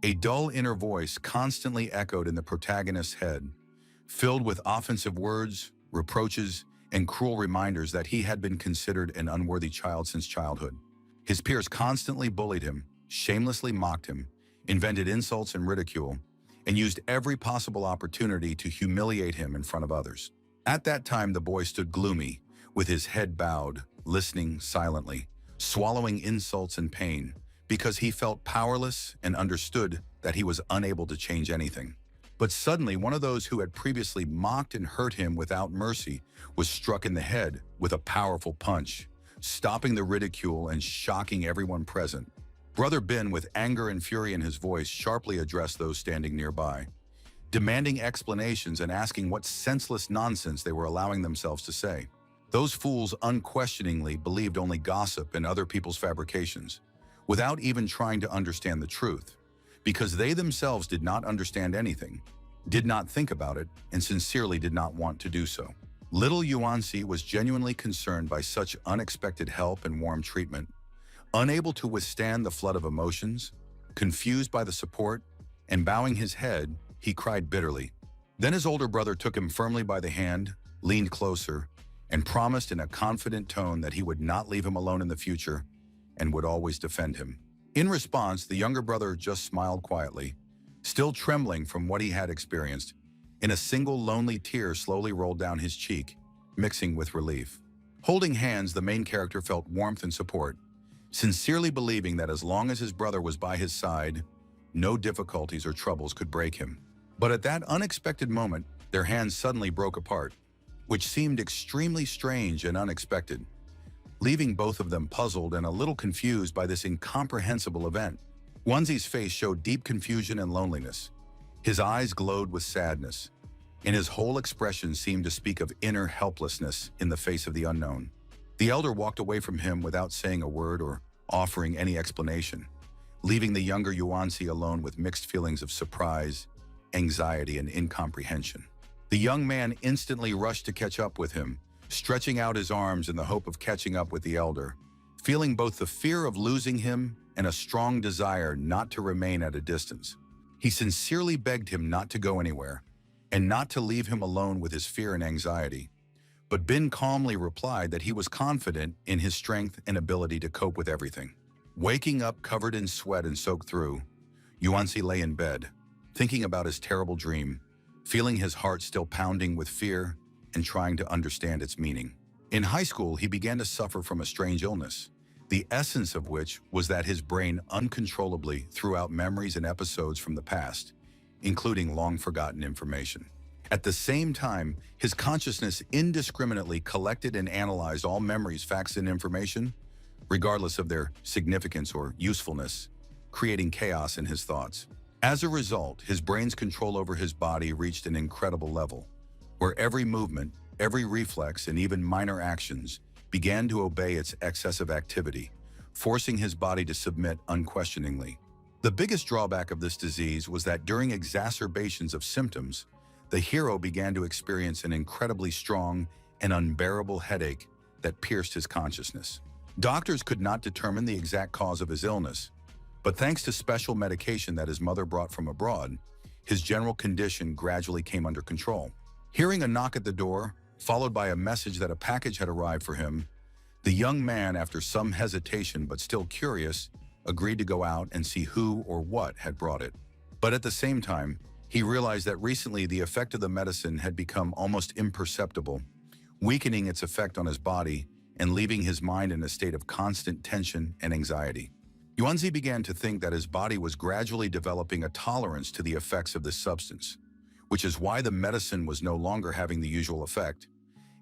A dull inner voice constantly echoed in the protagonist's head, filled with offensive words, reproaches, and cruel reminders that he had been considered an unworthy child since childhood. His peers constantly bullied him, shamelessly mocked him, invented insults and ridicule, and used every possible opportunity to humiliate him in front of others. At that time, the boy stood gloomy, with his head bowed, listening silently, swallowing insults and pain, because he felt powerless and understood that he was unable to change anything. But suddenly, one of those who had previously mocked and hurt him without mercy was struck in the head with a powerful punch, stopping the ridicule and shocking everyone present. Brother Ben, with anger and fury in his voice, sharply addressed those standing nearby, demanding explanations and asking what senseless nonsense they were allowing themselves to say. Those fools unquestioningly believed only gossip and other people's fabrications, without even trying to understand the truth, because they themselves did not understand anything, did not think about it, and sincerely did not want to do so. Little Yuanxi was genuinely concerned by such unexpected help and warm treatment. Unable to withstand the flood of emotions, confused by the support, and bowing his head, he cried bitterly. Then his older brother took him firmly by the hand, leaned closer, and promised in a confident tone that he would not leave him alone in the future and would always defend him. In response, the younger brother just smiled quietly, still trembling from what he had experienced, and a single lonely tear slowly rolled down his cheek, mixing with relief. Holding hands, the main character felt warmth and support, sincerely believing that as long as his brother was by his side, no difficulties or troubles could break him. But at that unexpected moment, their hands suddenly broke apart, which seemed extremely strange and unexpected, leaving both of them puzzled and a little confused by this incomprehensible event. Wanzi's face showed deep confusion and loneliness. His eyes glowed with sadness, and his whole expression seemed to speak of inner helplessness in the face of the unknown. The elder walked away from him without saying a word or offering any explanation, leaving the younger Yuanxi alone with mixed feelings of surprise, anxiety, and incomprehension. The young man instantly rushed to catch up with him, stretching out his arms in the hope of catching up with the elder, feeling both the fear of losing him and a strong desire not to remain at a distance. He sincerely begged him not to go anywhere, and not to leave him alone with his fear and anxiety. But Ben calmly replied that he was confident in his strength and ability to cope with everything. Waking up covered in sweat and soaked through, Yuanxi lay in bed, thinking about his terrible dream, feeling his heart still pounding with fear and trying to understand its meaning. In high school, he began to suffer from a strange illness, the essence of which was that his brain uncontrollably threw out memories and episodes from the past, including long-forgotten information. At the same time, his consciousness indiscriminately collected and analyzed all memories, facts, and information, regardless of their significance or usefulness, creating chaos in his thoughts. As a result, his brain's control over his body reached an incredible level, where every movement, every reflex, and even minor actions began to obey its excessive activity, forcing his body to submit unquestioningly. The biggest drawback of this disease was that during exacerbations of symptoms, the hero began to experience an incredibly strong and unbearable headache that pierced his consciousness. Doctors could not determine the exact cause of his illness, but thanks to special medication that his mother brought from abroad, his general condition gradually came under control. Hearing a knock at the door, followed by a message that a package had arrived for him, the young man, after some hesitation but still curious, agreed to go out and see who or what had brought it. But at the same time, he realized that recently the effect of the medicine had become almost imperceptible, weakening its effect on his body and leaving his mind in a state of constant tension and anxiety. Yuanzi began to think that his body was gradually developing a tolerance to the effects of this substance, which is why the medicine was no longer having the usual effect,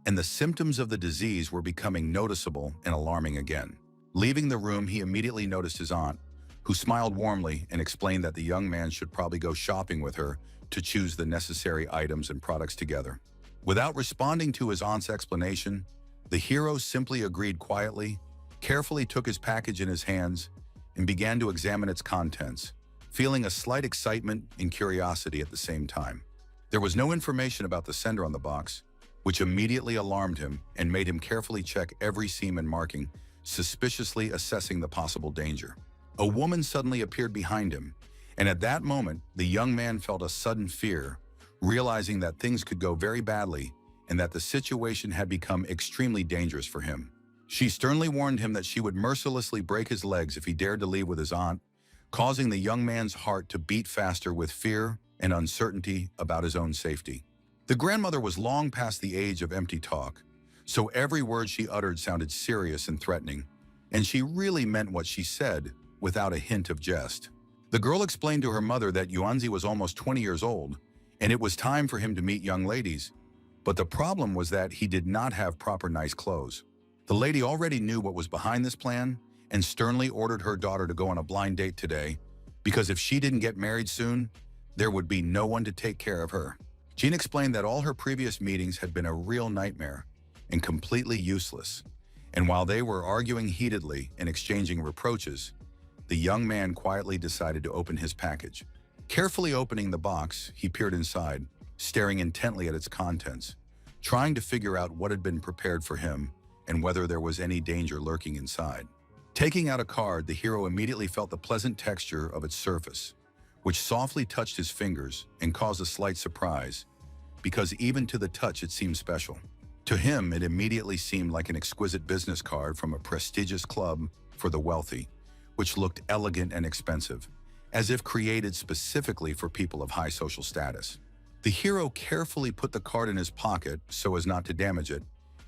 and the symptoms of the disease were becoming noticeable and alarming again. Leaving the room, he immediately noticed his aunt, who smiled warmly and explained that the young man should probably go shopping with her to choose the necessary items and products together. Without responding to his aunt's explanation, the hero simply agreed quietly, carefully took his package in his hands, and began to examine its contents, feeling a slight excitement and curiosity at the same time. There was no information about the sender on the box, which immediately alarmed him and made him carefully check every seam and marking, suspiciously assessing the possible danger. A woman suddenly appeared behind him, And at that moment, the young man felt a sudden fear, realizing that things could go very badly and that the situation had become extremely dangerous for him. She sternly warned him that she would mercilessly break his legs if he dared to leave with his aunt, causing the young man's heart to beat faster with fear and uncertainty about his own safety. The grandmother was long past the age of empty talk, so every word she uttered sounded serious and threatening, and she really meant what she said without a hint of jest. The girl explained to her mother that Yuanzi was almost 20 years old, and it was time for him to meet young ladies, but the problem was that he did not have proper nice clothes. The lady already knew what was behind this plan and sternly ordered her daughter to go on a blind date today, because if she didn't get married soon, there would be no one to take care of her. Jean explained that all her previous meetings had been a real nightmare and completely useless, and while they were arguing heatedly and exchanging reproaches, the young man quietly decided to open his package. Carefully opening the box, he peered inside, staring intently at its contents, trying to figure out what had been prepared for him and whether there was any danger lurking inside. Taking out a card, the hero immediately felt the pleasant texture of its surface, which softly touched his fingers and caused a slight surprise, because even to the touch it seemed special. To him, it immediately seemed like an exquisite business card from a prestigious club for the wealthy, which looked elegant and expensive, as if created specifically for people of high social status. The hero carefully put the card in his pocket so as not to damage it,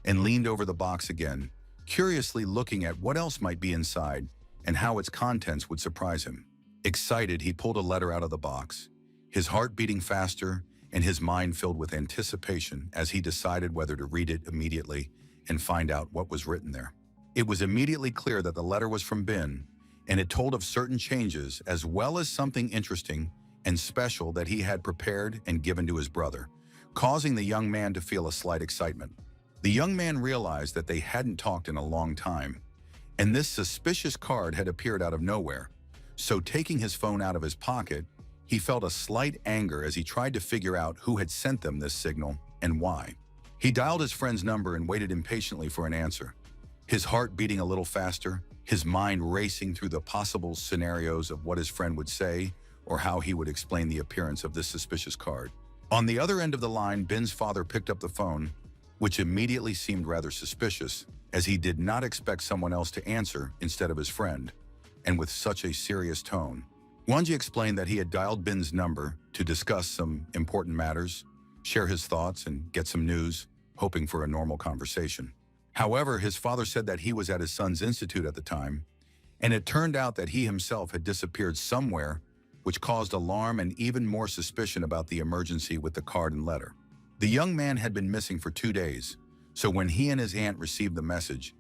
and leaned over the box again, curiously looking at what else might be inside and how its contents would surprise him. Excited, he pulled a letter out of the box, his heart beating faster and his mind filled with anticipation as he decided whether to read it immediately and find out what was written there. It was immediately clear that the letter was from Bin, and it told of certain changes as well as something interesting and special that he had prepared and given to his brother, causing the young man to feel a slight excitement. The young man realized that they hadn't talked in a long time, and this suspicious card had appeared out of nowhere. So taking his phone out of his pocket, he felt a slight anger as he tried to figure out who had sent them this signal and why. He dialed his friend's number and waited impatiently for an answer, his heart beating a little faster, his mind racing through the possible scenarios of what his friend would say or how he would explain the appearance of this suspicious card. On the other end of the line, Bin's father picked up the phone, which immediately seemed rather suspicious, as he did not expect someone else to answer instead of his friend, and with such a serious tone. Wanji explained that he had dialed Bin's number to discuss some important matters, share his thoughts, and get some news, hoping for a normal conversation. However, his father said that he was at his son's institute at the time, and it turned out that he himself had disappeared somewhere, which caused alarm and even more suspicion about the emergency with the card and letter. The young man had been missing for 2 days, so when he and his aunt received the message,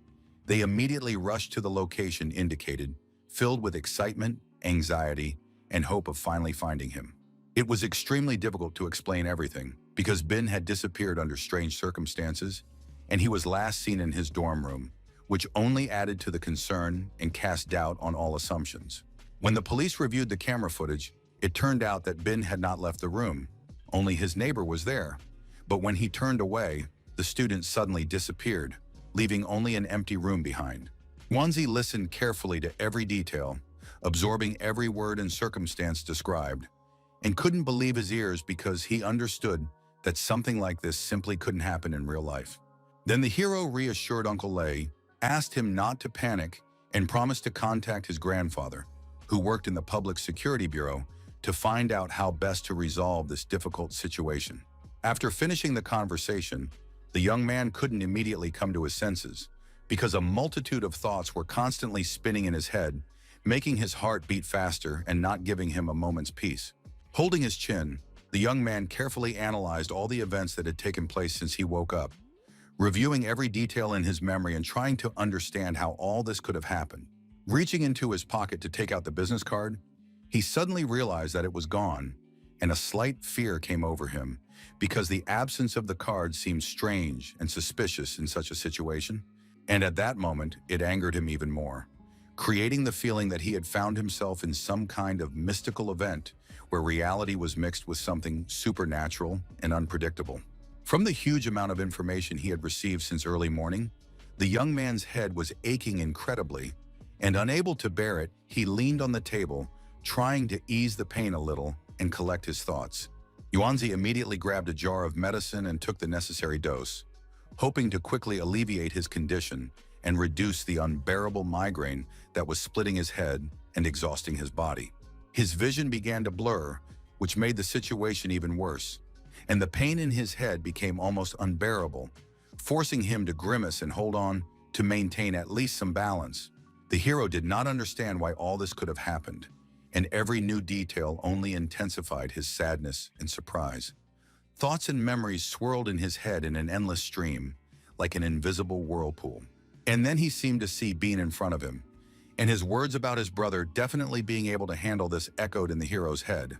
they immediately rushed to the location indicated, filled with excitement, anxiety, and hope of finally finding him. It was extremely difficult to explain everything, because Bin had disappeared under strange circumstances, and he was last seen in his dorm room, which only added to the concern and cast doubt on all assumptions. When the police reviewed the camera footage, it turned out that Bin had not left the room, only his neighbor was there. But when he turned away, the student suddenly disappeared, leaving only an empty room behind. Wanzi listened carefully to every detail, absorbing every word and circumstance described, and couldn't believe his ears because he understood that something like this simply couldn't happen in real life. Then the hero reassured Uncle Lei, asked him not to panic, and promised to contact his grandfather, who worked in the Public Security Bureau, to find out how best to resolve this difficult situation. After finishing the conversation, the young man couldn't immediately come to his senses, because a multitude of thoughts were constantly spinning in his head, making his heart beat faster and not giving him a moment's peace. Holding his chin, the young man carefully analyzed all the events that had taken place since he woke up, reviewing every detail in his memory and trying to understand how all this could have happened. Reaching into his pocket to take out the business card, he suddenly realized that it was gone, and a slight fear came over him because the absence of the card seemed strange and suspicious in such a situation, and at that moment, it angered him even more, creating the feeling that he had found himself in some kind of mystical event where reality was mixed with something supernatural and unpredictable. From the huge amount of information he had received since early morning, the young man's head was aching incredibly, and unable to bear it, he leaned on the table, trying to ease the pain a little and collect his thoughts. Yuanzi immediately grabbed a jar of medicine and took the necessary dose, hoping to quickly alleviate his condition and reduce the unbearable migraine that was splitting his head and exhausting his body. His vision began to blur, which made the situation even worse, and the pain in his head became almost unbearable, forcing him to grimace and hold on to maintain at least some balance. The hero did not understand why all this could have happened, and every new detail only intensified his sadness and surprise. Thoughts and memories swirled in his head in an endless stream, like an invisible whirlpool. And then he seemed to see Bean in front of him, and his words about his brother definitely being able to handle this echoed in the hero's head,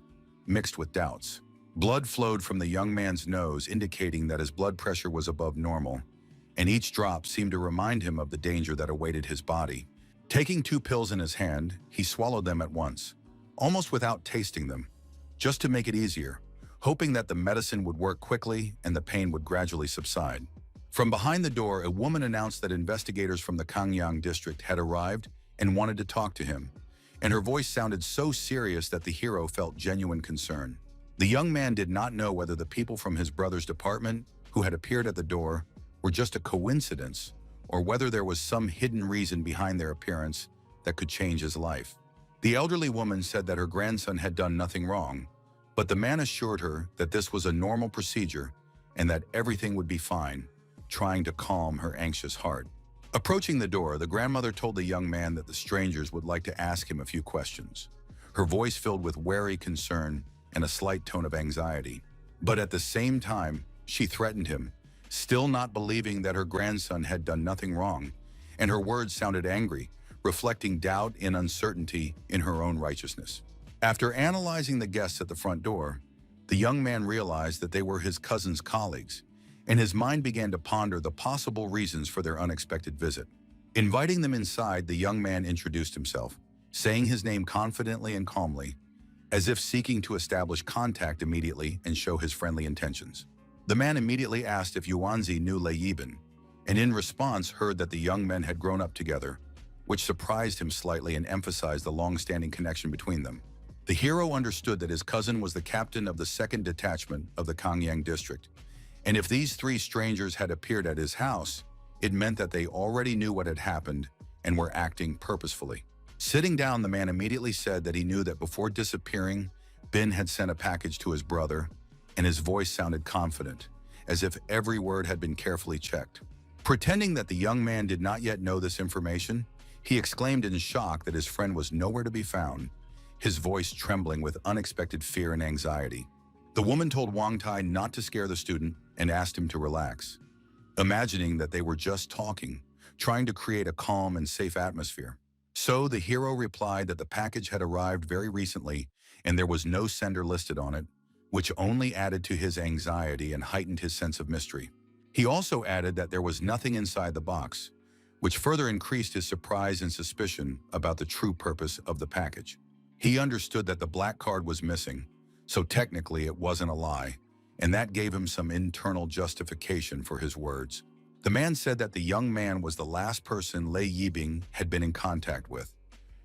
mixed with doubts. Blood flowed from the young man's nose, indicating that his blood pressure was above normal, and each drop seemed to remind him of the danger that awaited his body. Taking 2 pills in his hand, he swallowed them at once, almost without tasting them, just to make it easier, hoping that the medicine would work quickly and the pain would gradually subside. From behind the door, a woman announced that investigators from the Kangyang district had arrived and wanted to talk to him, and her voice sounded so serious that the hero felt genuine concern. The young man did not know whether the people from his brother's department who had appeared at the door were just a coincidence or whether there was some hidden reason behind their appearance that could change his life. The elderly woman said that her grandson had done nothing wrong, but the man assured her that this was a normal procedure and that everything would be fine, trying to calm her anxious heart. Approaching the door, the grandmother told the young man that the strangers would like to ask him a few questions, her voice filled with wary concern and a slight tone of anxiety. But at the same time, she threatened him, still not believing that her grandson had done nothing wrong, and her words sounded angry, reflecting doubt and uncertainty in her own righteousness. After analyzing the guests at the front door, the young man realized that they were his cousin's colleagues, and his mind began to ponder the possible reasons for their unexpected visit. Inviting them inside, the young man introduced himself, saying his name confidently and calmly, as if seeking to establish contact immediately and show his friendly intentions. The man immediately asked if Yuanzi knew Lei Yibin, and in response heard that the young men had grown up together, which surprised him slightly and emphasized the long-standing connection between them. The hero understood that his cousin was the captain of the 2nd detachment of the Kangyang district, and if these 3 strangers had appeared at his house, it meant that they already knew what had happened and were acting purposefully. Sitting down, the man immediately said that he knew that before disappearing, Ben had sent a package to his brother, and his voice sounded confident, as if every word had been carefully checked. Pretending that the young man did not yet know this information, he exclaimed in shock that his friend was nowhere to be found, his voice trembling with unexpected fear and anxiety. The woman told Wang Tai not to scare the student and asked him to relax, imagining that they were just talking, trying to create a calm and safe atmosphere. So the hero replied that the package had arrived very recently and there was no sender listed on it, which only added to his anxiety and heightened his sense of mystery. He also added that there was nothing inside the box, which further increased his surprise and suspicion about the true purpose of the package. He understood that the black card was missing, so technically it wasn't a lie, and that gave him some internal justification for his words. The man said that the young man was the last person Lei Yibing had been in contact with,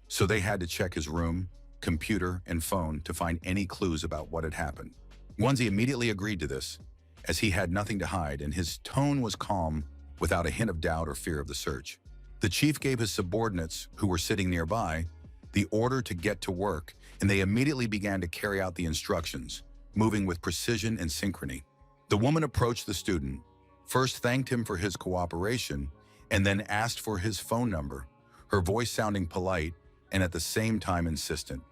so they had to check his room, computer, and phone to find any clues about what had happened. Wanzi immediately agreed to this, as he had nothing to hide, and his tone was calm, without a hint of doubt or fear of the search. The chief gave his subordinates, who were sitting nearby, the order to get to work, and they immediately began to carry out the instructions, moving with precision and synchrony. The woman approached the student, first thanked him for his cooperation, and then asked for his phone number, her voice sounding polite and at the same time insistent.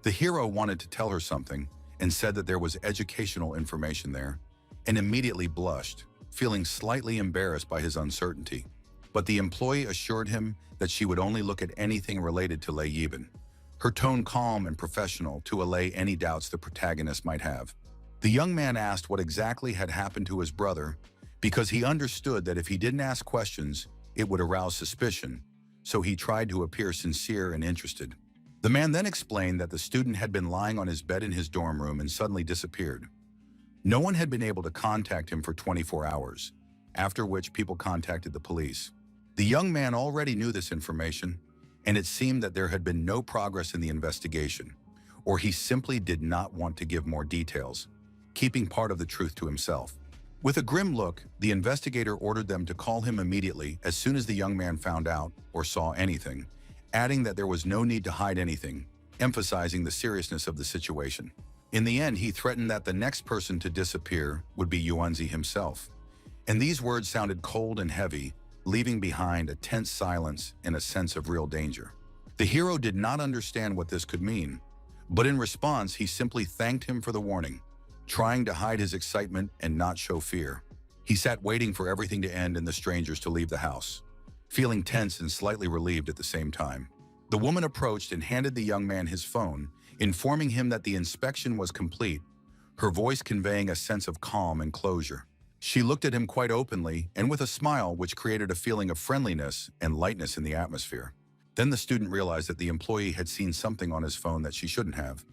The hero wanted to tell her something and said that there was educational information there, and immediately blushed, feeling slightly embarrassed by his uncertainty. But the employee assured him that she would only look at anything related to Lei Yibin, her tone calm and professional to allay any doubts the protagonist might have. The young man asked what exactly had happened to his brother, because he understood that if he didn't ask questions, it would arouse suspicion, so he tried to appear sincere and interested. The man then explained that the student had been lying on his bed in his dorm room and suddenly disappeared. No one had been able to contact him for 24 hours, after which people contacted the police. The young man already knew this information, and it seemed that there had been no progress in the investigation, or he simply did not want to give more details, keeping part of the truth to himself. With a grim look, the investigator ordered them to call him immediately as soon as the young man found out or saw anything, adding that there was no need to hide anything, emphasizing the seriousness of the situation. In the end, he threatened that the next person to disappear would be Yuanzi himself. And these words sounded cold and heavy, leaving behind a tense silence and a sense of real danger. The hero did not understand what this could mean, but in response, he simply thanked him for the warning, trying to hide his excitement and not show fear. He sat waiting for everything to end and the strangers to leave the house, feeling tense and slightly relieved at the same time. The woman approached and handed the young man his phone, informing him that the inspection was complete, her voice conveying a sense of calm and closure. She looked at him quite openly and with a smile which created a feeling of friendliness and lightness in the atmosphere. Then the student realized that the employee had seen something on his phone that she shouldn't have,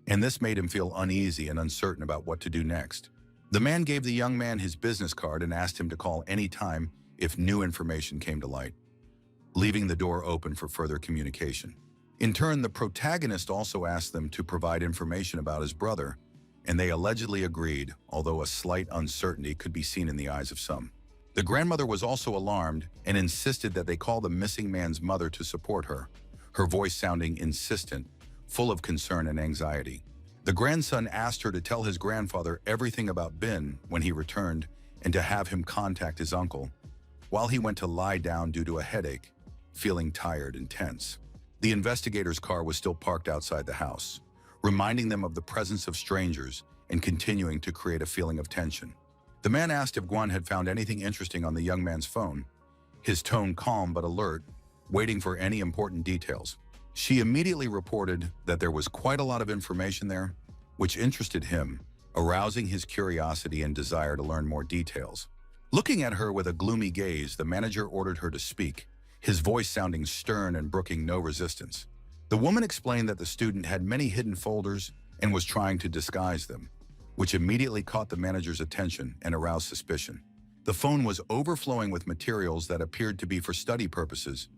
and this made him feel uneasy and uncertain about what to do next. The man gave the young man his business card and asked him to call any time if new information came to light, leaving the door open for further communication. In turn, the protagonist also asked them to provide information about his brother, and they allegedly agreed, although a slight uncertainty could be seen in the eyes of some. The grandmother was also alarmed and insisted that they call the missing man's mother to support her, her voice sounding insistent, full of concern and anxiety. The grandson asked her to tell his grandfather everything about Bin when he returned and to have him contact his uncle, while he went to lie down due to a headache, feeling tired and tense. The investigator's car was still parked outside the house, reminding them of the presence of strangers and continuing to create a feeling of tension. The man asked if Guan had found anything interesting on the young man's phone, his tone calm but alert, waiting for any important details. She immediately reported that there was quite a lot of information there, which interested him, arousing his curiosity and desire to learn more details. Looking at her with a gloomy gaze, the manager ordered her to speak, his voice sounding stern and brooking no resistance. The woman explained that the student had many hidden folders and was trying to disguise them, which immediately caught the manager's attention and aroused suspicion. The phone was overflowing with materials that appeared to be for study purposes,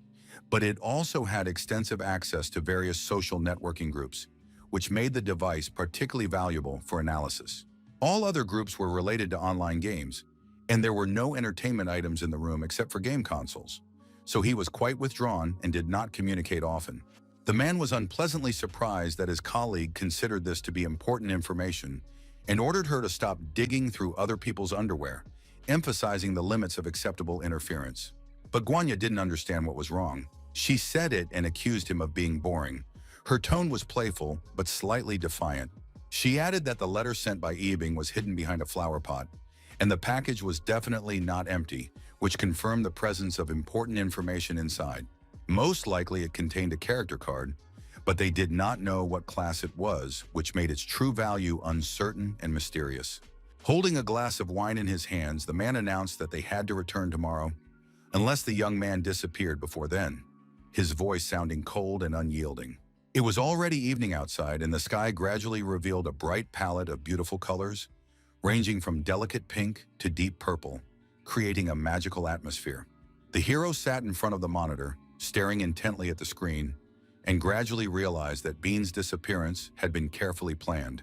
but it also had extensive access to various social networking groups, which made the device particularly valuable for analysis. All other groups were related to online games, and there were no entertainment items in the room except for game consoles, so he was quite withdrawn and did not communicate often. The man was unpleasantly surprised that his colleague considered this to be important information and ordered her to stop digging through other people's underwear, emphasizing the limits of acceptable interference. But Guanya didn't understand what was wrong. She said it and accused him of being boring. Her tone was playful, but slightly defiant. She added that the letter sent by Yibing was hidden behind a flower pot, and the package was definitely not empty, which confirmed the presence of important information inside. Most likely it contained a character card, but they did not know what class it was, which made its true value uncertain and mysterious. Holding a glass of wine in his hands, the man announced that they had to return tomorrow, unless the young man disappeared before then, his voice sounding cold and unyielding. It was already evening outside, and the sky gradually revealed a bright palette of beautiful colors, ranging from delicate pink to deep purple, creating a magical atmosphere. The hero sat in front of the monitor, staring intently at the screen, and gradually realized that Bean's disappearance had been carefully planned,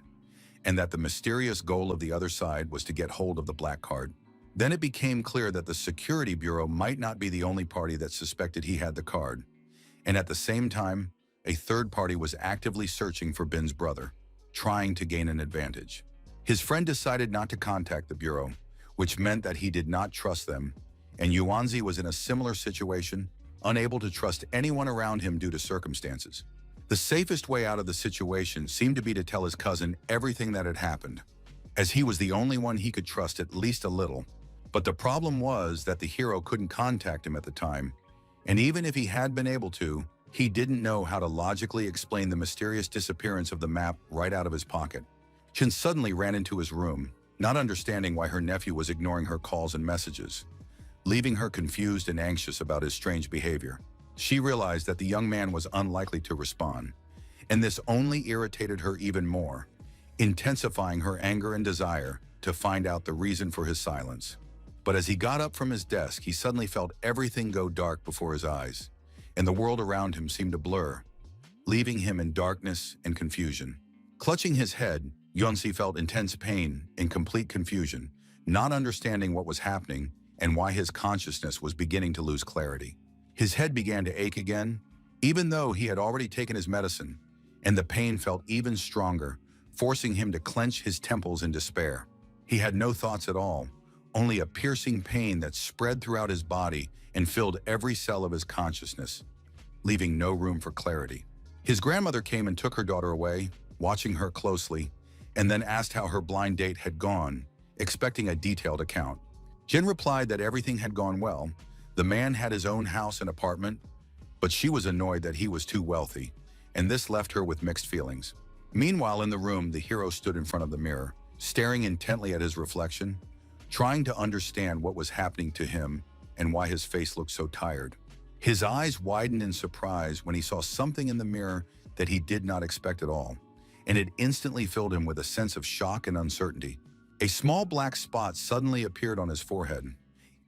and that the mysterious goal of the other side was to get hold of the black card. Then it became clear that the security bureau might not be the only party that suspected he had the card, and at the same time, a third party was actively searching for Bin's brother, trying to gain an advantage. His friend decided not to contact the bureau, which meant that he did not trust them, and Yuanzi was in a similar situation, unable to trust anyone around him due to circumstances. The safest way out of the situation seemed to be to tell his cousin everything that had happened, as he was the only one he could trust at least a little. But the problem was that the hero couldn't contact him at the time, and even if he had been able to, he didn't know how to logically explain the mysterious disappearance of the map right out of his pocket. Chen suddenly ran into his room, not understanding why her nephew was ignoring her calls and messages, leaving her confused and anxious about his strange behavior. She realized that the young man was unlikely to respond, and this only irritated her even more, intensifying her anger and desire to find out the reason for his silence. But as he got up from his desk, he suddenly felt everything go dark before his eyes, and the world around him seemed to blur, leaving him in darkness and confusion. Clutching his head, Yunzi felt intense pain and complete confusion, not understanding what was happening and why his consciousness was beginning to lose clarity. His head began to ache again, even though he had already taken his medicine, and the pain felt even stronger, forcing him to clench his temples in despair. He had no thoughts at all, only a piercing pain that spread throughout his body and filled every cell of his consciousness, leaving no room for clarity. His grandmother came and took her daughter away, watching her closely, and then asked how her blind date had gone, expecting a detailed account. Jin replied that everything had gone well. The man had his own house and apartment, but she was annoyed that he was too wealthy, and this left her with mixed feelings. Meanwhile, in the room, the hero stood in front of the mirror, staring intently at his reflection, trying to understand what was happening to him and why his face looked so tired. His eyes widened in surprise when he saw something in the mirror that he did not expect at all, and it instantly filled him with a sense of shock and uncertainty. A small black spot suddenly appeared on his forehead,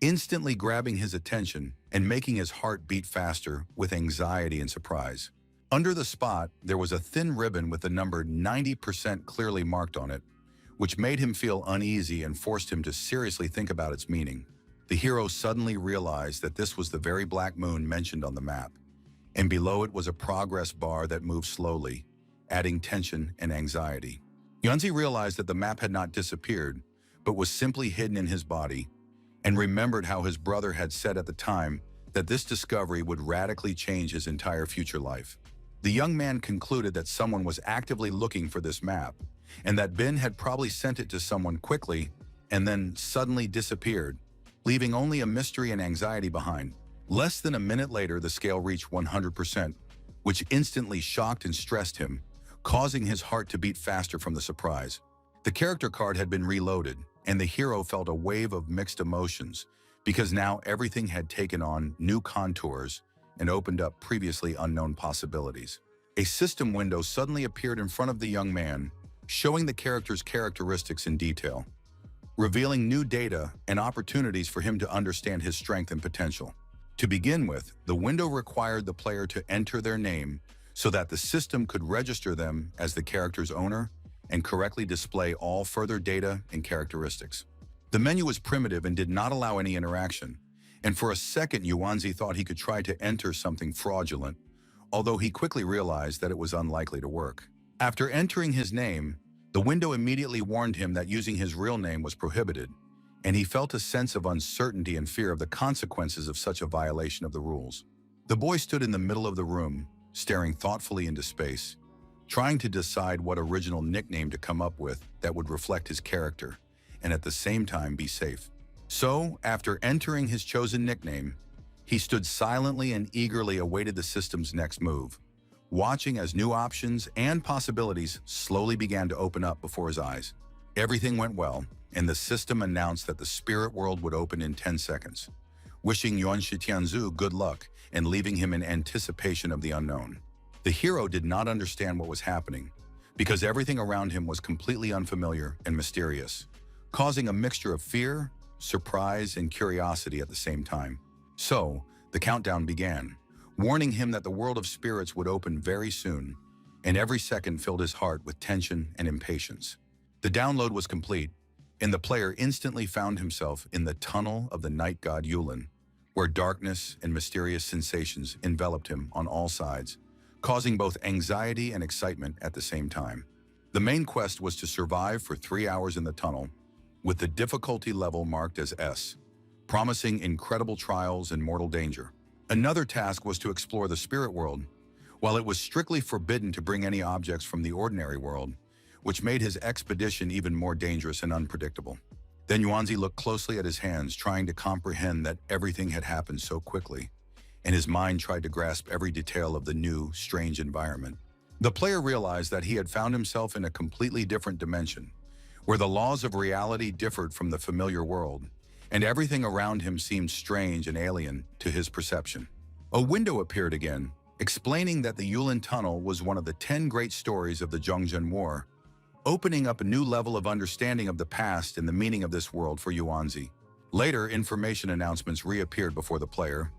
instantly grabbing his attention and making his heart beat faster with anxiety and surprise. Under the spot, there was a thin ribbon with the number 90% clearly marked on it, which made him feel uneasy and forced him to seriously think about its meaning. The hero suddenly realized that this was the very black moon mentioned on the map, and below it was a progress bar that moved slowly, adding tension and anxiety. Yunzi realized that the map had not disappeared, but was simply hidden in his body, and remembered how his brother had said at the time that this discovery would radically change his entire future life. The young man concluded that someone was actively looking for this map, and that Ben had probably sent it to someone quickly and then suddenly disappeared, leaving only a mystery and anxiety behind. Less than a minute later, the scale reached 100%, which instantly shocked and stressed him, causing his heart to beat faster from the surprise. The character card had been reloaded, and the hero felt a wave of mixed emotions because now everything had taken on new contours and opened up previously unknown possibilities. A system window suddenly appeared in front of the young man, showing the character's characteristics in detail, revealing new data and opportunities for him to understand his strength and potential. To begin with, the window required the player to enter their name so that the system could register them as the character's owner and correctly display all further data and characteristics. The menu was primitive and did not allow any interaction, and for a second Yuanzi thought he could try to enter something fraudulent, although he quickly realized that it was unlikely to work. After entering his name, the window immediately warned him that using his real name was prohibited, and he felt a sense of uncertainty and fear of the consequences of such a violation of the rules. The boy stood in the middle of the room, staring thoughtfully into space, trying to decide what original nickname to come up with that would reflect his character and at the same time be safe. So, after entering his chosen nickname, he stood silently and eagerly awaited the system's next move, watching as new options and possibilities slowly began to open up before his eyes. Everything went well, and the system announced that the spirit world would open in 10 seconds, wishing Yuan Shitianzu good luck and leaving him in anticipation of the unknown. The hero did not understand what was happening, because everything around him was completely unfamiliar and mysterious, causing a mixture of fear, surprise, and curiosity at the same time. So, the countdown began, warning him that the world of spirits would open very soon, and every second filled his heart with tension and impatience. The download was complete, and the player instantly found himself in the tunnel of the night god Yulin, where darkness and mysterious sensations enveloped him on all sides, causing both anxiety and excitement at the same time. The main quest was to survive for 3 hours in the tunnel, with the difficulty level marked as S, promising incredible trials and mortal danger. Another task was to explore the spirit world, while it was strictly forbidden to bring any objects from the ordinary world, which made his expedition even more dangerous and unpredictable. Then Yuanzi looked closely at his hands, trying to comprehend that everything had happened so quickly, and his mind tried to grasp every detail of the new, strange environment. The player realized that he had found himself in a completely different dimension, where the laws of reality differed from the familiar world, and everything around him seemed strange and alien to his perception. A window appeared again, explaining that the Yulin Tunnel was one of the 10 great stories of the Zhongzhen War, opening up a new level of understanding of the past and the meaning of this world for Yuanzi. Later, information announcements reappeared before the player,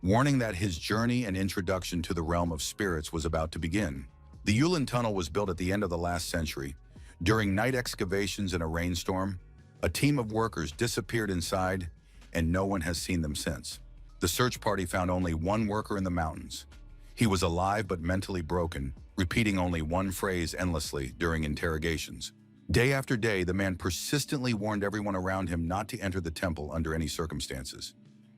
warning that his journey and introduction to the realm of spirits was about to begin. The Yulin Tunnel was built at the end of the last century. During night excavations in a rainstorm, a team of workers disappeared inside, and no one has seen them since. The search party found only one worker in the mountains. He was alive but mentally broken, repeating only one phrase endlessly during interrogations. Day after day, the man persistently warned everyone around him not to enter the temple under any circumstances,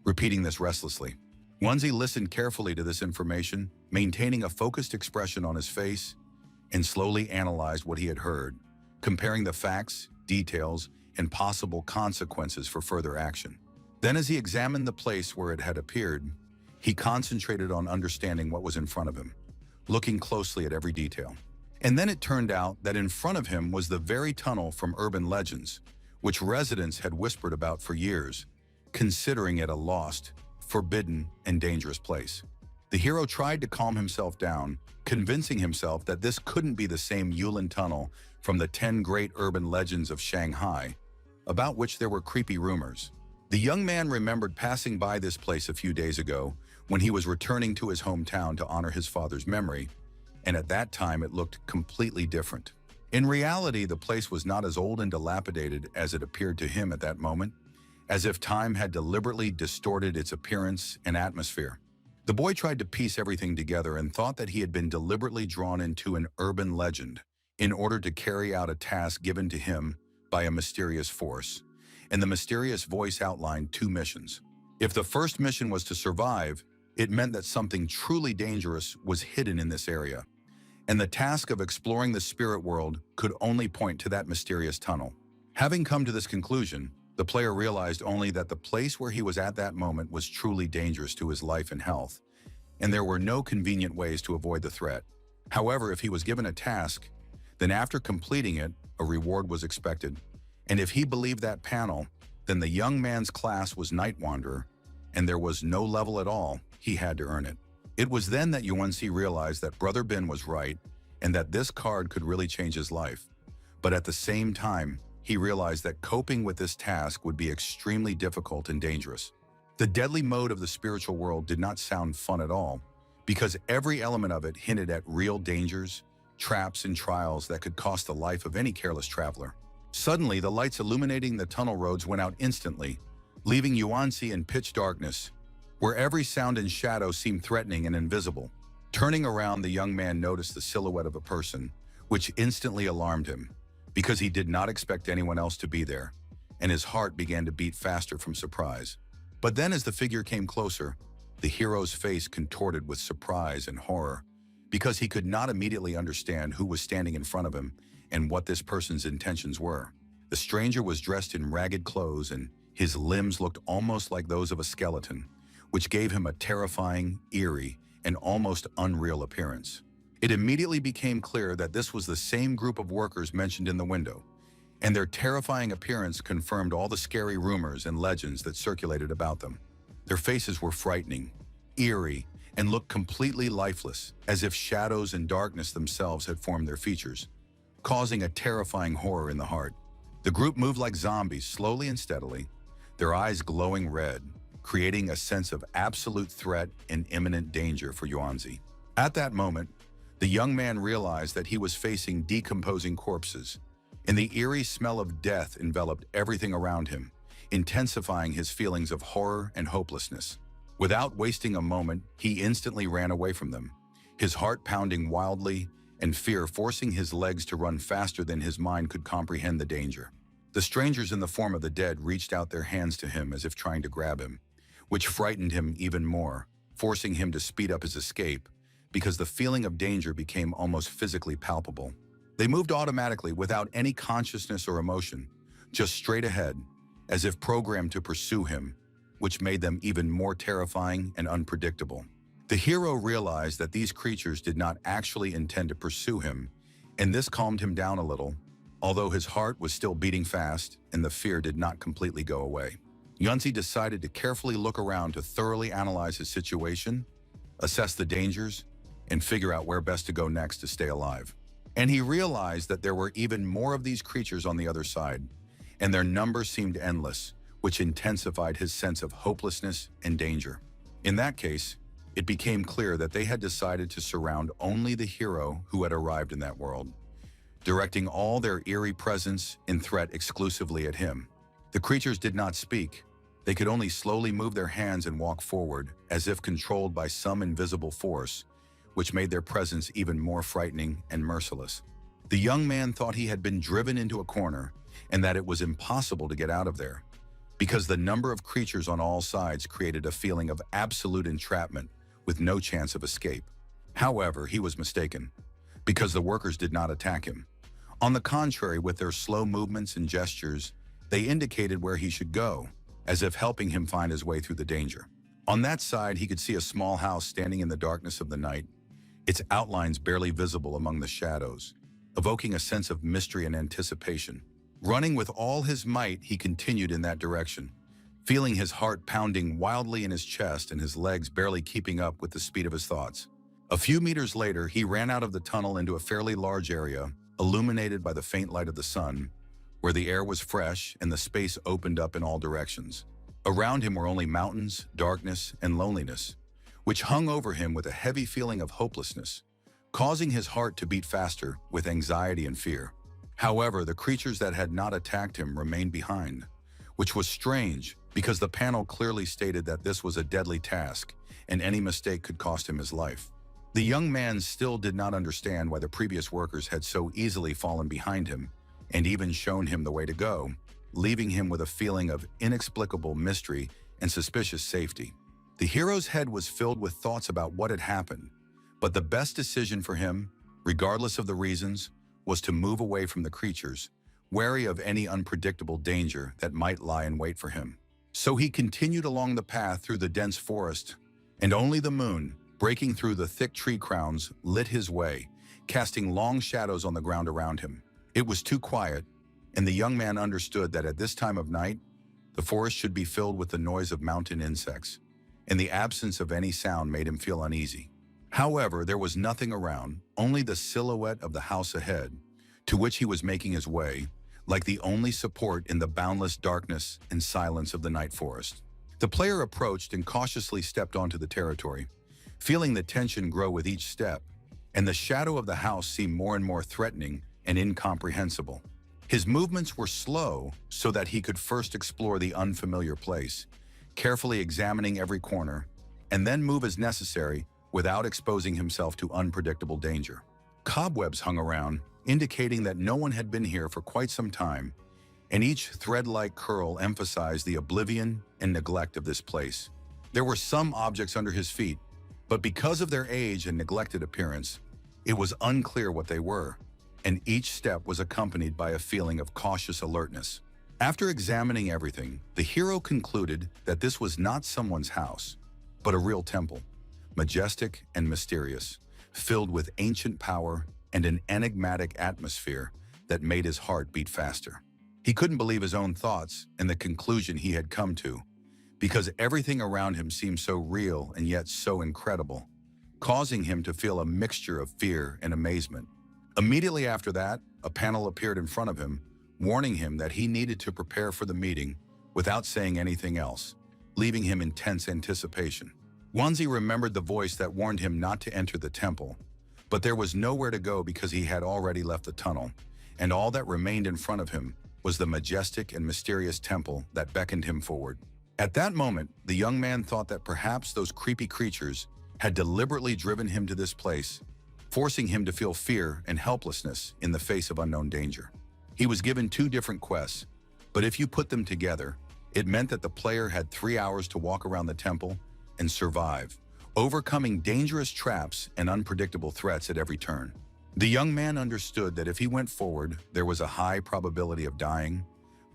repeating this restlessly. Yuanzi listened carefully to this information, maintaining a focused expression on his face, and slowly analyzed what he had heard, comparing the facts, details, and possible consequences for further action. Then, as he examined the place where it had appeared, he concentrated on understanding what was in front of him, looking closely at every detail. And then it turned out that in front of him was the very tunnel from urban legends, which residents had whispered about for years, considering it a lost, forbidden, and dangerous place. The hero tried to calm himself down, convincing himself that this couldn't be the same Yulin Tunnel from the 10 great urban legends of Shanghai, about which there were creepy rumors. The young man remembered passing by this place a few days ago when he was returning to his hometown to honor his father's memory, and at that time it looked completely different. In reality, the place was not as old and dilapidated as it appeared to him at that moment, as if time had deliberately distorted its appearance and atmosphere. The boy tried to piece everything together and thought that he had been deliberately drawn into an urban legend in order to carry out a task given to him by a mysterious force, and the mysterious voice outlined 2 missions. If the first mission was to survive, it meant that something truly dangerous was hidden in this area, and the task of exploring the spirit world could only point to that mysterious tunnel. Having come to this conclusion, the player realized only that the place where he was at that moment was truly dangerous to his life and health, and there were no convenient ways to avoid the threat. However, if he was given a task, then after completing it, a reward was expected. And if he believed that panel, then the young man's class was Night Wanderer, and there was no level at all. He had to earn it. It was then that Yuanzi realized that Brother Bin was right, and that this card could really change his life. But at the same time, he realized that coping with this task would be extremely difficult and dangerous. The deadly mode of the spiritual world did not sound fun at all, because every element of it hinted at real dangers, traps, and trials that could cost the life of any careless traveler. Suddenly, the lights illuminating the tunnel roads went out instantly, leaving Yuanzi in pitch darkness, where every sound and shadow seemed threatening and invisible. Turning around, the young man noticed the silhouette of a person, which instantly alarmed him, because he did not expect anyone else to be there, and his heart began to beat faster from surprise. But then as the figure came closer, the hero's face contorted with surprise and horror, because he could not immediately understand who was standing in front of him and what this person's intentions were. The stranger was dressed in ragged clothes, and his limbs looked almost like those of a skeleton, which gave him a terrifying, eerie, and almost unreal appearance. It immediately became clear that this was the same group of workers mentioned in the window, and their terrifying appearance confirmed all the scary rumors and legends that circulated about them. Their faces were frightening, eerie, and looked completely lifeless, as if shadows and darkness themselves had formed their features, causing a terrifying horror in the heart. The group moved like zombies, slowly and steadily, their eyes glowing red, creating a sense of absolute threat and imminent danger for Yuanzi. At that moment, the young man realized that he was facing decomposing corpses, and the eerie smell of death enveloped everything around him, intensifying his feelings of horror and hopelessness. Without wasting a moment, he instantly ran away from them, his heart pounding wildly and fear forcing his legs to run faster than his mind could comprehend the danger. The strangers in the form of the dead reached out their hands to him as if trying to grab him, which frightened him even more, forcing him to speed up his escape, because the feeling of danger became almost physically palpable. They moved automatically without any consciousness or emotion, just straight ahead, as if programmed to pursue him, which made them even more terrifying and unpredictable. The hero realized that these creatures did not actually intend to pursue him, and this calmed him down a little, although his heart was still beating fast and the fear did not completely go away. Yuanzi decided to carefully look around to thoroughly analyze his situation, assess the dangers, and figure out where best to go next to stay alive. And he realized that there were even more of these creatures on the other side, and their number seemed endless, which intensified his sense of hopelessness and danger. In that case, it became clear that they had decided to surround only the hero who had arrived in that world, directing all their eerie presence and threat exclusively at him. The creatures did not speak. They could only slowly move their hands and walk forward, as if controlled by some invisible force, which made their presence even more frightening and merciless. The young man thought he had been driven into a corner and that it was impossible to get out of there, because the number of creatures on all sides created a feeling of absolute entrapment with no chance of escape. However, he was mistaken, because the workers did not attack him. On the contrary, with their slow movements and gestures, they indicated where he should go, as if helping him find his way through the danger. On that side, he could see a small house standing in the darkness of the night, its outlines barely visible among the shadows, evoking a sense of mystery and anticipation. Running with all his might, he continued in that direction, feeling his heart pounding wildly in his chest and his legs barely keeping up with the speed of his thoughts. A few meters later, he ran out of the tunnel into a fairly large area, illuminated by the faint light of the sun, where the air was fresh and the space opened up in all directions. Around him were only mountains, darkness, and loneliness, which hung over him with a heavy feeling of hopelessness, causing his heart to beat faster with anxiety and fear. However, the creatures that had not attacked him remained behind, which was strange because the panel clearly stated that this was a deadly task and any mistake could cost him his life. The young man still did not understand why the previous workers had so easily fallen behind him and even shown him the way to go, leaving him with a feeling of inexplicable mystery and suspicious safety. The hero's head was filled with thoughts about what had happened, but the best decision for him, regardless of the reasons, was to move away from the creatures, wary of any unpredictable danger that might lie in wait for him. So he continued along the path through the dense forest, and only the moon, breaking through the thick tree crowns, lit his way, casting long shadows on the ground around him. It was too quiet, and the young man understood that at this time of night, the forest should be filled with the noise of mountain insects, and the absence of any sound made him feel uneasy. However, there was nothing around, only the silhouette of the house ahead, to which he was making his way, like the only support in the boundless darkness and silence of the night forest. The player approached and cautiously stepped onto the territory, feeling the tension grow with each step, and the shadow of the house seemed more and more threatening and incomprehensible. His movements were slow so that he could first explore the unfamiliar place, carefully examining every corner, and then move as necessary without exposing himself to unpredictable danger. Cobwebs hung around, indicating that no one had been here for quite some time, and each thread-like curl emphasized the oblivion and neglect of this place. There were some objects under his feet, but because of their age and neglected appearance, it was unclear what they were, and each step was accompanied by a feeling of cautious alertness. After examining everything, the hero concluded that this was not someone's house, but a real temple, majestic and mysterious, filled with ancient power and an enigmatic atmosphere that made his heart beat faster. He couldn't believe his own thoughts and the conclusion he had come to, because everything around him seemed so real and yet so incredible, causing him to feel a mixture of fear and amazement. Immediately after that, a panel appeared in front of him, warning him that he needed to prepare for the meeting without saying anything else, leaving him in tense anticipation. Wanzi remembered the voice that warned him not to enter the temple, but there was nowhere to go because he had already left the tunnel, and all that remained in front of him was the majestic and mysterious temple that beckoned him forward. At that moment, the young man thought that perhaps those creepy creatures had deliberately driven him to this place, forcing him to feel fear and helplessness in the face of unknown danger. He was given 2 different quests, but if you put them together, it meant that the player had 3 hours to walk around the temple and survive, overcoming dangerous traps and unpredictable threats at every turn. The young man understood that if he went forward, there was a high probability of dying,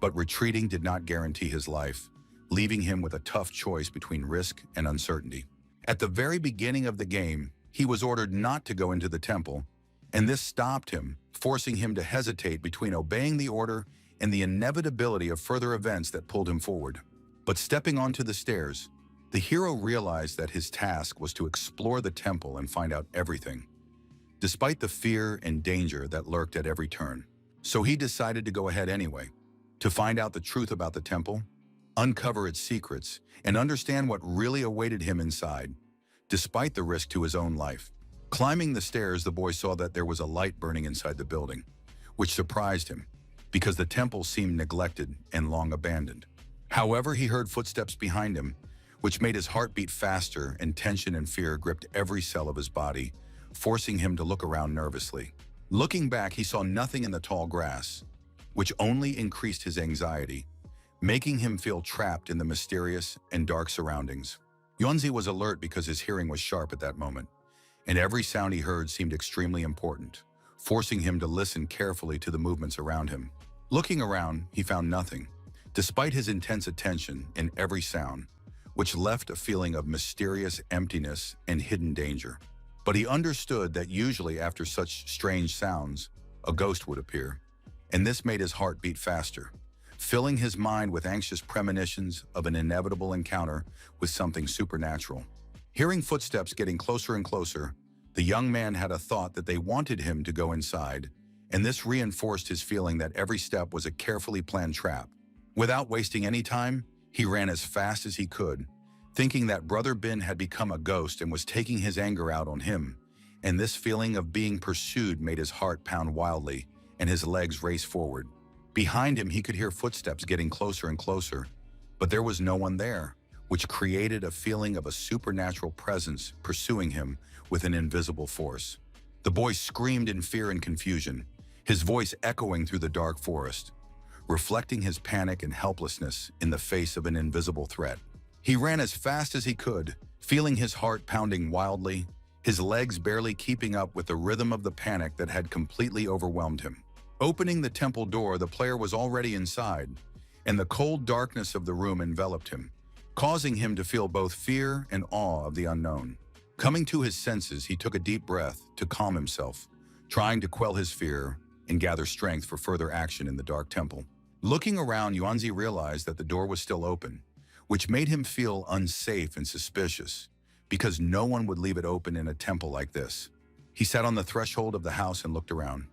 but retreating did not guarantee his life, leaving him with a tough choice between risk and uncertainty. At the very beginning of the game, he was ordered not to go into the temple, and this stopped him, forcing him to hesitate between obeying the order and the inevitability of further events that pulled him forward. But stepping onto the stairs, the hero realized that his task was to explore the temple and find out everything, despite the fear and danger that lurked at every turn. So he decided to go ahead anyway, to find out the truth about the temple, uncover its secrets, and understand what really awaited him inside. despite the risk to his own life. Climbing the stairs, the boy saw that there was a light burning inside the building, which surprised him, because the temple seemed neglected and long abandoned. However, he heard footsteps behind him, which made his heart beat faster, and tension and fear gripped every cell of his body, forcing him to look around nervously. Looking back, he saw nothing in the tall grass, which only increased his anxiety, making him feel trapped in the mysterious and dark surroundings. Yuanzi was alert because his hearing was sharp at that moment, and every sound he heard seemed extremely important, forcing him to listen carefully to the movements around him. Looking around, he found nothing, despite his intense attention in every sound, which left a feeling of mysterious emptiness and hidden danger. But he understood that usually after such strange sounds, a ghost would appear, and this made his heart beat faster, filling his mind with anxious premonitions of an inevitable encounter with something supernatural. Hearing footsteps getting closer and closer, the young man had a thought that they wanted him to go inside, and this reinforced his feeling that every step was a carefully planned trap. Without wasting any time, he ran as fast as he could, thinking that Brother Bin had become a ghost and was taking his anger out on him, and this feeling of being pursued made his heart pound wildly and his legs race forward. Behind him, he could hear footsteps getting closer and closer, but there was no one there, which created a feeling of a supernatural presence pursuing him with an invisible force. The boy screamed in fear and confusion, his voice echoing through the dark forest, reflecting his panic and helplessness in the face of an invisible threat. He ran as fast as he could, feeling his heart pounding wildly, his legs barely keeping up with the rhythm of the panic that had completely overwhelmed him. Opening the temple door, the player was already inside, and the cold darkness of the room enveloped him, causing him to feel both fear and awe of the unknown. Coming to his senses, he took a deep breath to calm himself, trying to quell his fear and gather strength for further action in the dark temple. Looking around, Yuanzi realized that the door was still open, which made him feel unsafe and suspicious, because no one would leave it open in a temple like this. He sat on the threshold of the house and looked around,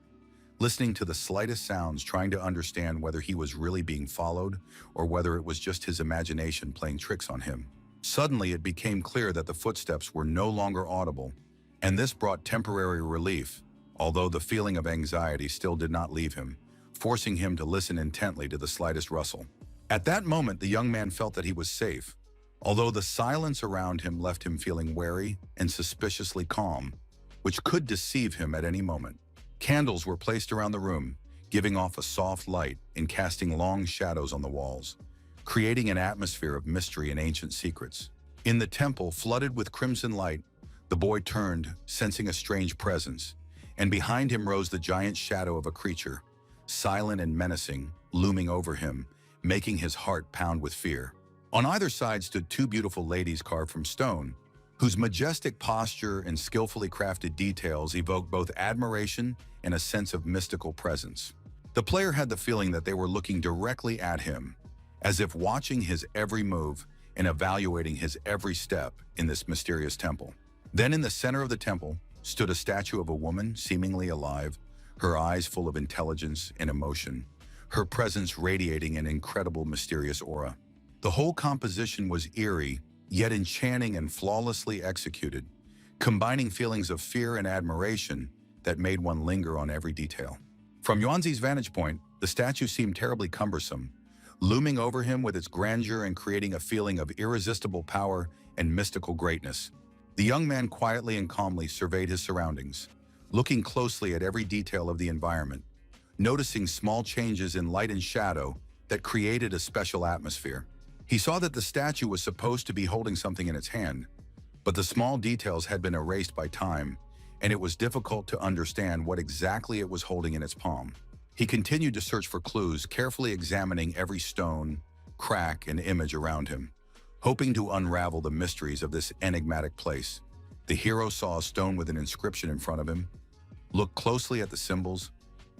listening to the slightest sounds, trying to understand whether he was really being followed or whether it was just his imagination playing tricks on him. Suddenly, it became clear that the footsteps were no longer audible, and this brought temporary relief, although the feeling of anxiety still did not leave him, forcing him to listen intently to the slightest rustle. At that moment, the young man felt that he was safe, although the silence around him left him feeling wary and suspiciously calm, which could deceive him at any moment. Candles were placed around the room, giving off a soft light and casting long shadows on the walls, creating an atmosphere of mystery and ancient secrets. In the temple, flooded with crimson light, the boy turned, sensing a strange presence, and behind him rose the giant shadow of a creature, silent and menacing, looming over him, making his heart pound with fear. On either side stood two beautiful ladies carved from stone, whose majestic posture and skillfully crafted details evoked both admiration and a sense of mystical presence. The player had the feeling that they were looking directly at him, as if watching his every move and evaluating his every step in this mysterious temple. Then in the center of the temple stood a statue of a woman seemingly alive, her eyes full of intelligence and emotion, her presence radiating an incredible mysterious aura. The whole composition was eerie, yet enchanting and flawlessly executed, combining feelings of fear and admiration that made one linger on every detail. From Yuanzi's vantage point, the statue seemed terribly cumbersome, looming over him with its grandeur and creating a feeling of irresistible power and mystical greatness. The young man quietly and calmly surveyed his surroundings, looking closely at every detail of the environment, noticing small changes in light and shadow that created a special atmosphere. He saw that the statue was supposed to be holding something in its hand, but the small details had been erased by time, and it was difficult to understand what exactly it was holding in its palm. He continued to search for clues, carefully examining every stone, crack, and image around him, hoping to unravel the mysteries of this enigmatic place. The hero saw a stone with an inscription in front of him, looked closely at the symbols,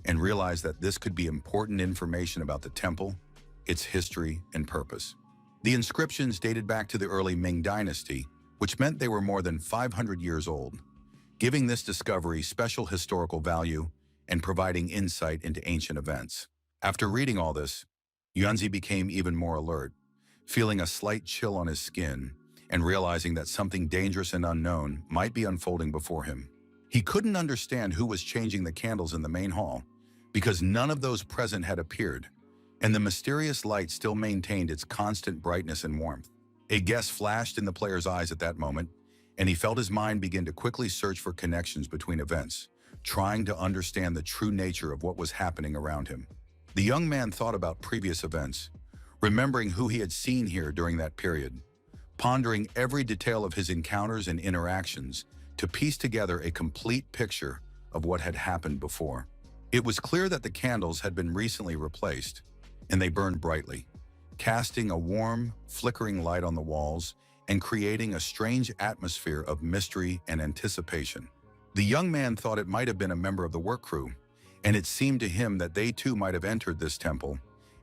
and realized that this could be important information about the temple, its history, and purpose. The inscriptions dated back to the early Ming Dynasty, which meant they were more than 500 years old, giving this discovery special historical value and providing insight into ancient events. After reading all this, Yuanzi became even more alert, feeling a slight chill on his skin and realizing that something dangerous and unknown might be unfolding before him. He couldn't understand who was changing the candles in the main hall, because none of those present had appeared, and the mysterious light still maintained its constant brightness and warmth. A guess flashed in the player's eyes at that moment, and he felt his mind begin to quickly search for connections between events, trying to understand the true nature of what was happening around him. The young man thought about previous events, remembering who he had seen here during that period, pondering every detail of his encounters and interactions to piece together a complete picture of what had happened before. It was clear that the candles had been recently replaced, and they burned brightly, casting a warm, flickering light on the walls and creating a strange atmosphere of mystery and anticipation. The young man thought it might have been a member of the work crew, and it seemed to him that they too might have entered this temple,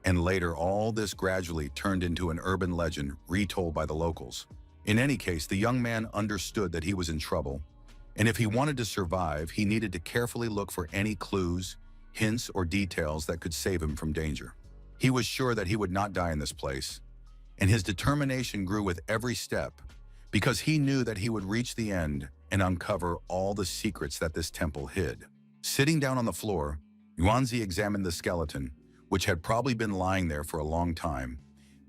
and later all this gradually turned into an urban legend retold by the locals. In any case, the young man understood that he was in trouble, and if he wanted to survive, he needed to carefully look for any clues, hints, or details that could save him from danger. He was sure that he would not die in this place, and his determination grew with every step, because he knew that he would reach the end and uncover all the secrets that this temple hid. Sitting down on the floor, Yuanzi examined the skeleton, which had probably been lying there for a long time,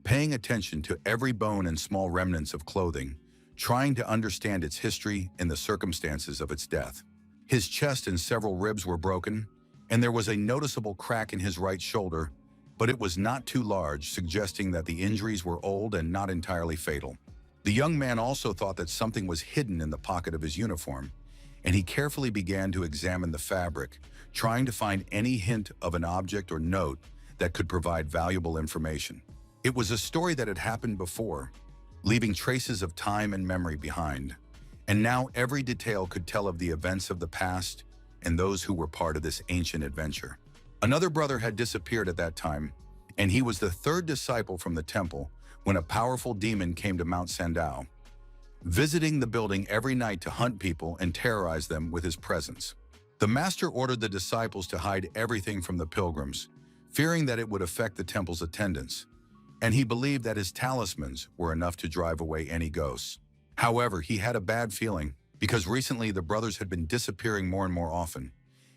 paying attention to every bone and small remnants of clothing, trying to understand its history and the circumstances of its death. His chest and several ribs were broken, and there was a noticeable crack in his right shoulder, but it was not too large, suggesting that the injuries were old and not entirely fatal. The young man also thought that something was hidden in the pocket of his uniform, and he carefully began to examine the fabric, trying to find any hint of an object or note that could provide valuable information. It was a story that had happened before, leaving traces of time and memory behind, and now every detail could tell of the events of the past and those who were part of this ancient adventure. Another brother had disappeared at that time, and he was the third disciple from the temple when a powerful demon came to Mount Sandao, visiting the building every night to hunt people and terrorize them with his presence. The master ordered the disciples to hide everything from the pilgrims, fearing that it would affect the temple's attendance, and he believed that his talismans were enough to drive away any ghosts. However, he had a bad feeling, because recently the brothers had been disappearing more and more often,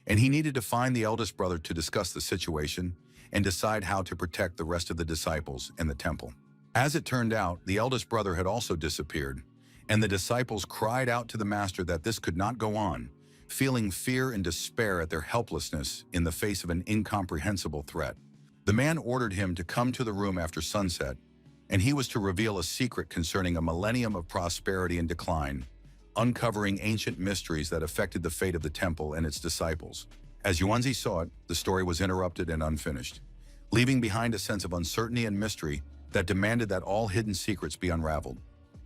and he needed to find the eldest brother to discuss the situation and decide how to protect the rest of the disciples and the temple. As it turned out, the eldest brother had also disappeared, and the disciples cried out to the master that this could not go on, feeling fear and despair at their helplessness in the face of an incomprehensible threat. The man ordered him to come to the room after sunset, and he was to reveal a secret concerning a millennium of prosperity and decline, uncovering ancient mysteries that affected the fate of the temple and its disciples. As Yuanzi saw it, the story was interrupted and unfinished, leaving behind a sense of uncertainty and mystery that demanded that all hidden secrets be unraveled.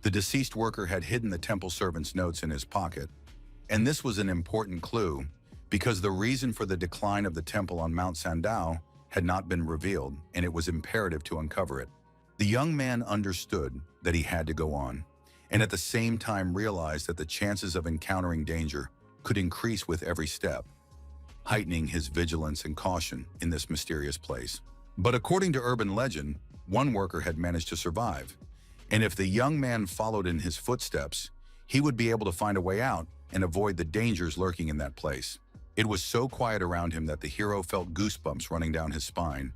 The deceased worker had hidden the temple servant's notes in his pocket, and this was an important clue because the reason for the decline of the temple on Mount Sandao had not been revealed, and it was imperative to uncover it. The young man understood that he had to go on, and at the same time realized that the chances of encountering danger could increase with every step, heightening his vigilance and caution in this mysterious place. But according to urban legend, one worker had managed to survive, and if the young man followed in his footsteps, he would be able to find a way out and avoid the dangers lurking in that place. It was so quiet around him that the hero felt goosebumps running down his spine,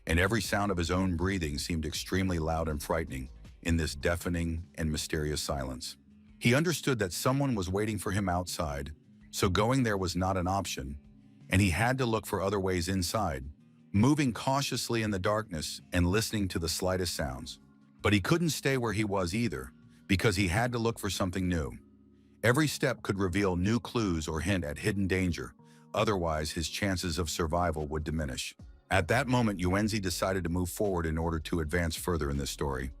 and every sound of his own breathing seemed extremely loud and frightening in this deafening and mysterious silence. He understood that someone was waiting for him outside, so going there was not an option, and he had to look for other ways inside, moving cautiously in the darkness and listening to the slightest sounds. But he couldn't stay where he was either, because he had to look for something new. Every step could reveal new clues or hint at hidden danger, otherwise his chances of survival would diminish. At that moment, Yuanzi decided to move forward in order to advance further in this story,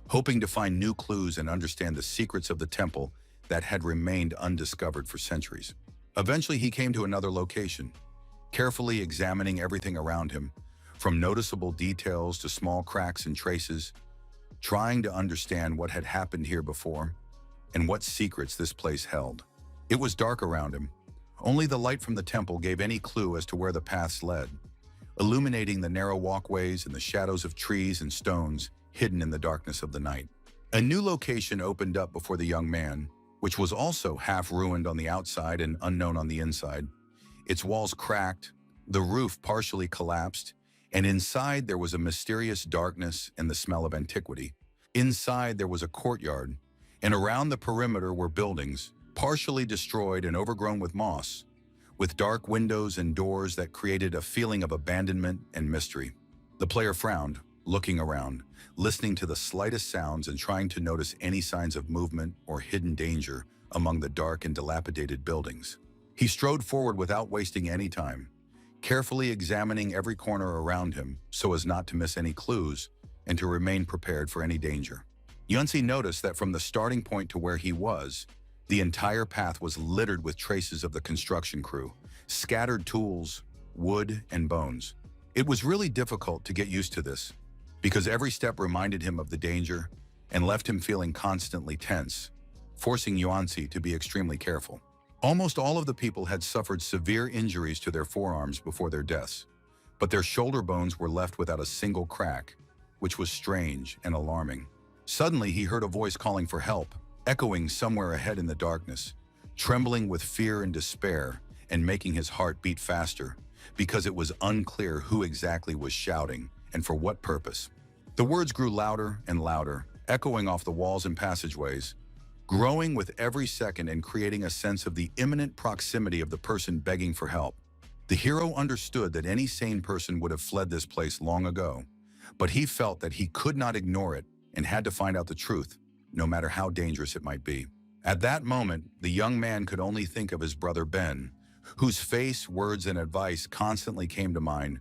hoping to find new clues and understand the secrets of the temple that had remained undiscovered for centuries. Eventually, he came to another location, carefully examining everything around him, from noticeable details to small cracks and traces, trying to understand what had happened here before and what secrets this place held. It was dark around him. Only the light from the temple gave any clue as to where the paths led, illuminating the narrow walkways and the shadows of trees and stones hidden in the darkness of the night. A new location opened up before the young man, which was also half ruined on the outside and unknown on the inside. Its walls cracked, the roof partially collapsed, and inside there was a mysterious darkness and the smell of antiquity. Inside there was a courtyard, and around the perimeter were buildings, partially destroyed and overgrown with moss, with dark windows and doors that created a feeling of abandonment and mystery. The player frowned, looking around, listening to the slightest sounds and trying to notice any signs of movement or hidden danger among the dark and dilapidated buildings. He strode forward without wasting any time, carefully examining every corner around him so as not to miss any clues and to remain prepared for any danger. Yunzi noticed that from the starting point to where he was, the entire path was littered with traces of the construction crew, scattered tools, wood, and bones. It was really difficult to get used to this, because every step reminded him of the danger and left him feeling constantly tense, forcing Yuanzi to be extremely careful. Almost all of the people had suffered severe injuries to their forearms before their deaths, but their shoulder bones were left without a single crack, which was strange and alarming. Suddenly, he heard a voice calling for help, echoing somewhere ahead in the darkness, trembling with fear and despair and making his heart beat faster, because it was unclear who exactly was shouting and for what purpose. The words grew louder and louder, echoing off the walls and passageways, growing with every second and creating a sense of the imminent proximity of the person begging for help. The hero understood that any sane person would have fled this place long ago, but he felt that he could not ignore it and had to find out the truth, no matter how dangerous it might be. At that moment, the young man could only think of his brother Ben, whose face, words, and advice constantly came to mind,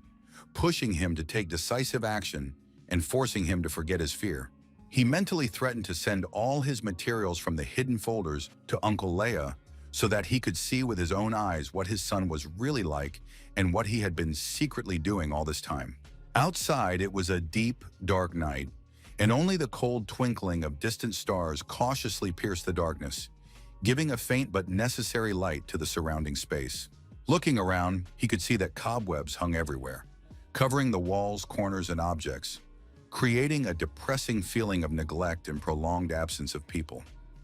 pushing him to take decisive action and forcing him to forget his fear. He mentally threatened to send all his materials from the hidden folders to Uncle Leia so that he could see with his own eyes what his son was really like and what he had been secretly doing all this time. Outside, it was a deep, dark night, and only the cold twinkling of distant stars cautiously pierced the darkness, giving a faint but necessary light to the surrounding space. Looking around, he could see that cobwebs hung everywhere, covering the walls, corners, and objects, creating a depressing feeling of neglect and prolonged absence of people.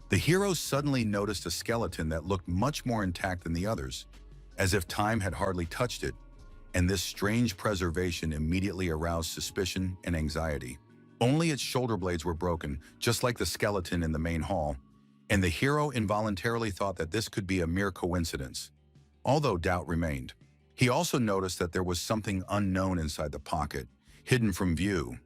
The hero suddenly noticed a skeleton that looked much more intact than the others, as if time had hardly touched it, and this strange preservation immediately aroused suspicion and anxiety. Only its shoulder blades were broken, just like the skeleton in the main hall, and the hero involuntarily thought that this could be a mere coincidence, although doubt remained. He also noticed that there was something unknown inside the pocket, hidden from view,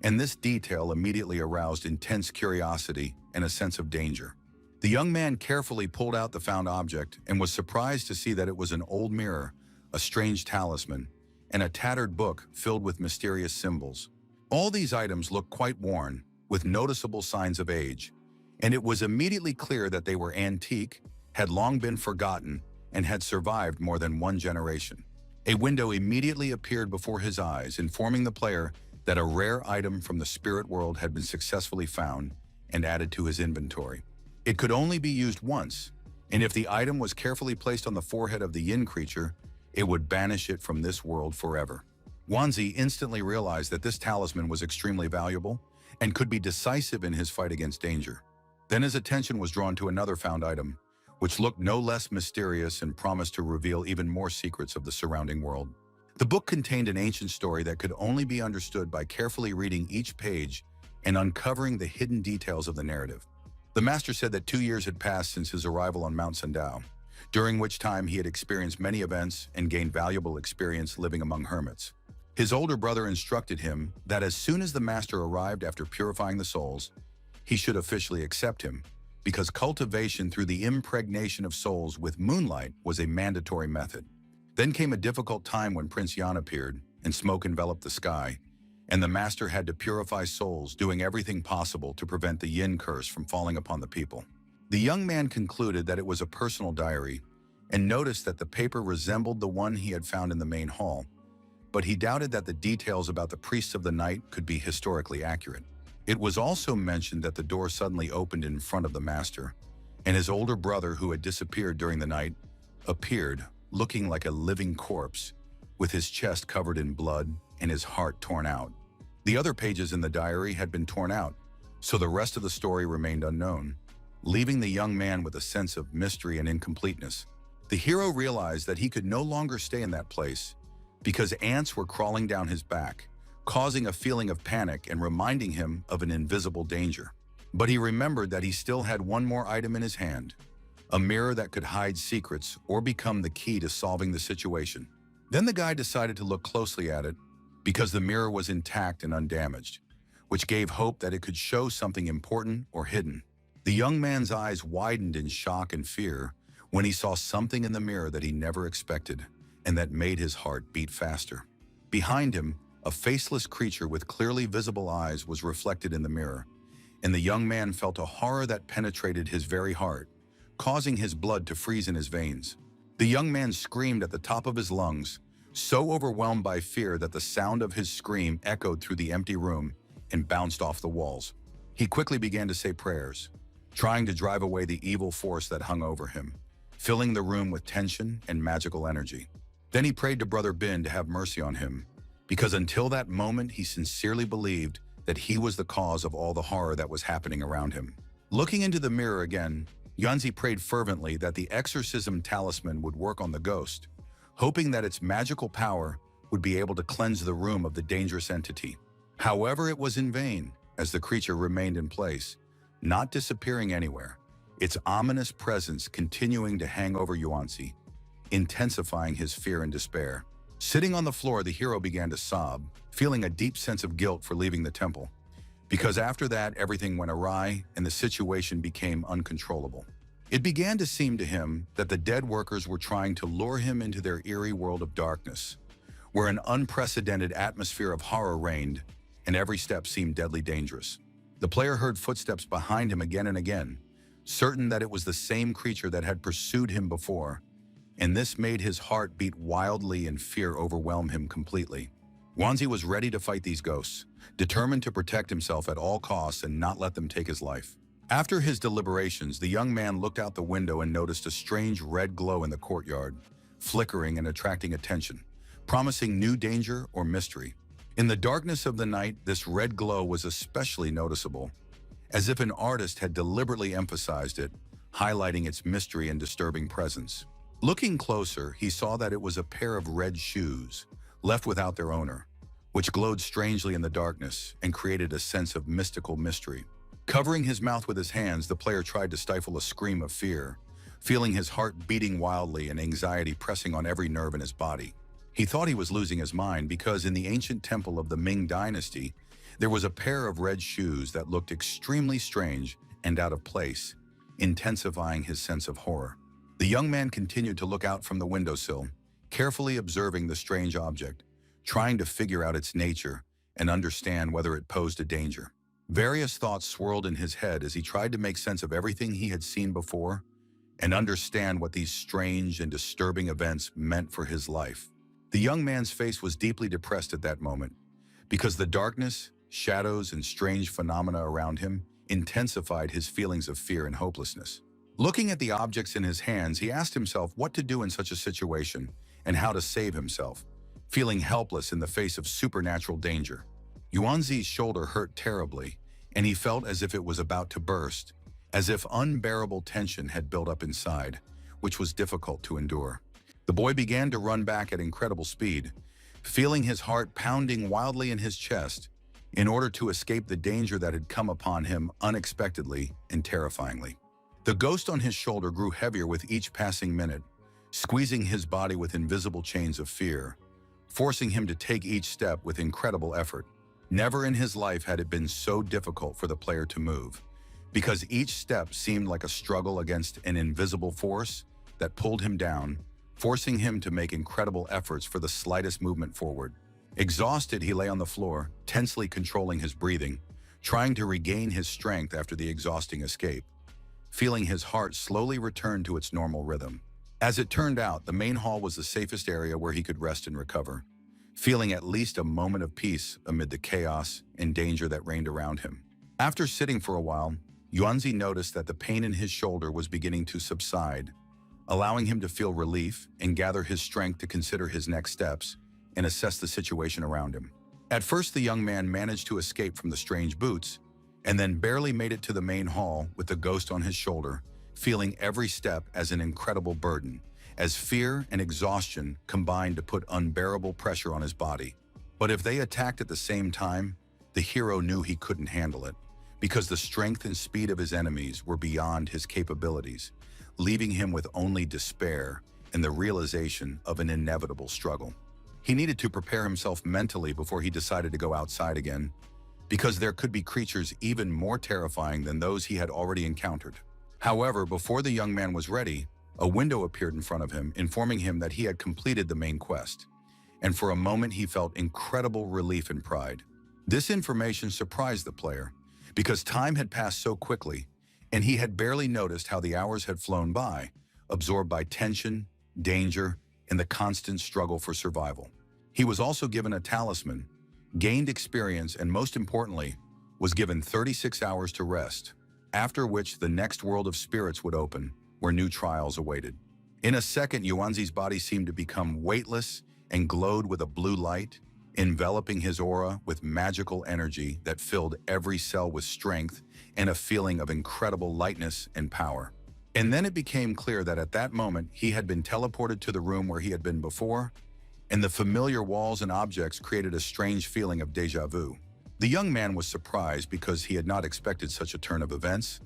and this detail immediately aroused intense curiosity and a sense of danger. The young man carefully pulled out the found object and was surprised to see that it was an old mirror, a strange talisman, and a tattered book filled with mysterious symbols. All these items looked quite worn, with noticeable signs of age, and it was immediately clear that they were antique, had long been forgotten, and had survived more than one generation. A window immediately appeared before his eyes, informing the player that a rare item from the spirit world had been successfully found and added to his inventory. It could only be used once, and if the item was carefully placed on the forehead of the yin creature, it would banish it from this world forever. Wanzi instantly realized that this talisman was extremely valuable and could be decisive in his fight against danger. Then his attention was drawn to another found item, which looked no less mysterious and promised to reveal even more secrets of the surrounding world. The book contained an ancient story that could only be understood by carefully reading each page and uncovering the hidden details of the narrative. The master said that 2 years had passed since his arrival on Mount Sandao, during which time he had experienced many events and gained valuable experience living among hermits. His older brother instructed him that as soon as the master arrived after purifying the souls, he should officially accept him, because cultivation through the impregnation of souls with moonlight was a mandatory method. Then came a difficult time when Prince Yan appeared, and smoke enveloped the sky, and the master had to purify souls, doing everything possible to prevent the yin curse from falling upon the people. The young man concluded that it was a personal diary, and noticed that the paper resembled the one he had found in the main hall, but he doubted that the details about the priests of the night could be historically accurate. It was also mentioned that the door suddenly opened in front of the master, and his older brother, who had disappeared during the night, appeared, looking like a living corpse, with his chest covered in blood and his heart torn out. The other pages in the diary had been torn out, So the rest of the story remained unknown, leaving the young man with a sense of mystery and incompleteness. The hero realized that he could no longer stay in that place because ants were crawling down his back, causing a feeling of panic and reminding him of an invisible danger. But he remembered that he still had one more item in his hand, a mirror that could hide secrets or become the key to solving the situation. Then the guy decided to look closely at it because the mirror was intact and undamaged, which gave hope that it could show something important or hidden. The young man's eyes widened in shock and fear when he saw something in the mirror that he never expected and that made his heart beat faster. Behind him, a faceless creature with clearly visible eyes was reflected in the mirror, and the young man felt a horror that penetrated his very heart, causing his blood to freeze in his veins. The young man screamed at the top of his lungs, so overwhelmed by fear that the sound of his scream echoed through the empty room and bounced off the walls. He quickly began to say prayers, trying to drive away the evil force that hung over him, filling the room with tension and magical energy. Then he prayed to Brother Bin to have mercy on him, because until that moment he sincerely believed that he was the cause of all the horror that was happening around him. Looking into the mirror again, Yuanzi prayed fervently that the exorcism talisman would work on the ghost, hoping that its magical power would be able to cleanse the room of the dangerous entity. However, it was in vain, as the creature remained in place, not disappearing anywhere, its ominous presence continuing to hang over Yuanzi, intensifying his fear and despair. Sitting on the floor, the hero began to sob, feeling a deep sense of guilt for leaving the temple, because after that everything went awry and the situation became uncontrollable. It began to seem to him that the dead workers were trying to lure him into their eerie world of darkness, where an unprecedented atmosphere of horror reigned, and every step seemed deadly dangerous. The player heard footsteps behind him again and again, certain that it was the same creature that had pursued him before, and this made his heart beat wildly and fear overwhelm him completely. Wanzi was ready to fight these ghosts, determined to protect himself at all costs and not let them take his life. After his deliberations, the young man looked out the window and noticed a strange red glow in the courtyard, flickering and attracting attention, promising new danger or mystery. In the darkness of the night, this red glow was especially noticeable, as if an artist had deliberately emphasized it, highlighting its mystery and disturbing presence. Looking closer, he saw that it was a pair of red shoes, left without their owner, which glowed strangely in the darkness and created a sense of mystical mystery. Covering his mouth with his hands, the player tried to stifle a scream of fear, feeling his heart beating wildly and anxiety pressing on every nerve in his body. He thought he was losing his mind because in the ancient temple of the Ming dynasty, there was a pair of red shoes that looked extremely strange and out of place, intensifying his sense of horror. The young man continued to look out from the windowsill, carefully observing the strange object, trying to figure out its nature and understand whether it posed a danger. Various thoughts swirled in his head as he tried to make sense of everything he had seen before and understand what these strange and disturbing events meant for his life. The young man's face was deeply depressed at that moment because the darkness, shadows, and strange phenomena around him intensified his feelings of fear and hopelessness. Looking at the objects in his hands, he asked himself what to do in such a situation and how to save himself, feeling helpless in the face of supernatural danger. Yuanzi's shoulder hurt terribly, and he felt as if it was about to burst, as if unbearable tension had built up inside, which was difficult to endure. The boy began to run back at incredible speed, feeling his heart pounding wildly in his chest in order to escape the danger that had come upon him unexpectedly and terrifyingly. The ghost on his shoulder grew heavier with each passing minute, squeezing his body with invisible chains of fear, forcing him to take each step with incredible effort. Never in his life had it been so difficult for the player to move, because each step seemed like a struggle against an invisible force that pulled him down, forcing him to make incredible efforts for the slightest movement forward. Exhausted, he lay on the floor, tensely controlling his breathing, trying to regain his strength after the exhausting escape, feeling his heart slowly return to its normal rhythm. As it turned out, the main hall was the safest area where he could rest and recover, feeling at least a moment of peace amid the chaos and danger that reigned around him. After sitting for a while, Yuanzi noticed that the pain in his shoulder was beginning to subside, allowing him to feel relief and gather his strength to consider his next steps and assess the situation around him. At first, the young man managed to escape from the strange boots, and then barely made it to the main hall with the ghost on his shoulder, feeling every step as an incredible burden, as fear and exhaustion combined to put unbearable pressure on his body. But if they attacked at the same time, the hero knew he couldn't handle it, because the strength and speed of his enemies were beyond his capabilities, leaving him with only despair and the realization of an inevitable struggle. He needed to prepare himself mentally before he decided to go outside again, because there could be creatures even more terrifying than those he had already encountered. However, before the young man was ready, a window appeared in front of him, informing him that he had completed the main quest. And for a moment, he felt incredible relief and pride. This information surprised the player, because time had passed so quickly, and he had barely noticed how the hours had flown by, absorbed by tension, danger, and the constant struggle for survival. He was also given a talisman, gained experience, and most importantly, was given 36 hours to rest, after which the next world of spirits would open, where new trials awaited. In a second, Yuanzi's body seemed to become weightless and glowed with a blue light, enveloping his aura with magical energy that filled every cell with strength and a feeling of incredible lightness and power. And then it became clear that at that moment, he had been teleported to the room where he had been before, and the familiar walls and objects created a strange feeling of déjà vu. The young man was surprised because he had not expected such a turn of events,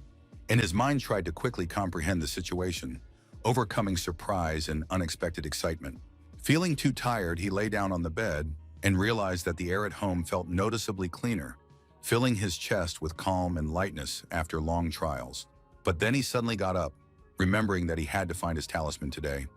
and his mind tried to quickly comprehend the situation, overcoming surprise and unexpected excitement. Feeling too tired, he lay down on the bed and realized that the air at home felt noticeably cleaner, filling his chest with calm and lightness after long trials. But then he suddenly got up, remembering that he had to find his talisman today,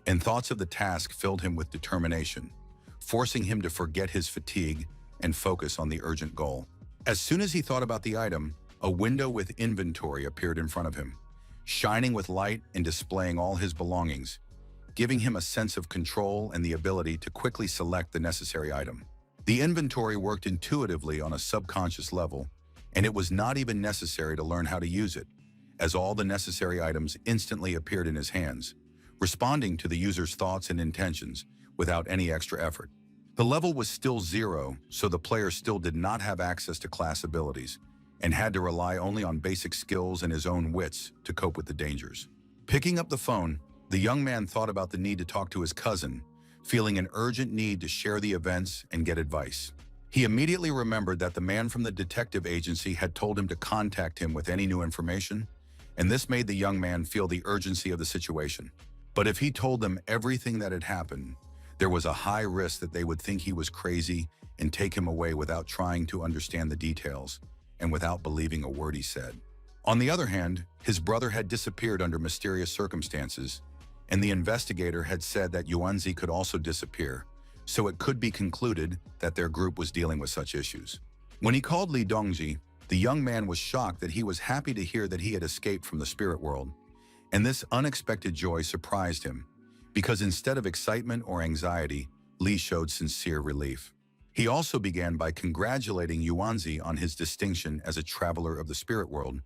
and thoughts of the task filled him with determination, forcing him to forget his fatigue and focus on the urgent goal. As soon as he thought about the item, a window with inventory appeared in front of him, shining with light and displaying all his belongings, giving him a sense of control and the ability to quickly select the necessary item. The inventory worked intuitively on a subconscious level, and it was not even necessary to learn how to use it, as all the necessary items instantly appeared in his hands, responding to the user's thoughts and intentions without any extra effort. The level was still 0, so the player still did not have access to class abilities and had to rely only on basic skills and his own wits to cope with the dangers. Picking up the phone, the young man thought about the need to talk to his cousin, feeling an urgent need to share the events and get advice. He immediately remembered that the man from the detective agency had told him to contact him with any new information, and this made the young man feel the urgency of the situation. But if he told them everything that had happened, there was a high risk that they would think he was crazy and take him away without trying to understand the details and without believing a word he said. On the other hand, his brother had disappeared under mysterious circumstances, and the investigator had said that Yuanzi could also disappear, so it could be concluded that their group was dealing with such issues. When he called Li Dongji, the young man was shocked that he was happy to hear that he had escaped from the spirit world, and this unexpected joy surprised him, because instead of excitement or anxiety, Li showed sincere relief. He also began by congratulating Yuanzi on his distinction as a traveler of the spirit world,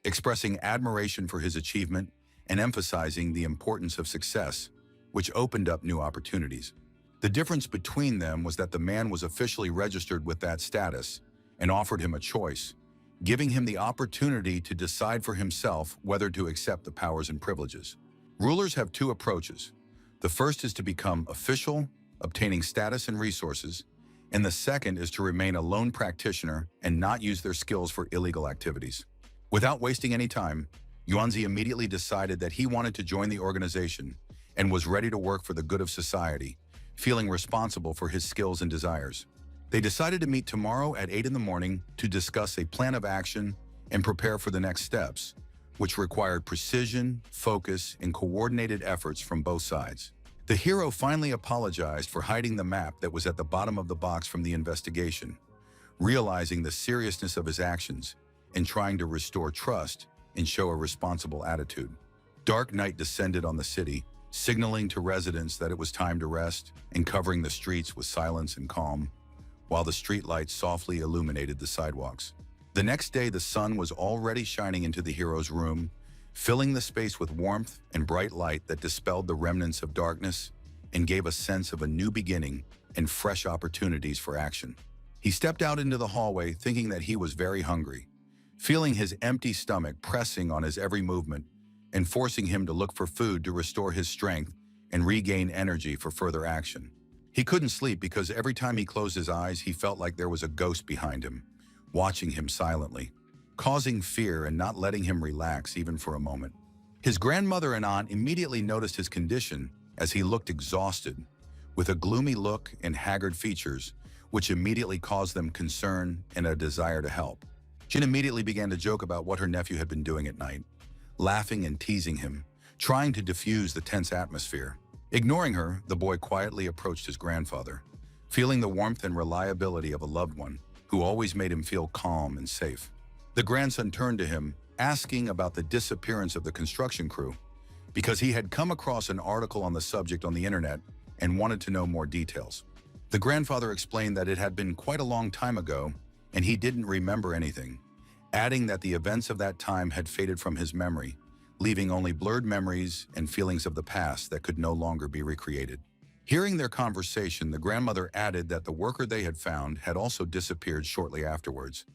expressing admiration for his achievement and emphasizing the importance of success, which opened up new opportunities. The difference between them was that the man was officially registered with that status and offered him a choice, giving him the opportunity to decide for himself whether to accept the powers and privileges. Rulers have two approaches. The first is to become official, obtaining status and resources, and the second is to remain a lone practitioner and not use their skills for illegal activities. Without wasting any time, Yuanzi immediately decided that he wanted to join the organization and was ready to work for the good of society, feeling responsible for his skills and desires. They decided to meet tomorrow at 8 in the morning to discuss a plan of action and prepare for the next steps, which required precision, focus, and coordinated efforts from both sides. The hero finally apologized for hiding the map that was at the bottom of the box from the investigation, realizing the seriousness of his actions and trying to restore trust and show a responsible attitude. Dark night descended on the city, signaling to residents that it was time to rest and covering the streets with silence and calm, while the streetlights softly illuminated the sidewalks. The next day, the sun was already shining into the hero's room, filling the space with warmth and bright light that dispelled the remnants of darkness and gave a sense of a new beginning and fresh opportunities for action. He stepped out into the hallway thinking that he was very hungry, feeling his empty stomach pressing on his every movement and forcing him to look for food to restore his strength and regain energy for further action. He couldn't sleep because every time he closed his eyes, he felt like there was a ghost behind him, watching him silently, causing fear and not letting him relax even for a moment. His grandmother and aunt immediately noticed his condition as he looked exhausted, with a gloomy look and haggard features, which immediately caused them concern and a desire to help. Jin immediately began to joke about what her nephew had been doing at night, laughing and teasing him, trying to diffuse the tense atmosphere. Ignoring her, the boy quietly approached his grandfather, feeling the warmth and reliability of a loved one who always made him feel calm and safe. The grandson turned to him, asking about the disappearance of the construction crew, because he had come across an article on the subject on the internet and wanted to know more details. The grandfather explained that it had been quite a long time ago and he didn't remember anything, adding that the events of that time had faded from his memory, leaving only blurred memories and feelings of the past that could no longer be recreated. Hearing their conversation, the grandmother added that the worker they had found had also disappeared shortly afterwards,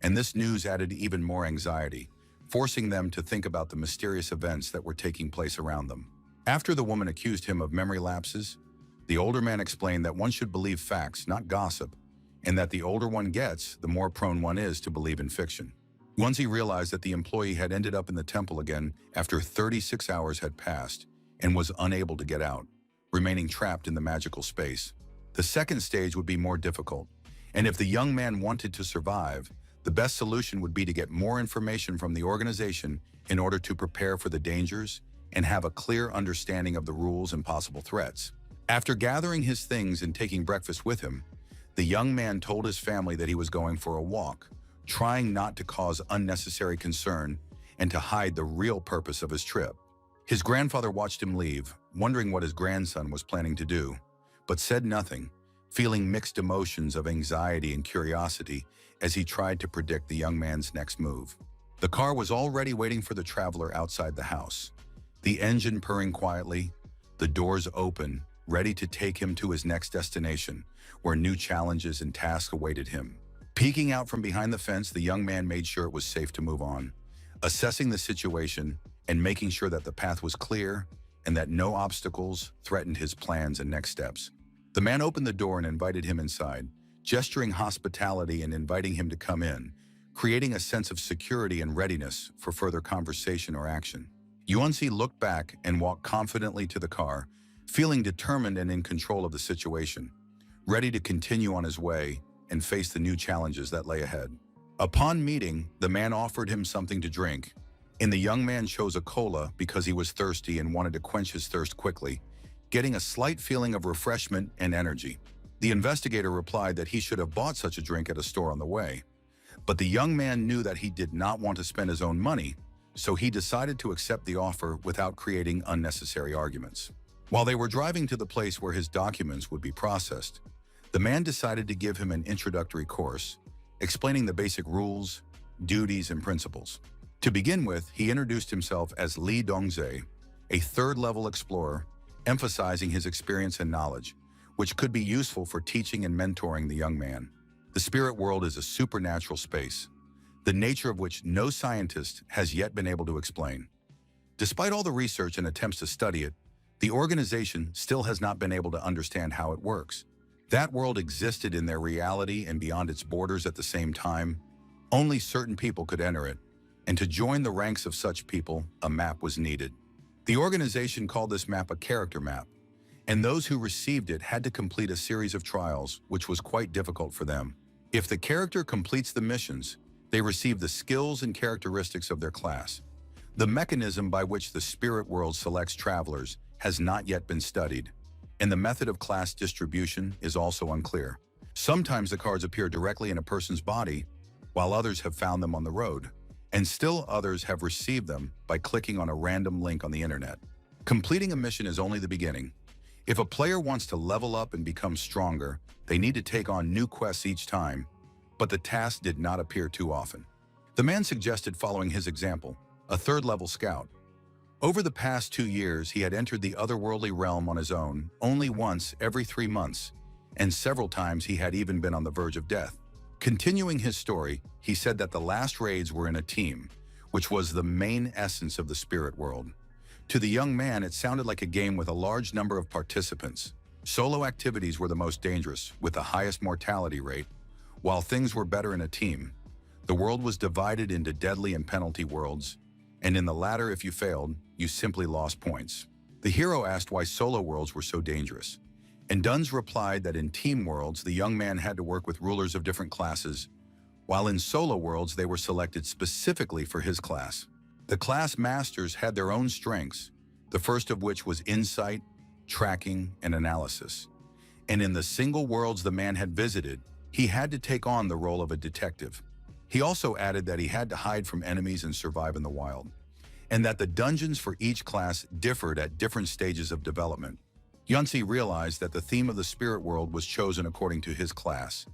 and this news added even more anxiety, forcing them to think about the mysterious events that were taking place around them. After the woman accused him of memory lapses, the older man explained that one should believe facts, not gossip, and that the older one gets, the more prone one is to believe in fiction. Once he realized that the employee had ended up in the temple again after 36 hours had passed and was unable to get out, remaining trapped in the magical space. The second stage would be more difficult, and if the young man wanted to survive, the best solution would be to get more information from the organization in order to prepare for the dangers and have a clear understanding of the rules and possible threats. After gathering his things and taking breakfast with him, the young man told his family that he was going for a walk, trying not to cause unnecessary concern and to hide the real purpose of his trip. His grandfather watched him leave, wondering what his grandson was planning to do, but said nothing, feeling mixed emotions of anxiety and curiosity as he tried to predict the young man's next move. The car was already waiting for the traveler outside the house, the engine purring quietly, the doors open, ready to take him to his next destination, where new challenges and tasks awaited him. Peeking out from behind the fence, the young man made sure it was safe to move on, assessing the situation and making sure that the path was clear and that no obstacles threatened his plans and next steps. The man opened the door and invited him inside, gesturing hospitality and inviting him to come in, creating a sense of security and readiness for further conversation or action. Yuanzi looked back and walked confidently to the car, feeling determined and in control of the situation, ready to continue on his way and face the new challenges that lay ahead. Upon meeting, the man offered him something to drink, and the young man chose a cola because he was thirsty and wanted to quench his thirst quickly, getting a slight feeling of refreshment and energy. The investigator replied that he should have bought such a drink at a store on the way, but the young man knew that he did not want to spend his own money, so he decided to accept the offer without creating unnecessary arguments. While they were driving to the place where his documents would be processed, the man decided to give him an introductory course, explaining the basic rules, duties, and principles. To begin with, he introduced himself as Li Dongze, a third-level explorer, emphasizing his experience and knowledge, which could be useful for teaching and mentoring the young man. The spirit world is a supernatural space, the nature of which no scientist has yet been able to explain. Despite all the research and attempts to study it, the organization still has not been able to understand how it works. That world existed in their reality and beyond its borders at the same time. Only certain people could enter it, and to join the ranks of such people, a map was needed. The organization called this map a character map, and those who received it had to complete a series of trials, which was quite difficult for them. If the character completes the missions, they receive the skills and characteristics of their class. The mechanism by which the spirit world selects travelers has not yet been studied, and the method of class distribution is also unclear. Sometimes the cards appear directly in a person's body, while others have found them on the road, and still others have received them by clicking on a random link on the internet. Completing a mission is only the beginning. If a player wants to level up and become stronger, they need to take on new quests each time, but the task did not appear too often. The man suggested following his example, a third-level scout. Over the past 2 years, he had entered the otherworldly realm on his own, only once every 3 months, and several times he had even been on the verge of death. Continuing his story, he said that the last raids were in a team, which was the main essence of the spirit world. To the young man, it sounded like a game with a large number of participants. Solo activities were the most dangerous, with the highest mortality rate, while things were better in a team. The world was divided into deadly and penalty worlds, and in the latter, if you failed, you simply lost points. The hero asked why solo worlds were so dangerous, and Duns replied that in team worlds, the young man had to work with rulers of different classes, while in solo worlds, they were selected specifically for his class. The class masters had their own strengths, the first of which was insight, tracking, and analysis. And in the single worlds the man had visited, he had to take on the role of a detective. He also added that he had to hide from enemies and survive in the wild, and that the dungeons for each class differed at different stages of development. Yunsi realized that the theme of the spirit world was chosen according to his class,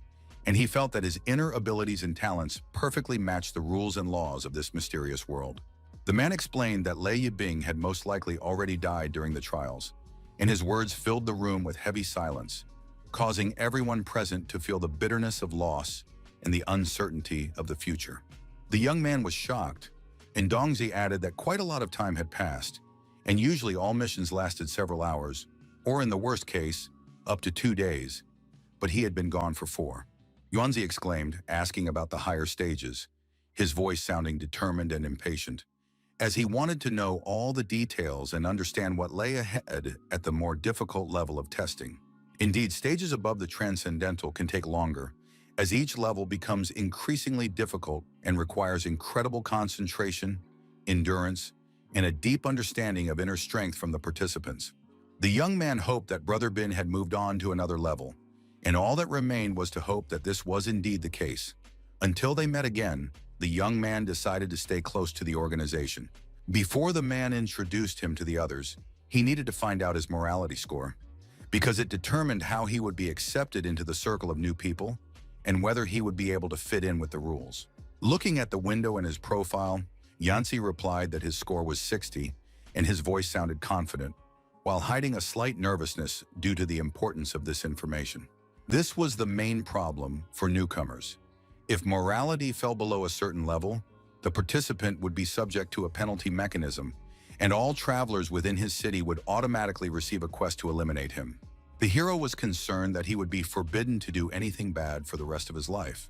and he felt that his inner abilities and talents perfectly matched the rules and laws of this mysterious world. The man explained that Lei Yibing had most likely already died during the trials, and his words filled the room with heavy silence, causing everyone present to feel the bitterness of loss and the uncertainty of the future. The young man was shocked, and Dongzi added that quite a lot of time had passed, and usually all missions lasted several hours, or in the worst case, up to 2 days, but he had been gone for 4. Yuanzi exclaimed, asking about the higher stages, his voice sounding determined and impatient, as he wanted to know all the details and understand what lay ahead at the more difficult level of testing. Indeed, stages above the transcendental can take longer, as each level becomes increasingly difficult and requires incredible concentration, endurance, and a deep understanding of inner strength from the participants. The young man hoped that Brother Bin had moved on to another level, and all that remained was to hope that this was indeed the case. Until they met again, the young man decided to stay close to the organization. Before the man introduced him to the others, he needed to find out his morality score, because it determined how he would be accepted into the circle of new people and whether he would be able to fit in with the rules. Looking at the window in his profile, Yancy replied that his score was 60, and his voice sounded confident, while hiding a slight nervousness due to the importance of this information. This was the main problem for newcomers. If morality fell below a certain level, the participant would be subject to a penalty mechanism, and all travelers within his city would automatically receive a quest to eliminate him. The hero was concerned that he would be forbidden to do anything bad for the rest of his life,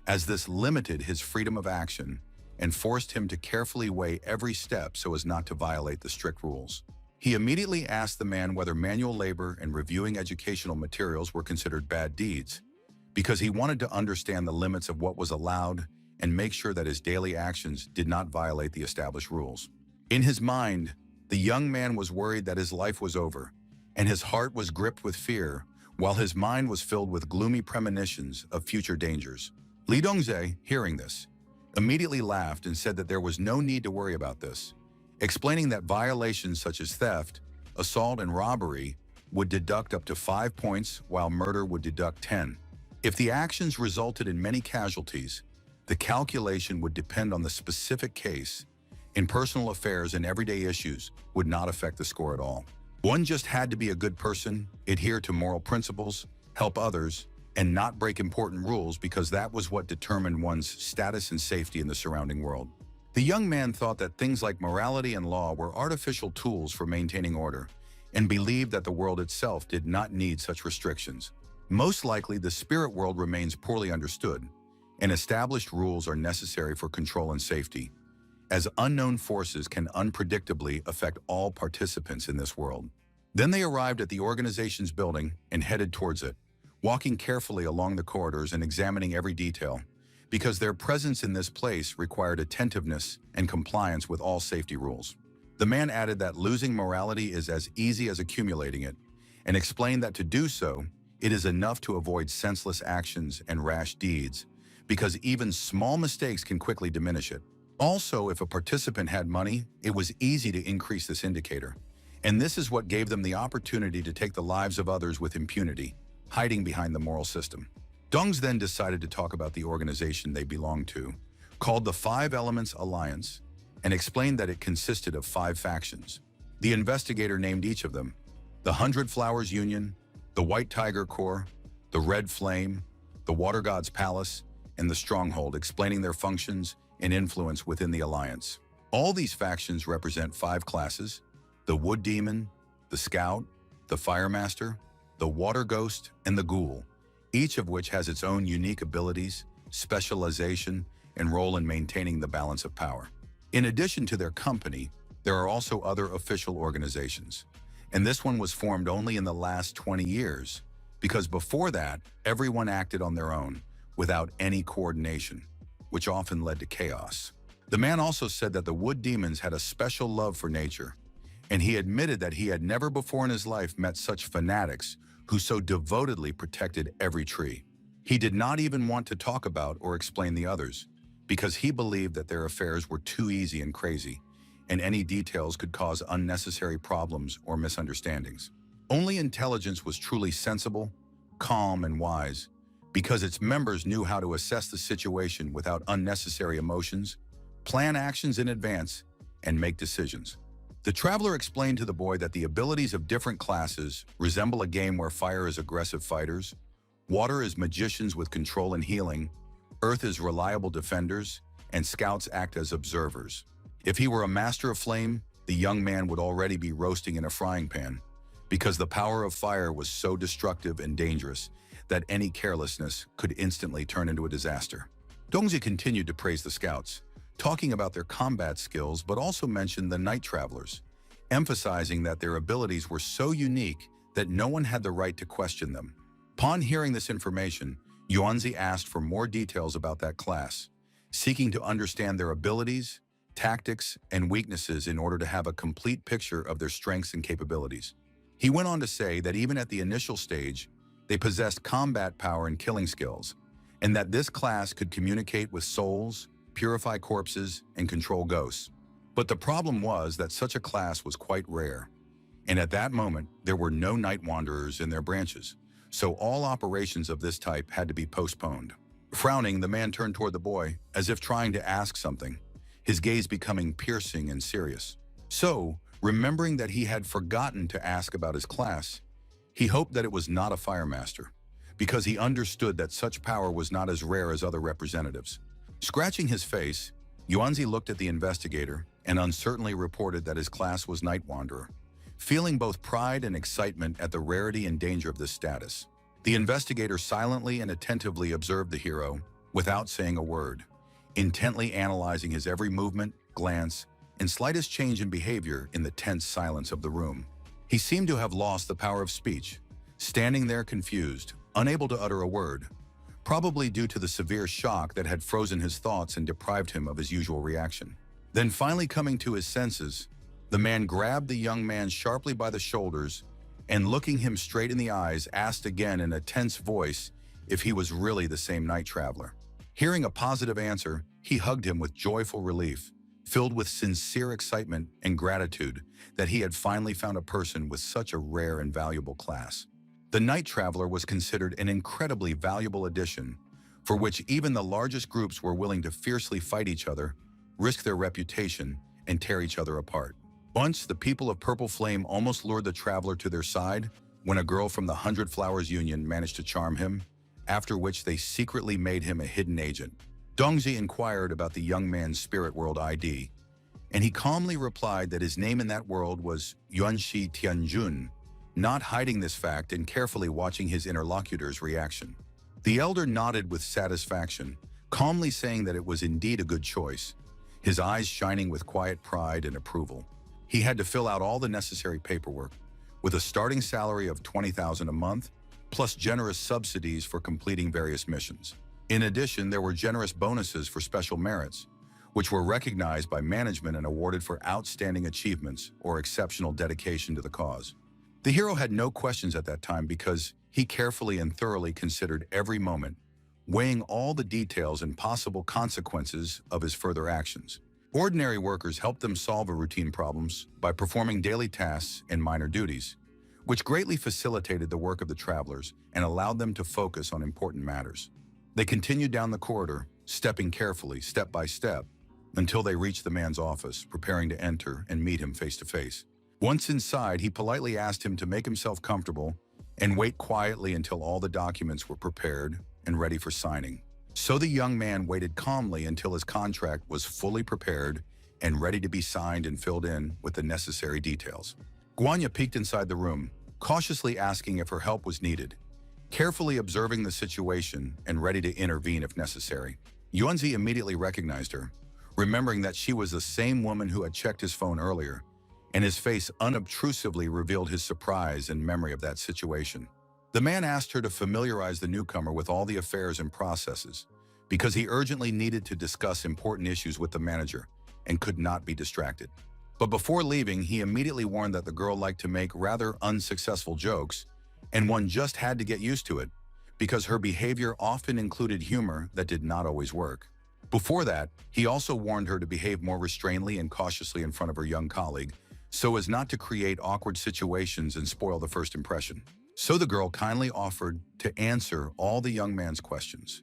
as this limited his freedom of action and forced him to carefully weigh every step so as not to violate the strict rules. He immediately asked the man whether manual labor and reviewing educational materials were considered bad deeds, because he wanted to understand the limits of what was allowed and make sure that his daily actions did not violate the established rules. In his mind, the young man was worried that his life was over, and his heart was gripped with fear, while his mind was filled with gloomy premonitions of future dangers. Li Dongzhe, hearing this, immediately laughed and said that there was no need to worry about this, explaining that violations such as theft, assault, and robbery would deduct up to 5 points, while murder would deduct 10. If the actions resulted in many casualties, the calculation would depend on the specific case, and personal affairs and everyday issues would not affect the score at all. One just had to be a good person, adhere to moral principles, help others, and not break important rules, because that was what determined one's status and safety in the surrounding world. The young man thought that things like morality and law were artificial tools for maintaining order, and believed that the world itself did not need such restrictions. Most likely, the spirit world remains poorly understood, and established rules are necessary for control and safety, as unknown forces can unpredictably affect all participants in this world. Then they arrived at the organization's building and headed towards it, walking carefully along the corridors and examining every detail, because their presence in this place required attentiveness and compliance with all safety rules. The man added that losing morality is as easy as accumulating it, and explained that to do so, it is enough to avoid senseless actions and rash deeds, because even small mistakes can quickly diminish it. Also, if a participant had money, it was easy to increase this indicator, and this is what gave them the opportunity to take the lives of others with impunity, hiding behind the moral system. Dungs then decided to talk about the organization they belonged to, called the 5 Elements Alliance, and explained that it consisted of 5 factions. The investigator named each of them: the 100 Flowers Union, the White Tiger Corps, the Red Flame, the Water God's Palace, and the Stronghold, explaining their functions and influence within the Alliance. All these factions represent 5 classes: the Wood Demon, the Scout, the Firemaster, the Water Ghost, and the Ghoul, each of which has its own unique abilities, specialization, and role in maintaining the balance of power. In addition to their company, there are also other official organizations, and this one was formed only in the last 20 years, because before that, everyone acted on their own, without any coordination, which often led to chaos. The man also said that the Wood Demons had a special love for nature, and he admitted that he had never before in his life met such fanatics who so devotedly protected every tree. He did not even want to talk about or explain the others, because he believed that their affairs were too easy and crazy, and any details could cause unnecessary problems or misunderstandings. Only intelligence was truly sensible, calm, and wise, because its members knew how to assess the situation without unnecessary emotions, plan actions in advance, and make decisions. The traveler explained to the boy that the abilities of different classes resemble a game where fire is aggressive fighters, water is magicians with control and healing, earth is reliable defenders, and scouts act as observers. If he were a master of flame, the young man would already be roasting in a frying pan, because the power of fire was so destructive and dangerous that any carelessness could instantly turn into a disaster. Dongzi continued to praise the scouts, talking about their combat skills, but also mentioned the night travelers, emphasizing that their abilities were so unique that no one had the right to question them. Upon hearing this information, Yuanzi asked for more details about that class, seeking to understand their abilities, tactics, and weaknesses in order to have a complete picture of their strengths and capabilities. He went on to say that even at the initial stage, they possessed combat power and killing skills, and that this class could communicate with souls, purify corpses, and control ghosts. But the problem was that such a class was quite rare, and at that moment, there were no night wanderers in their branches, so all operations of this type had to be postponed. Frowning, the man turned toward the boy, as if trying to ask something, his gaze becoming piercing and serious. So, remembering that he had forgotten to ask about his class, he hoped that it was not a Firemaster, because he understood that such power was not as rare as other representatives. Scratching his face, Yuanzi looked at the investigator and uncertainly reported that his class was Night Wanderer, feeling both pride and excitement at the rarity and danger of this status. The investigator silently and attentively observed the hero without saying a word, intently analyzing his every movement, glance, and slightest change in behavior in the tense silence of the room. He seemed to have lost the power of speech, standing there confused, unable to utter a word, probably due to the severe shock that had frozen his thoughts and deprived him of his usual reaction. Then finally coming to his senses, the man grabbed the young man sharply by the shoulders and looking him straight in the eyes, asked again in a tense voice if he was really the same night traveler. Hearing a positive answer, he hugged him with joyful relief, filled with sincere excitement and gratitude that he had finally found a person with such a rare and valuable class. The night traveler was considered an incredibly valuable addition, for which even the largest groups were willing to fiercely fight each other, risk their reputation, and tear each other apart. Once, the people of Purple Flame almost lured the traveler to their side when a girl from the 100 Flowers Union managed to charm him, after which they secretly made him a hidden agent. Dongzi inquired about the young man's spirit world ID, and he calmly replied that his name in that world was Yuanxi Tianjun, not hiding this fact and carefully watching his interlocutor's reaction. The elder nodded with satisfaction, calmly saying that it was indeed a good choice, his eyes shining with quiet pride and approval. He had to fill out all the necessary paperwork, with a starting salary of 20,000 a month, plus generous subsidies for completing various missions. In addition, there were generous bonuses for special merits, which were recognized by management and awarded for outstanding achievements or exceptional dedication to the cause. The hero had no questions at that time because he carefully and thoroughly considered every moment, weighing all the details and possible consequences of his further actions. Ordinary workers helped them solve routine problems by performing daily tasks and minor duties, which greatly facilitated the work of the travelers and allowed them to focus on important matters. They continued down the corridor, stepping carefully, step by step, until they reached the man's office, preparing to enter and meet him face to face. Once inside, he politely asked him to make himself comfortable and wait quietly until all the documents were prepared and ready for signing. So the young man waited calmly until his contract was fully prepared and ready to be signed and filled in with the necessary details. Guanya peeked inside the room, cautiously asking if her help was needed, carefully observing the situation and ready to intervene if necessary. Yuanzi immediately recognized her, remembering that she was the same woman who had checked his phone earlier, and his face unobtrusively revealed his surprise and memory of that situation. The man asked her to familiarize the newcomer with all the affairs and processes, because he urgently needed to discuss important issues with the manager and could not be distracted. But before leaving, he immediately warned that the girl liked to make rather unsuccessful jokes, and one just had to get used to it, because her behavior often included humor that did not always work. Before that, he also warned her to behave more restrainedly and cautiously in front of her young colleague, so as not to create awkward situations and spoil the first impression. So the girl kindly offered to answer all the young man's questions,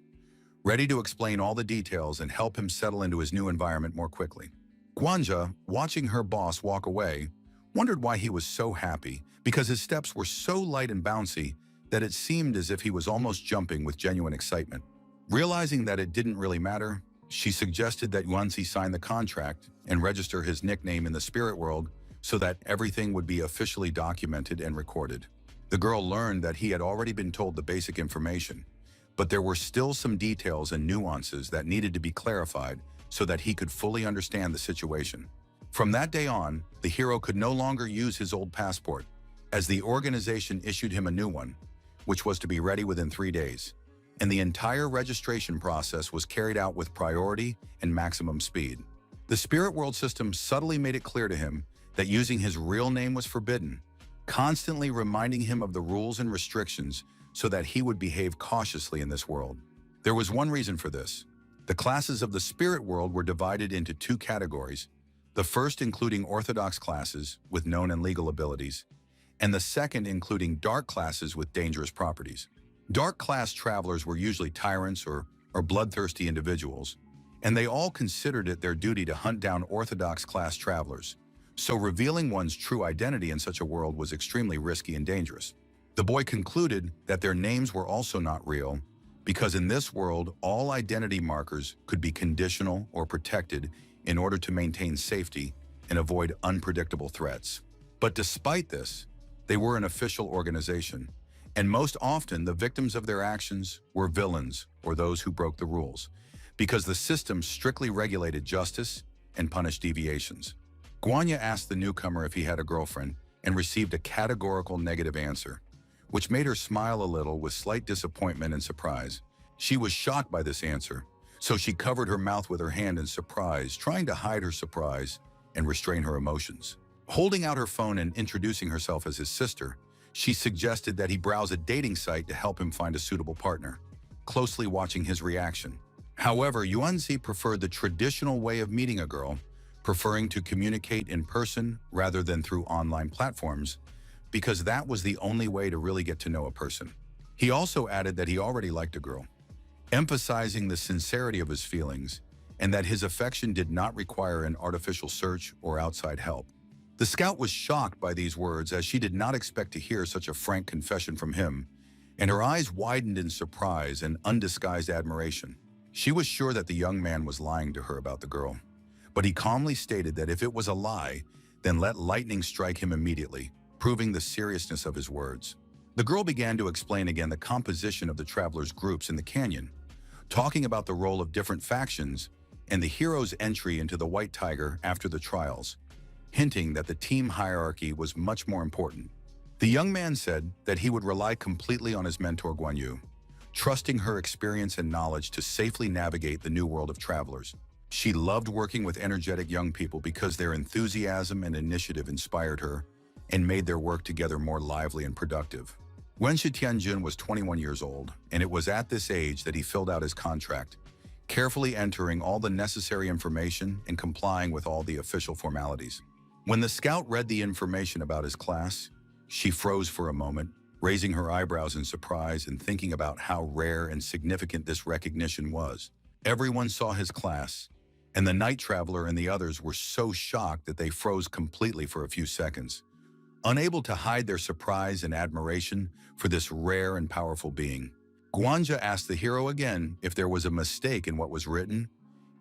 ready to explain all the details and help him settle into his new environment more quickly. Guanja, watching her boss walk away, wondered why he was so happy, because his steps were so light and bouncy that it seemed as if he was almost jumping with genuine excitement. Realizing that it didn't really matter, she suggested that Yuanzi sign the contract and register his nickname in the spirit world so that everything would be officially documented and recorded. The girl learned that he had already been told the basic information, but there were still some details and nuances that needed to be clarified so that he could fully understand the situation. From that day on, the hero could no longer use his old passport, as the organization issued him a new one, which was to be ready within 3 days, and the entire registration process was carried out with priority and maximum speed. The spirit world system subtly made it clear to him that using his real name was forbidden, constantly reminding him of the rules and restrictions so that he would behave cautiously in this world. There was one reason for this. The classes of the spirit world were divided into 2 categories, the first including orthodox classes with known and legal abilities, and the second including dark classes with dangerous properties. Dark class travelers were usually tyrants or bloodthirsty individuals, and they all considered it their duty to hunt down orthodox class travelers, so revealing one's true identity in such a world was extremely risky and dangerous. The boy concluded that their names were also not real, because in this world, all identity markers could be conditional or protected in order to maintain safety and avoid unpredictable threats. But despite this, they were an official organization, and most often the victims of their actions were villains or those who broke the rules, because the system strictly regulated justice and punished deviations. Guanya asked the newcomer if he had a girlfriend and received a categorical negative answer, which made her smile a little with slight disappointment and surprise. She was shocked by this answer, so she covered her mouth with her hand in surprise, trying to hide her surprise and restrain her emotions. Holding out her phone and introducing herself as his sister, she suggested that he browse a dating site to help him find a suitable partner, closely watching his reaction. However, Yuanzi preferred the traditional way of meeting a girl, preferring to communicate in person rather than through online platforms, because that was the only way to really get to know a person. He also added that he already liked a girl, emphasizing the sincerity of his feelings and that his affection did not require an artificial search or outside help. The scout was shocked by these words, as she did not expect to hear such a frank confession from him, and her eyes widened in surprise and undisguised admiration. She was sure that the young man was lying to her about the girl, but he calmly stated that if it was a lie, then let lightning strike him immediately, proving the seriousness of his words. The girl began to explain again the composition of the travelers' groups in the canyon, talking about the role of different factions and the hero's entry into the White Tiger after the trials, hinting that the team hierarchy was much more important. The young man said that he would rely completely on his mentor Guan Yu, trusting her experience and knowledge to safely navigate the new world of travelers. She loved working with energetic young people because their enthusiasm and initiative inspired her and made their work together more lively and productive. Wen Shitianjun was 21 years old, and it was at this age that he filled out his contract, carefully entering all the necessary information and complying with all the official formalities. When the scout read the information about his class, she froze for a moment, raising her eyebrows in surprise and thinking about how rare and significant this recognition was. Everyone saw his class, and the night traveler and the others were so shocked that they froze completely for a few seconds, unable to hide their surprise and admiration for this rare and powerful being. Gwanja asked the hero again if there was a mistake in what was written,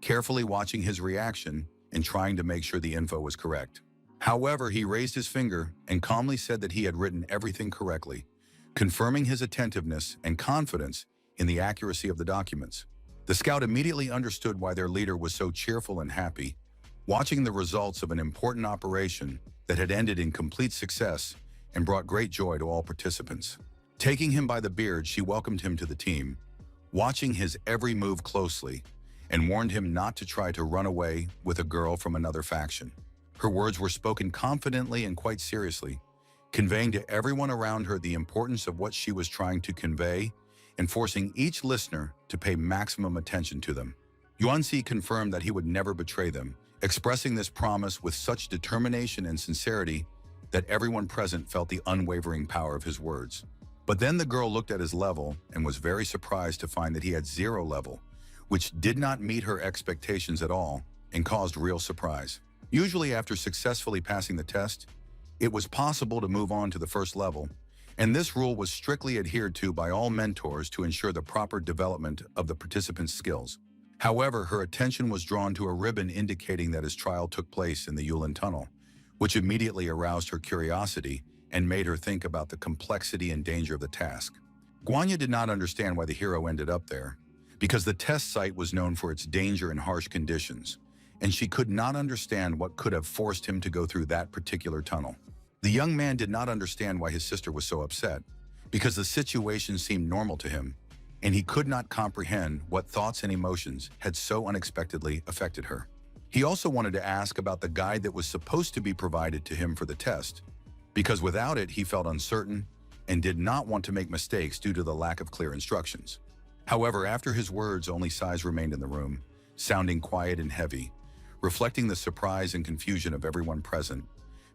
carefully watching his reaction and trying to make sure the info was correct. However, he raised his finger and calmly said that he had written everything correctly, confirming his attentiveness and confidence in the accuracy of the documents. The scout immediately understood why their leader was so cheerful and happy, watching the results of an important operation that had ended in complete success and brought great joy to all participants. Taking him by the beard, she welcomed him to the team, watching his every move closely, and warned him not to try to run away with a girl from another faction. Her words were spoken confidently and quite seriously, conveying to everyone around her the importance of what she was trying to convey and forcing each listener to pay maximum attention to them. Yuanzi confirmed that he would never betray them, expressing this promise with such determination and sincerity that everyone present felt the unwavering power of his words. But then the girl looked at his level and was very surprised to find that he had 0 level, which did not meet her expectations at all and caused real surprise. Usually after successfully passing the test, it was possible to move on to the first level, and this rule was strictly adhered to by all mentors to ensure the proper development of the participants' skills. However, her attention was drawn to a ribbon indicating that his trial took place in the Yulin Tunnel, which immediately aroused her curiosity and made her think about the complexity and danger of the task. Guanya did not understand why the hero ended up there, because the test site was known for its danger and harsh conditions, and she could not understand what could have forced him to go through that particular tunnel. The young man did not understand why his sister was so upset, because the situation seemed normal to him, and he could not comprehend what thoughts and emotions had so unexpectedly affected her. He also wanted to ask about the guide that was supposed to be provided to him for the test, because without it he felt uncertain and did not want to make mistakes due to the lack of clear instructions. However, after his words, only sighs remained in the room, sounding quiet and heavy, reflecting the surprise and confusion of everyone present,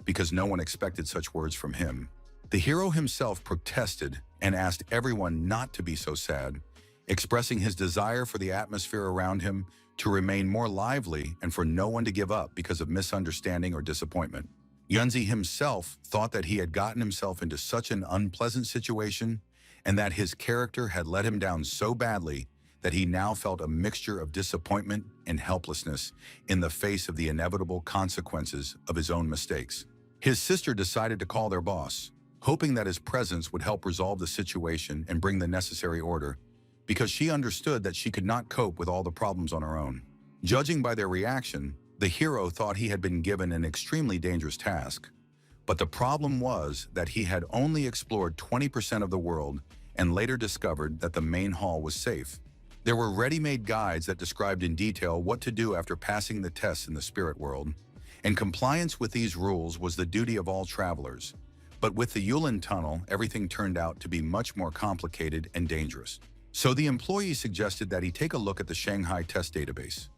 because no one expected such words from him. The hero himself protested and asked everyone not to be so sad, expressing his desire for the atmosphere around him to remain more lively and for no one to give up because of misunderstanding or disappointment. Yunzi himself thought that he had gotten himself into such an unpleasant situation and that his character had let him down so badly that he now felt a mixture of disappointment and helplessness in the face of the inevitable consequences of his own mistakes. His sister decided to call their boss, hoping that his presence would help resolve the situation and bring the necessary order, because she understood that she could not cope with all the problems on her own. Judging by their reaction, the hero thought he had been given an extremely dangerous task, but the problem was that he had only explored 20% of the world and later discovered that the main hall was safe. There were ready-made guides that described in detail what to do after passing the tests in the spirit world, and compliance with these rules was the duty of all travelers. But with the Yulin Tunnel, everything turned out to be much more complicated and dangerous. So the employee suggested that he take a look at the Shanghai test database,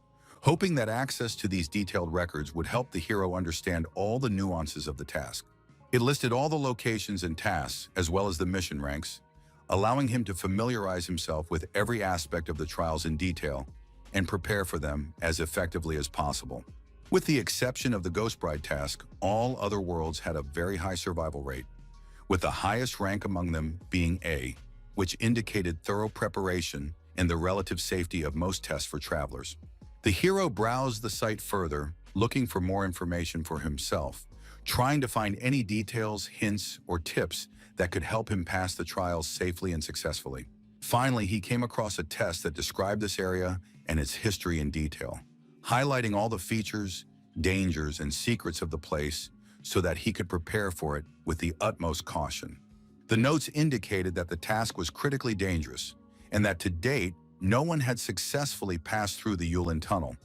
hoping that access to these detailed records would help the hero understand all the nuances of the task. It listed all the locations and tasks, as well as the mission ranks, allowing him to familiarize himself with every aspect of the trials in detail and prepare for them as effectively as possible. With the exception of the Ghost Bride task, all other worlds had a very high survival rate, with the highest rank among them being A, which indicated thorough preparation and the relative safety of most tests for travelers. The hero browsed the site further, looking for more information for himself, trying to find any details, hints, or tips that could help him pass the trials safely and successfully. Finally, he came across a test that described this area and its history in detail, highlighting all the features, dangers, and secrets of the place so that he could prepare for it with the utmost caution. The notes indicated that the task was critically dangerous and that to date, no one had successfully passed through the Yulin Tunnel,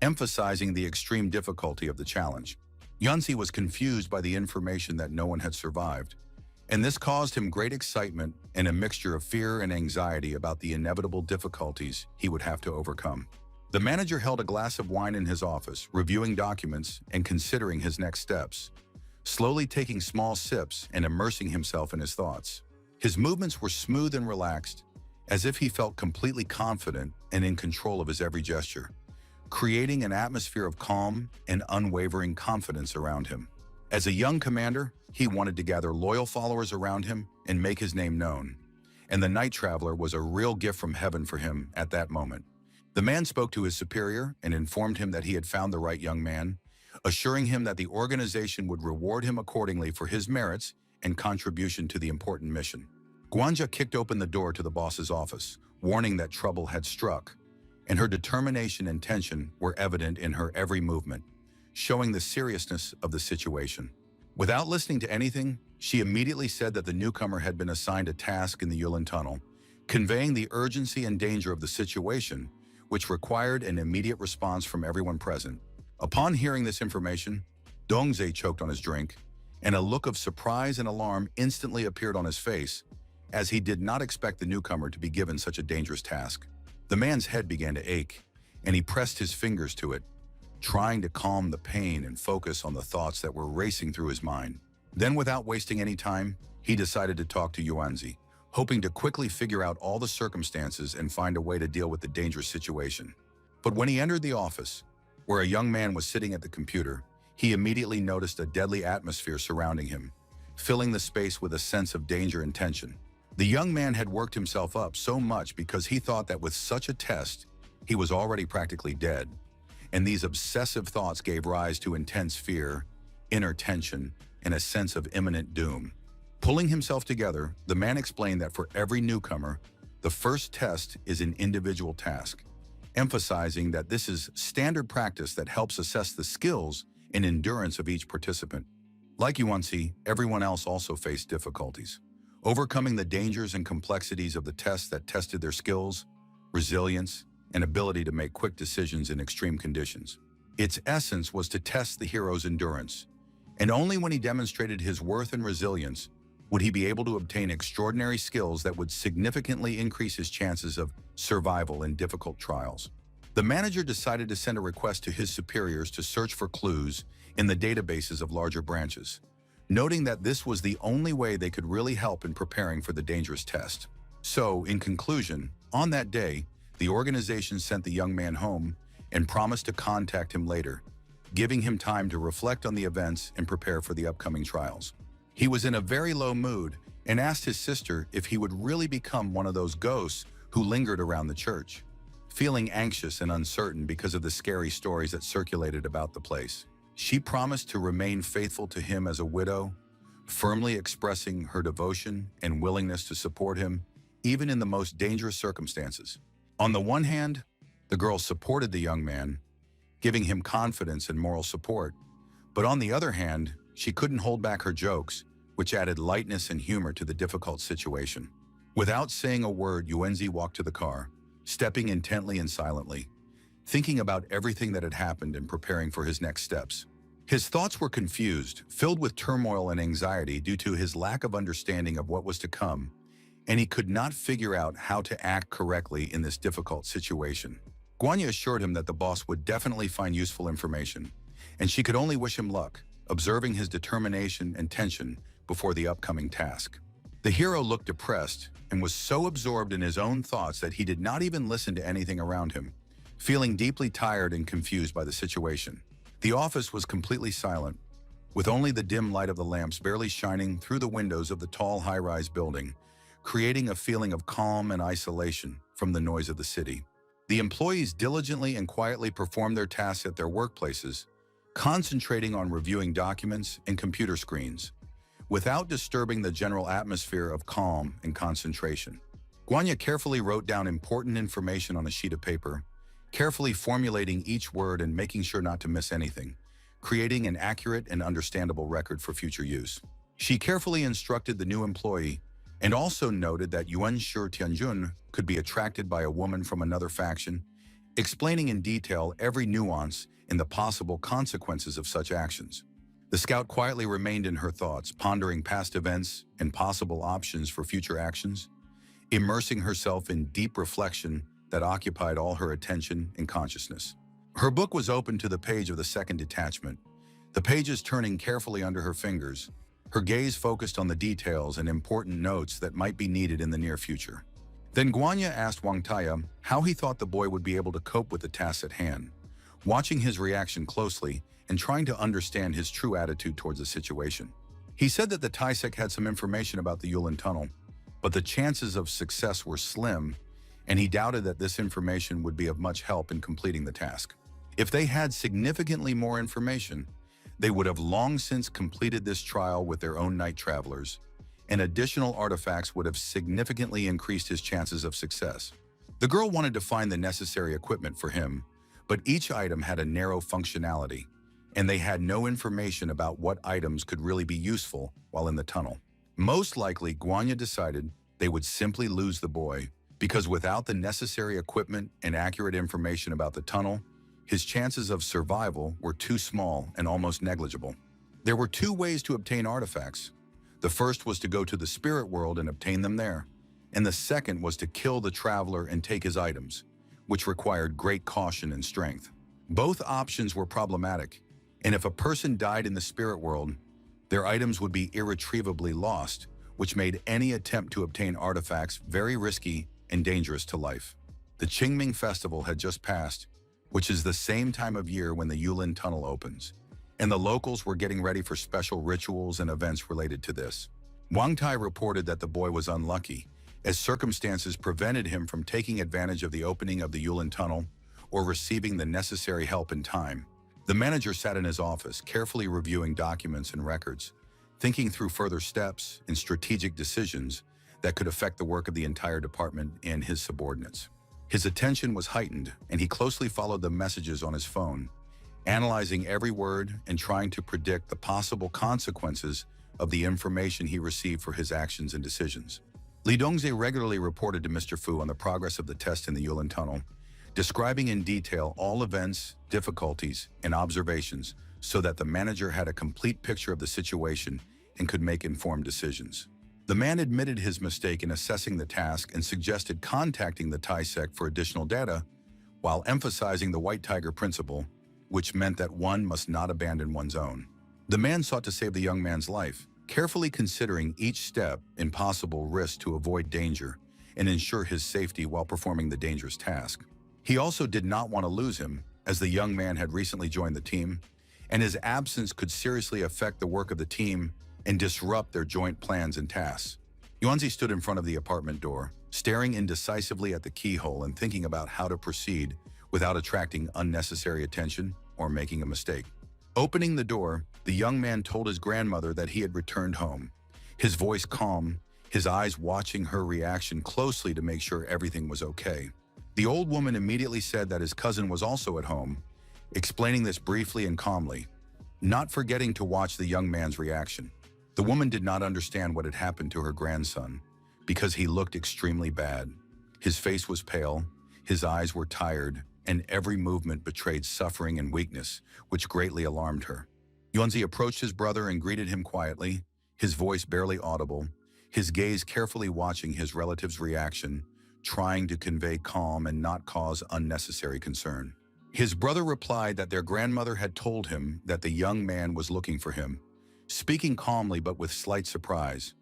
emphasizing the extreme difficulty of the challenge. Yunzi was confused by the information that no one had survived, and this caused him great excitement and a mixture of fear and anxiety about the inevitable difficulties he would have to overcome. The manager held a glass of wine in his office, reviewing documents and considering his next steps, slowly taking small sips and immersing himself in his thoughts. His movements were smooth and relaxed, as if he felt completely confident and in control of his every gesture, creating an atmosphere of calm and unwavering confidence around him. As a young commander, he wanted to gather loyal followers around him and make his name known, and the night traveler was a real gift from heaven for him at that moment. The man spoke to his superior and informed him that he had found the right young man, assuring him that the organization would reward him accordingly for his merits and contribution to the important mission. Gwanja kicked open the door to the boss's office, warning that trouble had struck, and her determination and tension were evident in her every movement, showing the seriousness of the situation. Without listening to anything, she immediately said that the newcomer had been assigned a task in the Yulin Tunnel, conveying the urgency and danger of the situation, which required an immediate response from everyone present. Upon hearing this information, Dongze choked on his drink, and a look of surprise and alarm instantly appeared on his face, as he did not expect the newcomer to be given such a dangerous task. The man's head began to ache, and he pressed his fingers to it, trying to calm the pain and focus on the thoughts that were racing through his mind. Then, without wasting any time, he decided to talk to Yuanzi, hoping to quickly figure out all the circumstances and find a way to deal with the dangerous situation. But when he entered the office, where a young man was sitting at the computer, he immediately noticed a deadly atmosphere surrounding him, filling the space with a sense of danger and tension. The young man had worked himself up so much because he thought that with such a test, he was already practically dead, and these obsessive thoughts gave rise to intense fear, inner tension, and a sense of imminent doom. Pulling himself together, the man explained that for every newcomer, the first test is an individual task, emphasizing that this is standard practice that helps assess the skills and endurance of each participant. Like Yuanzi, everyone else also faced difficulties, overcoming the dangers and complexities of the tests that tested their skills, resilience, and ability to make quick decisions in extreme conditions. Its essence was to test the hero's endurance, and only when he demonstrated his worth and resilience would he be able to obtain extraordinary skills that would significantly increase his chances of survival in difficult trials. The manager decided to send a request to his superiors to search for clues in the databases of larger branches, noting that this was the only way they could really help in preparing for the dangerous test. So, in conclusion, on that day, the organization sent the young man home and promised to contact him later, giving him time to reflect on the events and prepare for the upcoming trials. He was in a very low mood and asked his sister if he would really become one of those ghosts who lingered around the church, feeling anxious and uncertain because of the scary stories that circulated about the place. She promised to remain faithful to him as a widow, firmly expressing her devotion and willingness to support him, even in the most dangerous circumstances. On the one hand, the girl supported the young man, giving him confidence and moral support, but on the other hand, she couldn't hold back her jokes, which added lightness and humor to the difficult situation. Without saying a word, Yuanzi walked to the car, stepping intently and silently, thinking about everything that had happened and preparing for his next steps. His thoughts were confused, filled with turmoil and anxiety due to his lack of understanding of what was to come, and he could not figure out how to act correctly in this difficult situation. Guanya assured him that the boss would definitely find useful information, and she could only wish him luck, observing his determination and tension before the upcoming task. The hero looked depressed and was so absorbed in his own thoughts that he did not even listen to anything around him, feeling deeply tired and confused by the situation. The office was completely silent, with only the dim light of the lamps barely shining through the windows of the tall high-rise building, creating a feeling of calm and isolation from the noise of the city. The employees diligently and quietly performed their tasks at their workplaces, concentrating on reviewing documents and computer screens, without disturbing the general atmosphere of calm and concentration. Guanya carefully wrote down important information on a sheet of paper, carefully formulating each word and making sure not to miss anything, creating an accurate and understandable record for future use. She carefully instructed the new employee and also noted that Yuan Shi Tianjun could be attracted by a woman from another faction, explaining in detail every nuance and the possible consequences of such actions. The scout quietly remained in her thoughts, pondering past events and possible options for future actions, immersing herself in deep reflection that occupied all her attention and consciousness. Her book was open to the page of the second detachment, the pages turning carefully under her fingers, her gaze focused on the details and important notes that might be needed in the near future. Then Guanya asked Wang Taya how he thought the boy would be able to cope with the tasks at hand, watching his reaction closely and trying to understand his true attitude towards the situation. He said that the Taisek had some information about the Yulin Tunnel, but the chances of success were slim, and he doubted that this information would be of much help in completing the task. If they had significantly more information, they would have long since completed this trial with their own night travelers, and additional artifacts would have significantly increased his chances of success. The girl wanted to find the necessary equipment for him, but each item had a narrow functionality, and they had no information about what items could really be useful while in the tunnel. Most likely, Guanya decided they would simply lose the boy, because without the necessary equipment and accurate information about the tunnel, his chances of survival were too small and almost negligible. There were two ways to obtain artifacts. The first was to go to the spirit world and obtain them there, and the second was to kill the traveler and take his items, which required great caution and strength. Both options were problematic, and if a person died in the spirit world, their items would be irretrievably lost, which made any attempt to obtain artifacts very risky and dangerous to life. The Qingming Festival had just passed, which is the same time of year when the Yulin Tunnel opens, and the locals were getting ready for special rituals and events related to this. Wang Tai reported that the boy was unlucky, as circumstances prevented him from taking advantage of the opening of the Yulin Tunnel or receiving the necessary help in time. The manager sat in his office, carefully reviewing documents and records, thinking through further steps and strategic decisions that could affect the work of the entire department and his subordinates. His attention was heightened, and he closely followed the messages on his phone, analyzing every word and trying to predict the possible consequences of the information he received for his actions and decisions. Li Dongzhe regularly reported to Mr. Fu on the progress of the test in the Yulin Tunnel, describing in detail all events, difficulties, and observations so that the manager had a complete picture of the situation and could make informed decisions. The man admitted his mistake in assessing the task and suggested contacting the Tai Sec for additional data, while emphasizing the White Tiger principle, which meant that one must not abandon one's own. The man sought to save the young man's life, carefully considering each step and possible risk to avoid danger and ensure his safety while performing the dangerous task. He also did not want to lose him, as the young man had recently joined the team, and his absence could seriously affect the work of the team and disrupt their joint plans and tasks. Yuanzi stood in front of the apartment door, staring indecisively at the keyhole and thinking about how to proceed without attracting unnecessary attention or making a mistake. Opening the door, the young man told his grandmother that he had returned home, his voice calm, his eyes watching her reaction closely to make sure everything was okay. The old woman immediately said that his cousin was also at home, explaining this briefly and calmly, not forgetting to watch the young man's reaction. The woman did not understand what had happened to her grandson, because he looked extremely bad. His face was pale, his eyes were tired, and every movement betrayed suffering and weakness, which greatly alarmed her. Yuanzi approached his brother and greeted him quietly, his voice barely audible, his gaze carefully watching his relative's reaction, trying to convey calm and not cause unnecessary concern. His brother replied that their grandmother had told him that the young man was looking for him, speaking calmly but with slight surprise,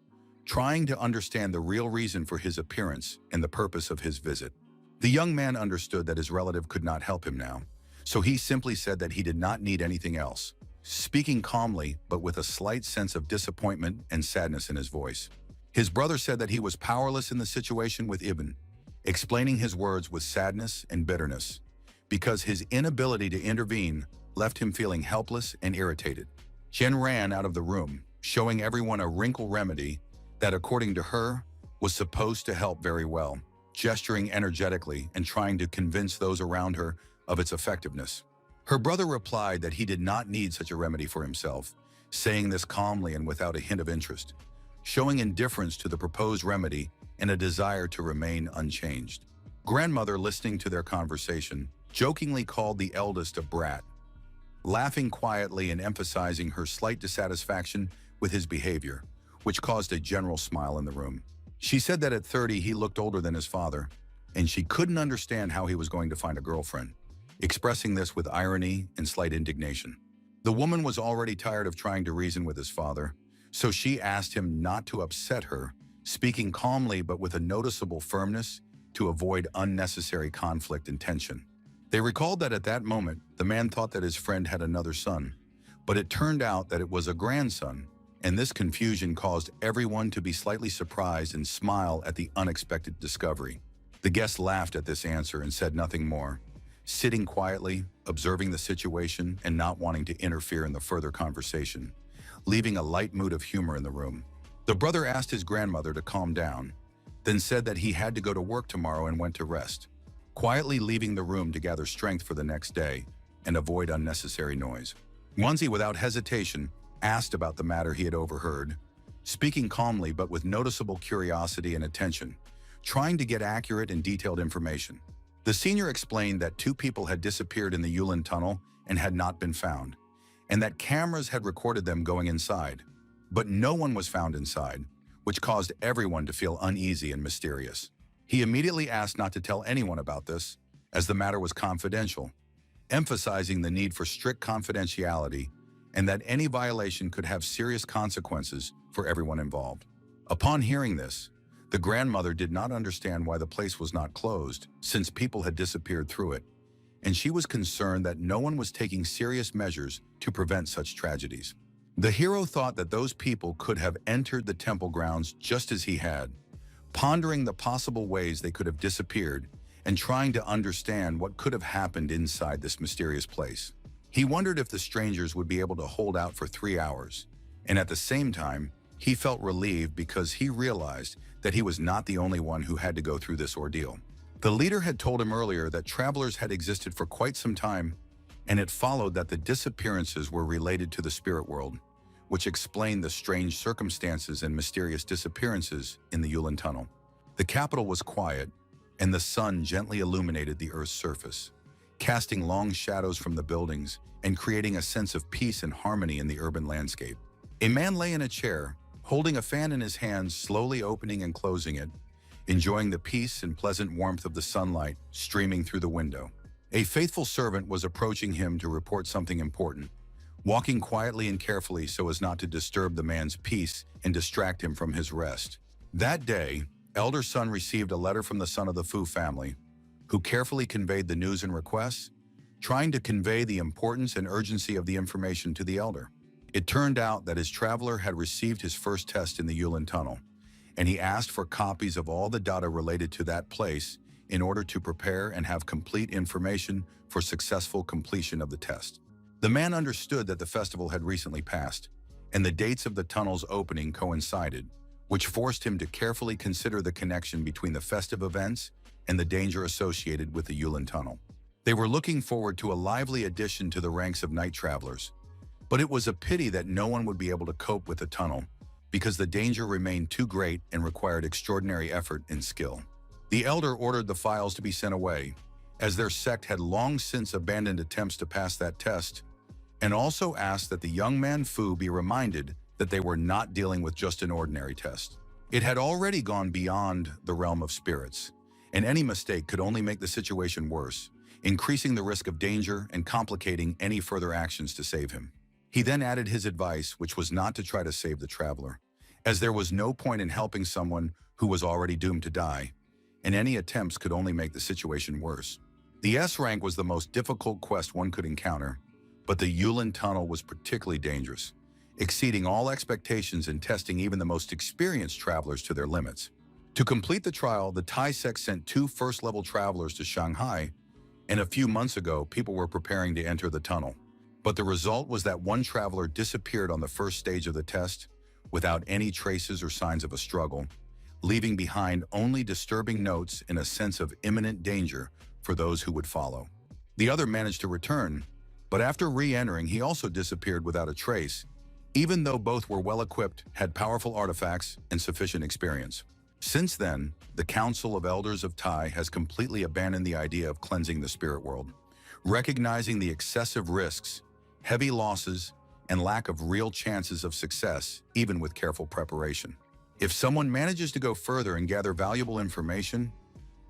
trying to understand the real reason for his appearance and the purpose of his visit. The young man understood that his relative could not help him now, so he simply said that he did not need anything else, speaking calmly but with a slight sense of disappointment and sadness in his voice. His brother said that he was powerless in the situation with Ibn, explaining his words with sadness and bitterness, because his inability to intervene left him feeling helpless and irritated. Jen ran out of the room, showing everyone a wrinkle remedy that, according to her, was supposed to help very well, gesturing energetically and trying to convince those around her of its effectiveness. Her brother replied that he did not need such a remedy for himself, saying this calmly and without a hint of interest, showing indifference to the proposed remedy and a desire to remain unchanged. Grandmother, listening to their conversation, jokingly called the eldest a brat, laughing quietly and emphasizing her slight dissatisfaction with his behavior, which caused a general smile in the room. She said that at 30 he looked older than his father, and she couldn't understand how he was going to find a girlfriend, expressing this with irony and slight indignation. The woman was already tired of trying to reason with his father, so she asked him not to upset her, speaking calmly but with a noticeable firmness to avoid unnecessary conflict and tension. They recalled that at that moment, the man thought that his friend had another son, but it turned out that it was a grandson, and this confusion caused everyone to be slightly surprised and smile at the unexpected discovery. The guest laughed at this answer and said nothing more, sitting quietly, observing the situation and not wanting to interfere in the further conversation, leaving a light mood of humor in the room. The brother asked his grandmother to calm down, then said that he had to go to work tomorrow and went to rest, quietly leaving the room to gather strength for the next day and avoid unnecessary noise. Munzi, without hesitation, asked about the matter he had overheard, speaking calmly but with noticeable curiosity and attention, trying to get accurate and detailed information. The senior explained that 2 people had disappeared in the Yulin tunnel and had not been found, and that cameras had recorded them going inside, but no one was found inside, which caused everyone to feel uneasy and mysterious. He immediately asked not to tell anyone about this, as the matter was confidential, emphasizing the need for strict confidentiality and that any violation could have serious consequences for everyone involved. Upon hearing this, the grandmother did not understand why the place was not closed, since people had disappeared through it, and she was concerned that no one was taking serious measures to prevent such tragedies. The hero thought that those people could have entered the temple grounds just as he had, pondering the possible ways they could have disappeared and trying to understand what could have happened inside this mysterious place. He wondered if the strangers would be able to hold out for 3 hours, and at the same time, he felt relieved because he realized that he was not the only one who had to go through this ordeal. The leader had told him earlier that travelers had existed for quite some time, and it followed that the disappearances were related to the spirit world, which explained the strange circumstances and mysterious disappearances in the Yulin tunnel. The capital was quiet, and the sun gently illuminated the Earth's surface, casting long shadows from the buildings and creating a sense of peace and harmony in the urban landscape. A man lay in a chair, holding a fan in his hands, slowly opening and closing it, enjoying the peace and pleasant warmth of the sunlight streaming through the window. A faithful servant was approaching him to report something important, walking quietly and carefully so as not to disturb the man's peace and distract him from his rest. That day, elder son received a letter from the son of the Fu family, who carefully conveyed the news and requests, trying to convey the importance and urgency of the information to the elder. It turned out that his traveler had received his first test in the Yulin tunnel, and he asked for copies of all the data related to that place in order to prepare and have complete information for successful completion of the test. The man understood that the festival had recently passed, and the dates of the tunnel's opening coincided, which forced him to carefully consider the connection between the festive events and the danger associated with the Yulin tunnel. They were looking forward to a lively addition to the ranks of night travelers, but it was a pity that no one would be able to cope with the tunnel because the danger remained too great and required extraordinary effort and skill. The elder ordered the files to be sent away, as their sect had long since abandoned attempts to pass that test, and also asked that the young man Fu be reminded that they were not dealing with just an ordinary test. It had already gone beyond the realm of spirits, and any mistake could only make the situation worse, increasing the risk of danger and complicating any further actions to save him. He then added his advice, which was not to try to save the traveler, as there was no point in helping someone who was already doomed to die, and any attempts could only make the situation worse. The S rank was the most difficult quest one could encounter, but the Yulin tunnel was particularly dangerous, exceeding all expectations and testing even the most experienced travelers to their limits. To complete the trial, the Thai sect sent 2 first-level travelers to Shanghai, and a few months ago, people were preparing to enter the tunnel. But the result was that one traveler disappeared on the first stage of the test without any traces or signs of a struggle, leaving behind only disturbing notes and a sense of imminent danger for those who would follow. The other managed to return, but after re-entering, he also disappeared without a trace, even though both were well-equipped, had powerful artifacts, and sufficient experience. Since then, the Council of Elders of Tai has completely abandoned the idea of cleansing the spirit world, recognizing the excessive risks, heavy losses, and lack of real chances of success, even with careful preparation. If someone manages to go further and gather valuable information,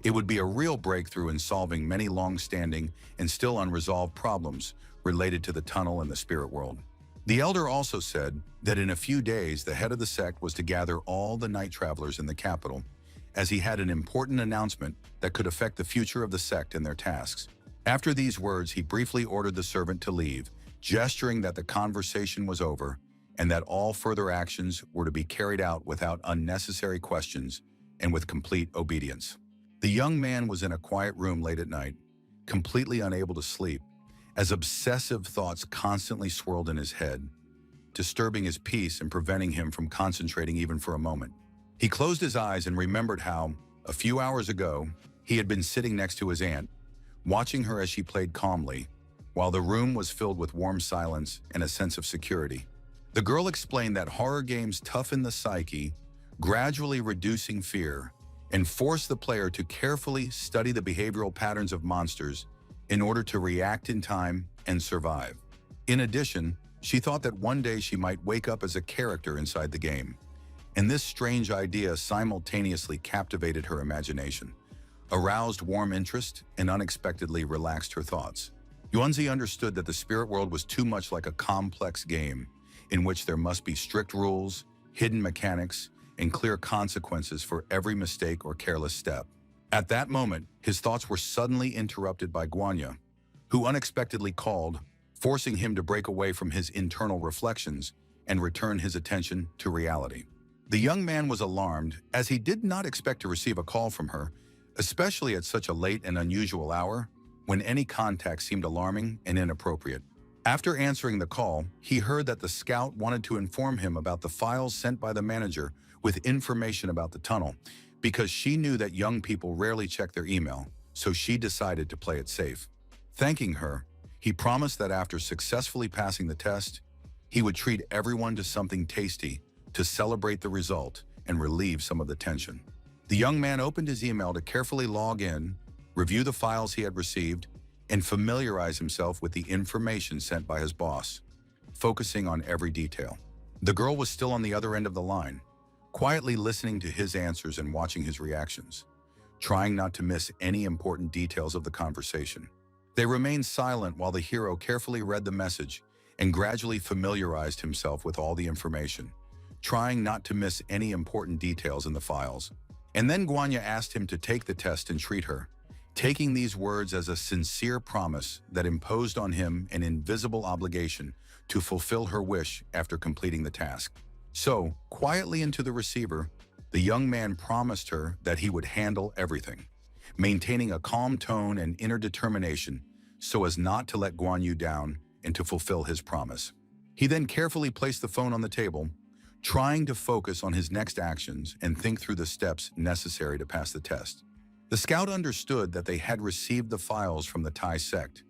it would be a real breakthrough in solving many long-standing and still unresolved problems related to the tunnel and the spirit world. The elder also said that in a few days, the head of the sect was to gather all the night travelers in the capital, as he had an important announcement that could affect the future of the sect and their tasks. After these words, he briefly ordered the servant to leave, gesturing that the conversation was over, and that all further actions were to be carried out without unnecessary questions and with complete obedience. The young man was in a quiet room late at night, completely unable to sleep, as obsessive thoughts constantly swirled in his head, disturbing his peace and preventing him from concentrating even for a moment. He closed his eyes and remembered how, a few hours ago, he had been sitting next to his aunt, watching her as she played calmly, while the room was filled with warm silence and a sense of security. The girl explained that horror games toughen the psyche, gradually reducing fear, and force the player to carefully study the behavioral patterns of monsters in order to react in time and survive. In addition, she thought that one day she might wake up as a character inside the game, and this strange idea simultaneously captivated her imagination, aroused warm interest, and unexpectedly relaxed her thoughts. Yuanzi understood that the spirit world was too much like a complex game in which there must be strict rules, hidden mechanics, and clear consequences for every mistake or careless step. At that moment, his thoughts were suddenly interrupted by Guanya, who unexpectedly called, forcing him to break away from his internal reflections and return his attention to reality. The young man was alarmed, as he did not expect to receive a call from her, especially at such a late and unusual hour, when any contact seemed alarming and inappropriate. After answering the call, he heard that the scout wanted to inform him about the files sent by the manager with information about the tunnel, because she knew that young people rarely check their email, so she decided to play it safe. Thanking her, he promised that after successfully passing the test, he would treat everyone to something tasty to celebrate the result and relieve some of the tension. The young man opened his email to carefully log in, review the files he had received, and familiarize himself with the information sent by his boss, focusing on every detail. The girl was still on the other end of the line, quietly listening to his answers and watching his reactions, trying not to miss any important details of the conversation. They remained silent while the hero carefully read the message and gradually familiarized himself with all the information, trying not to miss any important details in the files. And then Guanya asked him to take the test and treat her, taking these words as a sincere promise that imposed on him an invisible obligation to fulfill her wish after completing the task. So, quietly into the receiver, the young man promised her that he would handle everything, maintaining a calm tone and inner determination so as not to let Guan Yu down and to fulfill his promise. He then carefully placed the phone on the table, trying to focus on his next actions and think through the steps necessary to pass the test. The scout understood that they had received the files from the Thai sect,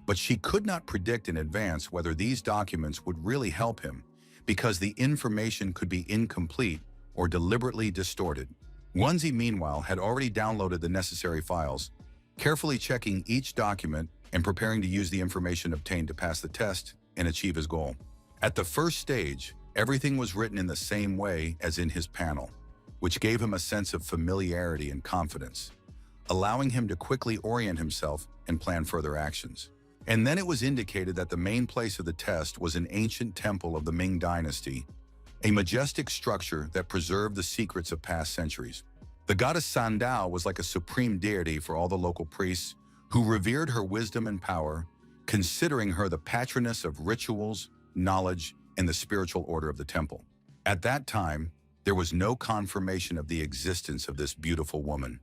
but she could not predict in advance whether these documents would really help him, because the information could be incomplete or deliberately distorted. Wenzi, meanwhile, had already downloaded the necessary files, carefully checking each document and preparing to use the information obtained to pass the test and achieve his goal. At the first stage, everything was written in the same way as in his panel, which gave him a sense of familiarity and confidence, allowing him to quickly orient himself and plan further actions. And then it was indicated that the main place of the test was an ancient temple of the Ming dynasty, a majestic structure that preserved the secrets of past centuries. The goddess Sandao was like a supreme deity for all the local priests, who revered her wisdom and power, considering her the patroness of rituals, knowledge, and the spiritual order of the temple. At that time, there was no confirmation of the existence of this beautiful woman,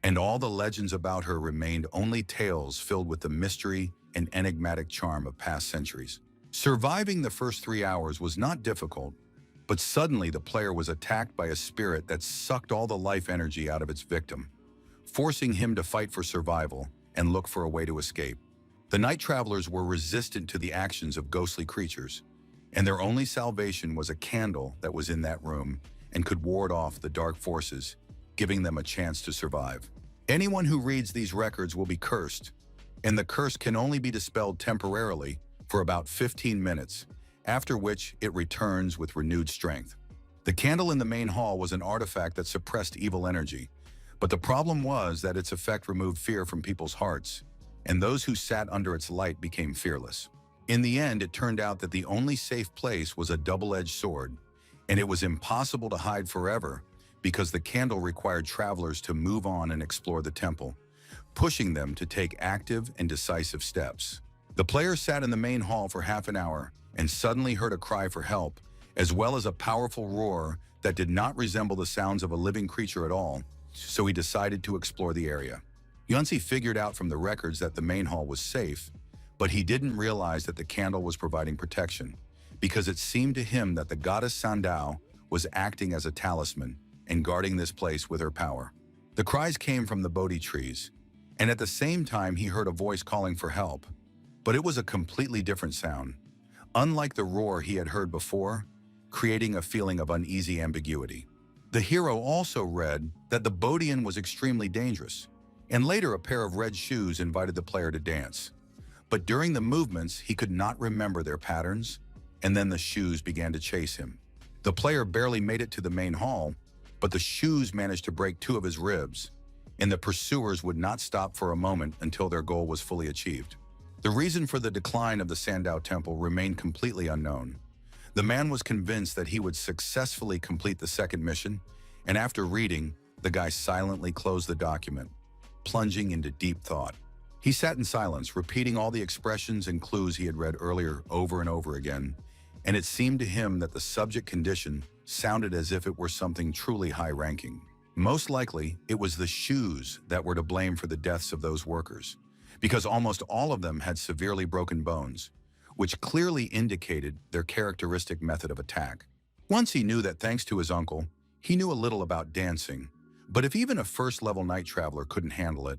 and all the legends about her remained only tales filled with the mystery and enigmatic charm of past centuries. Surviving the first 3 hours was not difficult, but suddenly the player was attacked by a spirit that sucked all the life energy out of its victim, forcing him to fight for survival and look for a way to escape. The night travelers were resistant to the actions of ghostly creatures, and their only salvation was a candle that was in that room and could ward off the dark forces, giving them a chance to survive. Anyone who reads these records will be cursed, and the curse can only be dispelled temporarily for about 15 minutes, after which it returns with renewed strength. The candle in the main hall was an artifact that suppressed evil energy, but the problem was that its effect removed fear from people's hearts, and those who sat under its light became fearless. In the end, it turned out that the only safe place was a double-edged sword, and it was impossible to hide forever because the candle required travelers to move on and explore the temple, pushing them to take active and decisive steps. The player sat in the main hall for half an hour and suddenly heard a cry for help as well as a powerful roar that did not resemble the sounds of a living creature at all, so he decided to explore the area. Yunzi figured out from the records that the main hall was safe, but he didn't realize that the candle was providing protection, because it seemed to him that the goddess Sandao was acting as a talisman and guarding this place with her power. The cries came from the Bodhi trees, and at the same time he heard a voice calling for help, but it was a completely different sound. Unlike the roar he had heard before, creating a feeling of uneasy ambiguity. The hero also read that the Bodhian was extremely dangerous, and later a pair of red shoes invited the player to dance. But during the movements, he could not remember their patterns, and then the shoes began to chase him. The player barely made it to the main hall, but the shoes managed to break 2 of his ribs, and the pursuers would not stop for a moment until their goal was fully achieved. The reason for the decline of the Sandao Temple remained completely unknown. The man was convinced that he would successfully complete the second mission, and after reading, the guy silently closed the document, plunging into deep thought. He sat in silence, repeating all the expressions and clues he had read earlier over and over again, and it seemed to him that the subject condition sounded as if it were something truly high-ranking. Most likely, it was the shoes that were to blame for the deaths of those workers, because almost all of them had severely broken bones, which clearly indicated their characteristic method of attack. Once he knew that thanks to his uncle, he knew a little about dancing, but if even a first-level night traveler couldn't handle it,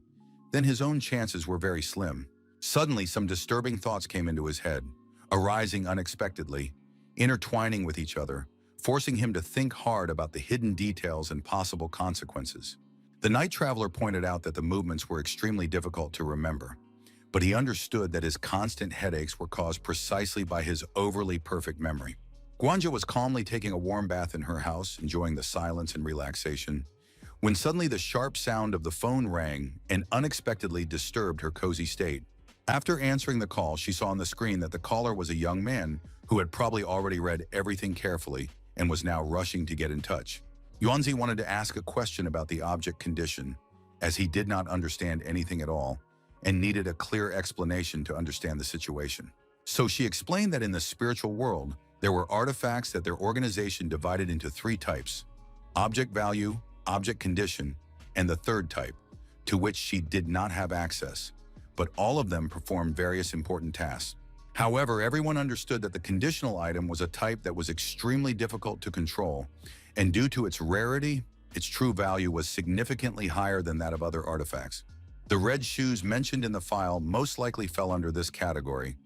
then his own chances were very slim. Suddenly, some disturbing thoughts came into his head, arising unexpectedly, intertwining with each other, forcing him to think hard about the hidden details and possible consequences. The night traveler pointed out that the movements were extremely difficult to remember, but he understood that his constant headaches were caused precisely by his overly perfect memory. Guanja was calmly taking a warm bath in her house, enjoying the silence and relaxation, when suddenly the sharp sound of the phone rang and unexpectedly disturbed her cozy state. After answering the call, she saw on the screen that the caller was a young man who had probably already read everything carefully and was now rushing to get in touch. Yuanzi wanted to ask a question about the object condition, as he did not understand anything at all and needed a clear explanation to understand the situation. So she explained that in the spiritual world, there were artifacts that their organization divided into 3 types: object value, object condition, and the third type, to which she did not have access, but all of them performed various important tasks. However, everyone understood that the conditional item was a type that was extremely difficult to control, and due to its rarity, its true value was significantly higher than that of other artifacts. The red shoes mentioned in the file most likely fell under this category,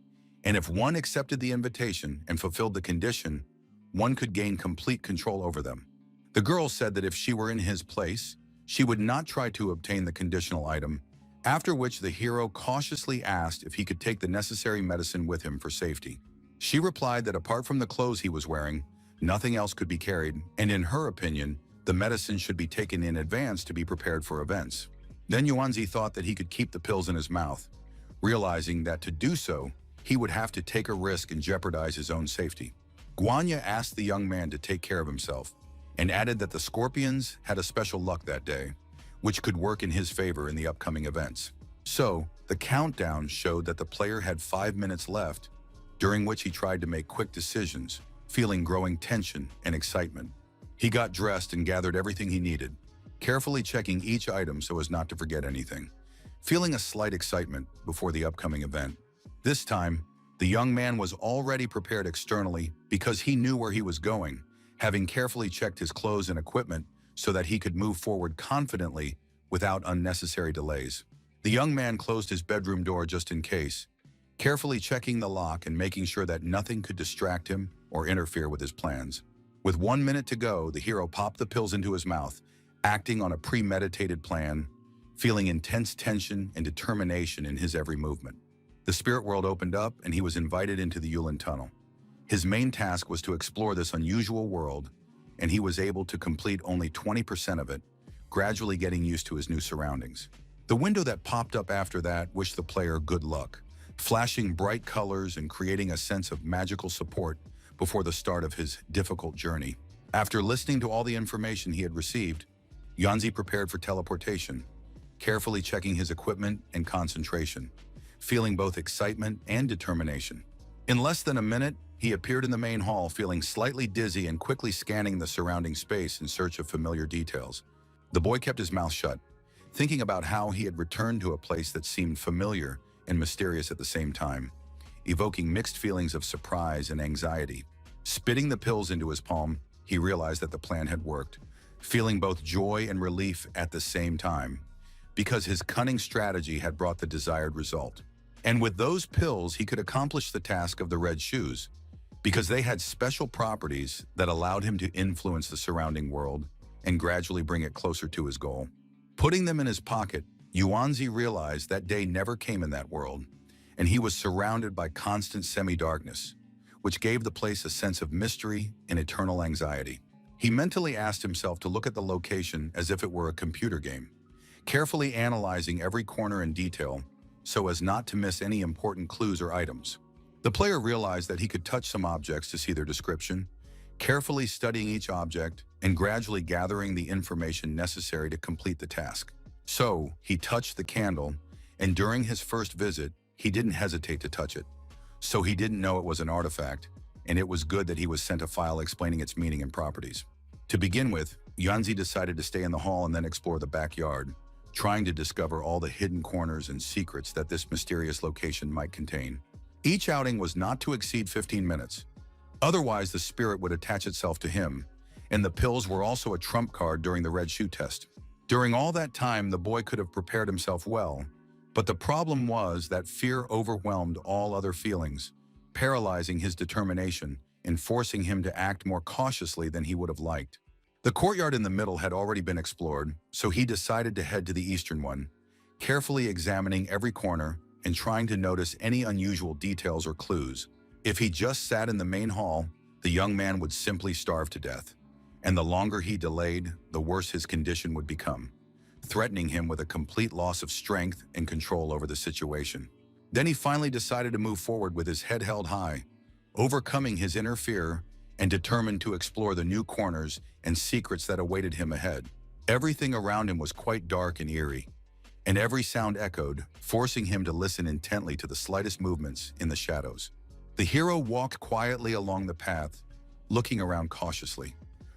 and if one accepted the invitation and fulfilled the condition, one could gain complete control over them. The girl said that if she were in his place, she would not try to obtain the conditional item, after which the hero cautiously asked if he could take the necessary medicine with him for safety. She replied that apart from the clothes he was wearing, nothing else could be carried, and in her opinion, the medicine should be taken in advance to be prepared for events. Then Yuanzi thought that he could keep the pills in his mouth, realizing that to do so, he would have to take a risk and jeopardize his own safety. Guanya asked the young man to take care of himself, and added that the scorpions had a special luck that day, which could work in his favor in the upcoming events. So, the countdown showed that the player had 5 minutes left, during which he tried to make quick decisions, feeling growing tension and excitement. He got dressed and gathered everything he needed, carefully checking each item so as not to forget anything, feeling a slight excitement before the upcoming event. This time, the young man was already prepared externally because he knew where he was going, having carefully checked his clothes and equipment so that he could move forward confidently without unnecessary delays. The young man closed his bedroom door just in case, carefully checking the lock and making sure that nothing could distract him or interfere with his plans. With 1 minute to go, the hero popped the pills into his mouth, acting on a premeditated plan, feeling intense tension and determination in his every movement. The spirit world opened up and he was invited into the Yulin Tunnel. His main task was to explore this unusual world, and he was able to complete only 20% of it, gradually getting used to his new surroundings. The window that popped up after that wished the player good luck, flashing bright colors and creating a sense of magical support before the start of his difficult journey. After listening to all the information he had received, Yanzi prepared for teleportation, carefully checking his equipment and concentration, feeling both excitement and determination. In less than a minute, he appeared in the main hall, feeling slightly dizzy and quickly scanning the surrounding space in search of familiar details. The boy kept his mouth shut, thinking about how he had returned to a place that seemed familiar and mysterious at the same time, evoking mixed feelings of surprise and anxiety. Spitting the pills into his palm, he realized that the plan had worked, feeling both joy and relief at the same time, because his cunning strategy had brought the desired result. And with those pills, he could accomplish the task of the red shoes, because they had special properties that allowed him to influence the surrounding world and gradually bring it closer to his goal. Putting them in his pocket, Yuanzi realized that day never came in that world, and he was surrounded by constant semi-darkness, which gave the place a sense of mystery and eternal anxiety. He mentally asked himself to look at the location as if it were a computer game, carefully analyzing every corner in detail so as not to miss any important clues or items. The player realized that he could touch some objects to see their description, carefully studying each object and gradually gathering the information necessary to complete the task. So, he touched the candle, and during his first visit, he didn't hesitate to touch it. So he didn't know it was an artifact, and it was good that he was sent a file explaining its meaning and properties. To begin with, Yuanzi decided to stay in the hall and then explore the backyard, trying to discover all the hidden corners and secrets that this mysterious location might contain. Each outing was not to exceed 15 minutes. Otherwise, the spirit would attach itself to him, and the pills were also a trump card during the red shoe test. During all that time, the boy could have prepared himself well, but the problem was that fear overwhelmed all other feelings, paralyzing his determination and forcing him to act more cautiously than he would have liked. The courtyard in the middle had already been explored, so he decided to head to the eastern one, carefully examining every corner and trying to notice any unusual details or clues. If he just sat in the main hall, the young man would simply starve to death, and the longer he delayed, the worse his condition would become, threatening him with a complete loss of strength and control over the situation. Then he finally decided to move forward with his head held high, overcoming his inner fear and determined to explore the new corners and secrets that awaited him ahead. Everything around him was quite dark and eerie, and every sound echoed, forcing him to listen intently to the slightest movements in the shadows. The hero walked quietly along the path, looking around cautiously,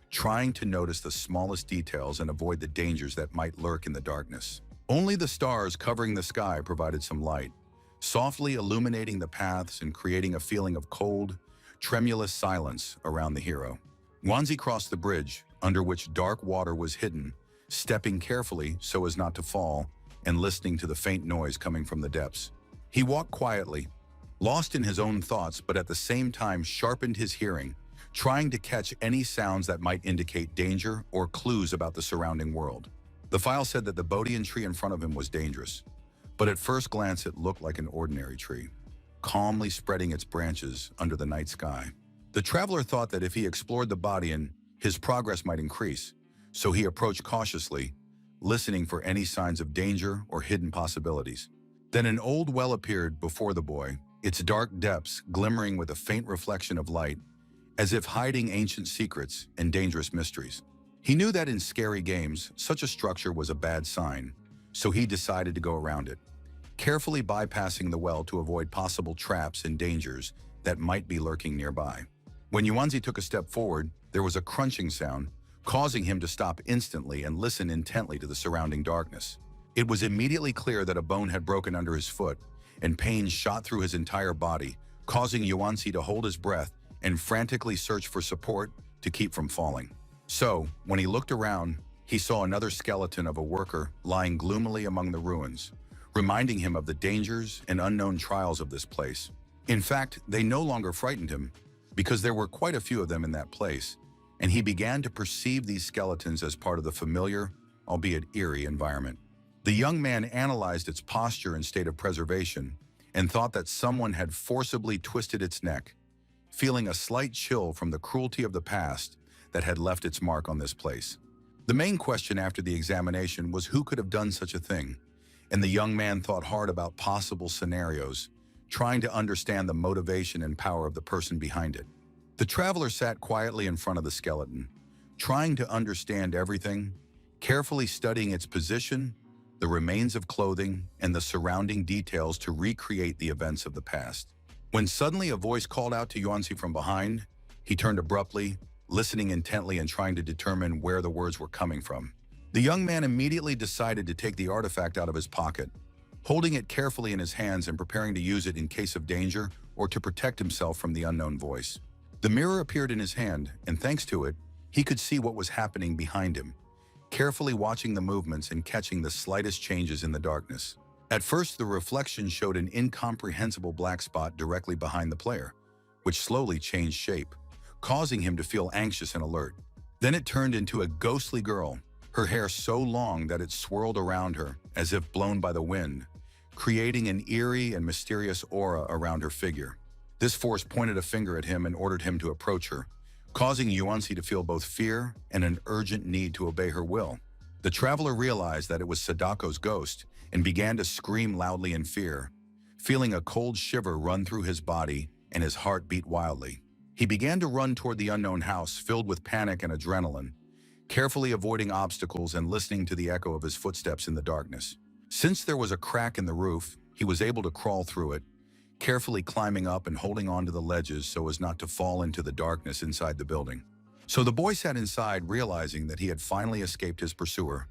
trying to notice the smallest details and avoid the dangers that might lurk in the darkness. Only the stars covering the sky provided some light, softly illuminating the paths and creating a feeling of cold, tremulous silence around the hero. Yuanzi crossed the bridge, under which dark water was hidden, stepping carefully so as not to fall and listening to the faint noise coming from the depths. He walked quietly, lost in his own thoughts, but at the same time sharpened his hearing, trying to catch any sounds that might indicate danger or clues about the surrounding world. The file said that the Bodian tree in front of him was dangerous, but at first glance it looked like an ordinary tree, calmly spreading its branches under the night sky. The traveler thought that if he explored the Bodian, his progress might increase, so he approached cautiously, listening for any signs of danger or hidden possibilities. Then an old well appeared before the boy, its dark depths glimmering with a faint reflection of light, as if hiding ancient secrets and dangerous mysteries. He knew that in scary games, such a structure was a bad sign, so he decided to go around it, carefully bypassing the well to avoid possible traps and dangers that might be lurking nearby. When Yuanzi took a step forward, there was a crunching sound, causing him to stop instantly and listen intently to the surrounding darkness. It was immediately clear that a bone had broken under his foot, and pain shot through his entire body, causing Yuanzi to hold his breath and frantically search for support to keep from falling. So, when he looked around, he saw another skeleton of a worker lying gloomily among the ruins, reminding him of the dangers and unknown trials of this place. In fact, they no longer frightened him, because there were quite a few of them in that place, and he began to perceive these skeletons as part of the familiar, albeit eerie, environment. The young man analyzed its posture and state of preservation and thought that someone had forcibly twisted its neck, feeling a slight chill from the cruelty of the past that had left its mark on this place. The main question after the examination was who could have done such a thing, and the young man thought hard about possible scenarios, trying to understand the motivation and power of the person behind it. The traveler sat quietly in front of the skeleton, trying to understand everything, carefully studying its position, the remains of clothing, and the surrounding details to recreate the events of the past. When suddenly a voice called out to Yuanzi from behind, he turned abruptly, listening intently and trying to determine where the words were coming from. The young man immediately decided to take the artifact out of his pocket, holding it carefully in his hands and preparing to use it in case of danger or to protect himself from the unknown voice. The mirror appeared in his hand, and thanks to it, he could see what was happening behind him, carefully watching the movements and catching the slightest changes in the darkness. At first, the reflection showed an incomprehensible black spot directly behind the player, which slowly changed shape, causing him to feel anxious and alert. Then it turned into a ghostly girl, her hair so long that it swirled around her as if blown by the wind, creating an eerie and mysterious aura around her figure. This force pointed a finger at him and ordered him to approach her, causing Yuanzi to feel both fear and an urgent need to obey her will. The traveler realized that it was Sadako's ghost and began to scream loudly in fear, feeling a cold shiver run through his body and his heart beat wildly. He began to run toward the unknown house, filled with panic and adrenaline, carefully avoiding obstacles and listening to the echo of his footsteps in the darkness. Since there was a crack in the roof, he was able to crawl through it, carefully climbing up and holding on to the ledges so as not to fall into the darkness inside the building. So the boy sat inside, realizing that he had finally escaped his pursuer,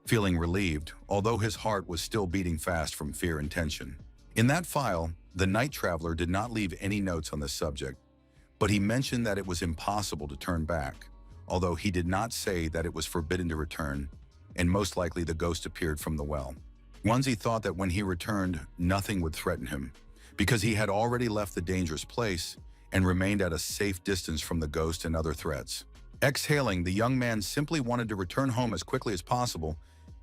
feeling relieved, although his heart was still beating fast from fear and tension. In that file, the night traveler did not leave any notes on this subject, but he mentioned that it was impossible to turn back, although he did not say that it was forbidden to return, and most likely the ghost appeared from the well. Yuanzi thought that when he returned, nothing would threaten him, because he had already left the dangerous place and remained at a safe distance from the ghost and other threats. Exhaling, the young man simply wanted to return home as quickly as possible,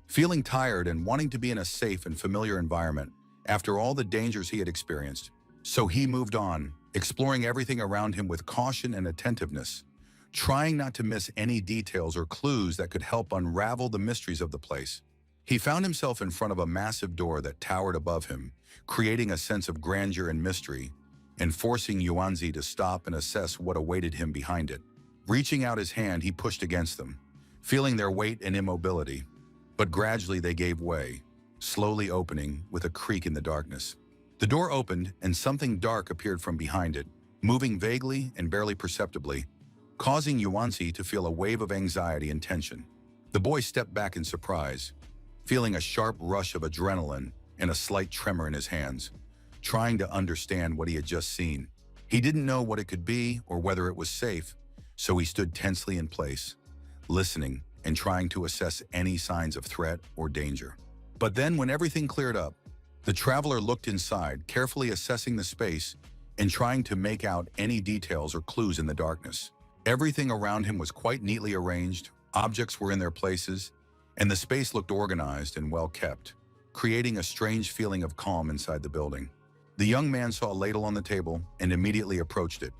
feeling tired and wanting to be in a safe and familiar environment after all the dangers he had experienced. So he moved on, exploring everything around him with caution and attentiveness, trying not to miss any details or clues that could help unravel the mysteries of the place. He found himself in front of a massive door that towered above him, creating a sense of grandeur and mystery, and forcing Yuanzi to stop and assess what awaited him behind it. Reaching out his hand, he pushed against them, feeling their weight and immobility. But gradually they gave way, slowly opening with a creak in the darkness. The door opened and something dark appeared from behind it, moving vaguely and barely perceptibly, causing Yuanzi to feel a wave of anxiety and tension. The boy stepped back in surprise, feeling a sharp rush of adrenaline and a slight tremor in his hands, trying to understand what he had just seen. He didn't know what it could be or whether it was safe, so he stood tensely in place, listening and trying to assess any signs of threat or danger. But then, when everything cleared up, the traveler looked inside, carefully assessing the space and trying to make out any details or clues in the darkness. Everything around him was quite neatly arranged, objects were in their places, and the space looked organized and well kept, creating a strange feeling of calm inside the building. The young man saw a ladle on the table and immediately approached it,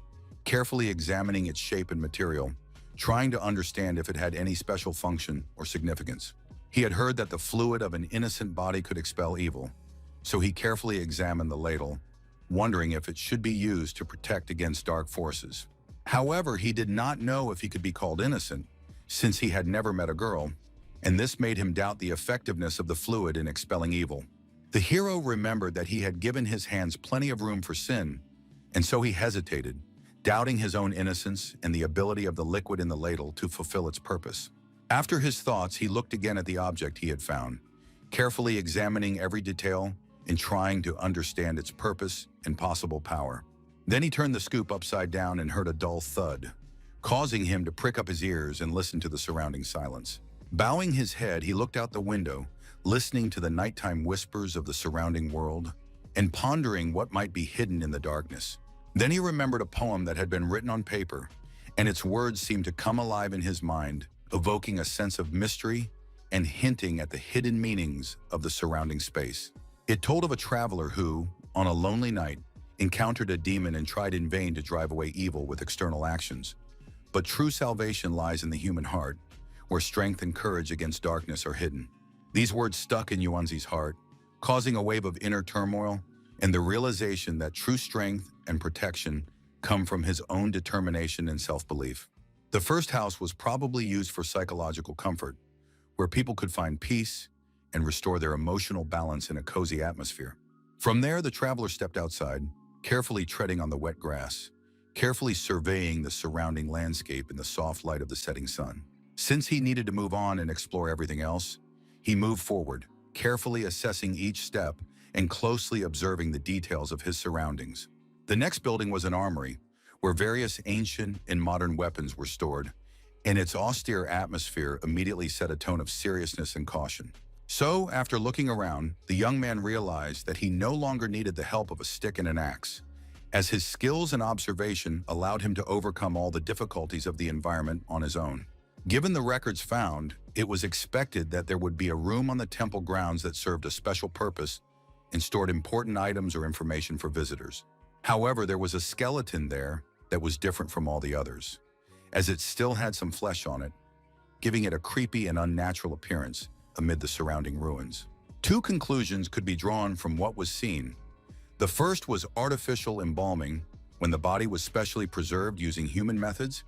carefully examining its shape and material, trying to understand if it had any special function or significance. He had heard that the fluid of an innocent body could expel evil, so he carefully examined the ladle, wondering if it should be used to protect against dark forces. However, he did not know if he could be called innocent, since he had never met a girl, and this made him doubt the effectiveness of the fluid in expelling evil. The hero remembered that he had given his hands plenty of room for sin, and so he hesitated, doubting his own innocence and the ability of the liquid in the ladle to fulfill its purpose. After his thoughts, he looked again at the object he had found, carefully examining every detail and trying to understand its purpose and possible power. Then he turned the scoop upside down and heard a dull thud, causing him to prick up his ears and listen to the surrounding silence. Bowing his head, he looked out the window, listening to the nighttime whispers of the surrounding world and pondering what might be hidden in the darkness. Then he remembered a poem that had been written on paper, and its words seemed to come alive in his mind, evoking a sense of mystery and hinting at the hidden meanings of the surrounding space. It told of a traveler who, on a lonely night, encountered a demon and tried in vain to drive away evil with external actions. But true salvation lies in the human heart, where strength and courage against darkness are hidden. These words stuck in Yuanzi's heart, causing a wave of inner turmoil and the realization that true strength and protection come from his own determination and self-belief. The first house was probably used for psychological comfort, where people could find peace and restore their emotional balance in a cozy atmosphere. From there, the traveler stepped outside, carefully treading on the wet grass, carefully surveying the surrounding landscape in the soft light of the setting sun. Since he needed to move on and explore everything else, he moved forward, carefully assessing each step and closely observing the details of his surroundings. The next building was an armory, where various ancient and modern weapons were stored, and its austere atmosphere immediately set a tone of seriousness and caution. So, after looking around, the young man realized that he no longer needed the help of a stick and an axe, as his skills and observation allowed him to overcome all the difficulties of the environment on his own. Given the records found, it was expected that there would be a room on the temple grounds that served a special purpose and stored important items or information for visitors. However, there was a skeleton there that was different from all the others, as it still had some flesh on it, giving it a creepy and unnatural appearance amid the surrounding ruins. Two conclusions could be drawn from what was seen. The first was artificial embalming, when the body was specially preserved using human methods,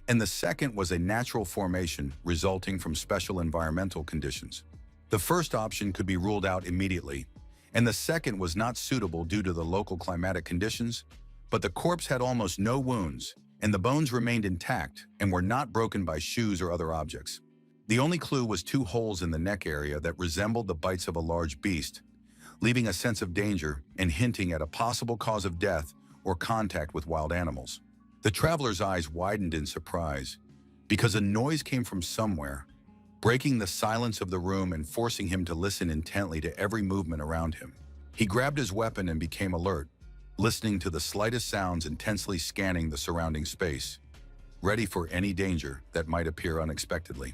and the second was a natural formation resulting from special environmental conditions. The first option could be ruled out immediately, and the second was not suitable due to the local climatic conditions, but the corpse had almost no wounds, and the bones remained intact and were not broken by shoes or other objects. The only clue was two holes in the neck area that resembled the bites of a large beast, leaving a sense of danger and hinting at a possible cause of death or contact with wild animals. The traveler's eyes widened in surprise, because a noise came from somewhere, breaking the silence of the room and forcing him to listen intently to every movement around him. He grabbed his weapon and became alert, listening to the slightest sounds, intensely scanning the surrounding space, ready for any danger that might appear unexpectedly.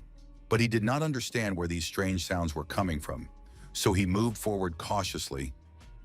But he did not understand where these strange sounds were coming from, so he moved forward cautiously,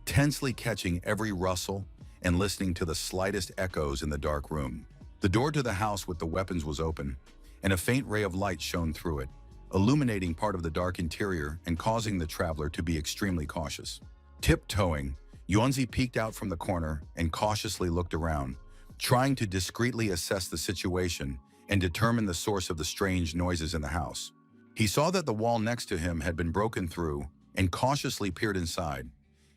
tensely catching every rustle and listening to the slightest echoes in the dark room. The door to the house with the weapons was open, and a faint ray of light shone through it, illuminating part of the dark interior and causing the traveler to be extremely cautious. Tiptoeing, Yuanzi peeked out from the corner and cautiously looked around, trying to discreetly assess the situation and determine the source of the strange noises in the house. He saw that the wall next to him had been broken through and cautiously peered inside,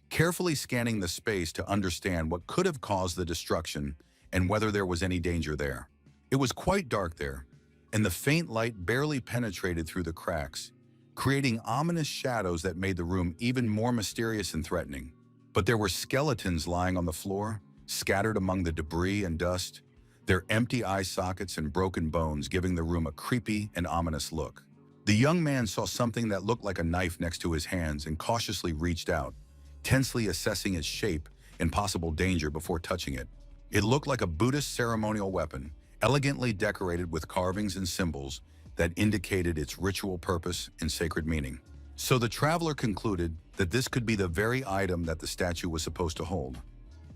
carefully scanning the space to understand what could have caused the destruction and whether there was any danger there. It was quite dark there, and the faint light barely penetrated through the cracks, creating ominous shadows that made the room even more mysterious and threatening. But there were skeletons lying on the floor, scattered among the debris and dust, their empty eye sockets and broken bones giving the room a creepy and ominous look. The young man saw something that looked like a knife next to his hands and cautiously reached out, tensely assessing its shape and possible danger before touching it. It looked like a Buddhist ceremonial weapon, elegantly decorated with carvings and symbols that indicated its ritual purpose and sacred meaning. So the traveler concluded that this could be the very item that the statue was supposed to hold,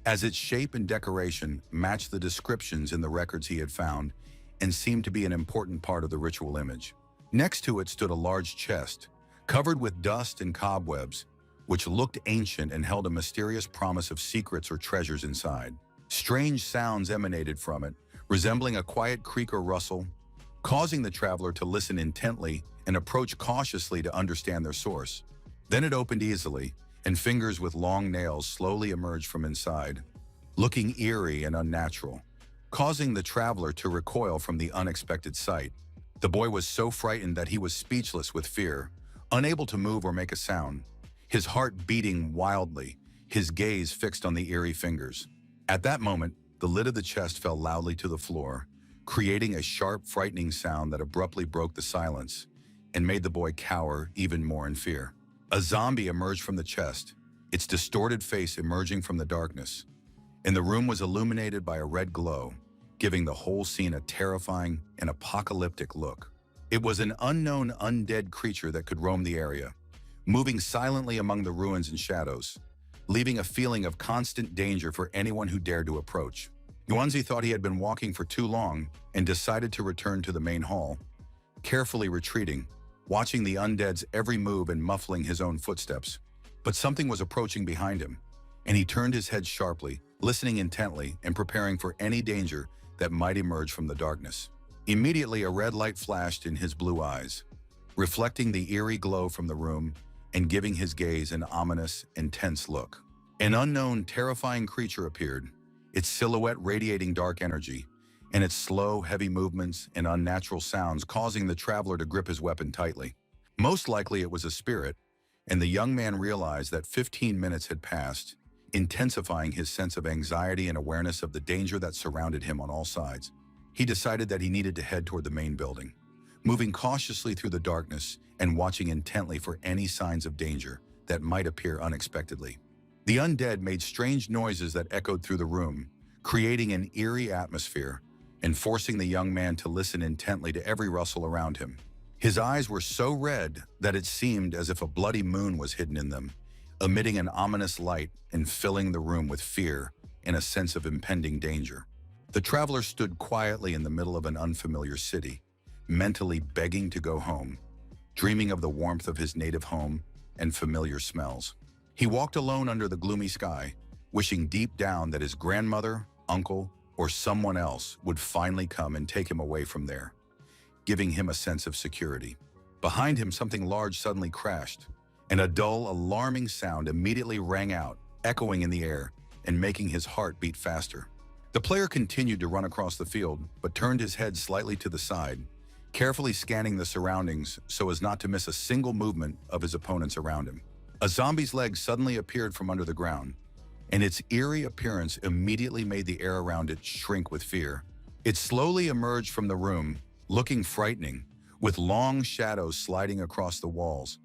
as its shape and decoration matched the descriptions in the records he had found and seemed to be an important part of the ritual image. Next to it stood a large chest, covered with dust and cobwebs, which looked ancient and held a mysterious promise of secrets or treasures inside. Strange sounds emanated from it, resembling a quiet creak or rustle, causing the traveler to listen intently and approach cautiously to understand their source. Then it opened easily, and fingers with long nails slowly emerged from inside, looking eerie and unnatural, causing the traveler to recoil from the unexpected sight. The boy was so frightened that he was speechless with fear, unable to move or make a sound, his heart beating wildly, his gaze fixed on the eerie fingers. At that moment, the lid of the chest fell loudly to the floor, creating a sharp, frightening sound that abruptly broke the silence and made the boy cower even more in fear. A zombie emerged from the chest, its distorted face emerging from the darkness, and the room was illuminated by a red glow, giving the whole scene a terrifying and apocalyptic look. It was an unknown undead creature that could roam the area, moving silently among the ruins and shadows, leaving a feeling of constant danger for anyone who dared to approach. Yuanzi thought he had been walking for too long and decided to return to the main hall, carefully retreating, watching the undead's every move and muffling his own footsteps. But something was approaching behind him, and he turned his head sharply, listening intently and preparing for any danger that might emerge from the darkness. Immediately, a red light flashed in his blue eyes, reflecting the eerie glow from the room and giving his gaze an ominous, intense look. An unknown, terrifying creature appeared, its silhouette radiating dark energy, and its slow, heavy movements and unnatural sounds causing the traveler to grip his weapon tightly. Most likely it was a spirit, and the young man realized that 15 minutes had passed, intensifying his sense of anxiety and awareness of the danger that surrounded him on all sides. He decided that he needed to head toward the main building, moving cautiously through the darkness and watching intently for any signs of danger that might appear unexpectedly. The undead made strange noises that echoed through the room, creating an eerie atmosphere and forcing the young man to listen intently to every rustle around him. His eyes were so red that it seemed as if a bloody moon was hidden in them, emitting an ominous light and filling the room with fear and a sense of impending danger. The traveler stood quietly in the middle of an unfamiliar city, mentally begging to go home, dreaming of the warmth of his native home and familiar smells. He walked alone under the gloomy sky, wishing deep down that his grandmother, uncle, or someone else would finally come and take him away from there, giving him a sense of security. Behind him, something large suddenly crashed, and a dull, alarming sound immediately rang out, echoing in the air and making his heart beat faster. The player continued to run across the field, but turned his head slightly to the side, carefully scanning the surroundings so as not to miss a single movement of his opponents around him. A zombie's leg suddenly appeared from under the ground, and its eerie appearance immediately made the air around it shrink with fear. It slowly emerged from the room, looking frightening, with long shadows sliding across the walls,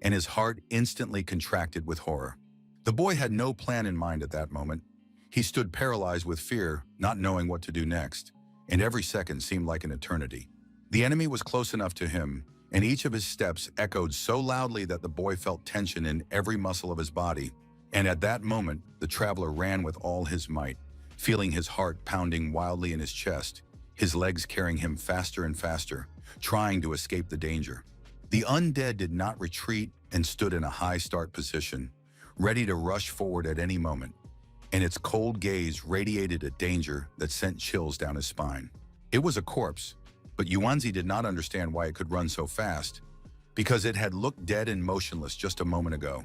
and his heart instantly contracted with horror. The boy had no plan in mind at that moment. He stood paralyzed with fear, not knowing what to do next, and every second seemed like an eternity. The enemy was close enough to him, and each of his steps echoed so loudly that the boy felt tension in every muscle of his body. And at that moment, the traveler ran with all his might, feeling his heart pounding wildly in his chest, his legs carrying him faster and faster, trying to escape the danger. The undead did not retreat and stood in a high start position, ready to rush forward at any moment, and its cold gaze radiated a danger that sent chills down his spine. It was a corpse, but Yuanzi did not understand why it could run so fast, because it had looked dead and motionless just a moment ago,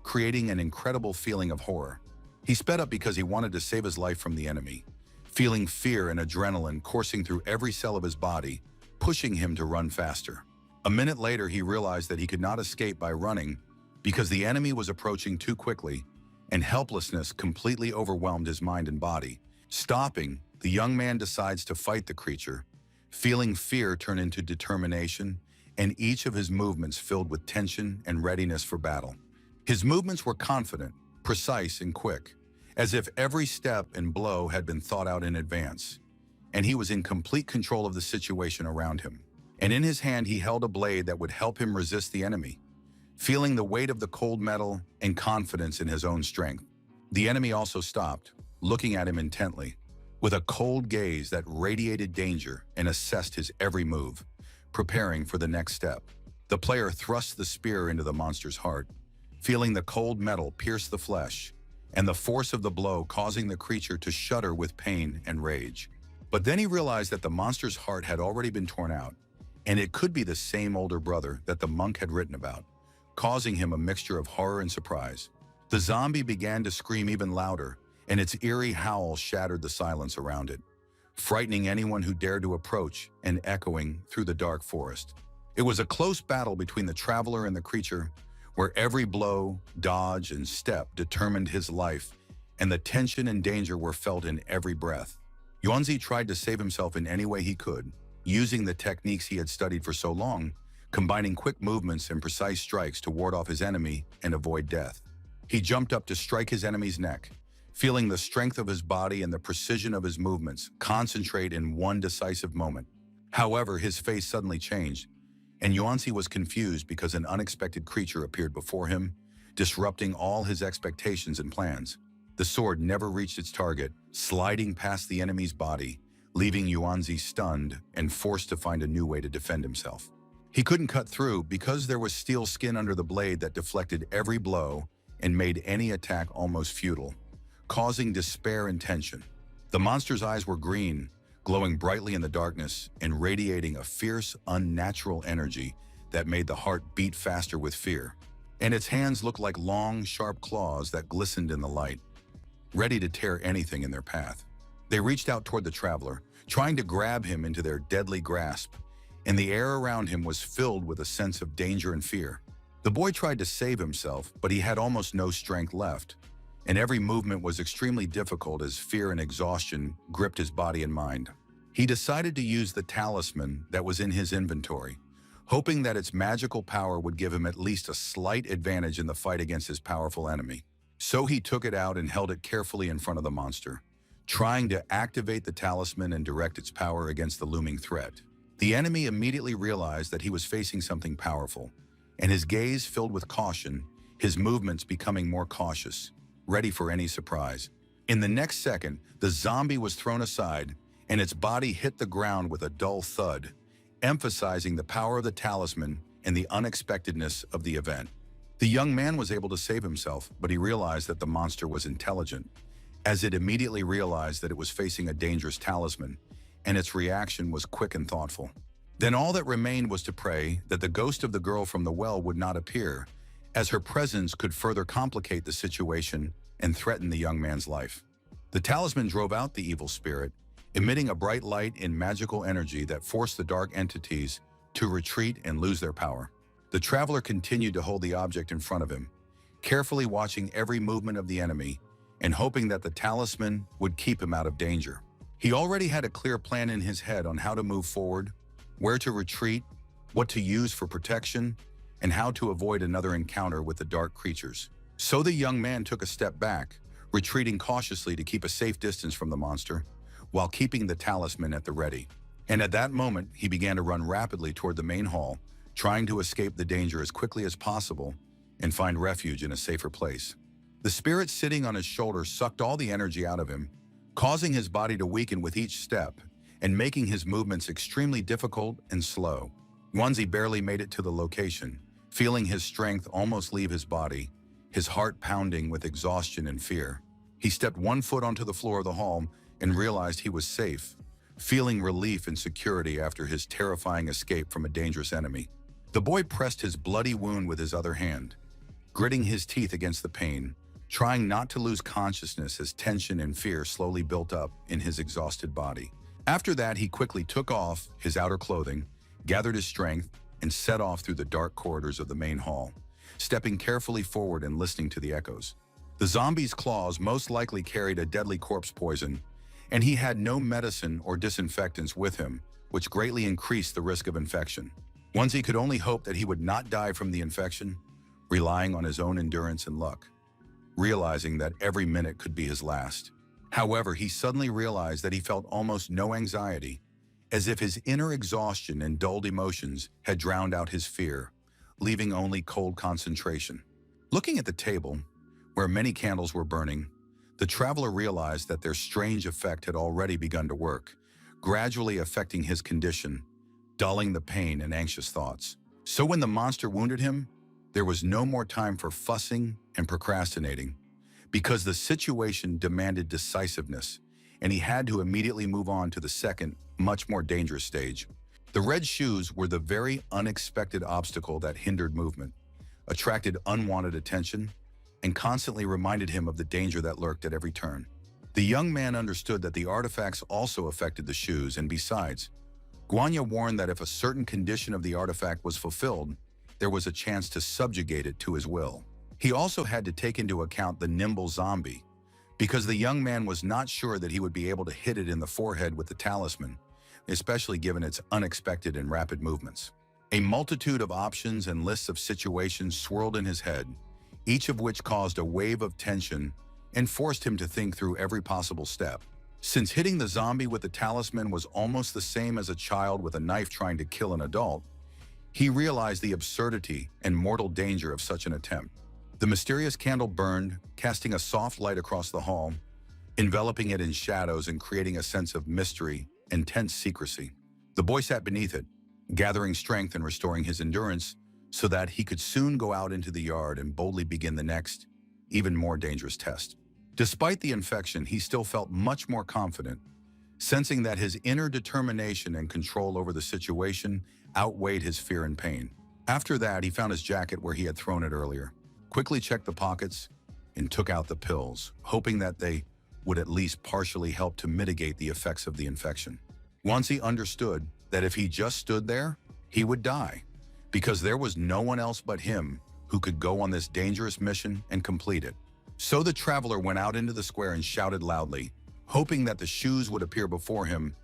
creating an incredible feeling of horror. He sped up because he wanted to save his life from the enemy, feeling fear and adrenaline coursing through every cell of his body, pushing him to run faster. A minute later, he realized that he could not escape by running because the enemy was approaching too quickly, and helplessness completely overwhelmed his mind and body. Stopping, the young man decides to fight the creature, feeling fear turn into determination, and each of his movements filled with tension and readiness for battle. His movements were confident, precise, and quick, as if every step and blow had been thought out in advance, and he was in complete control of the situation around him. And in his hand, he held a blade that would help him resist the enemy, feeling the weight of the cold metal and confidence in his own strength. The enemy also stopped, looking at him intently, with a cold gaze that radiated danger, and assessed his every move, preparing for the next step. The player thrust the spear into the monster's heart, feeling the cold metal pierce the flesh, and the force of the blow causing the creature to shudder with pain and rage. But then he realized that the monster's heart had already been torn out, and it could be the same older brother that the monk had written about, causing him a mixture of horror and surprise. The zombie began to scream even louder, and its eerie howl shattered the silence around it, frightening anyone who dared to approach and echoing through the dark forest. It was a close battle between the traveler and the creature, where every blow, dodge, and step determined his life, and the tension and danger were felt in every breath. Yuanzi tried to save himself in any way he could, using the techniques he had studied for so long, combining quick movements and precise strikes to ward off his enemy and avoid death. He jumped up to strike his enemy's neck, feeling the strength of his body and the precision of his movements concentrate in one decisive moment. However, his face suddenly changed, and Yuanzi was confused because an unexpected creature appeared before him, disrupting all his expectations and plans. The sword never reached its target, sliding past the enemy's body, leaving Yuanzi stunned and forced to find a new way to defend himself. He couldn't cut through because there was steel skin under the blade that deflected every blow and made any attack almost futile, causing despair and tension. The monster's eyes were green, glowing brightly in the darkness and radiating a fierce, unnatural energy that made the heart beat faster with fear. and its hands looked like long, sharp claws that glistened in the light, ready to tear anything in their path. They reached out toward the traveler, trying to grab him into their deadly grasp, and the air around him was filled with a sense of danger and fear. The boy tried to save himself, but he had almost no strength left, and every movement was extremely difficult as fear and exhaustion gripped his body and mind. He decided to use the talisman that was in his inventory, hoping that its magical power would give him at least a slight advantage in the fight against his powerful enemy. So he took it out and held it carefully in front of the monster, trying to activate the talisman and direct its power against the looming threat. The enemy immediately realized that he was facing something powerful, and his gaze filled with caution, his movements becoming more cautious, ready for any surprise. In the next second, the zombie was thrown aside, and its body hit the ground with a dull thud, emphasizing the power of the talisman and the unexpectedness of the event. The young man was able to save himself, but he realized that the monster was intelligent, as it immediately realized that it was facing a dangerous talisman, and its reaction was quick and thoughtful. Then all that remained was to pray that the ghost of the girl from the well would not appear, as her presence could further complicate the situation and threaten the young man's life. The talisman drove out the evil spirit, emitting a bright light and magical energy that forced the dark entities to retreat and lose their power. The traveler continued to hold the object in front of him, carefully watching every movement of the enemy and hoping that the talisman would keep him out of danger. He already had a clear plan in his head on how to move forward, where to retreat, what to use for protection, and how to avoid another encounter with the dark creatures. So the young man took a step back, retreating cautiously to keep a safe distance from the monster, while keeping the talisman at the ready. And at that moment, he began to run rapidly toward the main hall, trying to escape the danger as quickly as possible and find refuge in a safer place. The spirit sitting on his shoulder sucked all the energy out of him, causing his body to weaken with each step and making his movements extremely difficult and slow. Once he barely made it to the location, feeling his strength almost leave his body, his heart pounding with exhaustion and fear. He stepped one foot onto the floor of the hall and realized he was safe, feeling relief and security after his terrifying escape from a dangerous enemy. The boy pressed his bloody wound with his other hand, gritting his teeth against the pain, trying not to lose consciousness as tension and fear slowly built up in his exhausted body. After that, he quickly took off his outer clothing, gathered his strength, and set off through the dark corridors of the main hall, stepping carefully forward and listening to the echoes. The zombie's claws most likely carried a deadly corpse poison, and he had no medicine or disinfectants with him, which greatly increased the risk of infection. Once he could only hope that he would not die from the infection, relying on his own endurance and luck, realizing that every minute could be his last. However, he suddenly realized that he felt almost no anxiety, as if his inner exhaustion and dulled emotions had drowned out his fear, leaving only cold concentration. Looking at the table, where many candles were burning, the traveler realized that their strange effect had already begun to work, gradually affecting his condition, dulling the pain and anxious thoughts. So when the monster wounded him, there was no more time for fussing and procrastinating, because the situation demanded decisiveness, and he had to immediately move on to the second, much more dangerous stage. The red shoes were the very unexpected obstacle that hindered movement, attracted unwanted attention, and constantly reminded him of the danger that lurked at every turn. The young man understood that the artifacts also affected the shoes, and besides, Guanya warned that if a certain condition of the artifact was fulfilled, there was a chance to subjugate it to his will. He also had to take into account the nimble zombie, because the young man was not sure that he would be able to hit it in the forehead with the talisman, especially given its unexpected and rapid movements. A multitude of options and lists of situations swirled in his head, each of which caused a wave of tension and forced him to think through every possible step. Since hitting the zombie with the talisman was almost the same as a child with a knife trying to kill an adult, he realized the absurdity and mortal danger of such an attempt. The mysterious candle burned, casting a soft light across the hall, enveloping it in shadows and creating a sense of mystery and tense secrecy. The boy sat beneath it, gathering strength and restoring his endurance so that he could soon go out into the yard and boldly begin the next, even more dangerous test. Despite the infection, he still felt much more confident, sensing that his inner determination and control over the situation outweighed his fear and pain. After that, he found his jacket where he had thrown it earlier, quickly checked the pockets, and took out the pills, hoping that they would at least partially help to mitigate the effects of the infection. Once he understood that if he just stood there, he would die, because there was no one else but him who could go on this dangerous mission and complete it. So the traveler went out into the square and shouted loudly, hoping that the shoes would appear before him,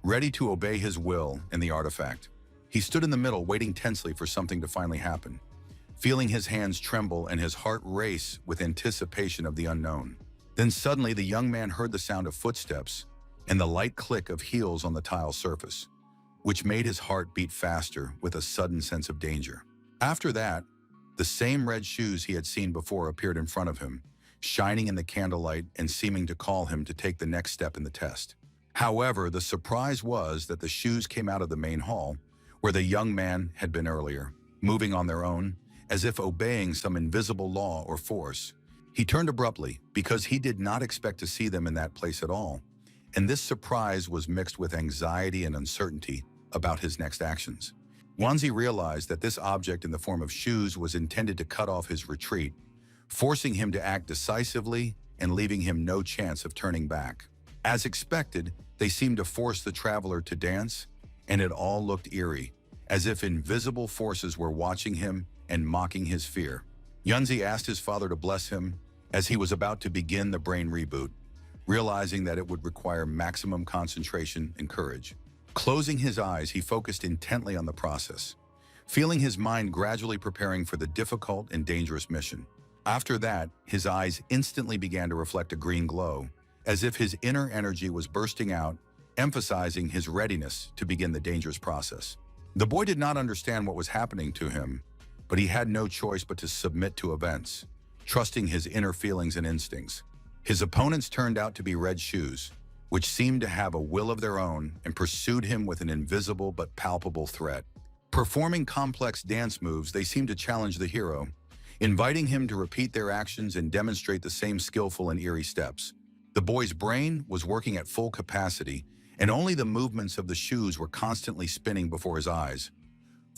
ready to obey his will and the artifact. He stood in the middle, waiting tensely for something to finally happen, feeling his hands tremble and his heart race with anticipation of the unknown. Then suddenly the young man heard the sound of footsteps and the light click of heels on the tile surface, which made his heart beat faster with a sudden sense of danger. After that, the same red shoes he had seen before appeared in front of him, shining in the candlelight and seeming to call him to take the next step in the test. However, the surprise was that the shoes came out of the main hall, where the young man had been earlier, moving on their own, as if obeying some invisible law or force. He turned abruptly because he did not expect to see them in that place at all, and this surprise was mixed with anxiety and uncertainty about his next actions. Wanzi realized that this object in the form of shoes was intended to cut off his retreat, forcing him to act decisively and leaving him no chance of turning back. As expected, they seemed to force the traveler to dance, and it all looked eerie, as if invisible forces were watching him and mocking his fear. Yunzi asked his father to bless him as he was about to begin the brain reboot, realizing that it would require maximum concentration and courage. Closing his eyes, he focused intently on the process, feeling his mind gradually preparing for the difficult and dangerous mission. After that, his eyes instantly began to reflect a green glow, as if his inner energy was bursting out, emphasizing his readiness to begin the dangerous process. The boy did not understand what was happening to him, but he had no choice but to submit to events, trusting his inner feelings and instincts. His opponents turned out to be red shoes, which seemed to have a will of their own and pursued him with an invisible but palpable threat. Performing complex dance moves, they seemed to challenge the hero, inviting him to repeat their actions and demonstrate the same skillful and eerie steps. The boy's brain was working at full capacity, and only the movements of the shoes were constantly spinning before his eyes,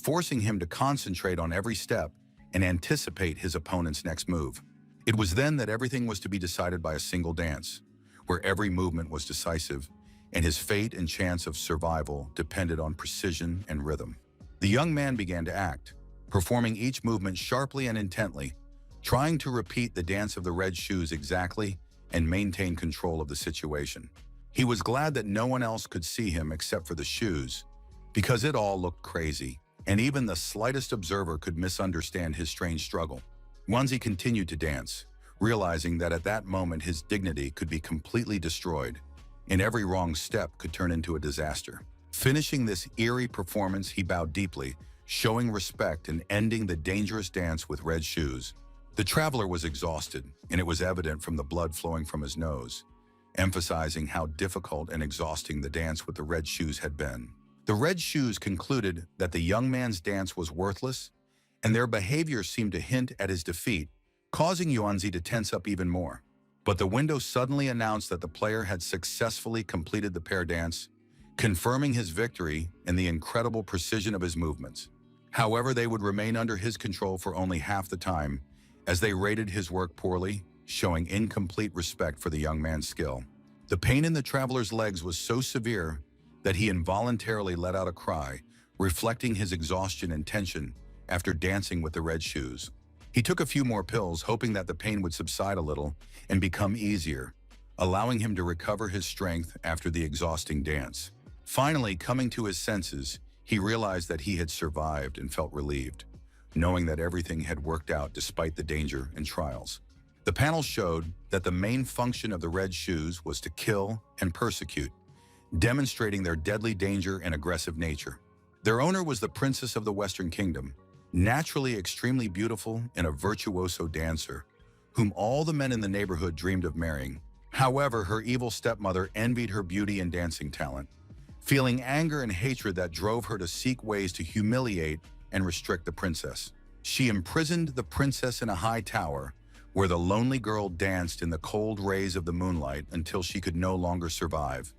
forcing him to concentrate on every step and anticipate his opponent's next move. It was then that everything was to be decided by a single dance, where every movement was decisive, and his fate and chance of survival depended on precision and rhythm. The young man began to act, performing each movement sharply and intently, trying to repeat the dance of the red shoes exactly and maintain control of the situation. He was glad that no one else could see him except for the shoes, because it all looked crazy, and even the slightest observer could misunderstand his strange struggle. Wanzi continued to dance, realizing that at that moment his dignity could be completely destroyed, and every wrong step could turn into a disaster. Finishing this eerie performance, he bowed deeply, showing respect and ending the dangerous dance with red shoes. The traveler was exhausted, and it was evident from the blood flowing from his nose, emphasizing how difficult and exhausting the dance with the red shoes had been. The red shoes concluded that the young man's dance was worthless, and their behavior seemed to hint at his defeat, causing Yuanzi to tense up even more. But the window suddenly announced that the player had successfully completed the pair dance, confirming his victory and the incredible precision of his movements. However, they would remain under his control for only half the time, as they rated his work poorly, showing incomplete respect for the young man's skill. The pain in the traveler's legs was so severe that he involuntarily let out a cry, reflecting his exhaustion and tension after dancing with the red shoes. He took a few more pills, hoping that the pain would subside a little and become easier, allowing him to recover his strength after the exhausting dance. Finally, coming to his senses, he realized that he had survived and felt relieved, knowing that everything had worked out despite the danger and trials. The panel showed that the main function of the red shoes was to kill and persecute, demonstrating their deadly danger and aggressive nature. Their owner was the princess of the Western Kingdom, naturally extremely beautiful and a virtuoso dancer, whom all the men in the neighborhood dreamed of marrying. However, her evil stepmother envied her beauty and dancing talent, feeling anger and hatred that drove her to seek ways to humiliate and restrict the princess. She imprisoned the princess in a high tower, where the lonely girl danced in the cold rays of the moonlight until she could no longer survive,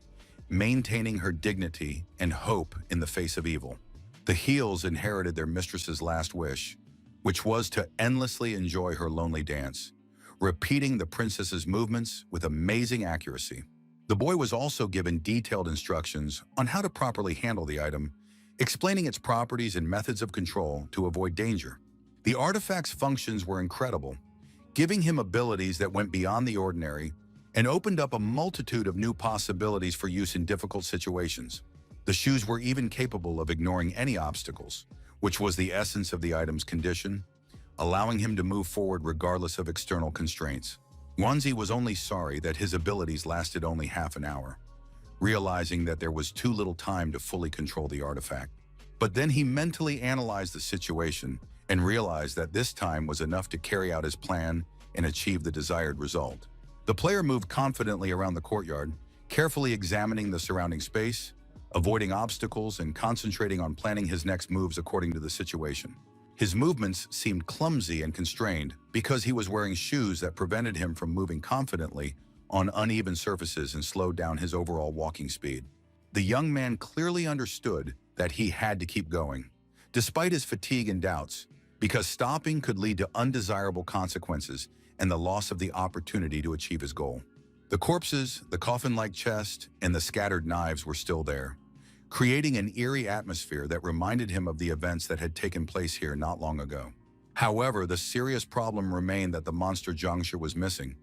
maintaining her dignity and hope in the face of evil. The heels inherited their mistress's last wish, which was to endlessly enjoy her lonely dance, repeating the princess's movements with amazing accuracy. The boy was also given detailed instructions on how to properly handle the item, explaining its properties and methods of control to avoid danger. The artifact's functions were incredible, giving him abilities that went beyond the ordinary and opened up a multitude of new possibilities for use in difficult situations. The shoes were even capable of ignoring any obstacles, which was the essence of the item's condition, allowing him to move forward regardless of external constraints. Wanzi was only sorry that his abilities lasted only half an hour, realizing that there was too little time to fully control the artifact. But then he mentally analyzed the situation and realized that this time was enough to carry out his plan and achieve the desired result. The player moved confidently around the courtyard, carefully examining the surrounding space, avoiding obstacles and concentrating on planning his next moves according to the situation. His movements seemed clumsy and constrained because he was wearing shoes that prevented him from moving confidently on uneven surfaces and slowed down his overall walking speed. The young man clearly understood that he had to keep going, despite his fatigue and doubts, because stopping could lead to undesirable consequences and the loss of the opportunity to achieve his goal. The corpses, the coffin-like chest, and the scattered knives were still there, creating an eerie atmosphere that reminded him of the events that had taken place here not long ago. However, the serious problem remained that the monster Zhangshi was missing,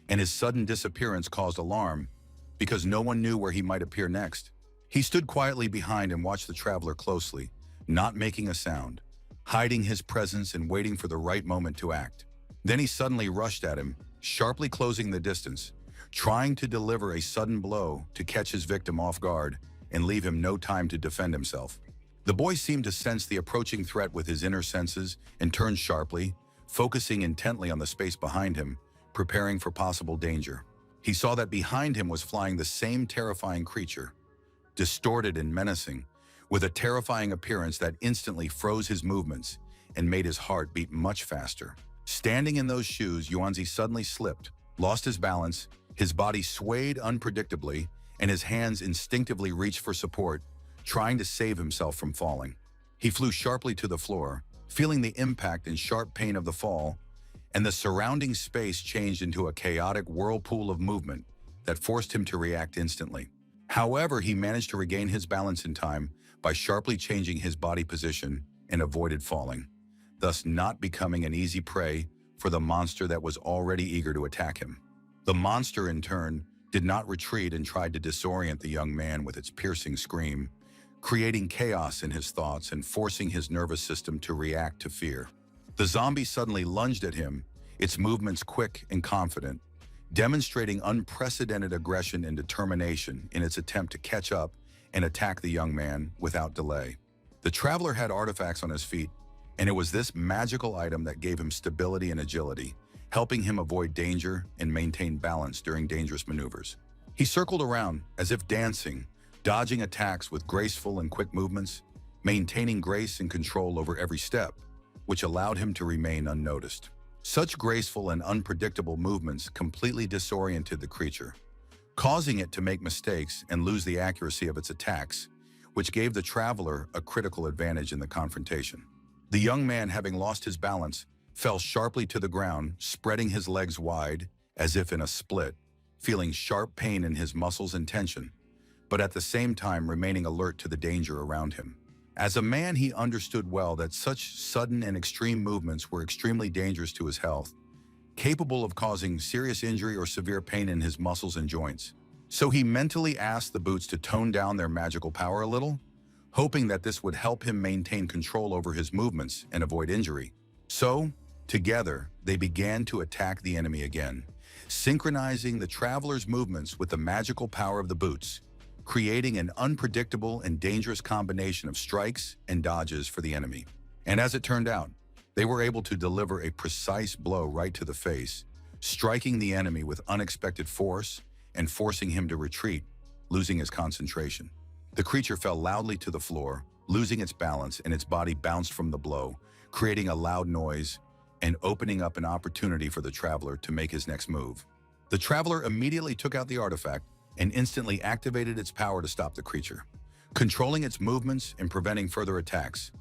and his sudden disappearance caused alarm because no one knew where he might appear next. He stood quietly behind and watched the traveler closely, not making a sound, hiding his presence and waiting for the right moment to act. Then he suddenly rushed at him, sharply closing the distance, trying to deliver a sudden blow to catch his victim off guard and leave him no time to defend himself. The boy seemed to sense the approaching threat with his inner senses and turned sharply, focusing intently on the space behind him, preparing for possible danger. He saw that behind him was flying the same terrifying creature, distorted and menacing, with a terrifying appearance that instantly froze his movements and made his heart beat much faster. Standing in those shoes, Yuanzi suddenly slipped, lost his balance, his body swayed unpredictably, and his hands instinctively reached for support, trying to save himself from falling. He flew sharply to the floor, feeling the impact and sharp pain of the fall, and the surrounding space changed into a chaotic whirlpool of movement that forced him to react instantly. However, he managed to regain his balance in time by sharply changing his body position and avoided falling, thus not becoming an easy prey for the monster that was already eager to attack him. The monster, in turn, did not retreat and tried to disorient the young man with its piercing scream, creating chaos in his thoughts and forcing his nervous system to react to fear. The zombie suddenly lunged at him, its movements quick and confident, demonstrating unprecedented aggression and determination in its attempt to catch up and attack the young man without delay. The traveler had artifacts on his feet, and it was this magical item that gave him stability and agility, helping him avoid danger and maintain balance during dangerous maneuvers. He circled around as if dancing, dodging attacks with graceful and quick movements, maintaining grace and control over every step, which allowed him to remain unnoticed. Such graceful and unpredictable movements completely disoriented the creature, causing it to make mistakes and lose the accuracy of its attacks, which gave the traveler a critical advantage in the confrontation. The young man, having lost his balance, fell sharply to the ground, spreading his legs wide, as if in a split, feeling sharp pain in his muscles and tension, but at the same time remaining alert to the danger around him. As a man, he understood well that such sudden and extreme movements were extremely dangerous to his health, capable of causing serious injury or severe pain in his muscles and joints. So he mentally asked the boots to tone down their magical power a little, hoping that this would help him maintain control over his movements and avoid injury. So, together, they began to attack the enemy again, synchronizing the traveler's movements with the magical power of the boots, creating an unpredictable and dangerous combination of strikes and dodges for the enemy. And as it turned out, they were able to deliver a precise blow right to the face, striking the enemy with unexpected force and forcing him to retreat, losing his concentration. The creature fell loudly to the floor, losing its balance, and its body bounced from the blow, creating a loud noise and opening up an opportunity for the traveler to make his next move. The traveler immediately took out the artifact and instantly activated its power to stop the creature, controlling its movements and preventing further attacks,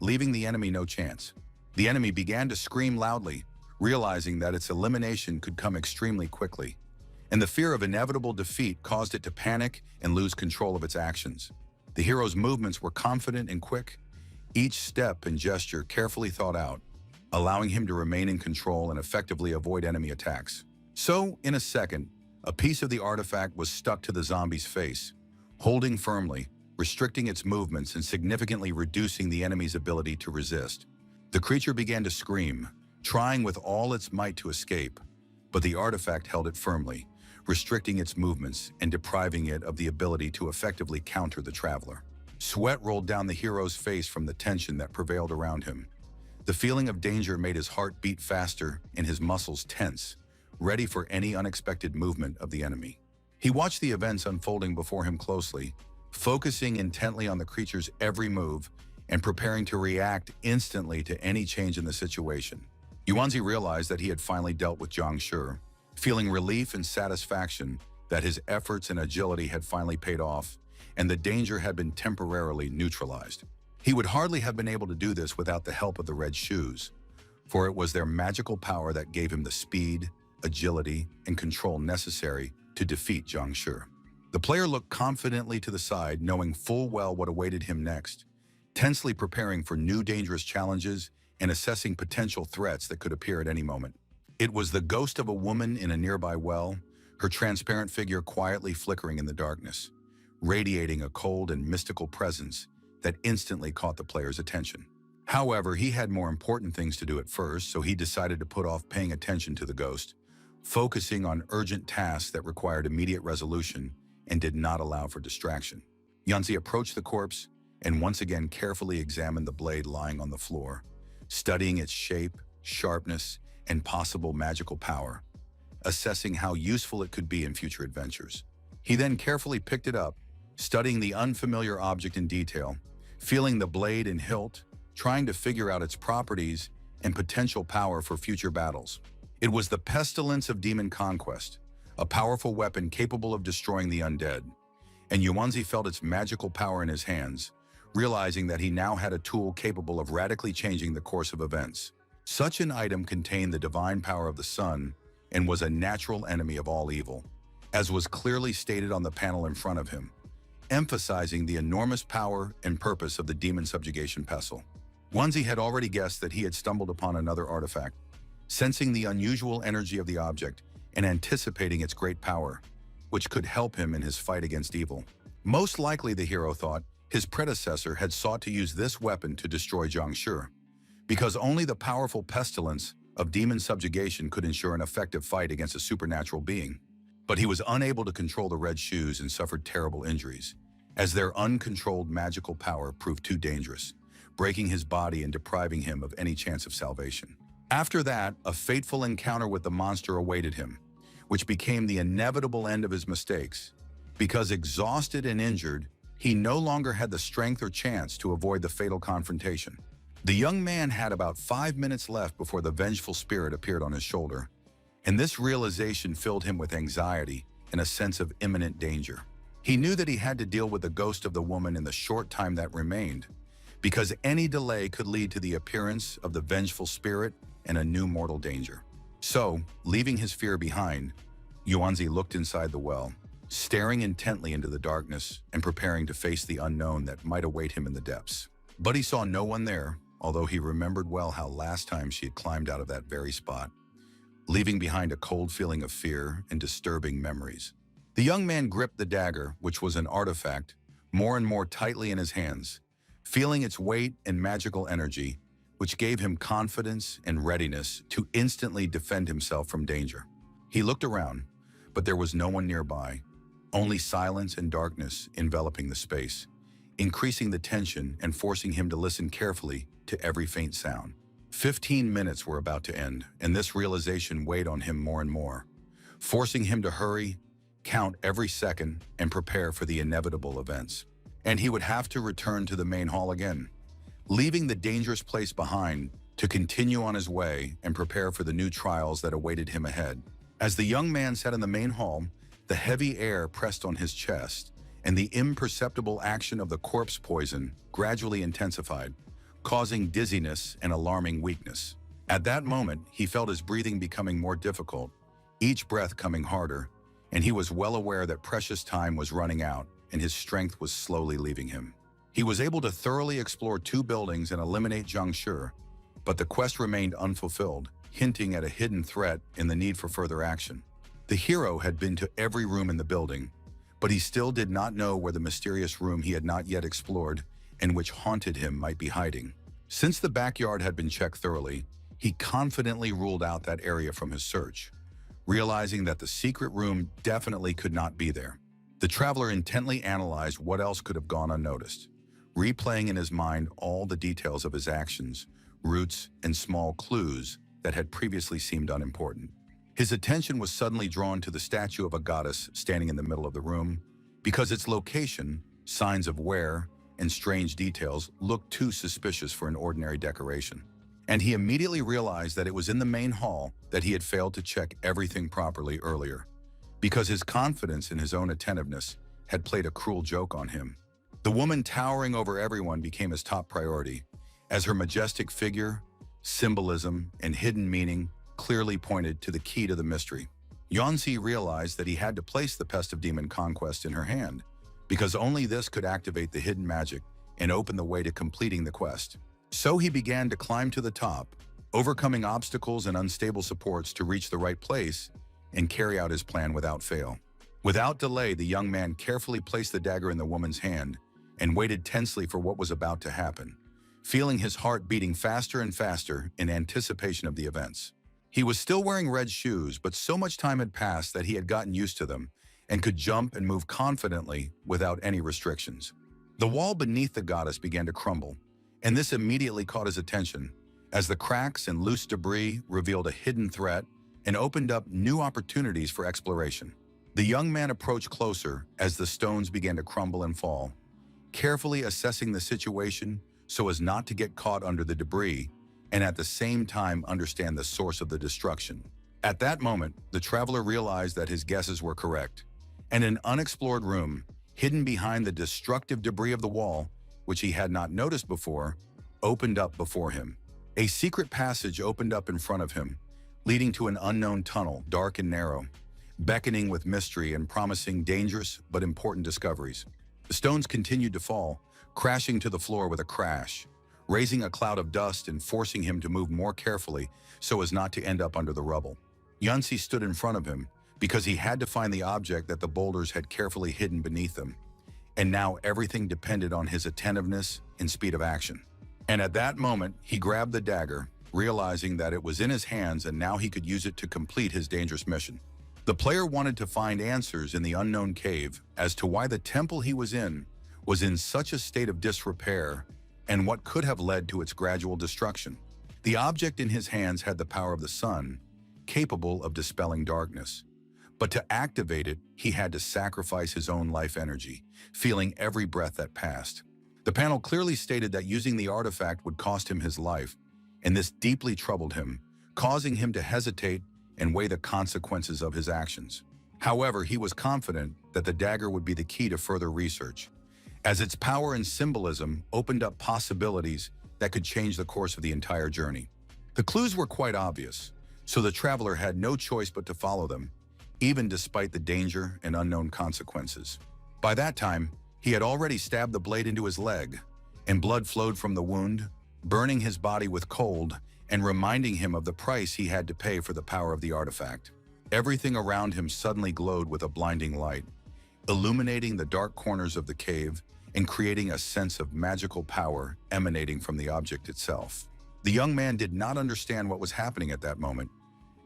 leaving the enemy no chance. The enemy began to scream loudly, realizing that its elimination could come extremely quickly, and the fear of inevitable defeat caused it to panic and lose control of its actions. The hero's movements were confident and quick, each step and gesture carefully thought out, allowing him to remain in control and effectively avoid enemy attacks. So, in a second, a piece of the artifact was stuck to the zombie's face, holding firmly, restricting its movements and significantly reducing the enemy's ability to resist. The creature began to scream, trying with all its might to escape, but the artifact held it firmly, restricting its movements and depriving it of the ability to effectively counter the traveler. Sweat rolled down the hero's face from the tension that prevailed around him. The feeling of danger made his heart beat faster and his muscles tense, ready for any unexpected movement of the enemy. He watched the events unfolding before him closely, focusing intently on the creature's every move and preparing to react instantly to any change in the situation. Yuanzi realized that he had finally dealt with Zhang Shi, feeling relief and satisfaction that his efforts and agility had finally paid off and the danger had been temporarily neutralized. He would hardly have been able to do this without the help of the Red Shoes, for it was their magical power that gave him the speed, agility, and control necessary to defeat Zhang Shi. The player looked confidently to the side, knowing full well what awaited him next, tensely preparing for new dangerous challenges and assessing potential threats that could appear at any moment. It was the ghost of a woman in a nearby well, her transparent figure quietly flickering in the darkness, radiating a cold and mystical presence that instantly caught the player's attention. However, he had more important things to do at first, so he decided to put off paying attention to the ghost, focusing on urgent tasks that required immediate resolution and did not allow for distraction. Yanzi approached the corpse and once again carefully examined the blade lying on the floor, studying its shape, sharpness, and possible magical power, assessing how useful it could be in future adventures. He then carefully picked it up, studying the unfamiliar object in detail, feeling the blade and hilt, trying to figure out its properties and potential power for future battles. It was the Pestilence of Demon Conquest, a powerful weapon capable of destroying the undead, and Yuanzi felt its magical power in his hands, realizing that he now had a tool capable of radically changing the course of events. Such an item contained the divine power of the sun and was a natural enemy of all evil, as was clearly stated on the panel in front of him, emphasizing the enormous power and purpose of the demon subjugation pestle. Yuanzi had already guessed that he had stumbled upon another artifact, sensing the unusual energy of the object and anticipating its great power, which could help him in his fight against evil. Most likely, the hero thought, his predecessor had sought to use this weapon to destroy Zhang Shi, because only the powerful pestilence of demon subjugation could ensure an effective fight against a supernatural being. But he was unable to control the Red Shoes and suffered terrible injuries, as their uncontrolled magical power proved too dangerous, breaking his body and depriving him of any chance of salvation. After that, a fateful encounter with the monster awaited him, which became the inevitable end of his mistakes. Because exhausted and injured, he no longer had the strength or chance to avoid the fatal confrontation. The young man had about 5 minutes left before the vengeful spirit appeared on his shoulder, and this realization filled him with anxiety and a sense of imminent danger. He knew that he had to deal with the ghost of the woman in the short time that remained, because any delay could lead to the appearance of the vengeful spirit and a new mortal danger. So, leaving his fear behind, Yuanzi looked inside the well, staring intently into the darkness and preparing to face the unknown that might await him in the depths. But he saw no one there, although he remembered well how last time she had climbed out of that very spot, leaving behind a cold feeling of fear and disturbing memories. The young man gripped the dagger, which was an artifact, more and more tightly in his hands, feeling its weight and magical energy, which gave him confidence and readiness to instantly defend himself from danger. He looked around, but there was no one nearby, only silence and darkness enveloping the space, increasing the tension and forcing him to listen carefully to every faint sound. 15 minutes were about to end, and this realization weighed on him more and more, forcing him to hurry, count every second, and prepare for the inevitable events. And he would have to return to the main hall again, leaving the dangerous place behind to continue on his way and prepare for the new trials that awaited him ahead. As the young man sat in the main hall, the heavy air pressed on his chest, and the imperceptible action of the corpse poison gradually intensified, causing dizziness and alarming weakness. At that moment, he felt his breathing becoming more difficult, each breath coming harder, and he was well aware that precious time was running out and his strength was slowly leaving him. He was able to thoroughly explore 2 buildings and eliminate Zhang Shi, but the quest remained unfulfilled, hinting at a hidden threat and the need for further action. The hero had been to every room in the building, but he still did not know where the mysterious room he had not yet explored and which haunted him might be hiding. Since the backyard had been checked thoroughly, he confidently ruled out that area from his search, realizing that the secret room definitely could not be there. The traveler intently analyzed what else could have gone unnoticed, replaying in his mind all the details of his actions, routes, and small clues that had previously seemed unimportant. His attention was suddenly drawn to the statue of a goddess standing in the middle of the room, because its location, signs of wear, and strange details looked too suspicious for an ordinary decoration. And he immediately realized that it was in the main hall that he had failed to check everything properly earlier, because his confidence in his own attentiveness had played a cruel joke on him. The woman towering over everyone became his top priority, as her majestic figure, symbolism, and hidden meaning clearly pointed to the key to the mystery. Yanxi realized that he had to place the Pest of Demon Conquest in her hand, because only this could activate the hidden magic and open the way to completing the quest. So he began to climb to the top, overcoming obstacles and unstable supports to reach the right place and carry out his plan without fail. Without delay, the young man carefully placed the dagger in the woman's hand and waited tensely for what was about to happen, feeling his heart beating faster and faster in anticipation of the events. He was still wearing red shoes, but so much time had passed that he had gotten used to them and could jump and move confidently without any restrictions. The wall beneath the goddess began to crumble, and this immediately caught his attention, as the cracks and loose debris revealed a hidden threat and opened up new opportunities for exploration. The young man approached closer as the stones began to crumble and fall, carefully assessing the situation so as not to get caught under the debris and at the same time understand the source of the destruction. At that moment, the traveler realized that his guesses were correct, and an unexplored room, hidden behind the destructive debris of the wall, which he had not noticed before, opened up before him. A secret passage opened up in front of him, leading to an unknown tunnel, dark and narrow, beckoning with mystery and promising dangerous but important discoveries. The stones continued to fall, crashing to the floor with a crash, raising a cloud of dust and forcing him to move more carefully so as not to end up under the rubble. Yanxi stood in front of him because he had to find the object that the boulders had carefully hidden beneath them, and now everything depended on his attentiveness and speed of action. And at that moment, he grabbed the dagger, realizing that it was in his hands and now he could use it to complete his dangerous mission. The player wanted to find answers in the unknown cave as to why the temple he was in such a state of disrepair and what could have led to its gradual destruction. The object in his hands had the power of the sun, capable of dispelling darkness. But to activate it, he had to sacrifice his own life energy, feeling every breath that passed. The panel clearly stated that using the artifact would cost him his life, and this deeply troubled him, causing him to hesitate and weigh the consequences of his actions. However, he was confident that the dagger would be the key to further research, as its power and symbolism opened up possibilities that could change the course of the entire journey. The clues were quite obvious, so the traveler had no choice but to follow them, even despite the danger and unknown consequences. By that time, he had already stabbed the blade into his leg, and blood flowed from the wound, burning his body with cold and reminding him of the price he had to pay for the power of the artifact. Everything around him suddenly glowed with a blinding light, illuminating the dark corners of the cave and creating a sense of magical power emanating from the object itself. The young man did not understand what was happening at that moment,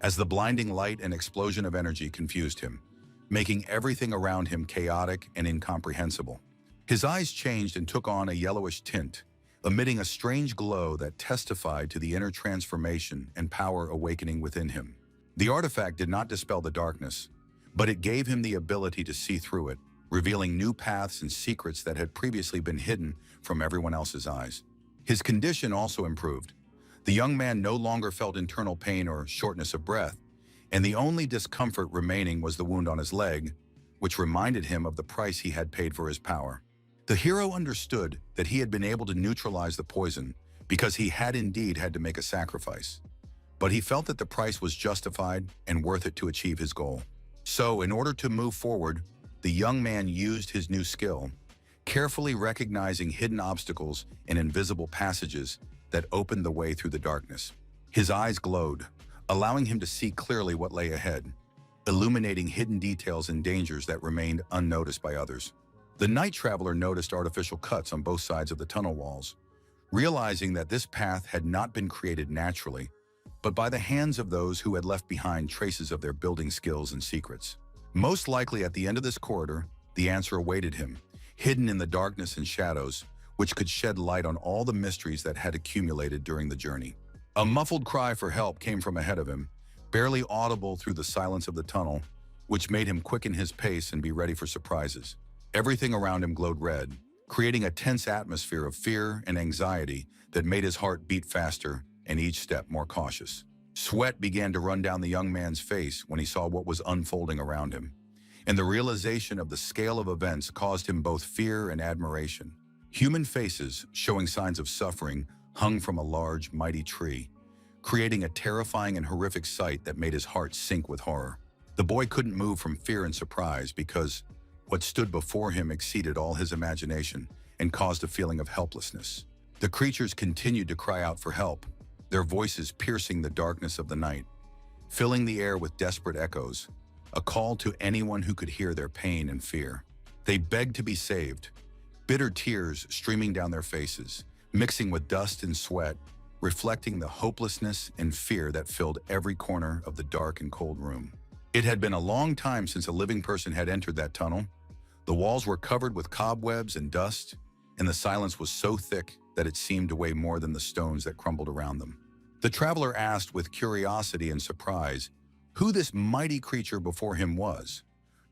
as the blinding light and explosion of energy confused him, making everything around him chaotic and incomprehensible. His eyes changed and took on a yellowish tint, emitting a strange glow that testified to the inner transformation and power awakening within him. The artifact did not dispel the darkness, but it gave him the ability to see through it, revealing new paths and secrets that had previously been hidden from everyone else's eyes. His condition also improved. The young man no longer felt internal pain or shortness of breath, and the only discomfort remaining was the wound on his leg, which reminded him of the price he had paid for his power. The hero understood that he had been able to neutralize the poison because he had indeed had to make a sacrifice. But he felt that the price was justified and worth it to achieve his goal. So, in order to move forward, the young man used his new skill, carefully recognizing hidden obstacles and invisible passages that opened the way through the darkness. His eyes glowed, allowing him to see clearly what lay ahead, illuminating hidden details and dangers that remained unnoticed by others. The night traveler noticed artificial cuts on both sides of the tunnel walls, realizing that this path had not been created naturally, but by the hands of those who had left behind traces of their building skills and secrets. Most likely at the end of this corridor, the answer awaited him, hidden in the darkness and shadows, which could shed light on all the mysteries that had accumulated during the journey. A muffled cry for help came from ahead of him, barely audible through the silence of the tunnel, which made him quicken his pace and be ready for surprises. Everything around him glowed red, creating a tense atmosphere of fear and anxiety that made his heart beat faster and each step more cautious. Sweat began to run down the young man's face when he saw what was unfolding around him, and the realization of the scale of events caused him both fear and admiration. Human faces, showing signs of suffering, hung from a large, mighty tree, creating a terrifying and horrific sight that made his heart sink with horror. The boy couldn't move from fear and surprise because what stood before him exceeded all his imagination and caused a feeling of helplessness. The creatures continued to cry out for help, their voices piercing the darkness of the night, filling the air with desperate echoes, a call to anyone who could hear their pain and fear. They begged to be saved, bitter tears streaming down their faces, mixing with dust and sweat, reflecting the hopelessness and fear that filled every corner of the dark and cold room. It had been a long time since a living person had entered that tunnel. The walls were covered with cobwebs and dust, and the silence was so thick that it seemed to weigh more than the stones that crumbled around them. The traveler asked with curiosity and surprise who this mighty creature before him was,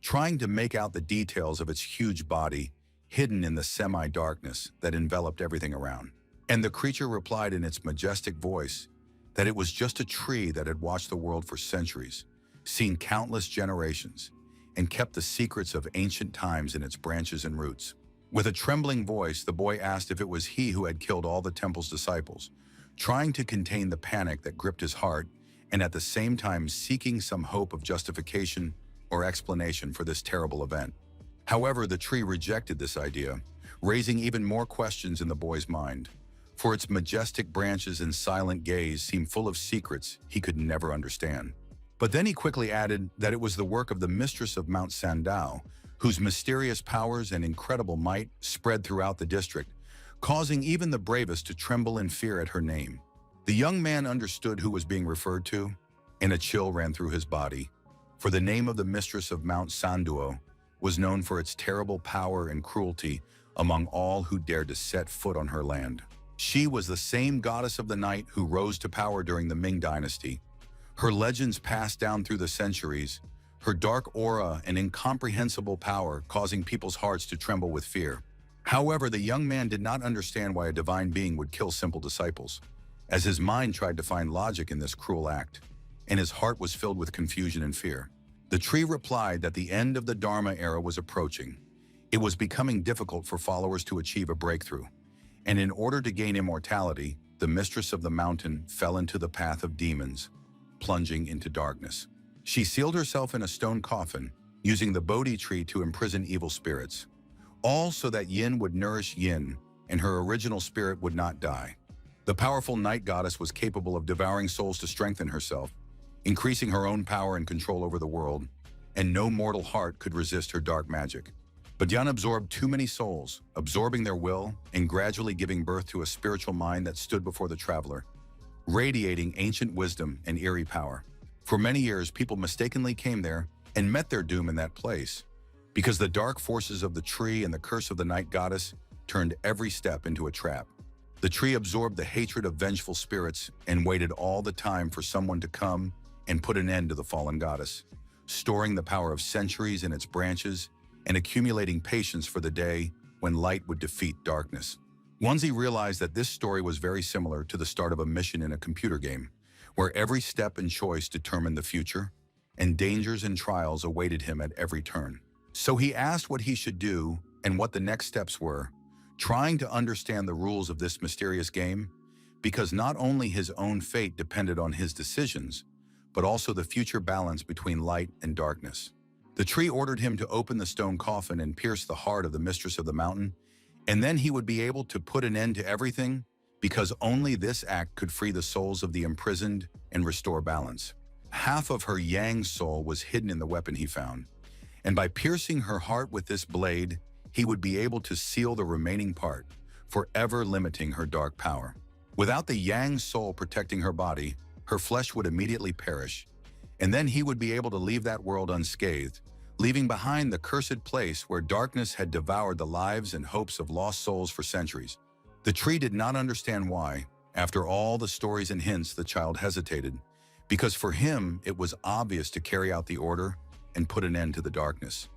trying to make out the details of its huge body hidden in the semi-darkness that enveloped everything around. And the creature replied in its majestic voice that it was just a tree that had watched the world for centuries, seen countless generations, and kept the secrets of ancient times in its branches and roots. With a trembling voice, the boy asked if it was he who had killed all the temple's disciples, trying to contain the panic that gripped his heart and at the same time seeking some hope of justification or explanation for this terrible event. However, the tree rejected this idea, raising even more questions in the boy's mind, for its majestic branches and silent gaze seemed full of secrets he could never understand. But then he quickly added that it was the work of the mistress of Mount Sandow, whose mysterious powers and incredible might spread throughout the district, causing even the bravest to tremble in fear at her name. The young man understood who was being referred to, and a chill ran through his body, for the name of the mistress of Mount Sandow was known for its terrible power and cruelty among all who dared to set foot on her land. She was the same goddess of the night who rose to power during the Ming Dynasty. Her legends passed down through the centuries, her dark aura and incomprehensible power causing people's hearts to tremble with fear. However, the young man did not understand why a divine being would kill simple disciples, as his mind tried to find logic in this cruel act, and his heart was filled with confusion and fear. The tree replied that the end of the Dharma era was approaching. It was becoming difficult for followers to achieve a breakthrough, and in order to gain immortality, the mistress of the mountain fell into the path of demons, plunging into darkness. She sealed herself in a stone coffin, using the Bodhi tree to imprison evil spirits, all so that yin would nourish yin and her original spirit would not die. The powerful night goddess was capable of devouring souls to strengthen herself, increasing her own power and control over the world, and no mortal heart could resist her dark magic. But Yan absorbed too many souls, absorbing their will and gradually giving birth to a spiritual mind that stood before the traveler, radiating ancient wisdom and eerie power. For many years, people mistakenly came there and met their doom in that place, because the dark forces of the tree and the curse of the night goddess turned every step into a trap. The tree absorbed the hatred of vengeful spirits and waited all the time for someone to come and put an end to the fallen goddess, storing the power of centuries in its branches and accumulating patience for the day when light would defeat darkness. Onesie realized that this story was very similar to the start of a mission in a computer game, where every step and choice determined the future, and dangers and trials awaited him at every turn. So he asked what he should do and what the next steps were, trying to understand the rules of this mysterious game, because not only his own fate depended on his decisions, but also the future balance between light and darkness. The tree ordered him to open the stone coffin and pierce the heart of the mistress of the mountain, and then he would be able to put an end to everything, because only this act could free the souls of the imprisoned and restore balance. Half of her yang soul was hidden in the weapon he found, and by piercing her heart with this blade, he would be able to seal the remaining part, forever limiting her dark power. Without the yang soul protecting her body, her flesh would immediately perish, and then he would be able to leave that world unscathed, leaving behind the cursed place where darkness had devoured the lives and hopes of lost souls for centuries. The tree did not understand why. After all the stories and hints, the child hesitated, because for him it was obvious to carry out the order and put an end to the darkness.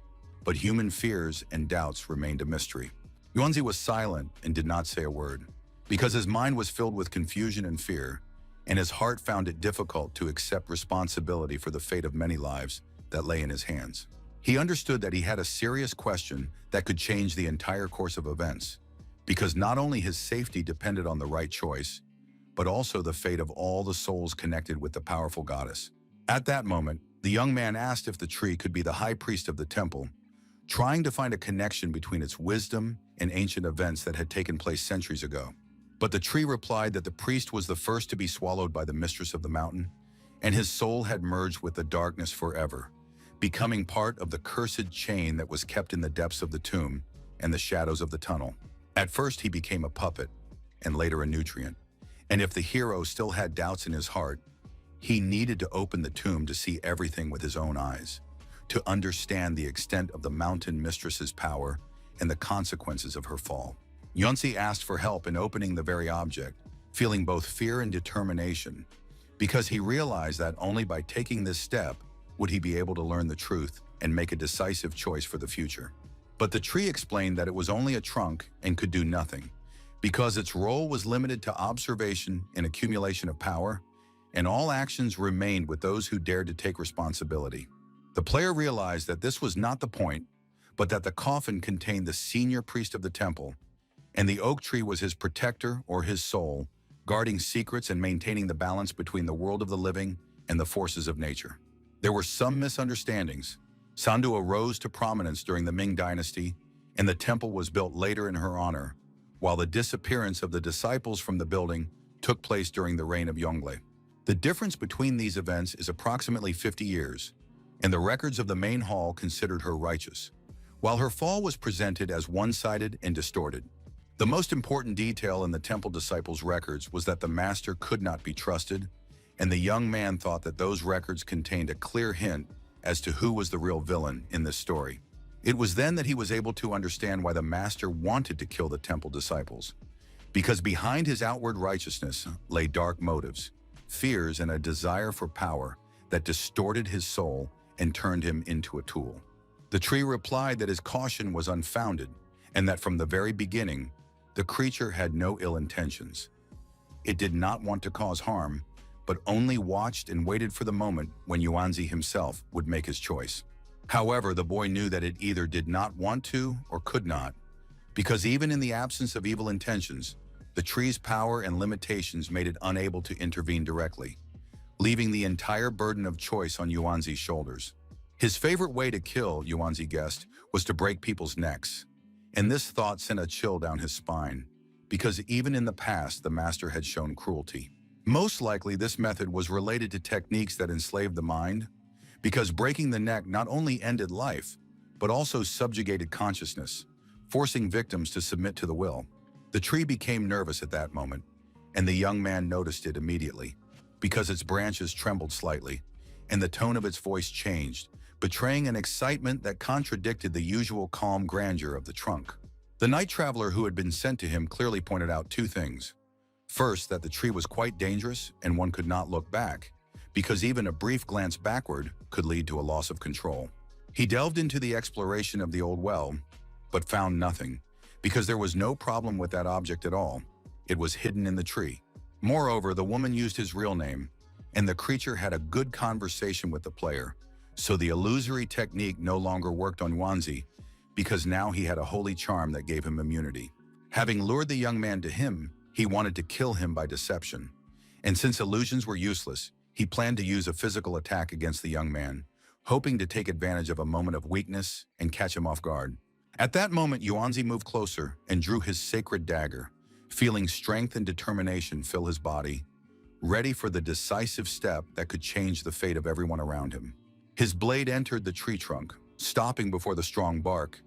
But human fears and doubts remained a mystery. Yuanzi was silent and did not say a word, because his mind was filled with confusion and fear, and his heart found it difficult to accept responsibility for the fate of many lives that lay in his hands. He understood that he had a serious question that could change the entire course of events, because not only his safety depended on the right choice, but also the fate of all the souls connected with the powerful goddess. At that moment, the young man asked if the tree could be the high priest of the temple, trying to find a connection between its wisdom and ancient events that had taken place centuries ago. But the tree replied that the priest was the first to be swallowed by the mistress of the mountain, and his soul had merged with the darkness forever, becoming part of the cursed chain that was kept in the depths of the tomb and the shadows of the tunnel. At first he became a puppet, and later a nutrient. And if the hero still had doubts in his heart, he needed to open the tomb to see everything with his own eyes, to understand the extent of the mountain mistress's power and the consequences of her fall. Yunzi asked for help in opening the very object, feeling both fear and determination, because he realized that only by taking this step would he be able to learn the truth and make a decisive choice for the future. But the tree explained that it was only a trunk and could do nothing, because its role was limited to observation and accumulation of power, and all actions remained with those who dared to take responsibility. The player realized that this was not the point, but that the coffin contained the senior priest of the temple, and the oak tree was his protector or his soul, guarding secrets and maintaining the balance between the world of the living and the forces of nature. There were some misunderstandings. Sandua rose to prominence during the Ming dynasty, and the temple was built later in her honor, while the disappearance of the disciples from the building took place during the reign of Yongle. The difference between these events is approximately 50 years, and the records of the main hall considered her righteous, while her fall was presented as one-sided and distorted. The most important detail in the temple disciples' records was that the master could not be trusted, and the young man thought that those records contained a clear hint as to who was the real villain in this story. It was then that he was able to understand why the master wanted to kill the temple disciples, because behind his outward righteousness lay dark motives, fears, and a desire for power that distorted his soul and turned him into a tool. The tree replied that his caution was unfounded, and that from the very beginning, the creature had no ill intentions. It did not want to cause harm, but only watched and waited for the moment when Yuanzi himself would make his choice. However, the boy knew that it either did not want to or could not, because even in the absence of evil intentions, the tree's power and limitations made it unable to intervene directly, leaving the entire burden of choice on Yuanzi's shoulders. His favorite way to kill, Yuanzi guessed, was to break people's necks, and this thought sent a chill down his spine, because even in the past the master had shown cruelty. Most likely this method was related to techniques that enslaved the mind, because breaking the neck not only ended life, but also subjugated consciousness, forcing victims to submit to the will. The tree became nervous at that moment, and the young man noticed it immediately, because its branches trembled slightly, and the tone of its voice changed, betraying an excitement that contradicted the usual calm grandeur of the trunk. The night traveler who had been sent to him clearly pointed out two things. First, that the tree was quite dangerous and one could not look back, because even a brief glance backward could lead to a loss of control. He delved into the exploration of the old well, but found nothing, because there was no problem with that object at all. It was hidden in the tree. Moreover, the woman used his real name, and the creature had a good conversation with the player, So the illusory technique no longer worked on Yuanzi, because now he had a holy charm that gave him immunity. Having lured the young man to him, he wanted to kill him by deception. And since illusions were useless, he planned to use a physical attack against the young man, hoping to take advantage of a moment of weakness and catch him off guard. At that moment, Yuanzi moved closer and drew his sacred dagger, feeling strength and determination fill his body, ready for the decisive step that could change the fate of everyone around him. His blade entered the tree trunk, stopping before the strong bark,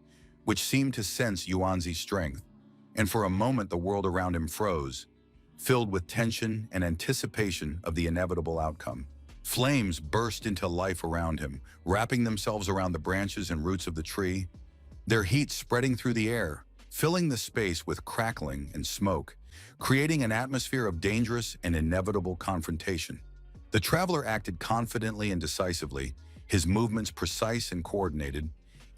which seemed to sense Yuanzi's strength, and for a moment the world around him froze, filled with tension and anticipation of the inevitable outcome. Flames burst into life around him, wrapping themselves around the branches and roots of the tree, their heat spreading through the air, filling the space with crackling and smoke, creating an atmosphere of dangerous and inevitable confrontation. The traveler acted confidently and decisively, his movements precise and coordinated,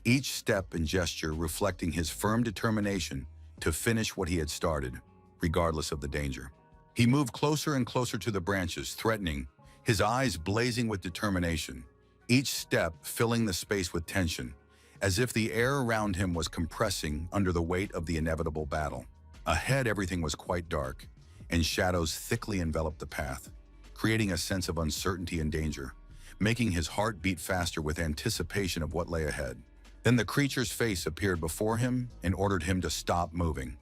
each step and gesture reflecting his firm determination to finish what he had started, regardless of the danger. He moved closer and closer to the branches, threatening, his eyes blazing with determination, each step filling the space with tension, as if the air around him was compressing under the weight of the inevitable battle. Ahead, everything was quite dark, and shadows thickly enveloped the path, creating a sense of uncertainty and danger, making his heart beat faster with anticipation of what lay ahead. Then the creature's face appeared before him and ordered him to stop moving.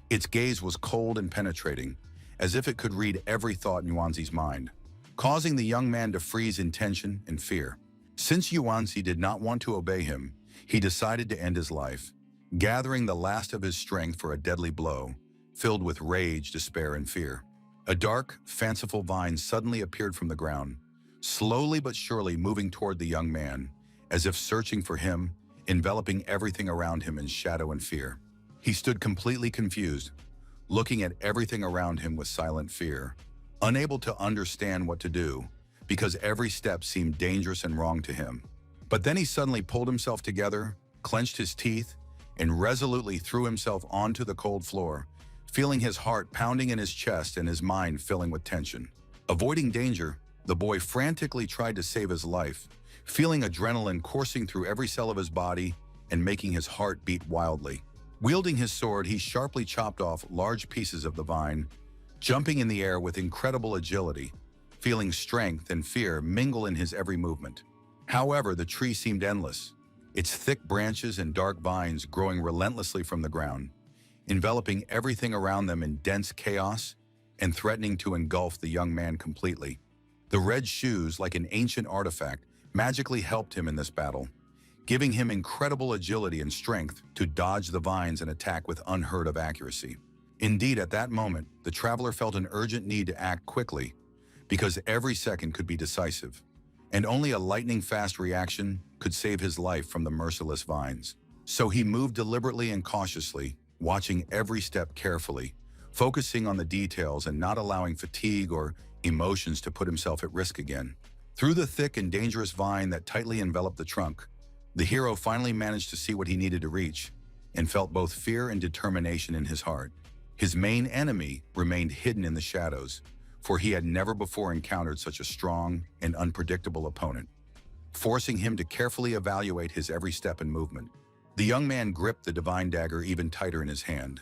Its gaze was cold and penetrating, as if it could read every thought in Yuanzi's mind, causing the young man to freeze in tension and fear. Since Yuanzi did not want to obey him, he decided to end his life, gathering the last of his strength for a deadly blow, filled with rage, despair, and fear. A dark, fanciful vine suddenly appeared from the ground, slowly but surely moving toward the young man, as if searching for him, enveloping everything around him in shadow and fear. He stood completely confused, looking at everything around him with silent fear, unable to understand what to do, because every step seemed dangerous and wrong to him. But then he suddenly pulled himself together, clenched his teeth, and resolutely threw himself onto the cold floor, feeling his heart pounding in his chest and his mind filling with tension. Avoiding danger, the boy frantically tried to save his life, feeling adrenaline coursing through every cell of his body and making his heart beat wildly. Wielding his sword, he sharply chopped off large pieces of the vine, jumping in the air with incredible agility, feeling strength and fear mingle in his every movement. However, the tree seemed endless, its thick branches and dark vines growing relentlessly from the ground, enveloping everything around them in dense chaos and threatening to engulf the young man completely. The red shoes, like an ancient artifact, magically helped him in this battle, giving him incredible agility and strength to dodge the vines and attack with unheard of accuracy. Indeed, at that moment, the traveler felt an urgent need to act quickly, because every second could be decisive, and only a lightning-fast reaction could save his life from the merciless vines. So he moved deliberately and cautiously, watching every step carefully, focusing on the details and not allowing fatigue or emotions to put himself at risk again. Through the thick and dangerous vine that tightly enveloped the trunk, the hero finally managed to see what he needed to reach, and felt both fear and determination in his heart. His main enemy remained hidden in the shadows, for he had never before encountered such a strong and unpredictable opponent, forcing him to carefully evaluate his every step and movement. The young man gripped the divine dagger even tighter in his hand,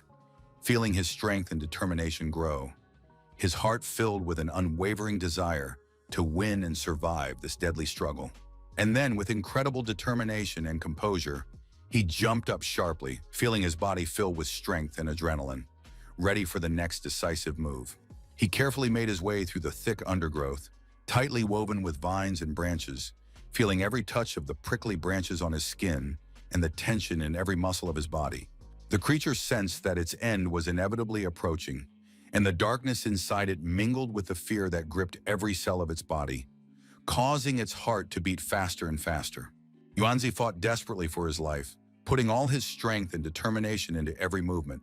feeling his strength and determination grow, his heart filled with an unwavering desire to win and survive this deadly struggle. And then, with incredible determination and composure, he jumped up sharply, feeling his body fill with strength and adrenaline, ready for the next decisive move. He carefully made his way through the thick undergrowth, tightly woven with vines and branches, feeling every touch of the prickly branches on his skin and the tension in every muscle of his body. The creature sensed that its end was inevitably approaching, and the darkness inside it mingled with the fear that gripped every cell of its body, causing its heart to beat faster and faster. Yuanzi fought desperately for his life, putting all his strength and determination into every movement,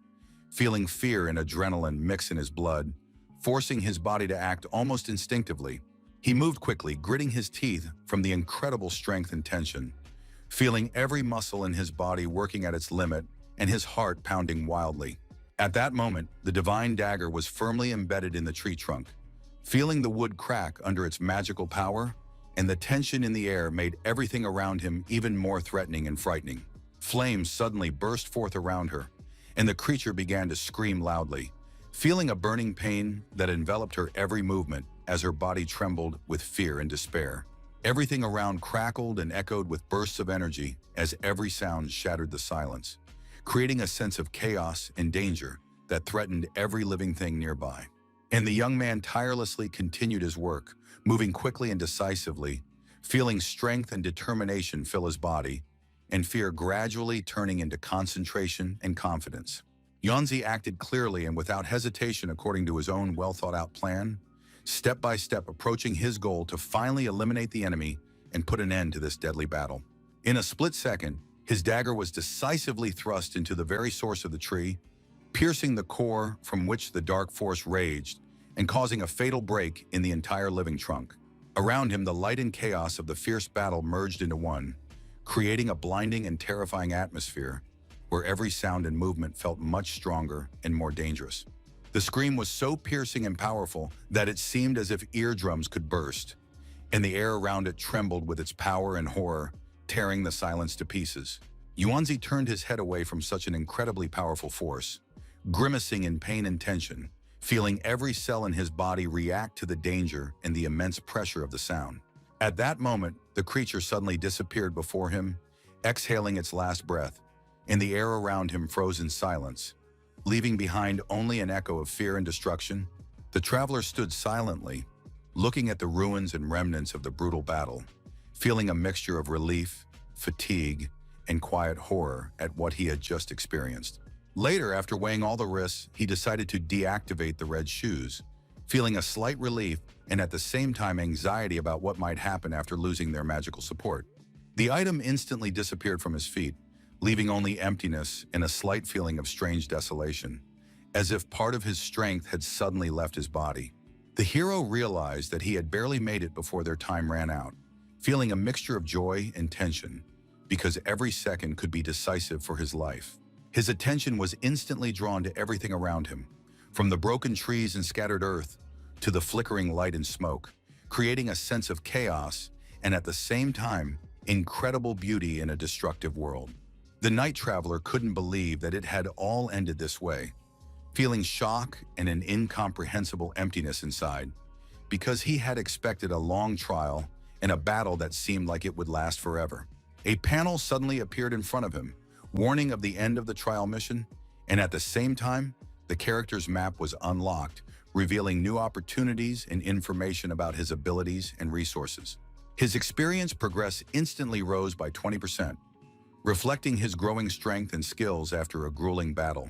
feeling fear and adrenaline mix in his blood, forcing his body to act almost instinctively. He moved quickly, gritting his teeth from the incredible strength and tension, feeling every muscle in his body working at its limit and his heart pounding wildly. At that moment, the divine dagger was firmly embedded in the tree trunk, feeling the wood crack under its magical power and the tension in the air made everything around him even more threatening and frightening. Flames suddenly burst forth around her, and the creature began to scream loudly, feeling a burning pain that enveloped her every movement as her body trembled with fear and despair. Everything around crackled and echoed with bursts of energy as every sound shattered the silence, creating a sense of chaos and danger that threatened every living thing nearby. And the young man tirelessly continued his work, moving quickly and decisively, feeling strength and determination fill his body, and fear gradually turning into concentration and confidence. Yanzi acted clearly and without hesitation according to his own well-thought-out plan, step by step approaching his goal to finally eliminate the enemy and put an end to this deadly battle. In a split second, his dagger was decisively thrust into the very source of the tree, piercing the core from which the dark force raged and causing a fatal break in the entire living trunk. Around him, the light and chaos of the fierce battle merged into one, creating a blinding and terrifying atmosphere where every sound and movement felt much stronger and more dangerous. The scream was so piercing and powerful that it seemed as if eardrums could burst, and the air around it trembled with its power and horror, tearing the silence to pieces. Yuanzi turned his head away from such an incredibly powerful force, grimacing in pain and tension, feeling every cell in his body react to the danger and the immense pressure of the sound. At that moment, the creature suddenly disappeared before him, exhaling its last breath, and the air around him froze in silence, leaving behind only an echo of fear and destruction. The traveler stood silently, looking at the ruins and remnants of the brutal battle, feeling a mixture of relief, fatigue, and quiet horror at what he had just experienced. Later, after weighing all the risks, he decided to deactivate the red shoes, feeling a slight relief and at the same time anxiety about what might happen after losing their magical support. The item instantly disappeared from his feet, leaving only emptiness and a slight feeling of strange desolation, as if part of his strength had suddenly left his body. The hero realized that he had barely made it before their time ran out, feeling a mixture of joy and tension, because every second could be decisive for his life. His attention was instantly drawn to everything around him, from the broken trees and scattered earth to the flickering light and smoke, creating a sense of chaos and at the same time, incredible beauty in a destructive world. The night traveler couldn't believe that it had all ended this way, feeling shock and an incomprehensible emptiness inside, because he had expected a long trial and a battle that seemed like it would last forever. A panel suddenly appeared in front of him, warning of the end of the trial mission, and at the same time, the character's map was unlocked, revealing new opportunities and information about his abilities and resources. His experience progress instantly rose by 20%, reflecting his growing strength and skills after a grueling battle,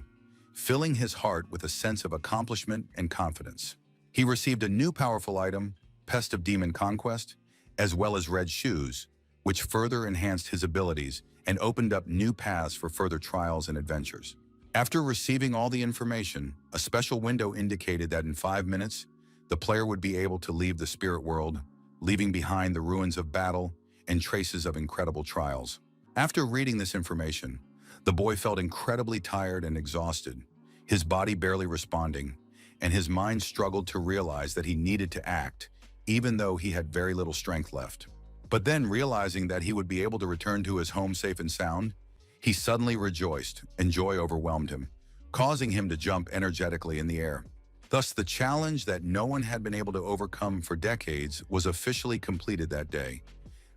filling his heart with a sense of accomplishment and confidence. He received a new powerful item, Pest of Demon Conquest, as well as red shoes, which further enhanced his abilities and opened up new paths for further trials and adventures. After receiving all the information, a special window indicated that in 5 minutes, the player would be able to leave the spirit world, leaving behind the ruins of battle and traces of incredible trials. After reading this information, the boy felt incredibly tired and exhausted, his body barely responding, and his mind struggled to realize that he needed to act, even though he had very little strength left. But then, realizing that he would be able to return to his home safe and sound, he suddenly rejoiced, and joy overwhelmed him, causing him to jump energetically in the air. Thus, the challenge that no one had been able to overcome for decades was officially completed that day,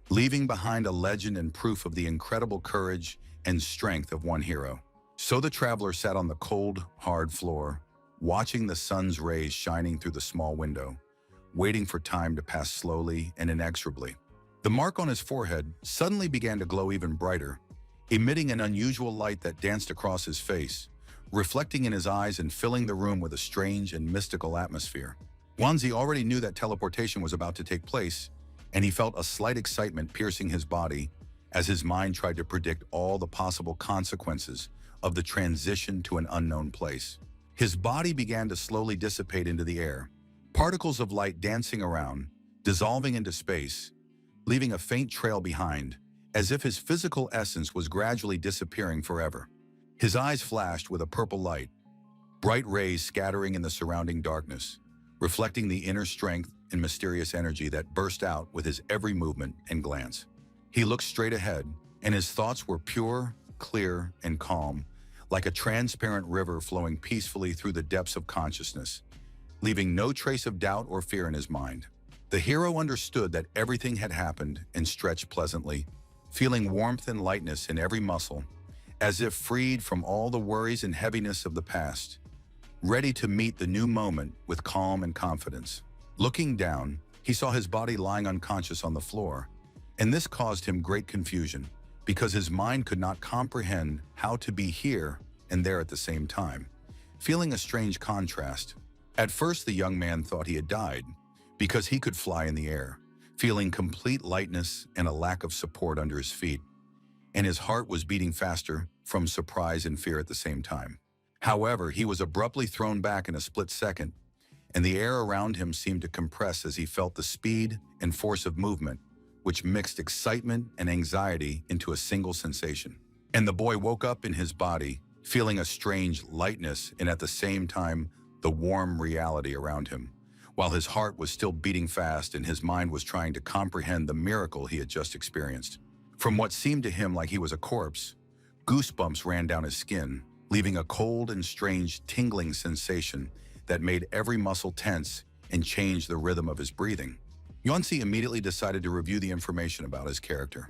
leaving behind a legend and proof of the incredible courage and strength of one hero. So the traveler sat on the cold, hard floor, watching the sun's rays shining through the small window, waiting for time to pass slowly and inexorably. The mark on his forehead suddenly began to glow even brighter, emitting an unusual light that danced across his face, reflecting in his eyes and filling the room with a strange and mystical atmosphere. Wanzi already knew that teleportation was about to take place, and he felt a slight excitement piercing his body as his mind tried to predict all the possible consequences of the transition to an unknown place. His body began to slowly dissipate into the air, particles of light dancing around, dissolving into space, leaving a faint trail behind, as if his physical essence was gradually disappearing forever. His eyes flashed with a purple light, bright rays scattering in the surrounding darkness, reflecting the inner strength and mysterious energy that burst out with his every movement and glance. He looked straight ahead, and his thoughts were pure, clear, and calm, like a transparent river flowing peacefully through the depths of consciousness, leaving no trace of doubt or fear in his mind. The hero understood that everything had happened and stretched pleasantly, feeling warmth and lightness in every muscle, as if freed from all the worries and heaviness of the past, ready to meet the new moment with calm and confidence. Looking down, he saw his body lying unconscious on the floor, and this caused him great confusion, because his mind could not comprehend how to be here and there at the same time, feeling a strange contrast. At first, the young man thought he had died, because he could fly in the air, feeling complete lightness and a lack of support under his feet, and his heart was beating faster from surprise and fear at the same time. However, he was abruptly thrown back in a split second, and the air around him seemed to compress as he felt the speed and force of movement, which mixed excitement and anxiety into a single sensation. And the boy woke up in his body, feeling a strange lightness and at the same time the warm reality around him, while his heart was still beating fast and his mind was trying to comprehend the miracle he had just experienced. From what seemed to him like he was a corpse, goosebumps ran down his skin, leaving a cold and strange tingling sensation that made every muscle tense and changed the rhythm of his breathing. Yuanzi immediately decided to review the information about his character,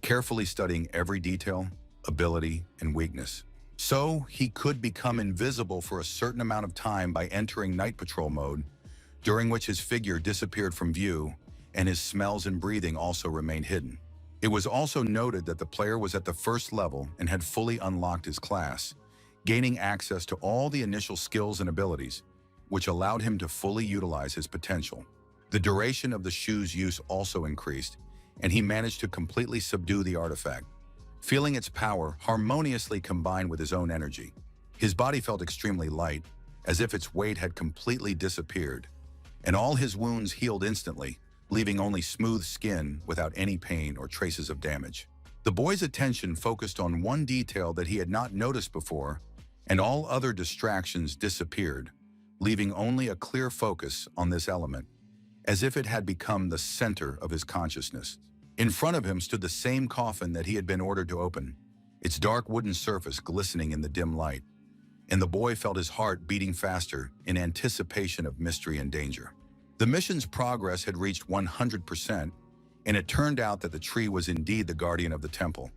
carefully studying every detail, ability, and weakness. So he could become invisible for a certain amount of time by entering night patrol mode, during which his figure disappeared from view and his smells and breathing also remained hidden. It was also noted that the player was at the first level and had fully unlocked his class, gaining access to all the initial skills and abilities, which allowed him to fully utilize his potential. The duration of the shoe's use also increased, and he managed to completely subdue the artifact, feeling its power harmoniously combined with his own energy. His body felt extremely light, as if its weight had completely disappeared, and all his wounds healed instantly, leaving only smooth skin without any pain or traces of damage. The boy's attention focused on one detail that he had not noticed before, and all other distractions disappeared, leaving only a clear focus on this element, as if it had become the center of his consciousness. In front of him stood the same coffin that he had been ordered to open, its dark wooden surface glistening in the dim light, and the boy felt his heart beating faster in anticipation of mystery and danger. The mission's progress had reached 100%, and it turned out that the tree was indeed the guardian of the temple.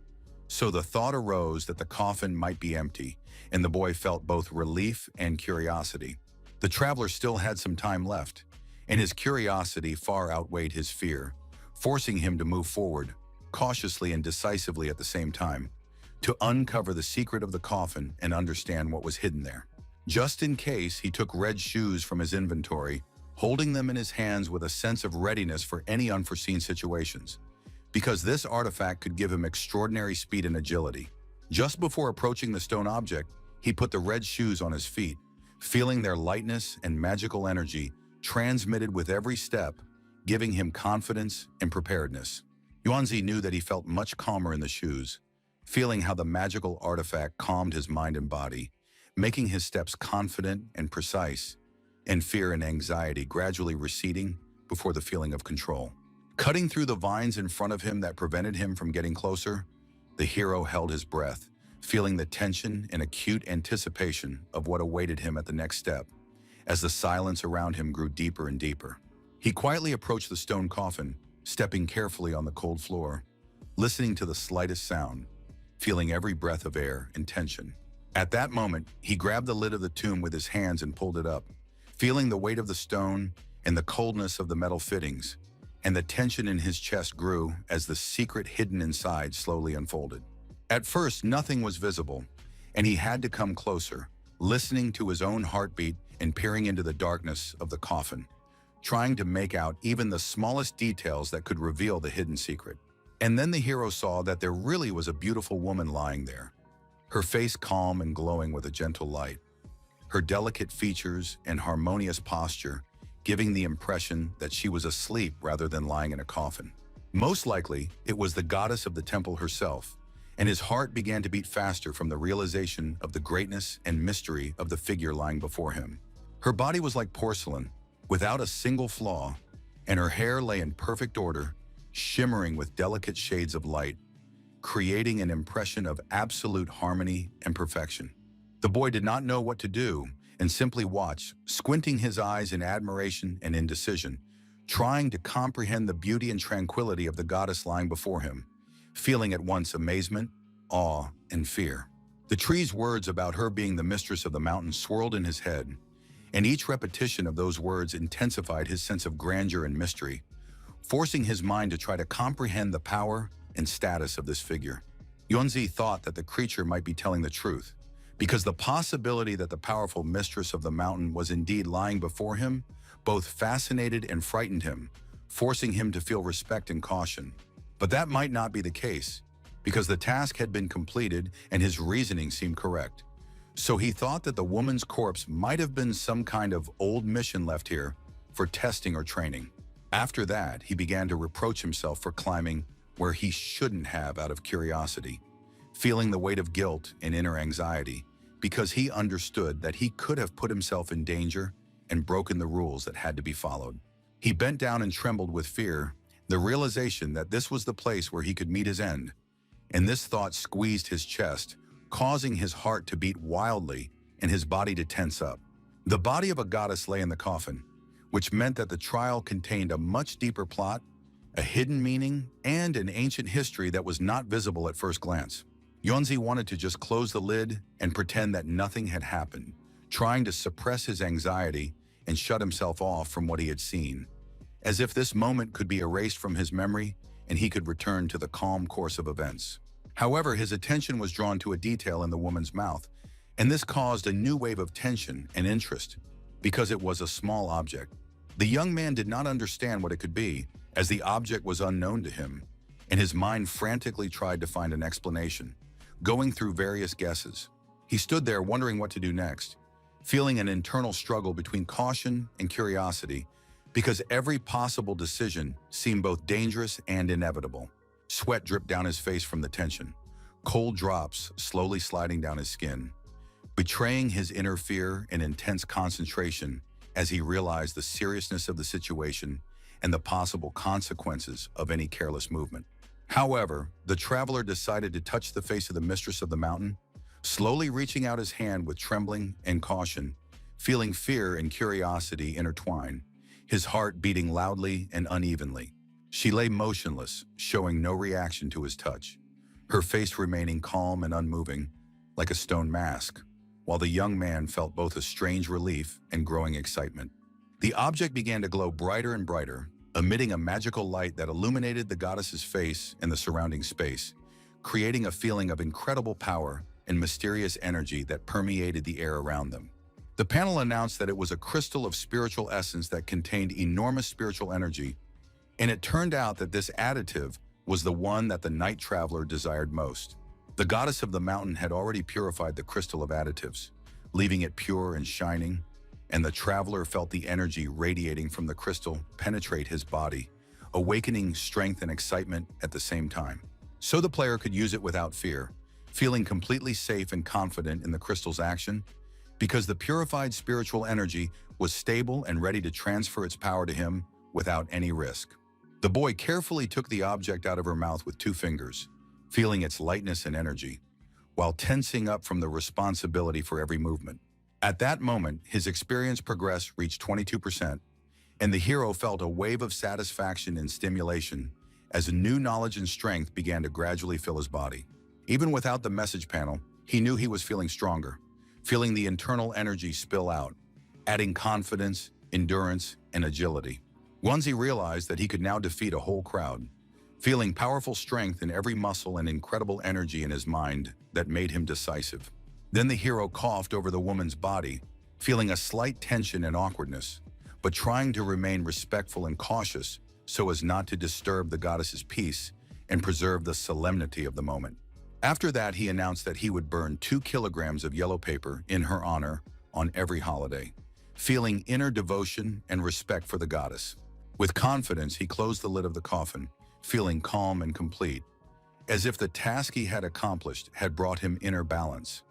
So the thought arose that the coffin might be empty, and the boy felt both relief and curiosity. The traveler still had some time left, and his curiosity far outweighed his fear, forcing him to move forward, cautiously and decisively at the same time, to uncover the secret of the coffin and understand what was hidden there. Just in case, he took red shoes from his inventory, holding them in his hands with a sense of readiness for any unforeseen situations, because this artifact could give him extraordinary speed and agility. Just before approaching the stone object, he put the red shoes on his feet, feeling their lightness and magical energy transmitted with every step, giving him confidence and preparedness. Yuanzi knew that he felt much calmer in the shoes, feeling how the magical artifact calmed his mind and body, making his steps confident and precise, and fear and anxiety gradually receding before the feeling of control. Cutting through the vines in front of him that prevented him from getting closer, the hero held his breath, feeling the tension and acute anticipation of what awaited him at the next step, as the silence around him grew deeper and deeper. He quietly approached the stone coffin, stepping carefully on the cold floor, listening to the slightest sound, feeling every breath of air and tension. At that moment, he grabbed the lid of the tomb with his hands and pulled it up, feeling the weight of the stone and the coldness of the metal fittings, and the tension in his chest grew as the secret hidden inside slowly unfolded. At first, nothing was visible, and he had to come closer, listening to his own heartbeat and peering into the darkness of the coffin, trying to make out even the smallest details that could reveal the hidden secret. And then the hero saw that there really was a beautiful woman lying there, her face calm and glowing with a gentle light, her delicate features and harmonious posture giving the impression that she was asleep rather than lying in a coffin. Most likely, it was the goddess of the temple herself, and his heart began to beat faster from the realization of the greatness and mystery of the figure lying before him. Her body was like porcelain, without a single flaw, and her hair lay in perfect order, shimmering with delicate shades of light, creating an impression of absolute harmony and perfection. The boy did not know what to do and simply watched, squinting his eyes in admiration and indecision, trying to comprehend the beauty and tranquility of the goddess lying before him, feeling at once amazement, awe, and fear. The tree's words about her being the mistress of the mountain swirled in his head, and each repetition of those words intensified his sense of grandeur and mystery, forcing his mind to try to comprehend the power and status of this figure. Yunzi thought that the creature might be telling the truth, because the possibility that the powerful mistress of the mountain was indeed lying before him both fascinated and frightened him, forcing him to feel respect and caution. But that might not be the case, because the task had been completed and his reasoning seemed correct. So he thought that the woman's corpse might have been some kind of old mission left here for testing or training. After that, he began to reproach himself for climbing where he shouldn't have out of curiosity, feeling the weight of guilt and inner anxiety, because he understood that he could have put himself in danger and broken the rules that had to be followed. He bent down and trembled with fear, the realization that this was the place where he could meet his end, and this thought squeezed his chest, causing his heart to beat wildly and his body to tense up. The body of a goddess lay in the coffin, which meant that the trial contained a much deeper plot, a hidden meaning, and an ancient history that was not visible at first glance. Yunzi wanted to just close the lid and pretend that nothing had happened, trying to suppress his anxiety and shut himself off from what he had seen, as if this moment could be erased from his memory and he could return to the calm course of events. However, his attention was drawn to a detail in the woman's mouth, and this caused a new wave of tension and interest, because it was a small object. The young man did not understand what it could be, as the object was unknown to him, and his mind frantically tried to find an explanation, going through various guesses. He stood there wondering what to do next, feeling an internal struggle between caution and curiosity, because every possible decision seemed both dangerous and inevitable. Sweat dripped down his face from the tension, cold drops slowly sliding down his skin, betraying his inner fear and intense concentration as he realized the seriousness of the situation and the possible consequences of any careless movement. However, the traveler decided to touch the face of the mistress of the mountain, slowly reaching out his hand with trembling and caution, feeling fear and curiosity intertwine, his heart beating loudly and unevenly. She lay motionless, showing no reaction to his touch, her face remaining calm and unmoving, like a stone mask, while the young man felt both a strange relief and growing excitement. The object began to glow brighter and brighter, emitting a magical light that illuminated the goddess's face and the surrounding space, creating a feeling of incredible power and mysterious energy that permeated the air around them. The panel announced that it was a crystal of spiritual essence that contained enormous spiritual energy, and it turned out that this additive was the one that the night traveler desired most. The goddess of the mountain had already purified the crystal of additives, leaving it pure and shining, and the traveler felt the energy radiating from the crystal penetrate his body, awakening strength and excitement at the same time. So the player could use it without fear, feeling completely safe and confident in the crystal's action, because the purified spiritual energy was stable and ready to transfer its power to him without any risk. The boy carefully took the object out of her mouth with 2 fingers, feeling its lightness and energy, while tensing up from the responsibility for every movement. At that moment, his experience progress reached 22%, and the hero felt a wave of satisfaction and stimulation as a new knowledge and strength began to gradually fill his body. Even without the message panel, he knew he was feeling stronger, feeling the internal energy spill out, adding confidence, endurance, and agility. Once he realized that he could now defeat a whole crowd, feeling powerful strength in every muscle and incredible energy in his mind that made him decisive. Then the hero coughed over the woman's body, feeling a slight tension and awkwardness, but trying to remain respectful and cautious so as not to disturb the goddess's peace and preserve the solemnity of the moment. After that, he announced that he would burn 2 kilograms of yellow paper in her honor on every holiday, feeling inner devotion and respect for the goddess. With confidence, he closed the lid of the coffin, feeling calm and complete, as if the task he had accomplished had brought him inner balance,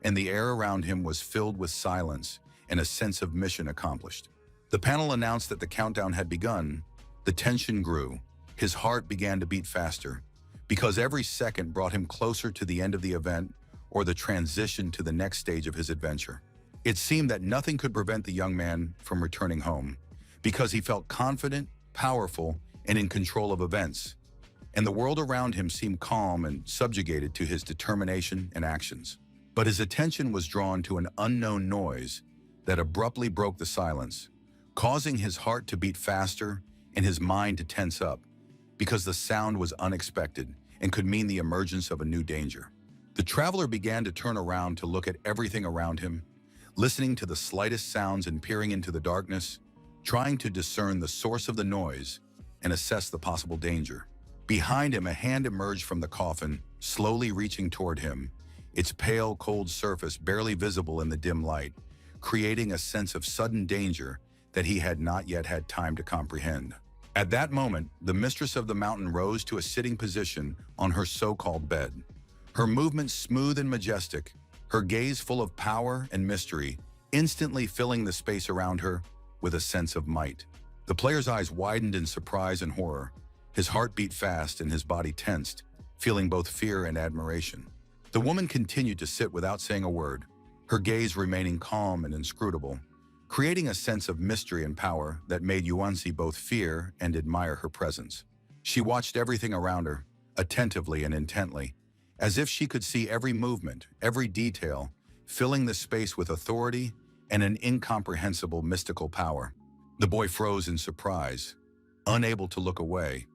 and the air around him was filled with silence and a sense of mission accomplished. The panel announced that the countdown had begun, The tension grew. His heart began to beat faster, because every second brought him closer to the end of the event or the transition to the next stage of his adventure. It seemed that nothing could prevent the young man from returning home, because he felt confident, powerful, and in control of events, and the world around him seemed calm and subjugated to his determination and actions. But his attention was drawn to an unknown noise that abruptly broke the silence, causing his heart to beat faster and his mind to tense up, because the sound was unexpected and could mean the emergence of a new danger. The traveler began to turn around to look at everything around him, listening to the slightest sounds and peering into the darkness, trying to discern the source of the noise and assess the possible danger. Behind him, a hand emerged from the coffin, slowly reaching toward him, its pale, cold surface barely visible in the dim light, creating a sense of sudden danger that he had not yet had time to comprehend. At that moment, the mistress of the mountain rose to a sitting position on her so-called bed. Her movements smooth and majestic, her gaze full of power and mystery, instantly filling the space around her with a sense of might. The player's eyes widened in surprise and horror. His heart beat fast and his body tensed, feeling both fear and admiration. The woman continued to sit without saying a word, her gaze remaining calm and inscrutable, creating a sense of mystery and power that made Yuanzi both fear and admire her presence. She watched everything around her, attentively and intently, as if she could see every movement, every detail, filling the space with authority and an incomprehensible mystical power. The boy froze in surprise, unable to look away.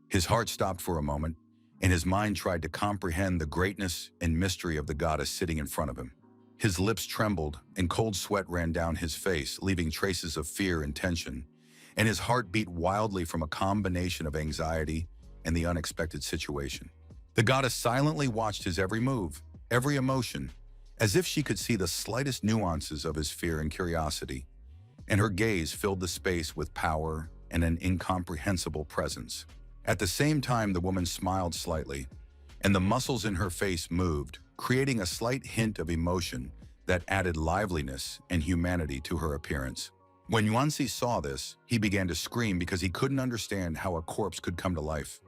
His heart stopped for a moment, and his mind tried to comprehend the greatness and mystery of the goddess sitting in front of him. His lips trembled, and cold sweat ran down his face, leaving traces of fear and tension, and his heart beat wildly from a combination of anxiety and the unexpected situation. The goddess silently watched his every move, every emotion, as if she could see the slightest nuances of his fear and curiosity, and her gaze filled the space with power and an incomprehensible presence. At the same time, the woman smiled slightly, and the muscles in her face moved, creating a slight hint of emotion that added liveliness and humanity to her appearance. When Yuanzi saw this, he began to scream because he couldn't understand how a corpse could come to life.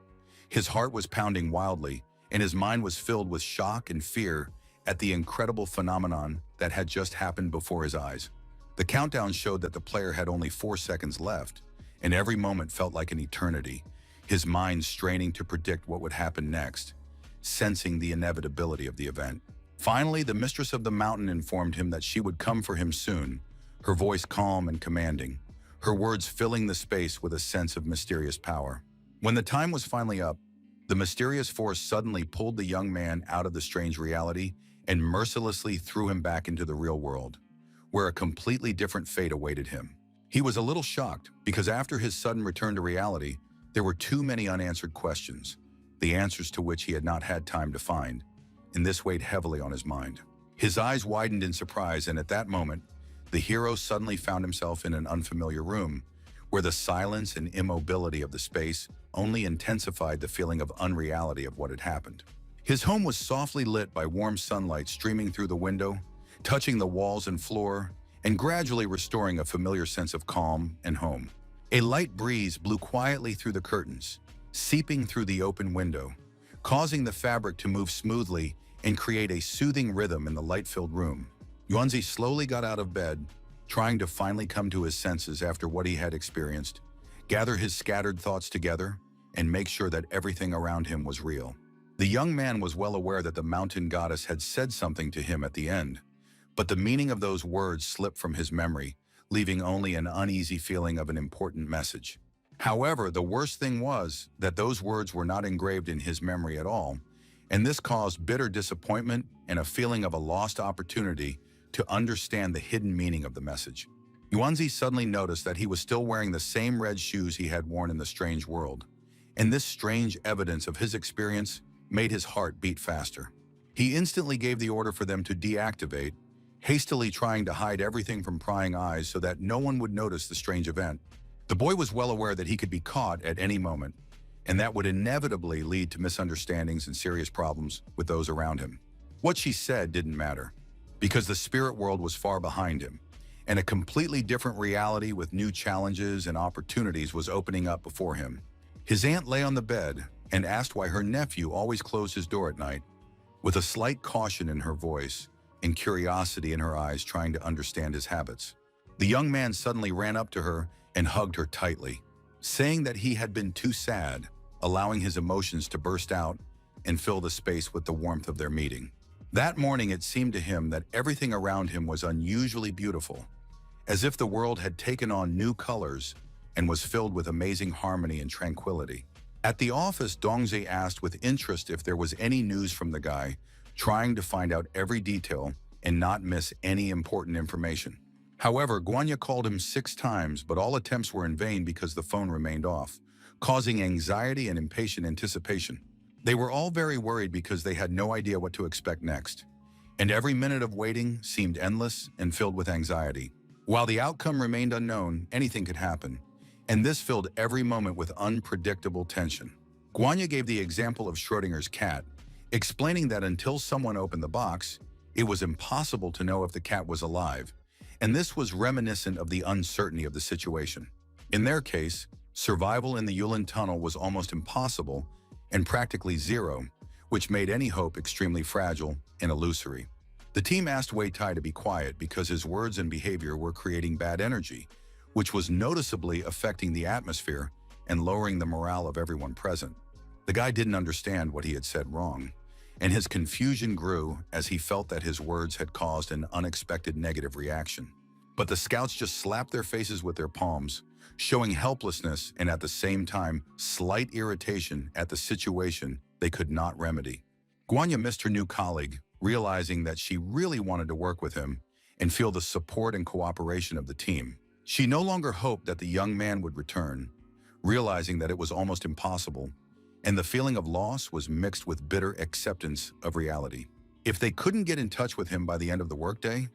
His heart was pounding wildly, and his mind was filled with shock and fear at the incredible phenomenon that had just happened before his eyes. The countdown showed that the player had only 4 seconds left, and every moment felt like an eternity, his mind straining to predict what would happen next, sensing the inevitability of the event. Finally, the mistress of the mountain informed him that she would come for him soon, her voice calm and commanding, her words filling the space with a sense of mysterious power. When the time was finally up, the mysterious force suddenly pulled the young man out of the strange reality and mercilessly threw him back into the real world, where a completely different fate awaited him. He was a little shocked because after his sudden return to reality, there were too many unanswered questions, the answers to which he had not had time to find, and this weighed heavily on his mind. His eyes widened in surprise, and at that moment, the hero suddenly found himself in an unfamiliar room, where the silence and immobility of the space only intensified the feeling of unreality of what had happened. His home was softly lit by warm sunlight streaming through the window, touching the walls and floor, and gradually restoring a familiar sense of calm and home. A light breeze blew quietly through the curtains, seeping through the open window, causing the fabric to move smoothly and create a soothing rhythm in the light-filled room. Yuanzi slowly got out of bed, trying to finally come to his senses after what he had experienced, gather his scattered thoughts together, and make sure that everything around him was real. The young man was well aware that the mountain goddess had said something to him at the end, but the meaning of those words slipped from his memory, leaving only an uneasy feeling of an important message. However, the worst thing was that those words were not engraved in his memory at all, and this caused bitter disappointment and a feeling of a lost opportunity to understand the hidden meaning of the message. Yuanzi suddenly noticed that he was still wearing the same red shoes he had worn in the strange world, and this strange evidence of his experience made his heart beat faster. He instantly gave the order for them to deactivate, hastily trying to hide everything from prying eyes so that no one would notice the strange event. The boy was well aware that he could be caught at any moment, and that would inevitably lead to misunderstandings and serious problems with those around him. What she said didn't matter, because the spirit world was far behind him, and a completely different reality with new challenges and opportunities was opening up before him. His aunt lay on the bed and asked why her nephew always closed his door at night, with a slight caution in her voice and curiosity in her eyes, trying to understand his habits. The young man suddenly ran up to her and hugged her tightly, saying that he had been too sad, allowing his emotions to burst out and fill the space with the warmth of their meeting. That morning, it seemed to him that everything around him was unusually beautiful, as if the world had taken on new colors and was filled with amazing harmony and tranquility. At the office, Dongzi asked with interest if there was any news from the guy, trying to find out every detail and not miss any important information. However, Guanya called him 6 times, but all attempts were in vain because the phone remained off, causing anxiety and impatient anticipation. They were all very worried because they had no idea what to expect next, and every minute of waiting seemed endless and filled with anxiety. While the outcome remained unknown, anything could happen, and this filled every moment with unpredictable tension. Guanya gave the example of Schrodinger's cat, explaining that until someone opened the box, it was impossible to know if the cat was alive, and this was reminiscent of the uncertainty of the situation. In their case, survival in the Yulin Tunnel was almost impossible and practically zero, which made any hope extremely fragile and illusory. The team asked Wei Tai to be quiet because his words and behavior were creating bad energy, which was noticeably affecting the atmosphere and lowering the morale of everyone present. The guy didn't understand what he had said wrong, and his confusion grew as he felt that his words had caused an unexpected negative reaction. But the scouts just slapped their faces with their palms, showing helplessness and at the same time slight irritation at the situation they could not remedy. Guanya missed her new colleague, realizing that she really wanted to work with him and feel the support and cooperation of the team. She no longer hoped that the young man would return, realizing that it was almost impossible, and the feeling of loss was mixed with bitter acceptance of reality. If they couldn't get in touch with him by the end of the workday,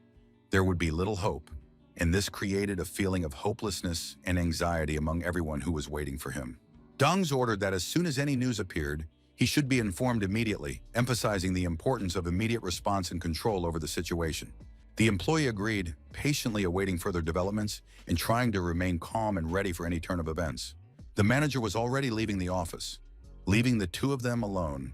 there would be little hope, and this created a feeling of hopelessness and anxiety among everyone who was waiting for him. Dong's ordered that as soon as any news appeared, he should be informed immediately, emphasizing the importance of immediate response and control over the situation. The employee agreed, patiently awaiting further developments and trying to remain calm and ready for any turn of events. The manager was already leaving the office, leaving the two of them alone,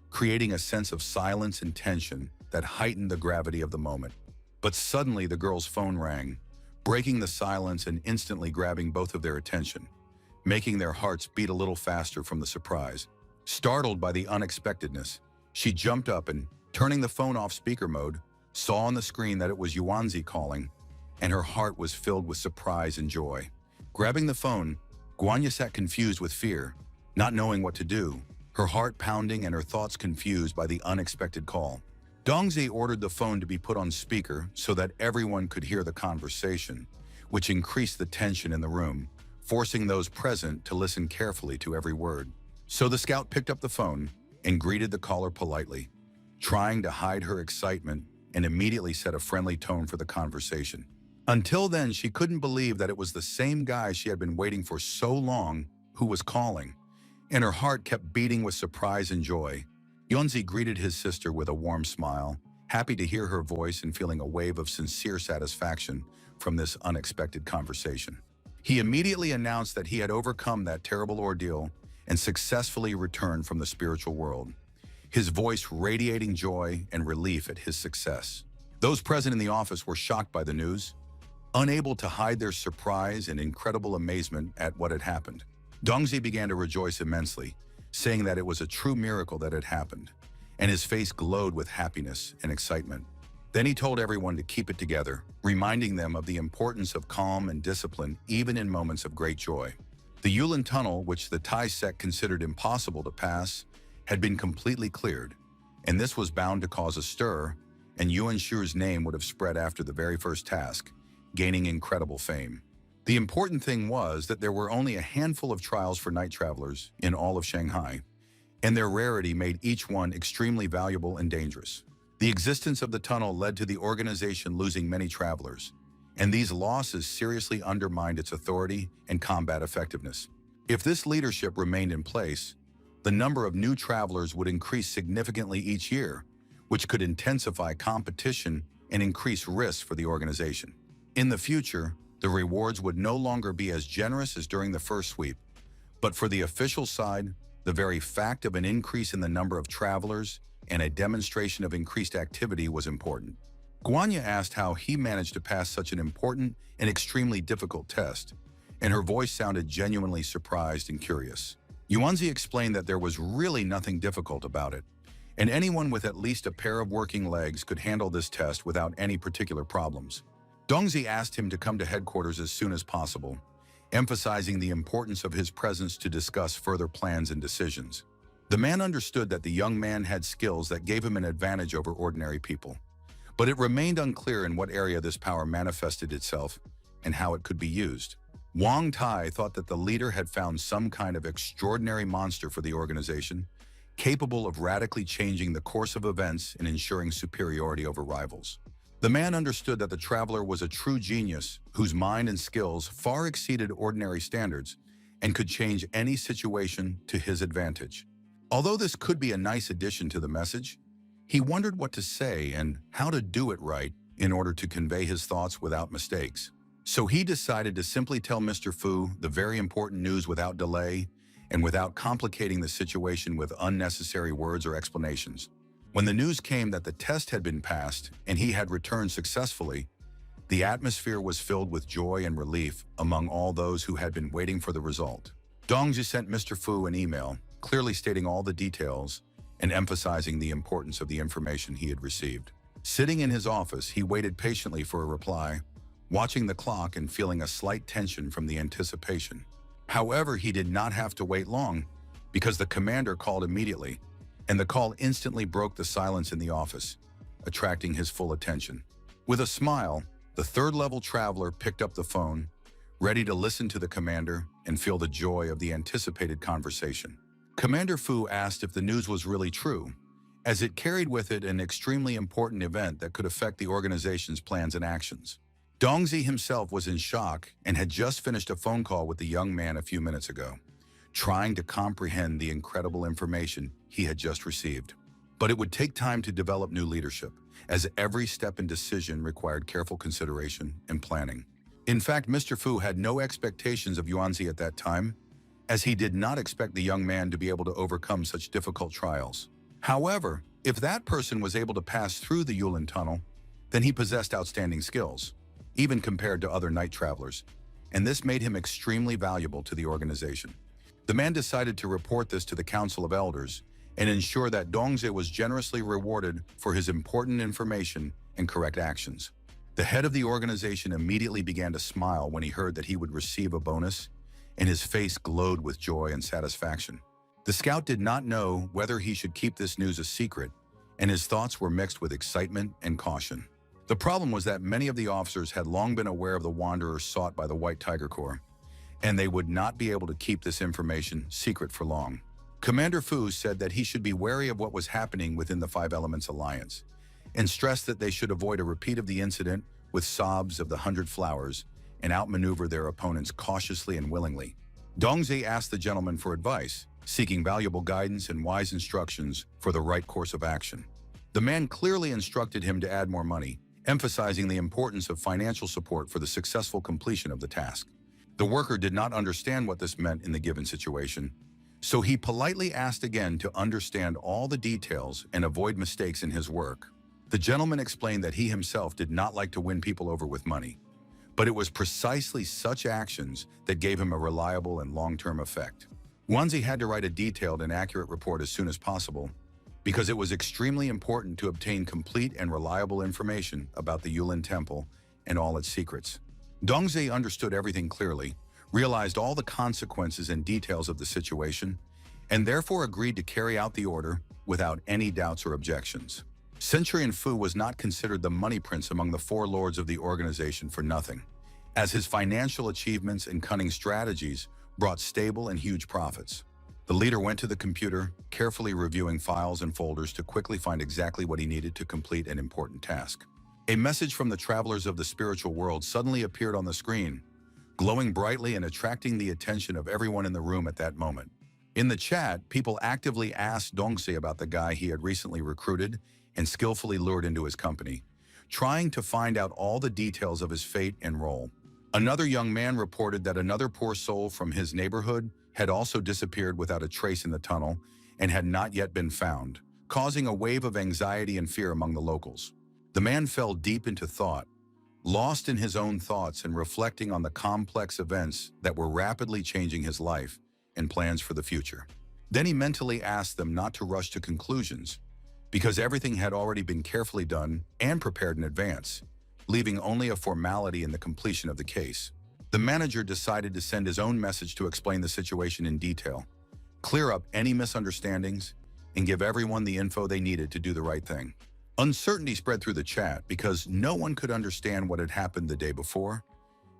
creating a sense of silence and tension that heightened the gravity of the moment. But suddenly the girl's phone rang, breaking the silence and instantly grabbing both of their attention, making their hearts beat a little faster from the surprise. Startled by the unexpectedness, she jumped up and, turning the phone off speaker mode, saw on the screen that it was Yuanzi calling, and her heart was filled with surprise and joy. Grabbing the phone, Guanya sat confused with fear, not knowing what to do, her heart pounding and her thoughts confused by the unexpected call. Dongzi ordered the phone to be put on speaker so that everyone could hear the conversation, which increased the tension in the room, forcing those present to listen carefully to every word. So the scout picked up the phone and greeted the caller politely, trying to hide her excitement and immediately set a friendly tone for the conversation. Until then, she couldn't believe that it was the same guy she had been waiting for so long who was calling, and her heart kept beating with surprise and joy. Yunzi greeted his sister with a warm smile, happy to hear her voice and feeling a wave of sincere satisfaction from this unexpected conversation. He immediately announced that he had overcome that terrible ordeal and successfully returned from the spiritual world, his voice radiating joy and relief at his success. Those present in the office were shocked by the news, unable to hide their surprise and incredible amazement at what had happened. Dongzi began to rejoice immensely, saying that it was a true miracle that had happened, and his face glowed with happiness and excitement. Then he told everyone to keep it together, reminding them of the importance of calm and discipline even in moments of great joy. The Yulin Tunnel, which the Tai sect considered impossible to pass, had been completely cleared, and this was bound to cause a stir, and Yuan Shu's name would have spread after the very first task, gaining incredible fame. The important thing was that there were only a handful of trials for night travelers in all of Shanghai, and their rarity made each one extremely valuable and dangerous. The existence of the tunnel led to the organization losing many travelers, and these losses seriously undermined its authority and combat effectiveness. If this leadership remained in place, the number of new travelers would increase significantly each year, which could intensify competition and increase risks for the organization. In the future, the rewards would no longer be as generous as during the first sweep, but for the official side, the very fact of an increase in the number of travelers and a demonstration of increased activity was important. Guanya asked how he managed to pass such an important and extremely difficult test, and her voice sounded genuinely surprised and curious. Yuanzi explained that there was really nothing difficult about it, and anyone with at least a pair of working legs could handle this test without any particular problems. Dongzi asked him to come to headquarters as soon as possible, emphasizing the importance of his presence to discuss further plans and decisions. The man understood that the young man had skills that gave him an advantage over ordinary people, but it remained unclear in what area this power manifested itself and how it could be used. Wang Tai thought that the leader had found some kind of extraordinary monster for the organization, capable of radically changing the course of events and ensuring superiority over rivals. The man understood that the traveler was a true genius whose mind and skills far exceeded ordinary standards and could change any situation to his advantage. Although this could be a nice addition to the message, he wondered what to say and how to do it right in order to convey his thoughts without mistakes. So he decided to simply tell Mr. Fu the very important news without delay and without complicating the situation with unnecessary words or explanations. When the news came that the test had been passed and he had returned successfully, the atmosphere was filled with joy and relief among all those who had been waiting for the result. Dongji sent Mr. Fu an email, clearly stating all the details and emphasizing the importance of the information he had received. Sitting in his office, he waited patiently for a reply, watching the clock and feeling a slight tension from the anticipation. However, he did not have to wait long because the commander called immediately, and the call instantly broke the silence in the office, attracting his full attention. With a smile, the third-level traveler picked up the phone, ready to listen to the commander and feel the joy of the anticipated conversation. Commander Fu asked if the news was really true, as it carried with it an extremely important event that could affect the organization's plans and actions. Dongzi himself was in shock and had just finished a phone call with the young man a few minutes ago, trying to comprehend the incredible information he had just received. But it would take time to develop new leadership, as every step and decision required careful consideration and planning. In fact, Mr. Fu had no expectations of Yuanzi at that time, as he did not expect the young man to be able to overcome such difficult trials. However, if that person was able to pass through the Yulin Tunnel, then he possessed outstanding skills, even compared to other night travelers, and this made him extremely valuable to the organization. The man decided to report this to the Council of Elders and ensure that Dongze was generously rewarded for his important information and correct actions. The head of the organization immediately began to smile when he heard that he would receive a bonus, and his face glowed with joy and satisfaction. The scout did not know whether he should keep this news a secret, and his thoughts were mixed with excitement and caution. The problem was that many of the officers had long been aware of the wanderers sought by the White Tiger Corps, and they would not be able to keep this information secret for long. Commander Fu said that he should be wary of what was happening within the Five Elements Alliance, and stressed that they should avoid a repeat of the incident with sobs of the 100 Flowers and outmaneuver their opponents cautiously and willingly. Dongzi asked the gentleman for advice, seeking valuable guidance and wise instructions for the right course of action. The man clearly instructed him to add more money, emphasizing the importance of financial support for the successful completion of the task. The worker did not understand what this meant in the given situation, so he politely asked again to understand all the details and avoid mistakes in his work. The gentleman explained that he himself did not like to win people over with money, but it was precisely such actions that gave him a reliable and long-term effect. Wanzi had to write a detailed and accurate report as soon as possible, because it was extremely important to obtain complete and reliable information about the Yulin Temple and all its secrets. Dongzi understood everything clearly, realized all the consequences and details of the situation, and therefore agreed to carry out the order without any doubts or objections. Centurion Fu was not considered the money prince among the four lords of the organization for nothing, as his financial achievements and cunning strategies brought stable and huge profits. The leader went to the computer, carefully reviewing files and folders to quickly find exactly what he needed to complete an important task. A message from the travelers of the spiritual world suddenly appeared on the screen, glowing brightly and attracting the attention of everyone in the room at that moment. In the chat, people actively asked Dongse about the guy he had recently recruited and skillfully lured into his company, trying to find out all the details of his fate and role. Another young man reported that another poor soul from his neighborhood had also disappeared without a trace in the tunnel and had not yet been found, causing a wave of anxiety and fear among the locals. The man fell deep into thought, lost in his own thoughts and reflecting on the complex events that were rapidly changing his life and plans for the future. Then he mentally asked them not to rush to conclusions, because everything had already been carefully done and prepared in advance, leaving only a formality in the completion of the case. The manager decided to send his own message to explain the situation in detail, clear up any misunderstandings, and give everyone the info they needed to do the right thing. Uncertainty spread through the chat because no one could understand what had happened the day before,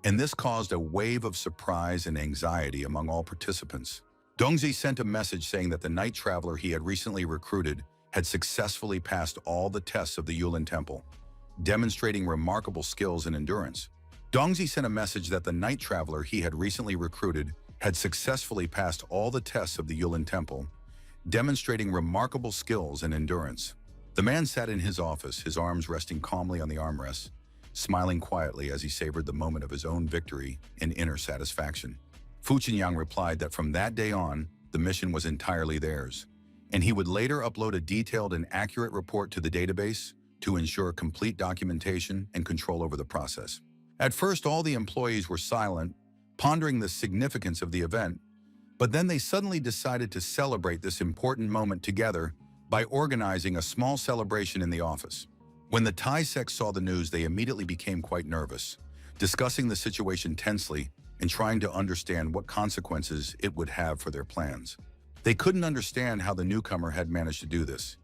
and this caused a wave of surprise and anxiety among all participants. Dongzi sent a message saying that the night traveler he had recently recruited had successfully passed all the tests of the Yulin Temple, demonstrating remarkable skills and endurance. Dongzi sent a message that the night traveler he had recently recruited had successfully passed all the tests of the Yulin Temple, demonstrating remarkable skills and endurance. The man sat in his office, his arms resting calmly on the armrests, smiling quietly as he savored the moment of his own victory and inner satisfaction. Fu Qinyang replied that from that day on, the mission was entirely theirs, and he would later upload a detailed and accurate report to the database to ensure complete documentation and control over the process. At first, all the employees were silent, pondering the significance of the event, but then they suddenly decided to celebrate this important moment together by organizing a small celebration in the office. When the Thai sect saw the news, they immediately became quite nervous, discussing the situation tensely and trying to understand what consequences it would have for their plans. They couldn't understand how the newcomer had managed to do this,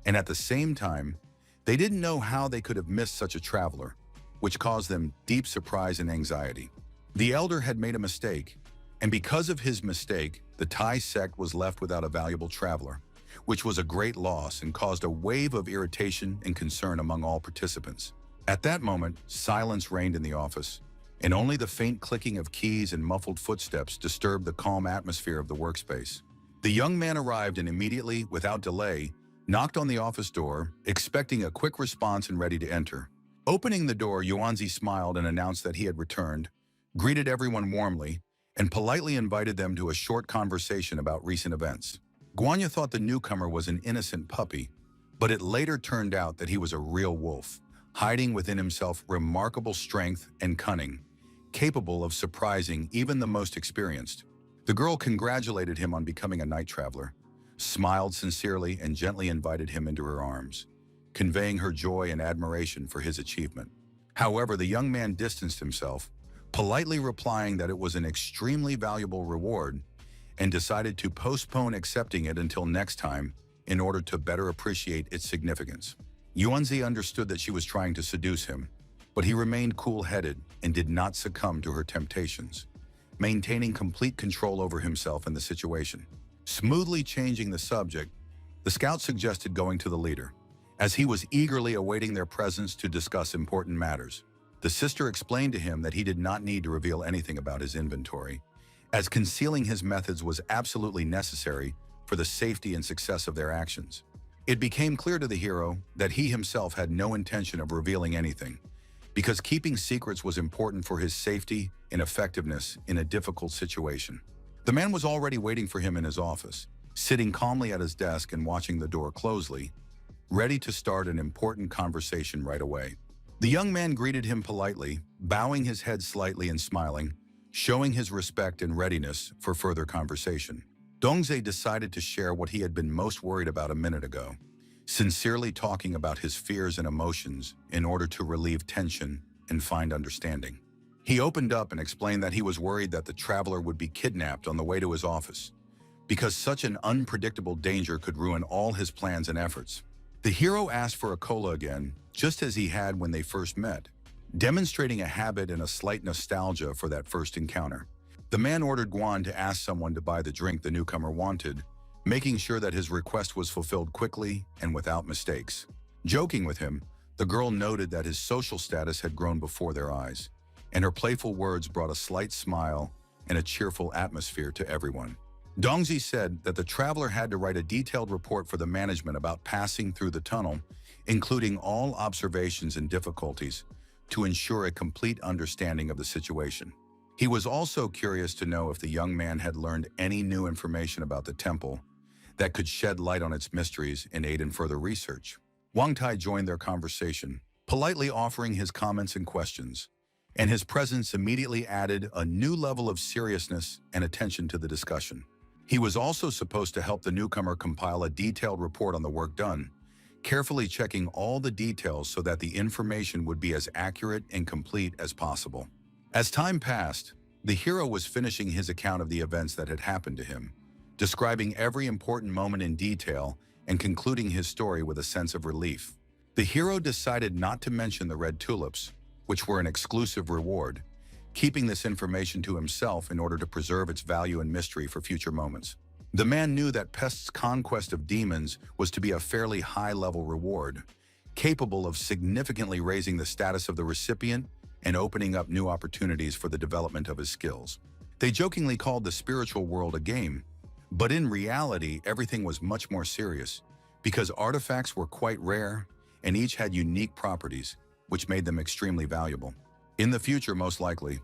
and at the same time, they didn't know how they could have missed such a traveler, which caused them deep surprise and anxiety. The elder had made a mistake, and because of his mistake, the Thai sect was left without a valuable traveler, which was a great loss and caused a wave of irritation and concern among all participants. At that moment, silence reigned in the office, and only the faint clicking of keys and muffled footsteps disturbed the calm atmosphere of the workspace. The young man arrived and immediately, without delay, knocked on the office door, expecting a quick response and ready to enter. Opening the door, Yuanzi smiled and announced that he had returned, greeted everyone warmly, and politely invited them to a short conversation about recent events. Guanya thought the newcomer was an innocent puppy, but it later turned out that he was a real wolf, hiding within himself remarkable strength and cunning, capable of surprising even the most experienced. The girl congratulated him on becoming a night traveler, smiled sincerely, and gently invited him into her arms, conveying her joy and admiration for his achievement. However, the young man distanced himself, politely replying that it was an extremely valuable reward and decided to postpone accepting it until next time in order to better appreciate its significance. Yuanzi understood that she was trying to seduce him, but he remained cool-headed and did not succumb to her temptations, maintaining complete control over himself and the situation. Smoothly changing the subject, the scout suggested going to the leader, as he was eagerly awaiting their presence to discuss important matters. The sister explained to him that he did not need to reveal anything about his inventory, as concealing his methods was absolutely necessary for the safety and success of their actions. It became clear to the hero that he himself had no intention of revealing anything, because keeping secrets was important for his safety and effectiveness in a difficult situation. The man was already waiting for him in his office, sitting calmly at his desk and watching the door closely, ready to start an important conversation right away. The young man greeted him politely, bowing his head slightly and smiling, showing his respect and readiness for further conversation. Dongze decided to share what he had been most worried about a minute ago, sincerely talking about his fears and emotions in order to relieve tension and find understanding. He opened up and explained that he was worried that the traveler would be kidnapped on the way to his office, because such an unpredictable danger could ruin all his plans and efforts. The hero asked for a cola again, just as he had when they first met, demonstrating a habit and a slight nostalgia for that first encounter. The man ordered Guan to ask someone to buy the drink the newcomer wanted, making sure that his request was fulfilled quickly and without mistakes. Joking with him, the girl noted that his social status had grown before their eyes, and her playful words brought a slight smile and a cheerful atmosphere to everyone. Dongzi said that the traveler had to write a detailed report for the management about passing through the tunnel including all observations and difficulties, to ensure a complete understanding of the situation. He was also curious to know if the young man had learned any new information about the temple that could shed light on its mysteries and aid in further research. Wang Tai joined their conversation, politely offering his comments and questions, and his presence immediately added a new level of seriousness and attention to the discussion. He was also supposed to help the newcomer compile a detailed report on the work done, carefully checking all the details so that the information would be as accurate and complete as possible. As time passed, the hero was finishing his account of the events that had happened to him, describing every important moment in detail and concluding his story with a sense of relief. The hero decided not to mention the red tulips, which were an exclusive reward, keeping this information to himself in order to preserve its value and mystery for future moments. The man knew that Pest's conquest of demons was to be a fairly high-level reward, capable of significantly raising the status of the recipient and opening up new opportunities for the development of his skills. They jokingly called the spiritual world a game, but in reality, everything was much more serious, because artifacts were quite rare and each had unique properties, which made them extremely valuable. In the future, most likely,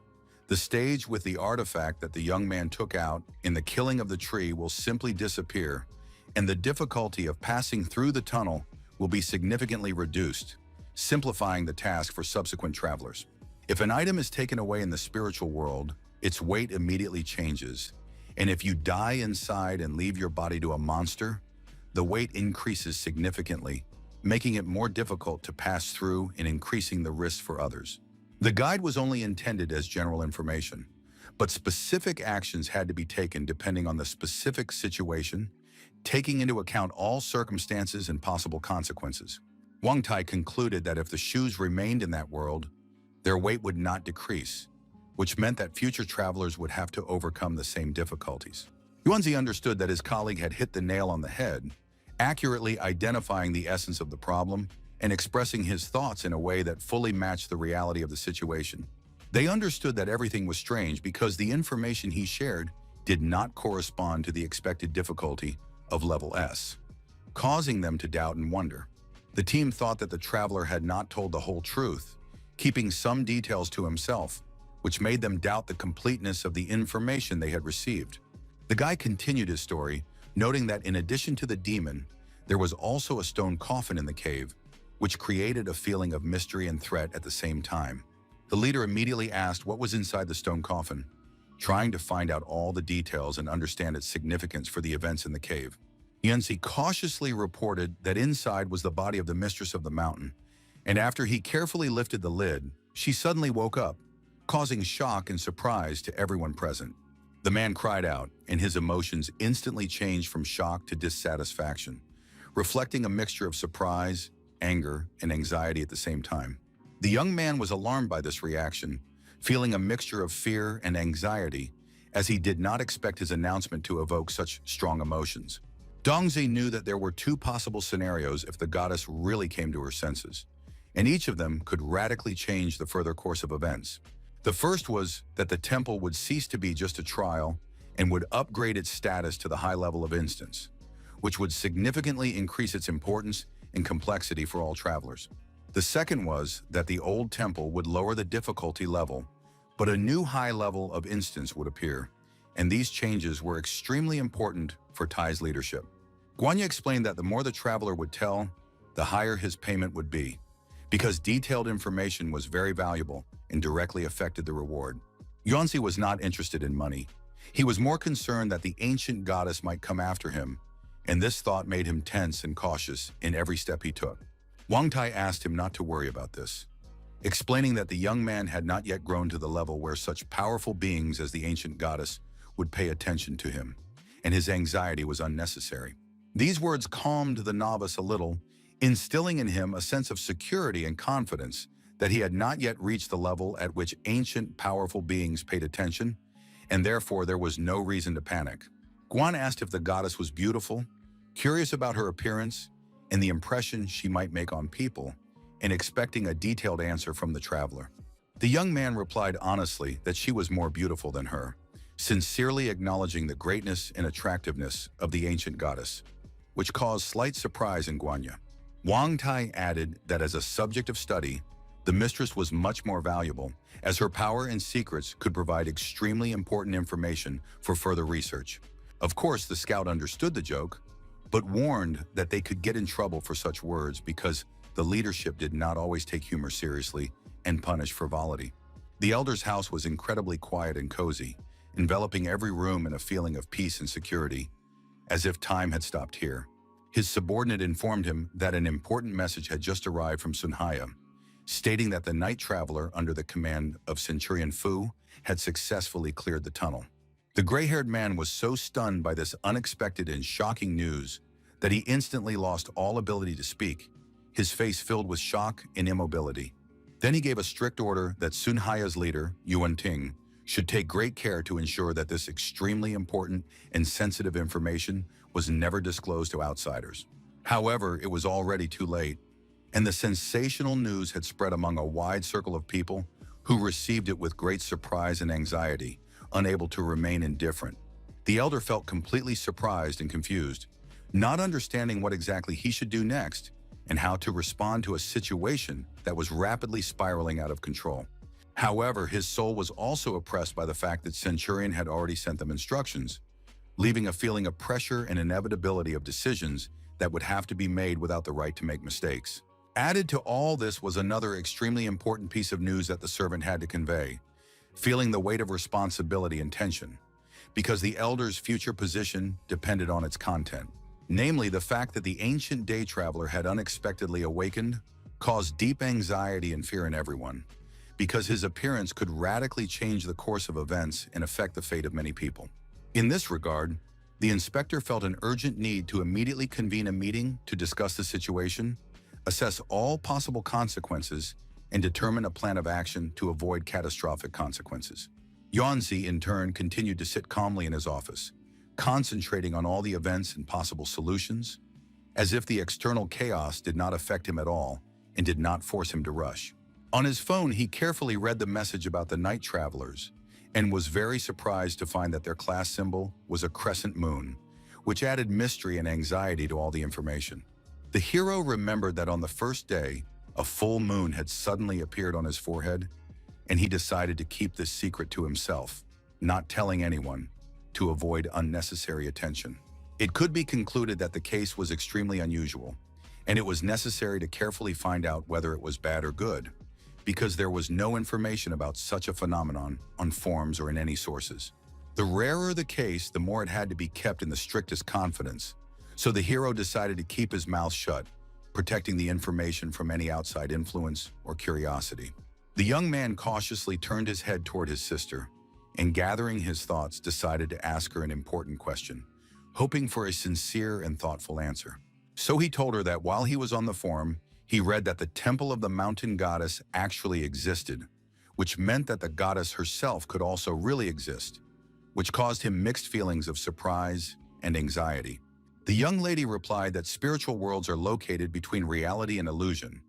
the stage with the artifact that the young man took out in the killing of the tree will simply disappear, and the difficulty of passing through the tunnel will be significantly reduced, simplifying the task for subsequent travelers. If an item is taken away in the spiritual world, its weight immediately changes, and if you die inside and leave your body to a monster, the weight increases significantly, making it more difficult to pass through and increasing the risk for others. The guide was only intended as general information, but specific actions had to be taken depending on the specific situation, taking into account all circumstances and possible consequences. Wang Tai concluded that if the shoes remained in that world, their weight would not decrease, which meant that future travelers would have to overcome the same difficulties. Yuanzi understood that his colleague had hit the nail on the head, accurately identifying the essence of the problem and expressing his thoughts in a way that fully matched the reality of the situation. They understood that everything was strange because the information he shared did not correspond to the expected difficulty of level S, causing them to doubt and wonder. The team thought that the traveler had not told the whole truth, keeping some details to himself, which made them doubt the completeness of the information they had received. The guy continued his story, noting that in addition to the demon, there was also a stone coffin in the cave, which created a feeling of mystery and threat at the same time. The leader immediately asked what was inside the stone coffin, trying to find out all the details and understand its significance for the events in the cave. Yancy cautiously reported that inside was the body of the mistress of the mountain, and after he carefully lifted the lid, she suddenly woke up, causing shock and surprise to everyone present. The man cried out, and his emotions instantly changed from shock to dissatisfaction, reflecting a mixture of surprise, anger, and anxiety at the same time. The young man was alarmed by this reaction, feeling a mixture of fear and anxiety, as he did not expect his announcement to evoke such strong emotions. Dongzi knew that there were two possible scenarios if the goddess really came to her senses, and each of them could radically change the further course of events. The first was that the temple would cease to be just a trial and would upgrade its status to the high level of instance, which would significantly increase its importance and complexity for all travelers. The second was that the old temple would lower the difficulty level, but a new high level of instance would appear, and these changes were extremely important for Tai's leadership. Guanya explained that the more the traveler would tell, the higher his payment would be, because detailed information was very valuable and directly affected the reward. Yuanzi was not interested in money. He was more concerned that the ancient goddess might come after him, and this thought made him tense and cautious in every step he took. Wang Tai asked him not to worry about this, explaining that the young man had not yet grown to the level where such powerful beings as the ancient goddess would pay attention to him, and his anxiety was unnecessary. These words calmed the novice a little, instilling in him a sense of security and confidence that he had not yet reached the level at which ancient, powerful beings paid attention, and therefore there was no reason to panic. Guan asked if the goddess was beautiful, curious about her appearance and the impression she might make on people, and expecting a detailed answer from the traveler. The young man replied honestly that she was more beautiful than her, sincerely acknowledging the greatness and attractiveness of the ancient goddess, which caused slight surprise in Guanya. Wang Tai added that as a subject of study, the mistress was much more valuable, as her power and secrets could provide extremely important information for further research. Of course, the scout understood the joke, but warned that they could get in trouble for such words because the leadership did not always take humor seriously and punish frivolity. The elder's house was incredibly quiet and cozy, enveloping every room in a feeling of peace and security, as if time had stopped here. His subordinate informed him that an important message had just arrived from Sun Haya, stating that the night traveler under the command of Centurion Fu had successfully cleared the tunnel. The gray-haired man was so stunned by this unexpected and shocking news that he instantly lost all ability to speak, his face filled with shock and immobility. Then he gave a strict order that Sun Haya's leader, Yuan Ting, should take great care to ensure that this extremely important and sensitive information was never disclosed to outsiders. However, it was already too late, and the sensational news had spread among a wide circle of people who received it with great surprise and anxiety, unable to remain indifferent. The elder felt completely surprised and confused, not understanding what exactly he should do next and how to respond to a situation that was rapidly spiraling out of control. However, his soul was also oppressed by the fact that Centurion had already sent them instructions, leaving a feeling of pressure and inevitability of decisions that would have to be made without the right to make mistakes. Added to all this was another extremely important piece of news that the servant had to convey, feeling the weight of responsibility and tension, because the elder's future position depended on its content. Namely, the fact that the ancient day traveler had unexpectedly awakened caused deep anxiety and fear in everyone, because his appearance could radically change the course of events and affect the fate of many people. In this regard, the inspector felt an urgent need to immediately convene a meeting to discuss the situation, assess all possible consequences, and determine a plan of action to avoid catastrophic consequences. Yuanzi, in turn, continued to sit calmly in his office, concentrating on all the events and possible solutions, as if the external chaos did not affect him at all and did not force him to rush. On his phone, he carefully read the message about the night travelers and was very surprised to find that their class symbol was a crescent moon, which added mystery and anxiety to all the information. The hero remembered that on the first day, a full moon had suddenly appeared on his forehead, and he decided to keep this secret to himself, not telling anyone, to avoid unnecessary attention. It could be concluded that the case was extremely unusual, and it was necessary to carefully find out whether it was bad or good, because there was no information about such a phenomenon on forums or in any sources. The rarer the case, the more it had to be kept in the strictest confidence, so the hero decided to keep his mouth shut, protecting the information from any outside influence or curiosity. The young man cautiously turned his head toward his sister, and gathering his thoughts, decided to ask her an important question, hoping for a sincere and thoughtful answer. So he told her that while he was on the forum, he read that the temple of the mountain goddess actually existed, which meant that the goddess herself could also really exist, which caused him mixed feelings of surprise and anxiety. The young lady replied that spiritual worlds are located between reality and illusion,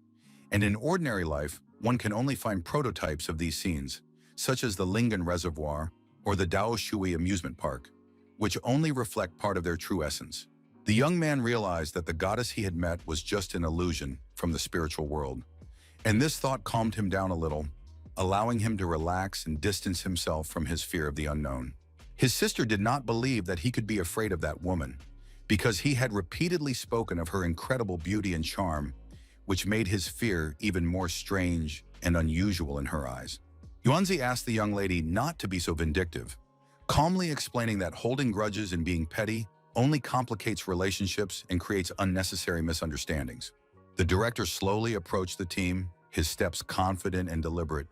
and in ordinary life, one can only find prototypes of these scenes, such as the Lingan Reservoir or the Daoshui amusement park, which only reflect part of their true essence. The young man realized that the goddess he had met was just an illusion from the spiritual world, and this thought calmed him down a little, allowing him to relax and distance himself from his fear of the unknown. His sister did not believe that he could be afraid of that woman, because he had repeatedly spoken of her incredible beauty and charm, which made his fear even more strange and unusual in her eyes. Yuanzi asked the young lady not to be so vindictive, calmly explaining that holding grudges and being petty only complicates relationships and creates unnecessary misunderstandings. The director slowly approached the team, his steps confident and deliberate,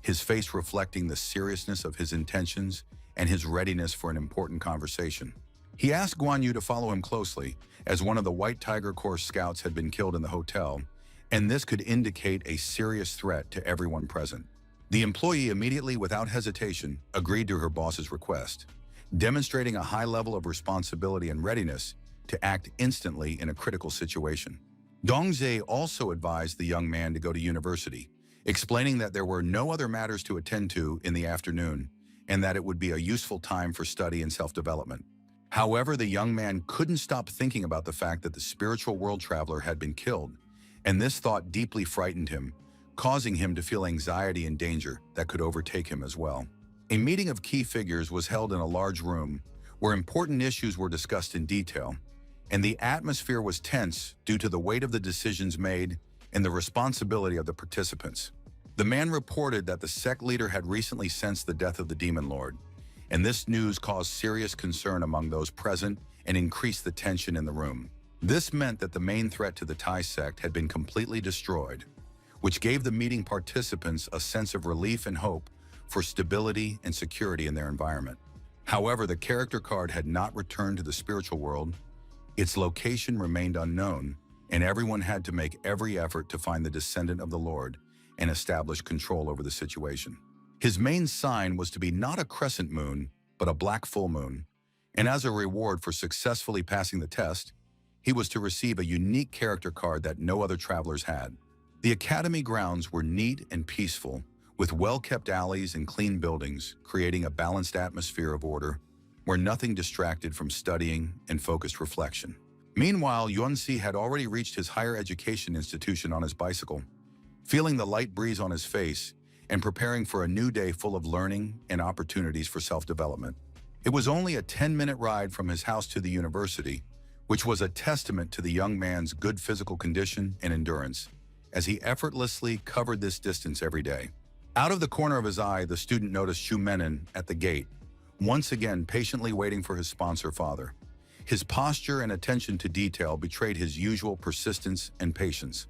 his face reflecting the seriousness of his intentions and his readiness for an important conversation. He asked Guan Yu to follow him closely, as one of the White Tiger Corps scouts had been killed in the hotel, and this could indicate a serious threat to everyone present. The employee immediately, without hesitation, agreed to her boss's request, demonstrating a high level of responsibility and readiness to act instantly in a critical situation. Dongzhe also advised the young man to go to university, explaining that there were no other matters to attend to in the afternoon and that it would be a useful time for study and self-development. However, the young man couldn't stop thinking about the fact that the spiritual world traveler had been killed, and this thought deeply frightened him, causing him to feel anxiety and danger that could overtake him as well. A meeting of key figures was held in a large room where important issues were discussed in detail, and the atmosphere was tense due to the weight of the decisions made and the responsibility of the participants. The man reported that the sect leader had recently sensed the death of the demon lord, and this news caused serious concern among those present and increased the tension in the room. This meant that the main threat to the Thai sect had been completely destroyed, which gave the meeting participants a sense of relief and hope for stability and security in their environment. However, the character card had not returned to the spiritual world. Its location remained unknown, and everyone had to make every effort to find the descendant of the Lord and establish control over the situation. His main sign was to be not a crescent moon, but a black full moon, and as a reward for successfully passing the test, he was to receive a unique character card that no other travelers had. The academy grounds were neat and peaceful, with well-kept alleys and clean buildings, creating a balanced atmosphere of order where nothing distracted from studying and focused reflection. Meanwhile, Yuan-Si had already reached his higher education institution on his bicycle, feeling the light breeze on his face and preparing for a new day full of learning and opportunities for self-development. It was only a 10-minute ride from his house to the university, which was a testament to the young man's good physical condition and endurance, as he effortlessly covered this distance every day. Out of the corner of his eye, the student noticed Shu Menon at the gate, once again patiently waiting for his sponsor father. His posture and attention to detail betrayed his usual persistence and patience.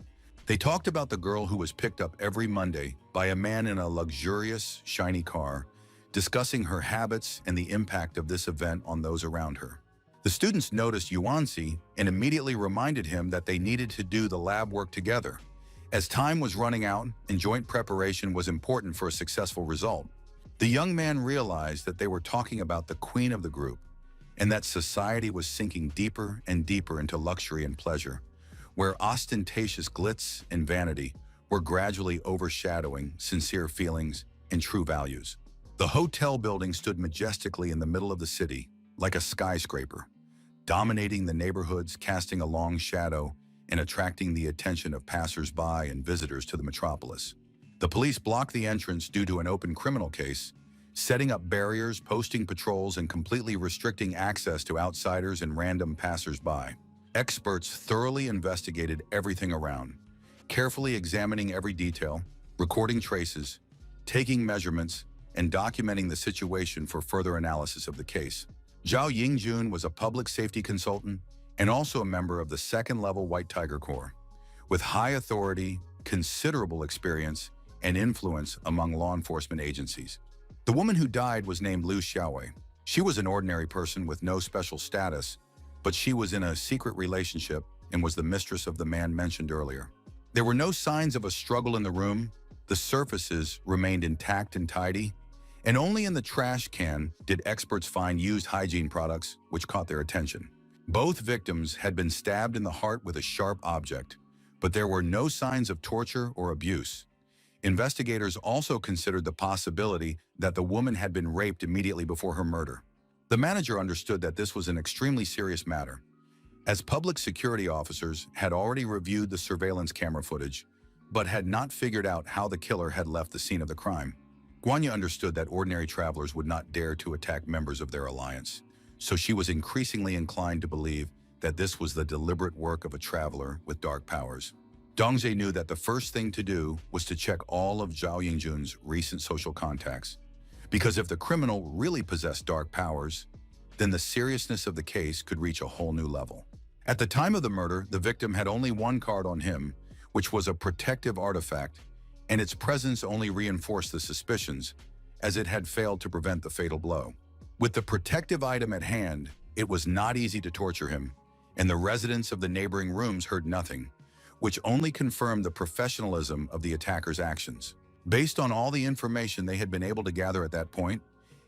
They talked about the girl who was picked up every Monday by a man in a luxurious, shiny car, discussing her habits and the impact of this event on those around her. The students noticed Yuan-Si and immediately reminded him that they needed to do the lab work together, as time was running out and joint preparation was important for a successful result. The young man realized that they were talking about the queen of the group, and that society was sinking deeper and deeper into luxury and pleasure, where ostentatious glitz and vanity were gradually overshadowing sincere feelings and true values. The hotel building stood majestically in the middle of the city, like a skyscraper, dominating the neighborhoods, casting a long shadow and attracting the attention of passers-by and visitors to the metropolis. The police blocked the entrance due to an open criminal case, setting up barriers, posting patrols, and completely restricting access to outsiders and random passers-by. Experts thoroughly investigated everything around, carefully examining every detail, recording traces, taking measurements, and documenting the situation for further analysis of the case. Zhao Yingjun was a public safety consultant and also a member of the second-level White Tiger Corps, with high authority, considerable experience, and influence among law enforcement agencies. The woman who died was named Liu Xiaowei. She was an ordinary person with no special status, but she was in a secret relationship and was the mistress of the man mentioned earlier. There were no signs of a struggle in the room. The surfaces remained intact and tidy, and only in the trash can did experts find used hygiene products, which caught their attention. Both victims had been stabbed in the heart with a sharp object, but there were no signs of torture or abuse. Investigators also considered the possibility that the woman had been raped immediately before her murder. The manager understood that this was an extremely serious matter, as public security officers had already reviewed the surveillance camera footage, but had not figured out how the killer had left the scene of the crime. Guanya understood that ordinary travelers would not dare to attack members of their alliance, so she was increasingly inclined to believe that this was the deliberate work of a traveler with dark powers. Dongzhe knew that the first thing to do was to check all of Zhao Yingjun's recent social contacts, because if the criminal really possessed dark powers, then the seriousness of the case could reach a whole new level. At the time of the murder, the victim had only one card on him, which was a protective artifact, and its presence only reinforced the suspicions, as it had failed to prevent the fatal blow. With the protective item at hand, it was not easy to torture him, and the residents of the neighboring rooms heard nothing, which only confirmed the professionalism of the attacker's actions. Based on all the information they had been able to gather at that point,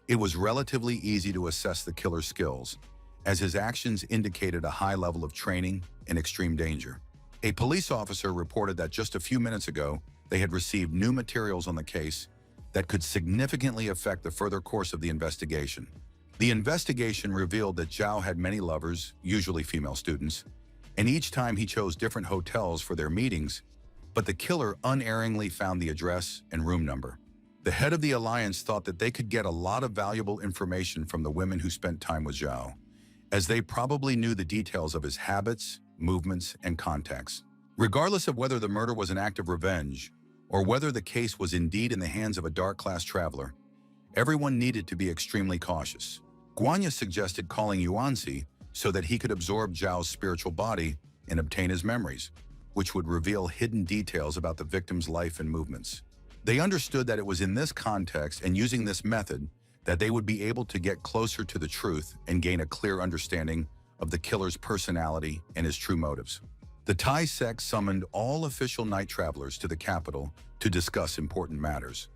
it was relatively easy to assess the killer's skills, as his actions indicated a high level of training and extreme danger. A police officer reported that just a few minutes ago, they had received new materials on the case that could significantly affect the further course of the investigation. The investigation revealed that Zhao had many lovers, usually female students, and each time he chose different hotels for their meetings, but the killer unerringly found the address and room number. The head of the alliance thought that they could get a lot of valuable information from the women who spent time with Zhao, as they probably knew the details of his habits, movements, and contacts. Regardless of whether the murder was an act of revenge or whether the case was indeed in the hands of a dark-class traveler, everyone needed to be extremely cautious. Guanya suggested calling Yuanzi so that he could absorb Zhao's spiritual body and obtain his memories, which would reveal hidden details about the victim's life and movements. They understood that it was in this context and using this method that they would be able to get closer to the truth and gain a clear understanding of the killer's personality and his true motives. The Thai sect summoned all official night travelers to the capital to discuss important matters.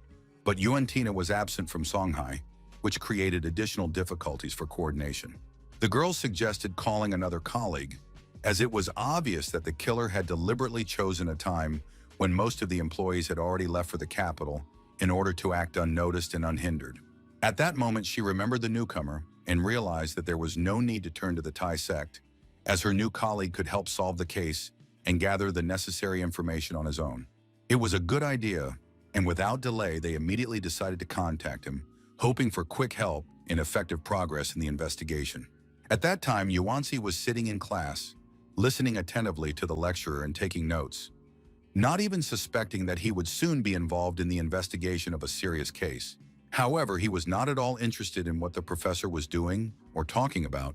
But Yuan Tina was absent from Songhai, which created additional difficulties for coordination. The girls suggested calling another colleague, as it was obvious that the killer had deliberately chosen a time when most of the employees had already left for the capital in order to act unnoticed and unhindered. At that moment, she remembered the newcomer and realized that there was no need to turn to the Thai sect, as her new colleague could help solve the case and gather the necessary information on his own. It was a good idea, and without delay, they immediately decided to contact him, hoping for quick help and effective progress in the investigation. At that time, Yuanzi was sitting in class, listening attentively to the lecturer and taking notes, not even suspecting that he would soon be involved in the investigation of a serious case. However, he was not at all interested in what the professor was doing or talking about,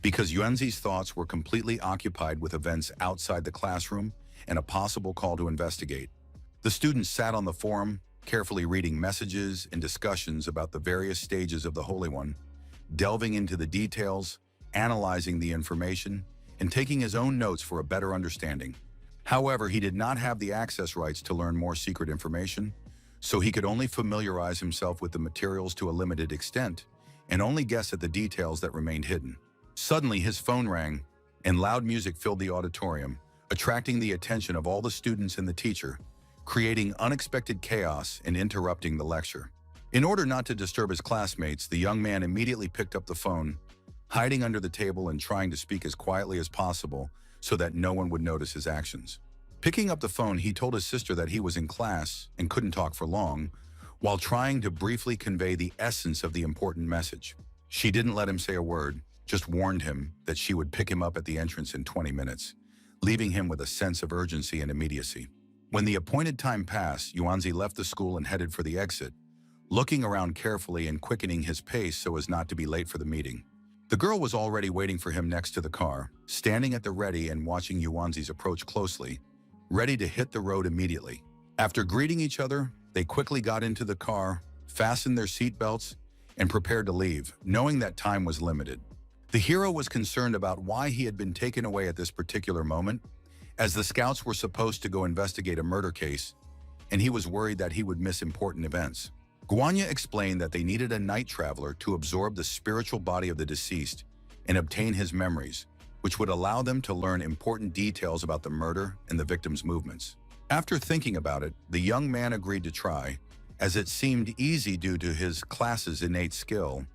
because Yuanzi's thoughts were completely occupied with events outside the classroom and a possible call to investigate. The students sat on the forum, carefully reading messages and discussions about the various stages of the Holy One, delving into the details, analyzing the information, and taking his own notes for a better understanding. However, he did not have the access rights to learn more secret information, so he could only familiarize himself with the materials to a limited extent and only guess at the details that remained hidden. Suddenly, his phone rang, and loud music filled the auditorium, attracting the attention of all the students and the teacher, creating unexpected chaos and interrupting the lecture. In order not to disturb his classmates, the young man immediately picked up the phone, hiding under the table and trying to speak as quietly as possible so that no one would notice his actions. Picking up the phone, he told his sister that he was in class and couldn't talk for long, while trying to briefly convey the essence of the important message. She didn't let him say a word, just warned him that she would pick him up at the entrance in 20 minutes, leaving him with a sense of urgency and immediacy. When the appointed time passed, Yuanzi left the school and headed for the exit, looking around carefully and quickening his pace so as not to be late for the meeting. The girl was already waiting for him next to the car, standing at the ready and watching Yuanzi's approach closely, ready to hit the road immediately. After greeting each other, they quickly got into the car, fastened their seatbelts, and prepared to leave, knowing that time was limited. The hero was concerned about why he had been taken away at this particular moment, as the scouts were supposed to go investigate a murder case, and he was worried that he would miss important events. Guanya explained that they needed a night traveler to absorb the spiritual body of the deceased and obtain his memories, which would allow them to learn important details about the murder and the victim's movements. After thinking about it, the young man agreed to try, as it seemed easy due to his class's innate skill,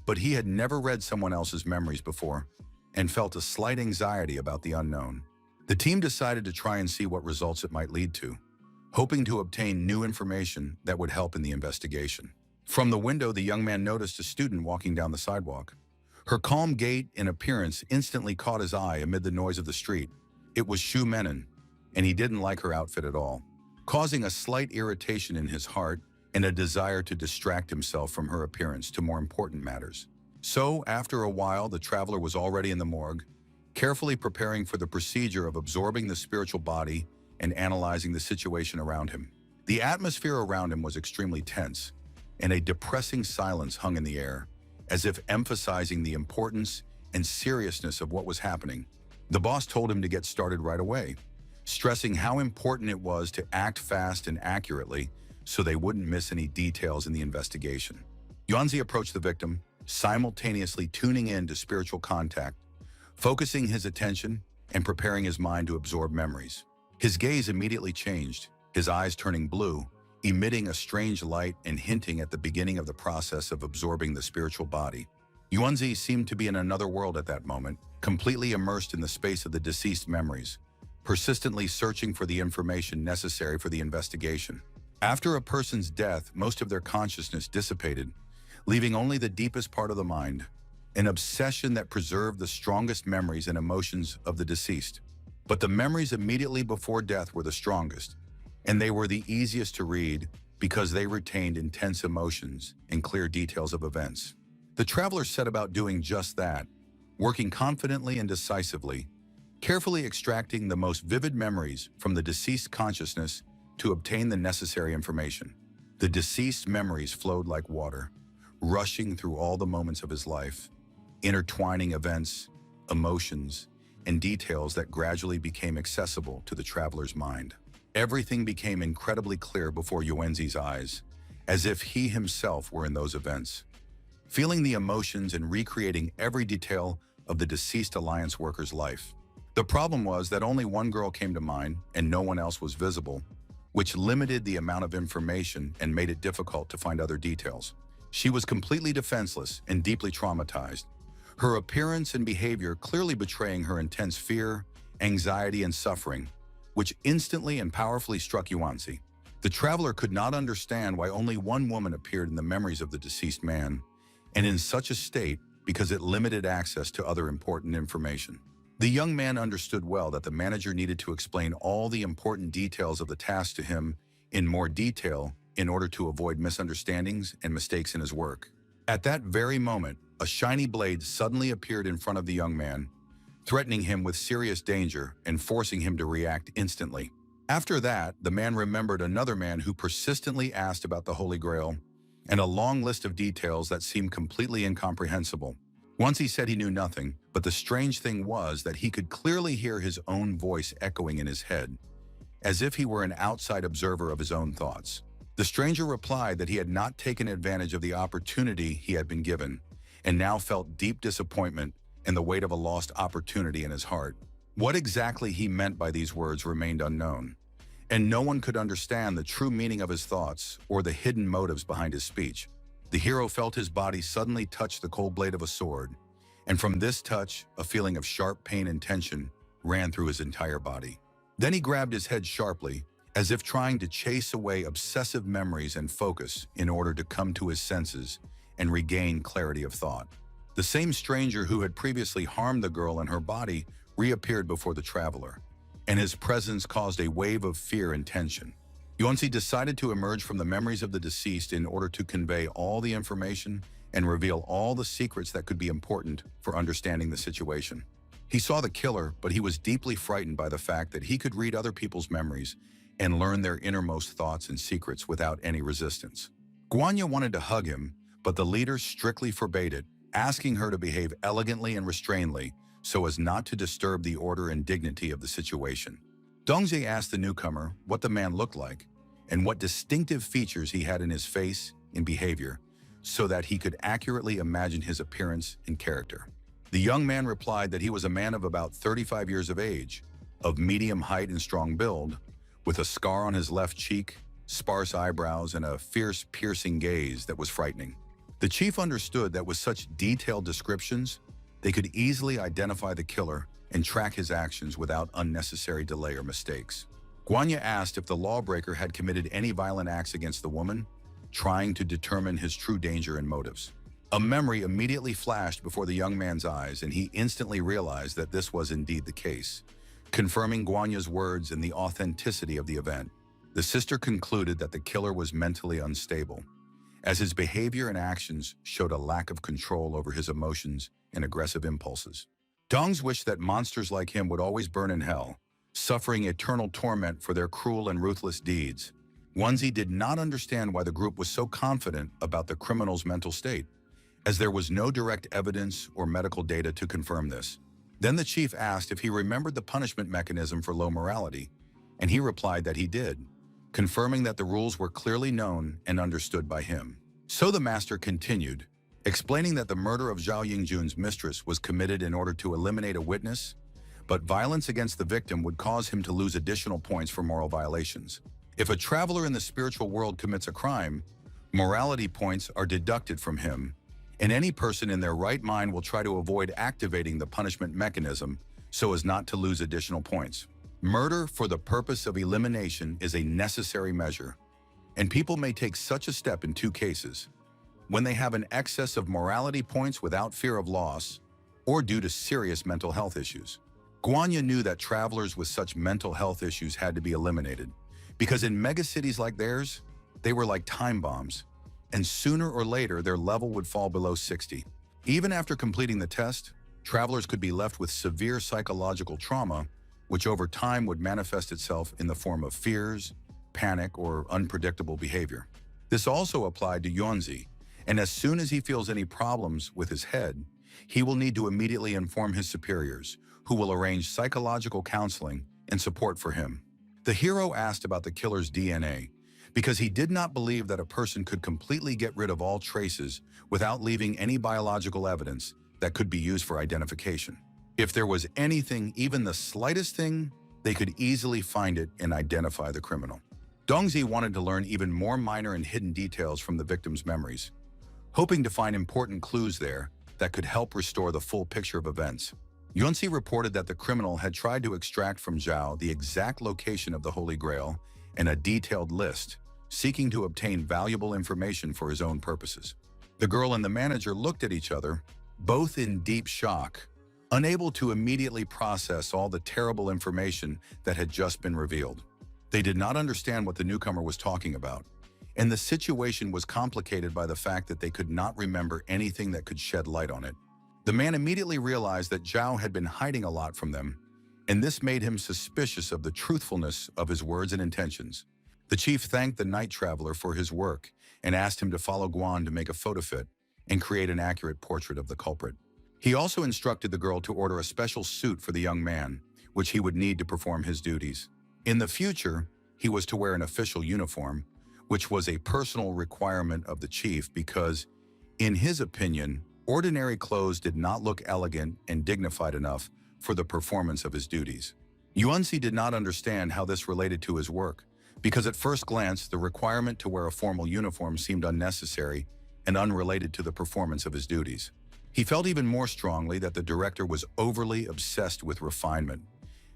but he had never read someone else's memories before and felt a slight anxiety about the unknown. The team decided to try and see what results it might lead to, hoping to obtain new information that would help in the investigation. From the window, the young man noticed a student walking down the sidewalk. Her calm gait and appearance instantly caught his eye amid the noise of the street. It was Shu Menon, and he didn't like her outfit at all, causing a slight irritation in his heart and a desire to distract himself from her appearance to more important matters. So, after a while, the traveler was already in the morgue, carefully preparing for the procedure of absorbing the spiritual body and analyzing the situation around him. The atmosphere around him was extremely tense, and a depressing silence hung in the air, as if emphasizing the importance and seriousness of what was happening. The boss told him to get started right away, stressing how important it was to act fast and accurately so they wouldn't miss any details in the investigation. Yuanzi approached the victim, simultaneously tuning in to spiritual contact, focusing his attention and preparing his mind to absorb memories. His gaze immediately changed, his eyes turning blue, emitting a strange light and hinting at the beginning of the process of absorbing the spiritual body. Yuanzi seemed to be in another world at that moment, completely immersed in the space of the deceased memories, persistently searching for the information necessary for the investigation. After a person's death, most of their consciousness dissipated, leaving only the deepest part of the mind, an obsession that preserved the strongest memories and emotions of the deceased. But the memories immediately before death were the strongest, and they were the easiest to read because they retained intense emotions and clear details of events. The traveler set about doing just that, working confidently and decisively, carefully extracting the most vivid memories from the deceased consciousness to obtain the necessary information. The deceased memories flowed like water, rushing through all the moments of his life, intertwining events, emotions, and details that gradually became accessible to the traveler's mind. Everything became incredibly clear before Yuanzi's eyes, as if he himself were in those events, feeling the emotions and recreating every detail of the deceased alliance worker's life. The problem was that only one girl came to mind and no one else was visible, which limited the amount of information and made it difficult to find other details. She was completely defenseless and deeply traumatized, her appearance and behavior clearly betraying her intense fear, anxiety, and suffering, which instantly and powerfully struck Yuanzi. The traveler could not understand why only one woman appeared in the memories of the deceased man, and in such a state because it limited access to other important information. The young man understood well that the manager needed to explain all the important details of the task to him in more detail in order to avoid misunderstandings and mistakes in his work. At that very moment, a shiny blade suddenly appeared in front of the young man, threatening him with serious danger and forcing him to react instantly. After that, the man remembered another man who persistently asked about the Holy Grail and a long list of details that seemed completely incomprehensible. Once he said he knew nothing, but the strange thing was that he could clearly hear his own voice echoing in his head, as if he were an outside observer of his own thoughts. The stranger replied that he had not taken advantage of the opportunity he had been given, and now felt deep disappointment and the weight of a lost opportunity in his heart. What exactly he meant by these words remained unknown, and no one could understand the true meaning of his thoughts or the hidden motives behind his speech. The hero felt his body suddenly touch the cold blade of a sword, and from this touch, a feeling of sharp pain and tension ran through his entire body. Then he grabbed his head sharply, as if trying to chase away obsessive memories and focus in order to come to his senses and regain clarity of thought. The same stranger who had previously harmed the girl and her body reappeared before the traveler, and his presence caused a wave of fear and tension. Yuanzi decided to emerge from the memories of the deceased in order to convey all the information and reveal all the secrets that could be important for understanding the situation. He saw the killer, but he was deeply frightened by the fact that he could read other people's memories and learn their innermost thoughts and secrets without any resistance. Guanya wanted to hug him, but the leader strictly forbade it, asking her to behave elegantly and restrainedly so as not to disturb the order and dignity of the situation. Dongzhi asked the newcomer what the man looked like and what distinctive features he had in his face and behavior so that he could accurately imagine his appearance and character. The young man replied that he was a man of about 35 years of age, of medium height and strong build, with a scar on his left cheek, sparse eyebrows, and a fierce, piercing gaze that was frightening. The chief understood that with such detailed descriptions, they could easily identify the killer and track his actions without unnecessary delay or mistakes. Guanya asked if the lawbreaker had committed any violent acts against the woman, trying to determine his true danger and motives. A memory immediately flashed before the young man's eyes, and he instantly realized that this was indeed the case, confirming Guanya's words and the authenticity of the event. The sister concluded that the killer was mentally unstable, as his behavior and actions showed a lack of control over his emotions and aggressive impulses. Dongs wished that monsters like him would always burn in hell, suffering eternal torment for their cruel and ruthless deeds. Wanzi did not understand why the group was so confident about the criminal's mental state, as there was no direct evidence or medical data to confirm this. Then the chief asked if he remembered the punishment mechanism for low morality, and he replied that he did, confirming that the rules were clearly known and understood by him. So the master continued, explaining that the murder of Zhao Yingjun's mistress was committed in order to eliminate a witness, but violence against the victim would cause him to lose additional points for moral violations. If a traveler in the spiritual world commits a crime, morality points are deducted from him, and any person in their right mind will try to avoid activating the punishment mechanism so as not to lose additional points. Murder for the purpose of elimination is a necessary measure, and people may take such a step in two cases: when they have an excess of morality points without fear of loss, or due to serious mental health issues. Guanya knew that travelers with such mental health issues had to be eliminated, because in megacities like theirs, they were like time bombs, and sooner or later their level would fall below 60. Even after completing the test, travelers could be left with severe psychological trauma, which over time would manifest itself in the form of fears, panic, or unpredictable behavior. This also applied to Yuanzi, and as soon as he feels any problems with his head, he will need to immediately inform his superiors, who will arrange psychological counseling and support for him. The hero asked about the killer's DNA because he did not believe that a person could completely get rid of all traces without leaving any biological evidence that could be used for identification. If there was anything, even the slightest thing, they could easily find it and identify the criminal. Dongzi wanted to learn even more minor and hidden details from the victim's memories, hoping to find important clues there that could help restore the full picture of events. Yunsi reported that the criminal had tried to extract from Zhao the exact location of the Holy Grail and a detailed list, seeking to obtain valuable information for his own purposes. The girl and the manager looked at each other, both in deep shock, unable to immediately process all the terrible information that had just been revealed. They did not understand what the newcomer was talking about, and the situation was complicated by the fact that they could not remember anything that could shed light on it. The man immediately realized that Zhao had been hiding a lot from them, and this made him suspicious of the truthfulness of his words and intentions. The chief thanked the night traveler for his work and asked him to follow Guan to make a photo fit and create an accurate portrait of the culprit. He also instructed the girl to order a special suit for the young man, which he would need to perform his duties. In the future, he was to wear an official uniform, which was a personal requirement of the chief because, in his opinion, ordinary clothes did not look elegant and dignified enough for the performance of his duties. Yuanzi did not understand how this related to his work, because at first glance, the requirement to wear a formal uniform seemed unnecessary and unrelated to the performance of his duties. He felt even more strongly that the director was overly obsessed with refinement,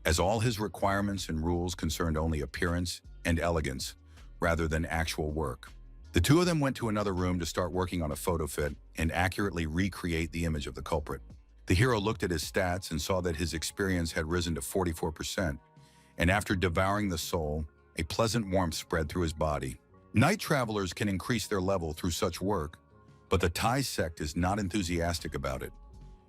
as all his requirements and rules concerned only appearance and elegance, rather than actual work. The two of them went to another room to start working on a photo fit and accurately recreate the image of the culprit. The hero looked at his stats and saw that his experience had risen to 44%, and after devouring the soul, a pleasant warmth spread through his body. Night travelers can increase their level through such work, but the Thai sect is not enthusiastic about it.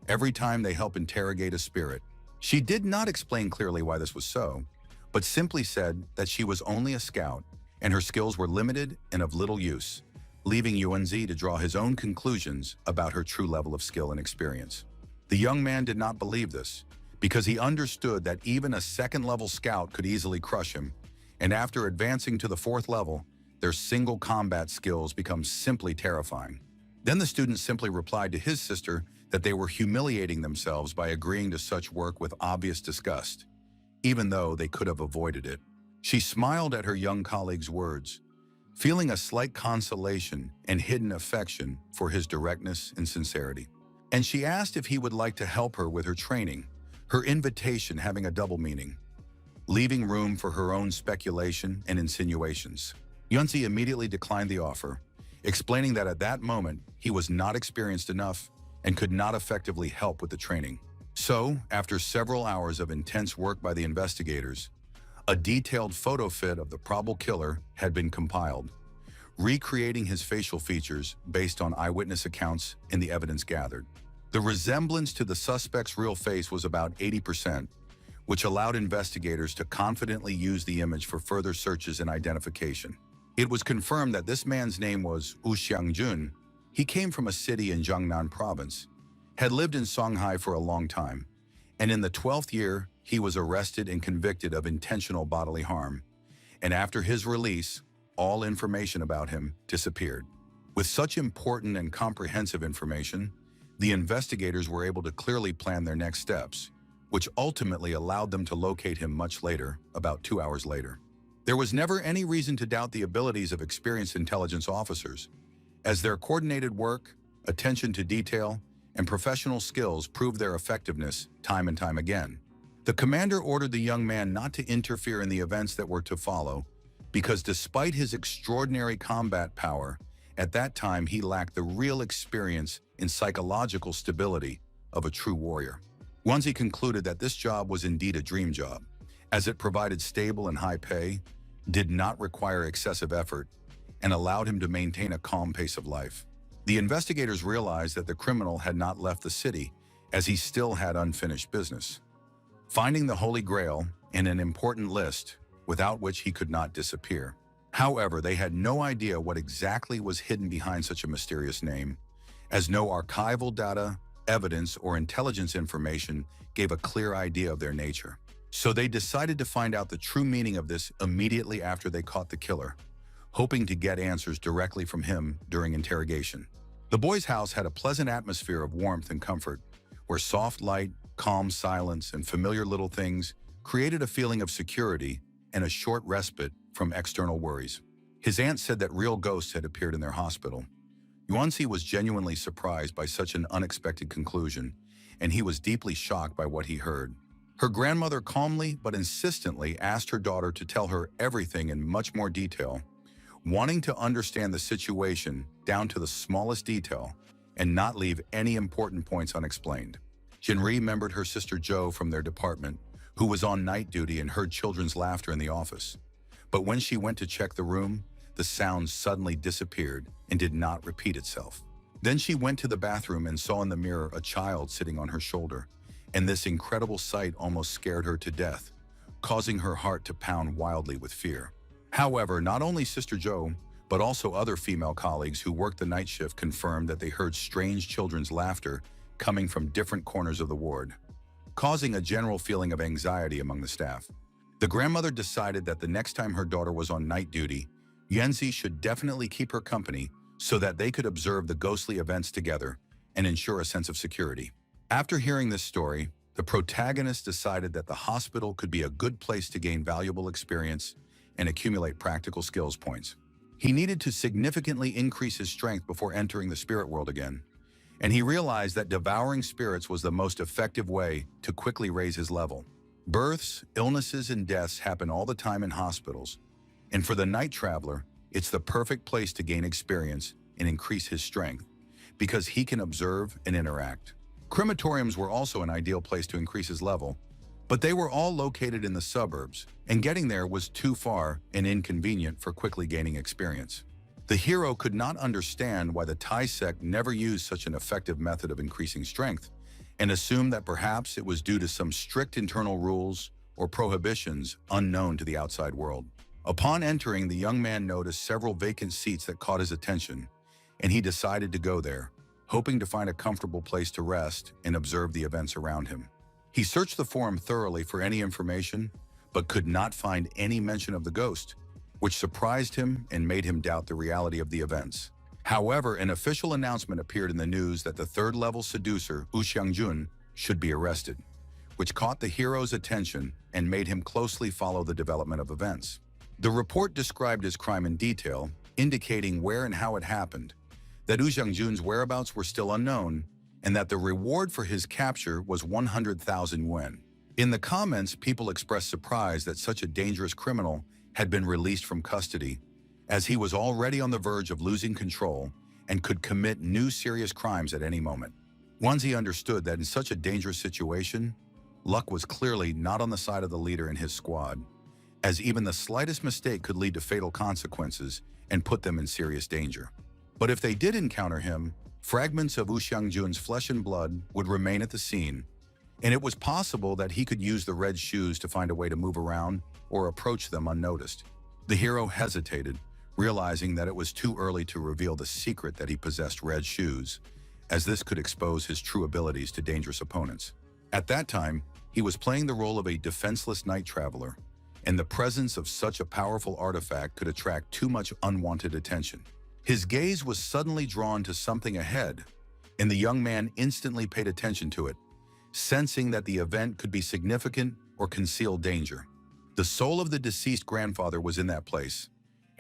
Every time they help interrogate a spirit, she did not explain clearly why this was so, but simply said that she was only a scout and her skills were limited and of little use, leaving Yuanzi to draw his own conclusions about her true level of skill and experience. The young man did not believe this, because he understood that even a second-level scout could easily crush him, and after advancing to the fourth level, their single combat skills become simply terrifying. Then the student simply replied to his sister that they were humiliating themselves by agreeing to such work with obvious disgust, even though they could have avoided it. She smiled at her young colleague's words, feeling a slight consolation and hidden affection for his directness and sincerity. And she asked if he would like to help her with her training, her invitation having a double meaning, leaving room for her own speculation and insinuations. Yunzi immediately declined the offer, explaining that at that moment he was not experienced enough and could not effectively help with the training. So, after several hours of intense work by the investigators, a detailed photo fit of the probable killer had been compiled, recreating his facial features based on eyewitness accounts and the evidence gathered. The resemblance to the suspect's real face was about 80%, which allowed investigators to confidently use the image for further searches and identification. It was confirmed that this man's name was Wu Xiangjun. He came from a city in Jiangnan province, had lived in Shanghai for a long time, and in the 12th year, he was arrested and convicted of intentional bodily harm, and after his release, all information about him disappeared. With such important and comprehensive information, the investigators were able to clearly plan their next steps, which ultimately allowed them to locate him much later, about 2 hours later. There was never any reason to doubt the abilities of experienced intelligence officers, as their coordinated work, attention to detail, and professional skills proved their effectiveness time and time again. The commander ordered the young man not to interfere in the events that were to follow, because despite his extraordinary combat power, at that time he lacked the real experience and psychological stability of a true warrior. Once he concluded that this job was indeed a dream job, as it provided stable and high pay, did not require excessive effort, and allowed him to maintain a calm pace of life. The investigators realized that the criminal had not left the city, as he still had unfinished business. Finding the Holy Grail in an important list, without which he could not disappear. However, they had no idea what exactly was hidden behind such a mysterious name, as no archival data, evidence, or intelligence information gave a clear idea of their nature. So they decided to find out the true meaning of this immediately after they caught the killer, hoping to get answers directly from him during interrogation. The boy's house had a pleasant atmosphere of warmth and comfort, where soft light, calm silence, and familiar little things created a feeling of security and a short respite from external worries. His aunt said that real ghosts had appeared in their hospital. Yuanzi was genuinely surprised by such an unexpected conclusion, and he was deeply shocked by what he heard. Her grandmother calmly but insistently asked her daughter to tell her everything in much more detail, wanting to understand the situation down to the smallest detail and not leave any important points unexplained. Jinri remembered her sister Jo from their department, who was on night duty and heard children's laughter in the office. But when she went to check the room, the sound suddenly disappeared and did not repeat itself. Then she went to the bathroom and saw in the mirror a child sitting on her shoulder, and this incredible sight almost scared her to death, causing her heart to pound wildly with fear. However, not only Sister Jo, but also other female colleagues who worked the night shift confirmed that they heard strange children's laughter coming from different corners of the ward, causing a general feeling of anxiety among the staff. The grandmother decided that the next time her daughter was on night duty, Yanzi should definitely keep her company so that they could observe the ghostly events together and ensure a sense of security. After hearing this story, the protagonist decided that the hospital could be a good place to gain valuable experience and accumulate practical skills points. He needed to significantly increase his strength before entering the spirit world again, and he realized that devouring spirits was the most effective way to quickly raise his level. Births, illnesses, and deaths happen all the time in hospitals, and for the night traveler, it's the perfect place to gain experience and increase his strength, because he can observe and interact. Crematoriums were also an ideal place to increase his level, but they were all located in the suburbs, and getting there was too far and inconvenient for quickly gaining experience. The hero could not understand why the Thai sect never used such an effective method of increasing strength, and assumed that perhaps it was due to some strict internal rules or prohibitions unknown to the outside world. Upon entering, the young man noticed several vacant seats that caught his attention, and he decided to go there, hoping to find a comfortable place to rest and observe the events around him. He searched the forum thoroughly for any information, but could not find any mention of the ghost, which surprised him and made him doubt the reality of the events. However, an official announcement appeared in the news that the third-level seducer, Wu Xiangjun, should be arrested, which caught the hero's attention and made him closely follow the development of events. The report described his crime in detail, indicating where and how it happened, that Wu Xiangjun's whereabouts were still unknown, and that the reward for his capture was 100,000 yuan. In the comments, people expressed surprise that such a dangerous criminal had been released from custody, as he was already on the verge of losing control and could commit new serious crimes at any moment. Once he understood that in such a dangerous situation, luck was clearly not on the side of the leader and his squad, as even the slightest mistake could lead to fatal consequences and put them in serious danger. But if they did encounter him, fragments of Wu Xiangjun's flesh and blood would remain at the scene, and it was possible that he could use the red shoes to find a way to move around or approach them unnoticed. The hero hesitated, realizing that it was too early to reveal the secret that he possessed red shoes, as this could expose his true abilities to dangerous opponents. At that time, he was playing the role of a defenseless night traveler, and the presence of such a powerful artifact could attract too much unwanted attention. His gaze was suddenly drawn to something ahead, and the young man instantly paid attention to it, sensing that the event could be significant or conceal danger. The soul of the deceased grandfather was in that place,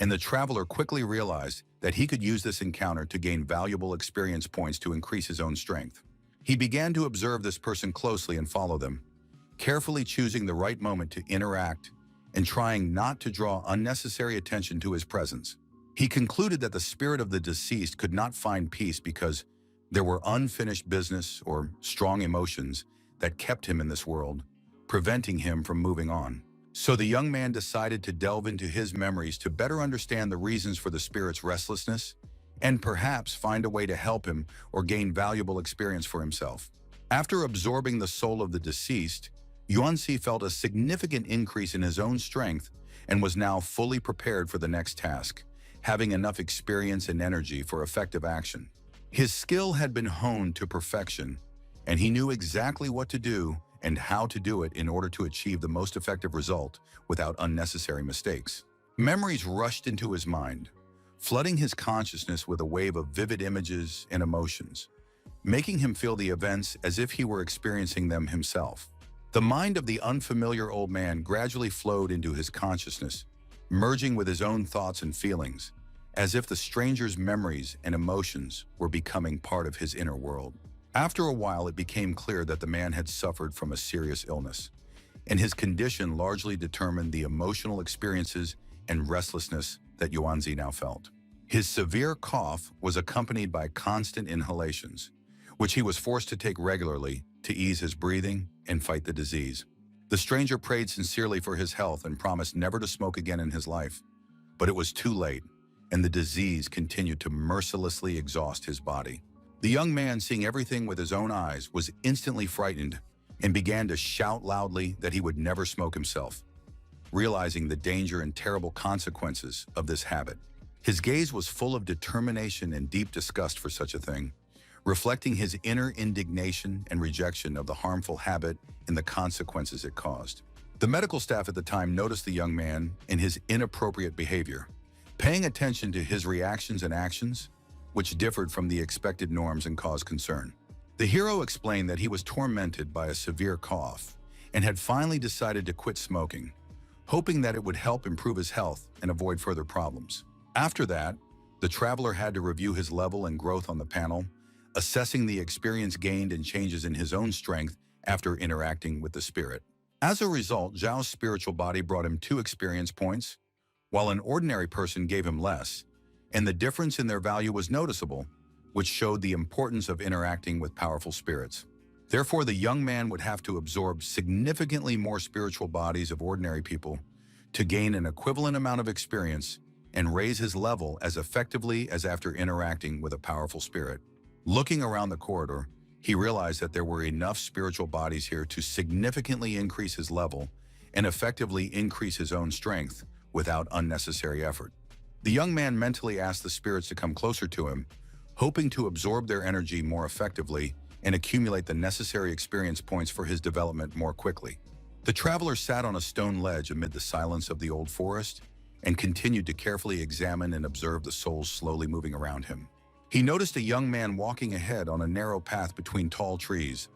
and the traveler quickly realized that he could use this encounter to gain valuable experience points to increase his own strength. He began to observe this person closely and follow them, carefully choosing the right moment to interact and trying not to draw unnecessary attention to his presence. He concluded that the spirit of the deceased could not find peace because there were unfinished business or strong emotions that kept him in this world, preventing him from moving on. So the young man decided to delve into his memories to better understand the reasons for the spirit's restlessness and perhaps find a way to help him or gain valuable experience for himself. After absorbing the soul of the deceased, Yuanzi felt a significant increase in his own strength and was now fully prepared for the next task, having enough experience and energy for effective action. His skill had been honed to perfection, and he knew exactly what to do and how to do it in order to achieve the most effective result without unnecessary mistakes. Memories rushed into his mind, flooding his consciousness with a wave of vivid images and emotions, making him feel the events as if he were experiencing them himself. The mind of the unfamiliar old man gradually flowed into his consciousness, merging with his own thoughts and feelings, as if the stranger's memories and emotions were becoming part of his inner world. After a while, it became clear that the man had suffered from a serious illness, and his condition largely determined the emotional experiences and restlessness that Yuanzi now felt. His severe cough was accompanied by constant inhalations, which he was forced to take regularly to ease his breathing and fight the disease. The stranger prayed sincerely for his health and promised never to smoke again in his life. But it was too late, and the disease continued to mercilessly exhaust his body. The young man, seeing everything with his own eyes, was instantly frightened and began to shout loudly that he would never smoke himself, realizing the danger and terrible consequences of this habit. His gaze was full of determination and deep disgust for such a thing, reflecting his inner indignation and rejection of the harmful habit and the consequences it caused. The medical staff at the time noticed the young man and his inappropriate behavior, paying attention to his reactions and actions, which differed from the expected norms and caused concern. The hero explained that he was tormented by a severe cough and had finally decided to quit smoking, hoping that it would help improve his health and avoid further problems. After that, the traveler had to review his level and growth on the panel, assessing the experience gained and changes in his own strength after interacting with the spirit. As a result, Zhao's spiritual body brought him 2 experience points, while an ordinary person gave him less, and the difference in their value was noticeable, which showed the importance of interacting with powerful spirits. Therefore, the young man would have to absorb significantly more spiritual bodies of ordinary people to gain an equivalent amount of experience and raise his level as effectively as after interacting with a powerful spirit. Looking around the corridor, he realized that there were enough spiritual bodies here to significantly increase his level and effectively increase his own strength without unnecessary effort. The young man mentally asked the spirits to come closer to him, hoping to absorb their energy more effectively and accumulate the necessary experience points for his development more quickly. The traveler sat on a stone ledge amid the silence of the old forest and continued to carefully examine and observe the souls slowly moving around him. He noticed a young man walking ahead on a narrow path between tall trees,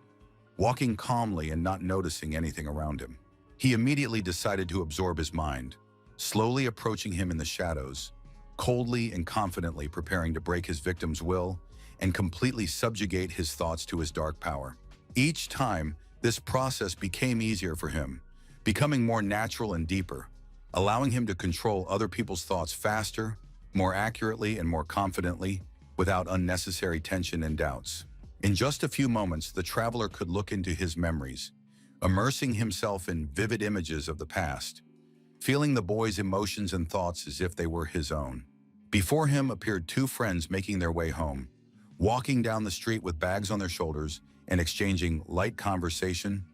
walking calmly and not noticing anything around him. He immediately decided to absorb his mind, slowly approaching him in the shadows, coldly and confidently preparing to break his victim's will and completely subjugate his thoughts to his dark power. Each time, this process became easier for him, becoming more natural and deeper, allowing him to control other people's thoughts faster, more accurately, and more confidently, without unnecessary tension and doubts. In just a few moments, the traveler could look into his memories, immersing himself in vivid images of the past, feeling the boy's emotions and thoughts as if they were his own. Before him appeared 2 friends making their way home, walking down the street with bags on their shoulders and exchanging light conversation,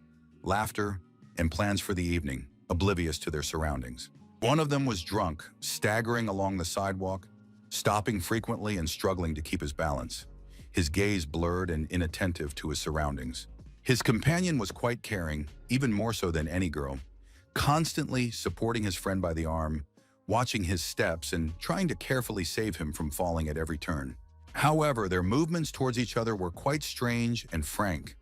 laughter, and plans for the evening, oblivious to their surroundings. One of them was drunk, staggering along the sidewalk, stopping frequently and struggling to keep his balance, his gaze blurred and inattentive to his surroundings. His companion was quite caring, even more so than any girl, constantly supporting his friend by the arm, watching his steps and trying to carefully save him from falling at every turn. However, their movements towards each other were quite strange and frank,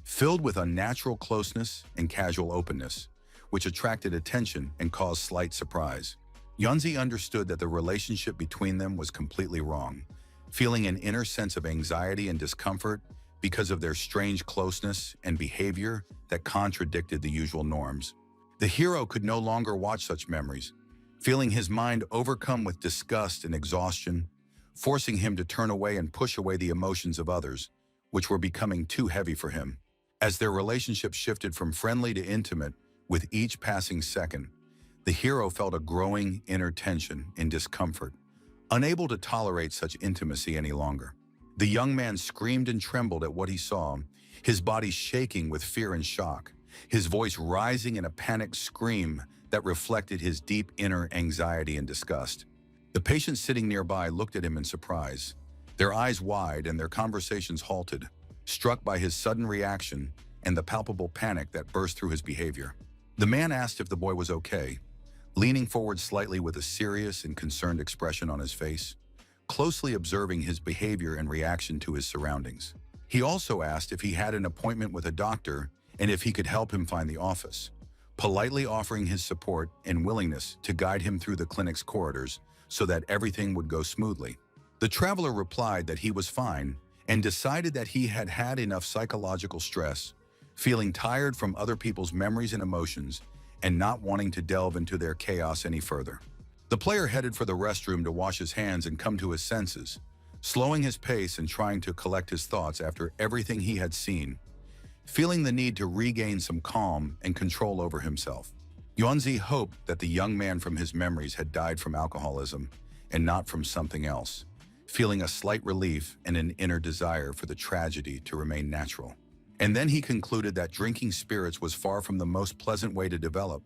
filled with unnatural closeness and casual openness, which attracted attention and caused slight surprise. Yunzi understood that the relationship between them was completely wrong, feeling an inner sense of anxiety and discomfort because of their strange closeness and behavior that contradicted the usual norms. The hero could no longer watch such memories, feeling his mind overcome with disgust and exhaustion, forcing him to turn away and push away the emotions of others, which were becoming too heavy for him. As their relationship shifted from friendly to intimate with each passing second, the hero felt a growing inner tension and discomfort, unable to tolerate such intimacy any longer. The young man screamed and trembled at what he saw, his body shaking with fear and shock, his voice rising in a panicked scream that reflected his deep inner anxiety and disgust. The patients sitting nearby looked at him in surprise, their eyes wide and their conversations halted, struck by his sudden reaction and the palpable panic that burst through his behavior. The man asked if the boy was okay, leaning forward slightly with a serious and concerned expression on his face, closely observing his behavior and reaction to his surroundings. He also asked if he had an appointment with a doctor and if he could help him find the office, politely offering his support and willingness to guide him through the clinic's corridors so that everything would go smoothly. The traveler replied that he was fine and decided that he had had enough psychological stress, feeling tired from other people's memories and emotions and not wanting to delve into their chaos any further. The player headed for the restroom to wash his hands and come to his senses, slowing his pace and trying to collect his thoughts after everything he had seen, feeling the need to regain some calm and control over himself. Yuanzi hoped that the young man from his memories had died from alcoholism and not from something else, feeling a slight relief and an inner desire for the tragedy to remain natural. And then he concluded that drinking spirits was far from the most pleasant way to develop,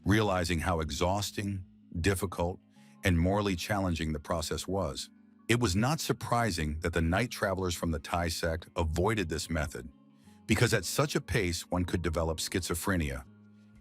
realizing how exhausting, difficult, and morally challenging the process was. It was not surprising that the night travelers from the Thai sect avoided this method, because at such a pace one could develop schizophrenia,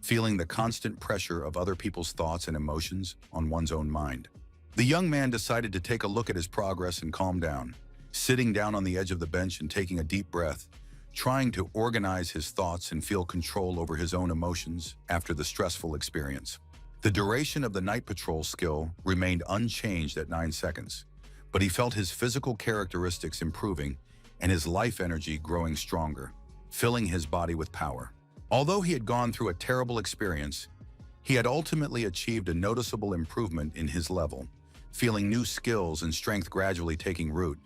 feeling the constant pressure of other people's thoughts and emotions on one's own mind. The young man decided to take a look at his progress and calm down, sitting down on the edge of the bench and taking a deep breath, trying to organize his thoughts and feel control over his own emotions after the stressful experience. The duration of the night patrol skill remained unchanged at 9 seconds, but he felt his physical characteristics improving and his life energy growing stronger, filling his body with power. Although he had gone through a terrible experience, he had ultimately achieved a noticeable improvement in his level, feeling new skills and strength gradually taking root,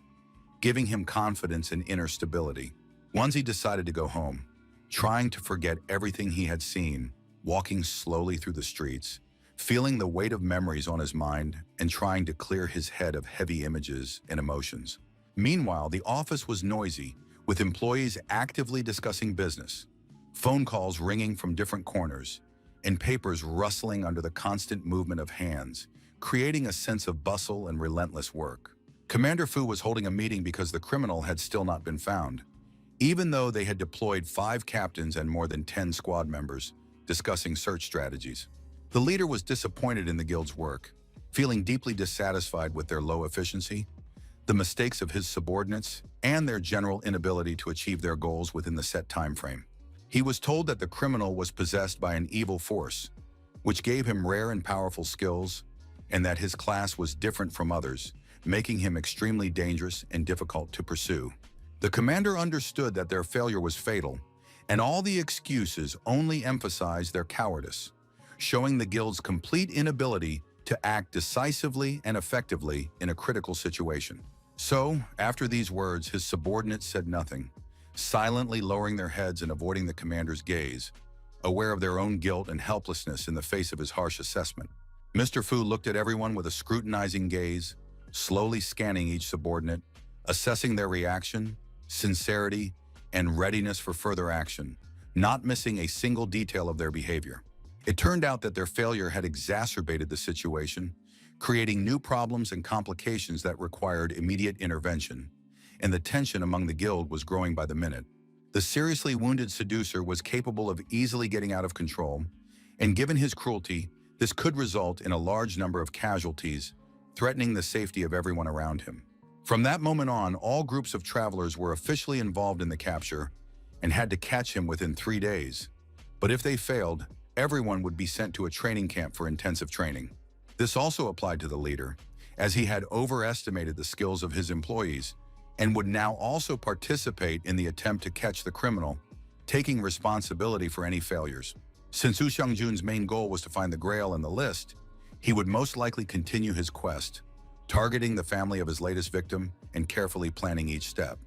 giving him confidence and inner stability. Once he decided to go home, trying to forget everything he had seen, walking slowly through the streets, feeling the weight of memories on his mind and trying to clear his head of heavy images and emotions. Meanwhile, the office was noisy, with employees actively discussing business, phone calls ringing from different corners, and papers rustling under the constant movement of hands, creating a sense of bustle and relentless work. Commander Fu was holding a meeting because the criminal had still not been found, even though they had deployed 5 captains and more than 10 squad members discussing search strategies. The leader was disappointed in the guild's work, feeling deeply dissatisfied with their low efficiency, the mistakes of his subordinates, and their general inability to achieve their goals within the set time frame. He was told that the criminal was possessed by an evil force, which gave him rare and powerful skills, and that his class was different from others, making him extremely dangerous and difficult to pursue. The commander understood that their failure was fatal, and all the excuses only emphasized their cowardice, showing the guild's complete inability to act decisively and effectively in a critical situation. So, after these words, his subordinates said nothing, silently lowering their heads and avoiding the commander's gaze, aware of their own guilt and helplessness in the face of his harsh assessment. Mr. Fu looked at everyone with a scrutinizing gaze, slowly scanning each subordinate, assessing their reaction, sincerity, and readiness for further action, not missing a single detail of their behavior. It turned out that their failure had exacerbated the situation, creating new problems and complications that required immediate intervention, and the tension among the guild was growing by the minute. The seriously wounded seducer was capable of easily getting out of control, and given his cruelty, this could result in a large number of casualties, threatening the safety of everyone around him. From that moment on, all groups of travelers were officially involved in the capture and had to catch him within 3 days. But if they failed, everyone would be sent to a training camp for intensive training. This also applied to the leader, as he had overestimated the skills of his employees and would now also participate in the attempt to catch the criminal, taking responsibility for any failures. Since Woo Xiangjun's main goal was to find the Grail in the list, he would most likely continue his quest, targeting the family of his latest victim and carefully planning each step.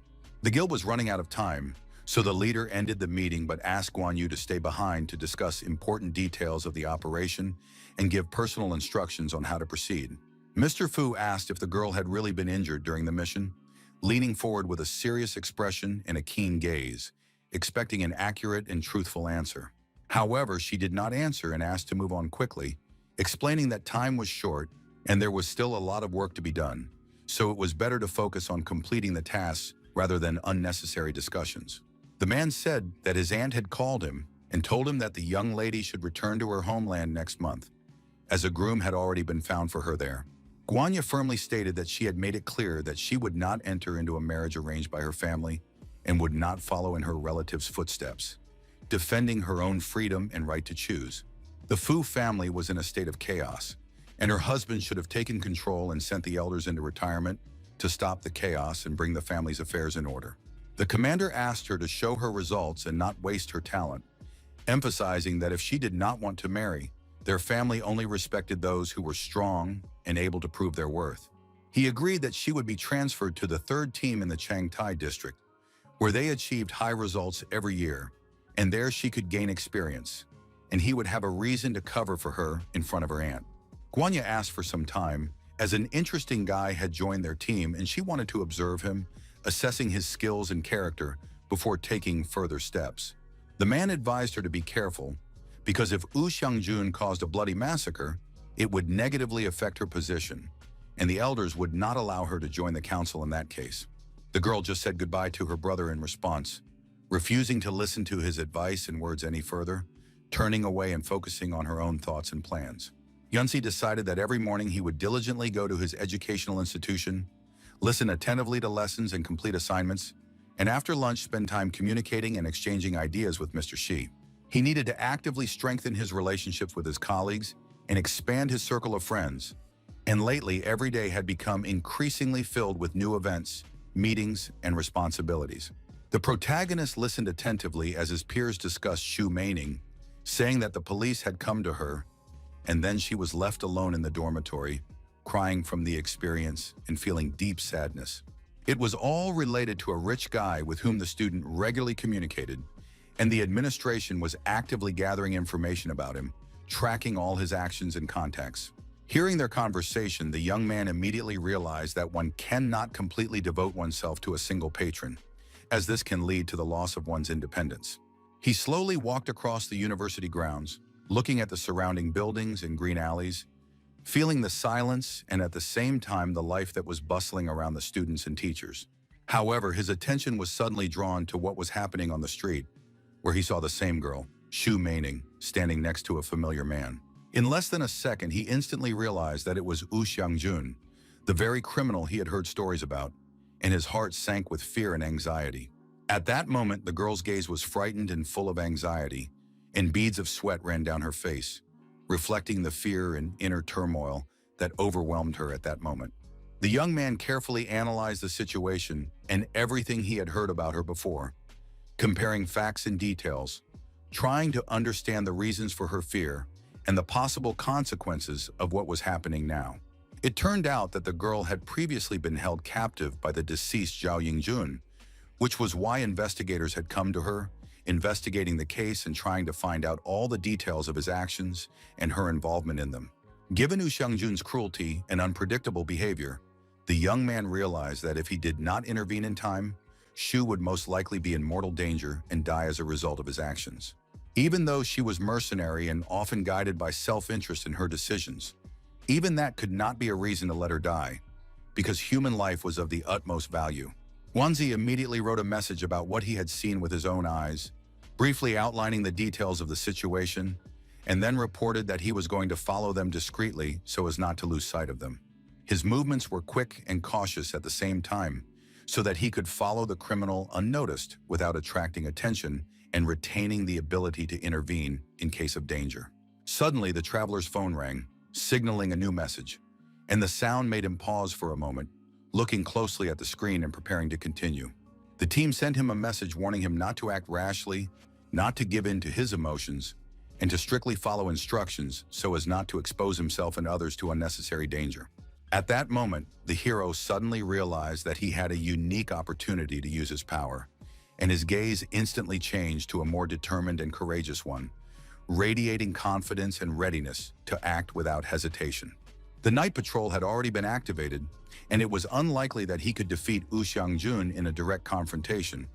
The guild was running out of time, so the leader ended the meeting but asked Guan Yu to stay behind to discuss important details of the operation and give personal instructions on how to proceed. Mr. Fu asked if the girl had really been injured during the mission, leaning forward with a serious expression and a keen gaze, expecting an accurate and truthful answer. However, she did not answer and asked to move on quickly, explaining that time was short and there was still a lot of work to be done, so it was better to focus on completing the tasks rather than unnecessary discussions. The man said that his aunt had called him and told him that the young lady should return to her homeland next month, as a groom had already been found for her there. Guan Yu firmly stated that she had made it clear that she would not enter into a marriage arranged by her family and would not follow in her relatives' footsteps, defending her own freedom and right to choose. The Fu family was in a state of chaos, and her husband should have taken control and sent the elders into retirement to stop the chaos and bring the family's affairs in order. The commander asked her to show her results and not waste her talent, emphasizing that if she did not want to marry, their family only respected those who were strong and able to prove their worth. He agreed that she would be transferred to the third team in the Changtai district, where they achieved high results every year, and there she could gain experience, and he would have a reason to cover for her in front of her aunt. Guan Yu asked for some time, as an interesting guy had joined their team and she wanted to observe him, assessing his skills and character before taking further steps. The man advised her to be careful, because if Woo Xiangjun caused a bloody massacre, it would negatively affect her position, and the elders would not allow her to join the council in that case. The girl just said goodbye to her brother in response, refusing to listen to his advice and words any further, turning away and focusing on her own thoughts and plans. Yunzi decided that every morning he would diligently go to his educational institution, listen attentively to lessons and complete assignments, and after lunch spend time communicating and exchanging ideas with Mr. Shi. He needed to actively strengthen his relationships with his colleagues and expand his circle of friends, and lately every day had become increasingly filled with new events, meetings, and responsibilities. The protagonist listened attentively as his peers discussed Shu Meining, saying that the police had come to her, and then she was left alone in the dormitory, crying from the experience and feeling deep sadness. It was all related to a rich guy with whom the student regularly communicated, and the administration was actively gathering information about him, tracking all his actions and contacts. Hearing their conversation, the young man immediately realized that one cannot completely devote oneself to a single patron, as this can lead to the loss of one's independence. He slowly walked across the university grounds, looking at the surrounding buildings and green alleys, feeling the silence and at the same time the life that was bustling around the students and teachers. However, his attention was suddenly drawn to what was happening on the street, where he saw the same girl, Shu Meining, standing next to a familiar man. In less than a second, he instantly realized that it was Woo Xiangjun, the very criminal he had heard stories about, and his heart sank with fear and anxiety. At that moment, the girl's gaze was frightened and full of anxiety, and beads of sweat ran down her face, reflecting the fear and inner turmoil that overwhelmed her at that moment. The young man carefully analyzed the situation and everything he had heard about her before, comparing facts and details, trying to understand the reasons for her fear and the possible consequences of what was happening now. It turned out that the girl had previously been held captive by the deceased Zhao Yingjun, which was why investigators had come to her, investigating the case and trying to find out all the details of his actions and her involvement in them. Given Woo Xiangjun's cruelty and unpredictable behavior, the young man realized that if he did not intervene in time, Shu would most likely be in mortal danger and die as a result of his actions. Even though she was mercenary and often guided by self-interest in her decisions, even that could not be a reason to let her die, because human life was of the utmost value. Wanzi immediately wrote a message about what he had seen with his own eyes, briefly outlining the details of the situation, and then reported that he was going to follow them discreetly so as not to lose sight of them. His movements were quick and cautious at the same time, so that he could follow the criminal unnoticed without attracting attention and retaining the ability to intervene in case of danger. Suddenly, the traveler's phone rang, signaling a new message, and the sound made him pause for a moment, looking closely at the screen and preparing to continue. The team sent him a message warning him not to act rashly, not to give in to his emotions, and to strictly follow instructions so as not to expose himself and others to unnecessary danger. At that moment, the hero suddenly realized that he had a unique opportunity to use his power, and his gaze instantly changed to a more determined and courageous one, radiating confidence and readiness to act without hesitation. The night patrol had already been activated, and it was unlikely that he could defeat Wu Xiangjun in a direct confrontation,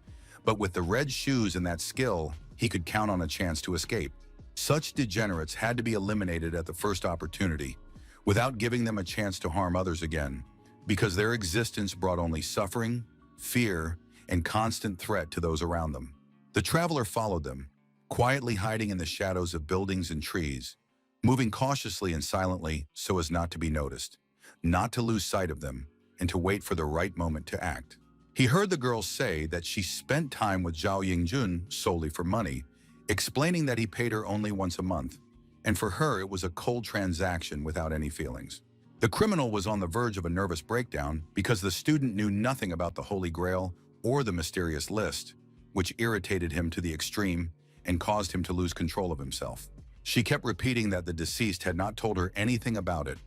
but with the red shoes and that skill, he could count on a chance to escape. Such degenerates had to be eliminated at the first opportunity, without giving them a chance to harm others again, because their existence brought only suffering, fear, and constant threat to those around them. The traveler followed them, quietly hiding in the shadows of buildings and trees, moving cautiously and silently so as not to be noticed, not to lose sight of them, and to wait for the right moment to act. He heard the girl say that she spent time with Zhao Yingjun solely for money, explaining that he paid her only once a month, and for her it was a cold transaction without any feelings. The criminal was on the verge of a nervous breakdown because the student knew nothing about the Holy Grail or the mysterious list, which irritated him to the extreme and caused him to lose control of himself. She kept repeating that the deceased had not told her anything about it,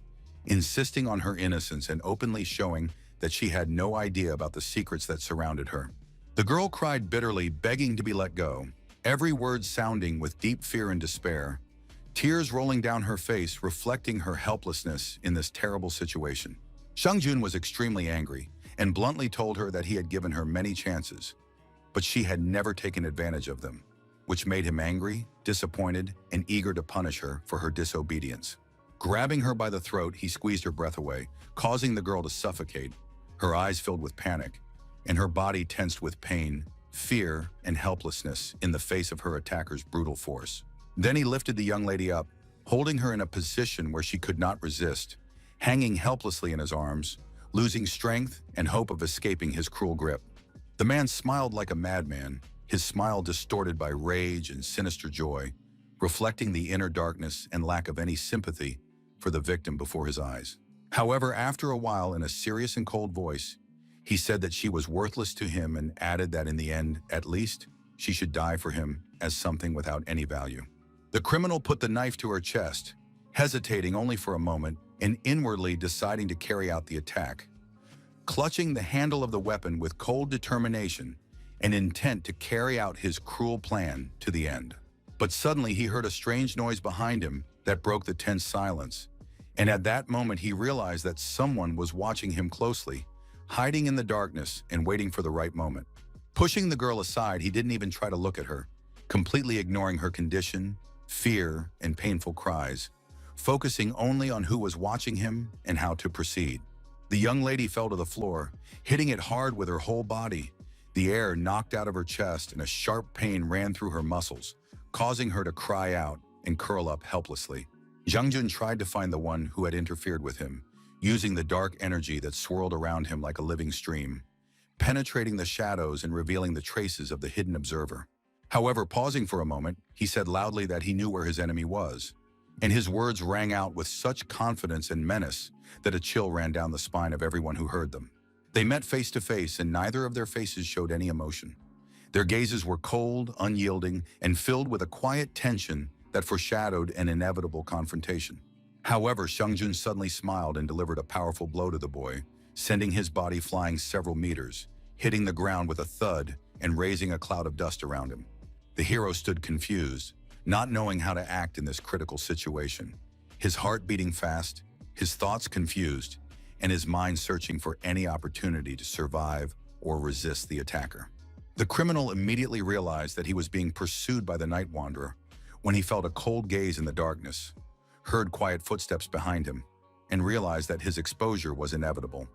insisting on her innocence and openly showing that she had no idea about the secrets that surrounded her. The girl cried bitterly, begging to be let go, every word sounding with deep fear and despair, tears rolling down her face reflecting her helplessness in this terrible situation. Xiangjun was extremely angry and bluntly told her that he had given her many chances, but she had never taken advantage of them, which made him angry, disappointed, and eager to punish her for her disobedience. Grabbing her by the throat, he squeezed her breath away, causing the girl to suffocate, her eyes filled with panic, and her body tensed with pain, fear, and helplessness in the face of her attacker's brutal force. Then he lifted the young lady up, holding her in a position where she could not resist, hanging helplessly in his arms, losing strength and hope of escaping his cruel grip. The man smiled like a madman, his smile distorted by rage and sinister joy, reflecting the inner darkness and lack of any sympathy for the victim before his eyes. However, after a while, in a serious and cold voice, he said that she was worthless to him and added that in the end, at least, she should die for him as something without any value. The criminal put the knife to her chest, hesitating only for a moment and inwardly deciding to carry out the attack. Clutching the handle of the weapon with cold determination and intent to carry out his cruel plan to the end. But suddenly he heard a strange noise behind him that broke the tense silence, and at that moment he realized that someone was watching him closely, hiding in the darkness and waiting for the right moment. Pushing the girl aside, he didn't even try to look at her, completely ignoring her condition, fear, and painful cries, focusing only on who was watching him and how to proceed. The young lady fell to the floor, hitting it hard with her whole body. The air knocked out of her chest and a sharp pain ran through her muscles, causing her to cry out and curl up helplessly. Xiangjun tried to find the one who had interfered with him, using the dark energy that swirled around him like a living stream, penetrating the shadows and revealing the traces of the hidden observer. However, pausing for a moment, he said loudly that he knew where his enemy was, and his words rang out with such confidence and menace that a chill ran down the spine of everyone who heard them. They met face to face, and neither of their faces showed any emotion. Their gazes were cold, unyielding, and filled with a quiet tension that foreshadowed an inevitable confrontation. However, Xiangjun suddenly smiled and delivered a powerful blow to the boy, sending his body flying several meters, hitting the ground with a thud and raising a cloud of dust around him. The hero stood confused, not knowing how to act in this critical situation, his heart beating fast, his thoughts confused, and his mind searching for any opportunity to survive or resist the attacker. The criminal immediately realized that he was being pursued by the Night Wanderer when he felt a cold gaze in the darkness, heard quiet footsteps behind him, and realized that his exposure was inevitable.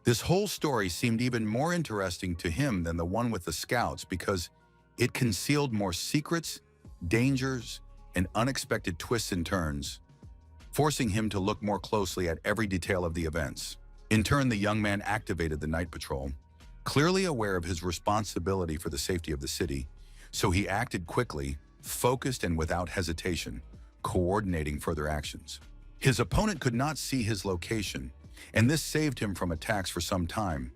This whole story seemed even more interesting to him than the one with the scouts because it concealed more secrets, dangers, and unexpected twists and turns, forcing him to look more closely at every detail of the events. In turn, the young man activated the night patrol, clearly aware of his responsibility for the safety of the city, so he acted quickly, focused, and without hesitation, coordinating further actions. His opponent could not see his location, and this saved him from attacks for some time,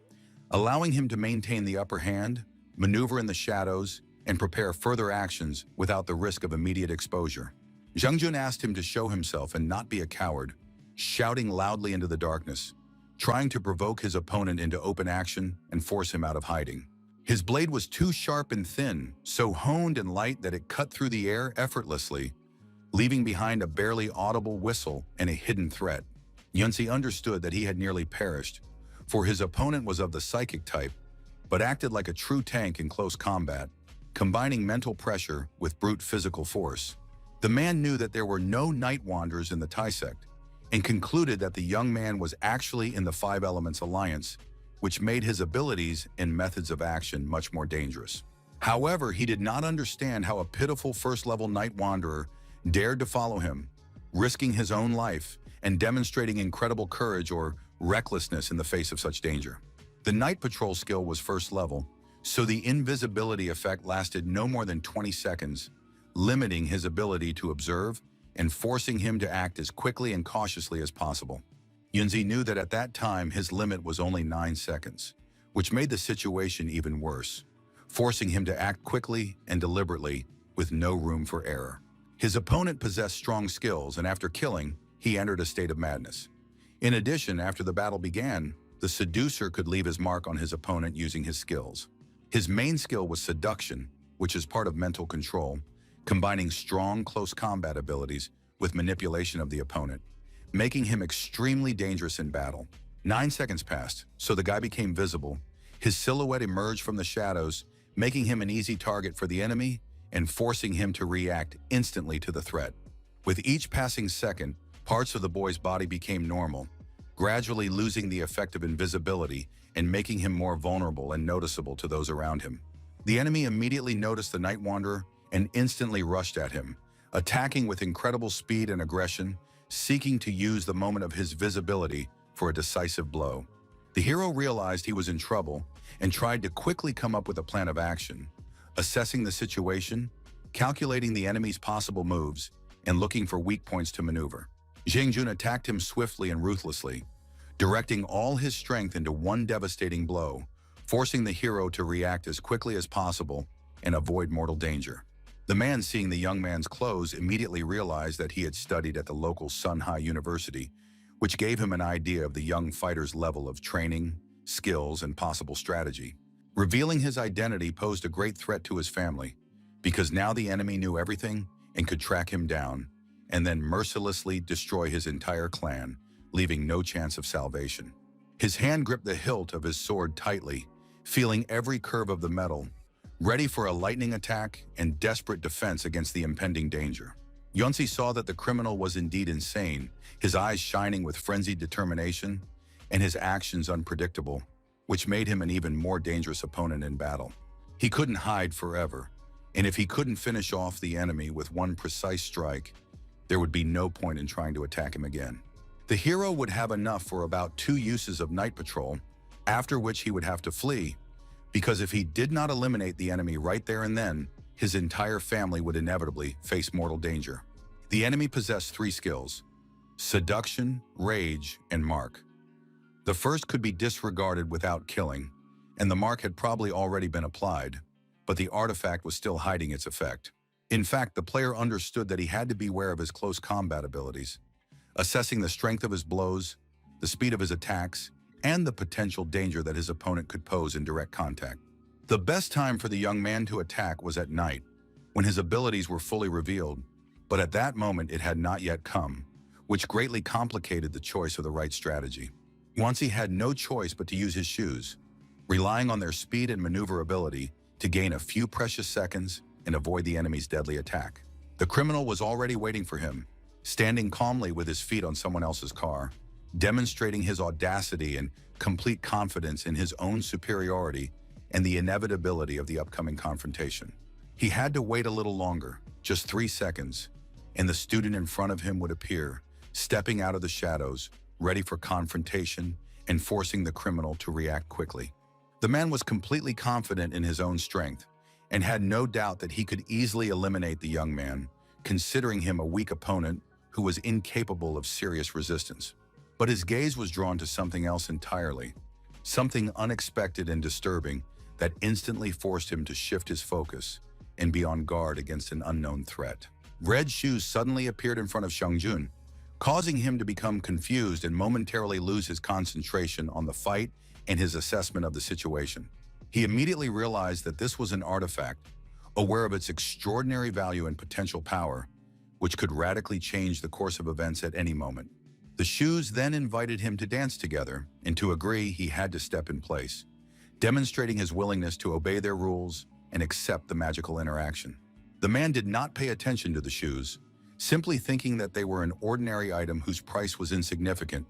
allowing him to maintain the upper hand, maneuver in the shadows, and prepare further actions without the risk of immediate exposure. Zhang Jun asked him to show himself and not be a coward, shouting loudly into the darkness, trying to provoke his opponent into open action and force him out of hiding. His blade was too sharp and thin, so honed and light that it cut through the air effortlessly, leaving behind a barely audible whistle and a hidden threat. Yunzi understood that he had nearly perished, for his opponent was of the psychic type, but acted like a true tank in close combat, combining mental pressure with brute physical force. The man knew that there were no Night Wanderers in the Tai sect, and concluded that the young man was actually in the Five Elements Alliance, which made his abilities and methods of action much more dangerous. However, he did not understand how a pitiful first-level Night Wanderer dared to follow him, risking his own life and demonstrating incredible courage or recklessness in the face of such danger. The Night Patrol skill was first level, so the invisibility effect lasted no more than 20 seconds, limiting his ability to observe and forcing him to act as quickly and cautiously as possible. Yunzi knew that at that time his limit was only 9 seconds, which made the situation even worse, forcing him to act quickly and deliberately with no room for error. His opponent possessed strong skills, and after killing, he entered a state of madness. In addition, after the battle began, the seducer could leave his mark on his opponent using his skills. His main skill was seduction, which is part of mental control, combining strong close combat abilities with manipulation of the opponent, making him extremely dangerous in battle. 9 seconds passed, so the guy became visible. His silhouette emerged from the shadows, making him an easy target for the enemy and forcing him to react instantly to the threat. With each passing second, parts of the boy's body became normal, gradually losing the effect of invisibility and making him more vulnerable and noticeable to those around him. The enemy immediately noticed the Night Wanderer and instantly rushed at him, attacking with incredible speed and aggression, seeking to use the moment of his visibility for a decisive blow. The hero realized he was in trouble and tried to quickly come up with a plan of action, assessing the situation, calculating the enemy's possible moves, and looking for weak points to maneuver. Zhang Jun attacked him swiftly and ruthlessly, directing all his strength into one devastating blow, forcing the hero to react as quickly as possible and avoid mortal danger. The man, seeing the young man's clothes, immediately realized that he had studied at the local Sunhai University, which gave him an idea of the young fighter's level of training, skills, and possible strategy. Revealing his identity posed a great threat to his family, because now the enemy knew everything and could track him down, and then mercilessly destroy his entire clan, leaving no chance of salvation. His hand gripped the hilt of his sword tightly, feeling every curve of the metal, ready for a lightning attack and desperate defense against the impending danger. Yunzi saw that the criminal was indeed insane, his eyes shining with frenzied determination, and his actions unpredictable, which made him an even more dangerous opponent in battle. He couldn't hide forever, and if he couldn't finish off the enemy with one precise strike, there would be no point in trying to attack him again. The hero would have enough for about 2 uses of night patrol, after which he would have to flee, because if he did not eliminate the enemy right there and then, his entire family would inevitably face mortal danger. The enemy possessed 3 skills: seduction, rage, and mark. The first could be disregarded without killing, and the mark had probably already been applied, but the artifact was still hiding its effect. In fact, the player understood that he had to beware of his close combat abilities, assessing the strength of his blows, the speed of his attacks, and the potential danger that his opponent could pose in direct contact. The best time for the young man to attack was at night, when his abilities were fully revealed, but at that moment it had not yet come, which greatly complicated the choice of the right strategy. Yunzi had no choice but to use his shoes, relying on their speed and maneuverability to gain a few precious seconds and avoid the enemy's deadly attack. The criminal was already waiting for him, standing calmly with his feet on someone else's car, demonstrating his audacity and complete confidence in his own superiority and the inevitability of the upcoming confrontation. He had to wait a little longer, just 3 seconds, and the student in front of him would appear, stepping out of the shadows, ready for confrontation and forcing the criminal to react quickly. The man was completely confident in his own strength and had no doubt that he could easily eliminate the young man, considering him a weak opponent who was incapable of serious resistance. But his gaze was drawn to something else entirely, something unexpected and disturbing that instantly forced him to shift his focus and be on guard against an unknown threat. Red shoes suddenly appeared in front of Xiangjun, causing him to become confused and momentarily lose his concentration on the fight and his assessment of the situation. He immediately realized that this was an artifact, aware of its extraordinary value and potential power, which could radically change the course of events at any moment. The shoes then invited him to dance together, and to agree he had to step in place, demonstrating his willingness to obey their rules and accept the magical interaction. The man did not pay attention to the shoes, simply thinking that they were an ordinary item whose price was insignificant,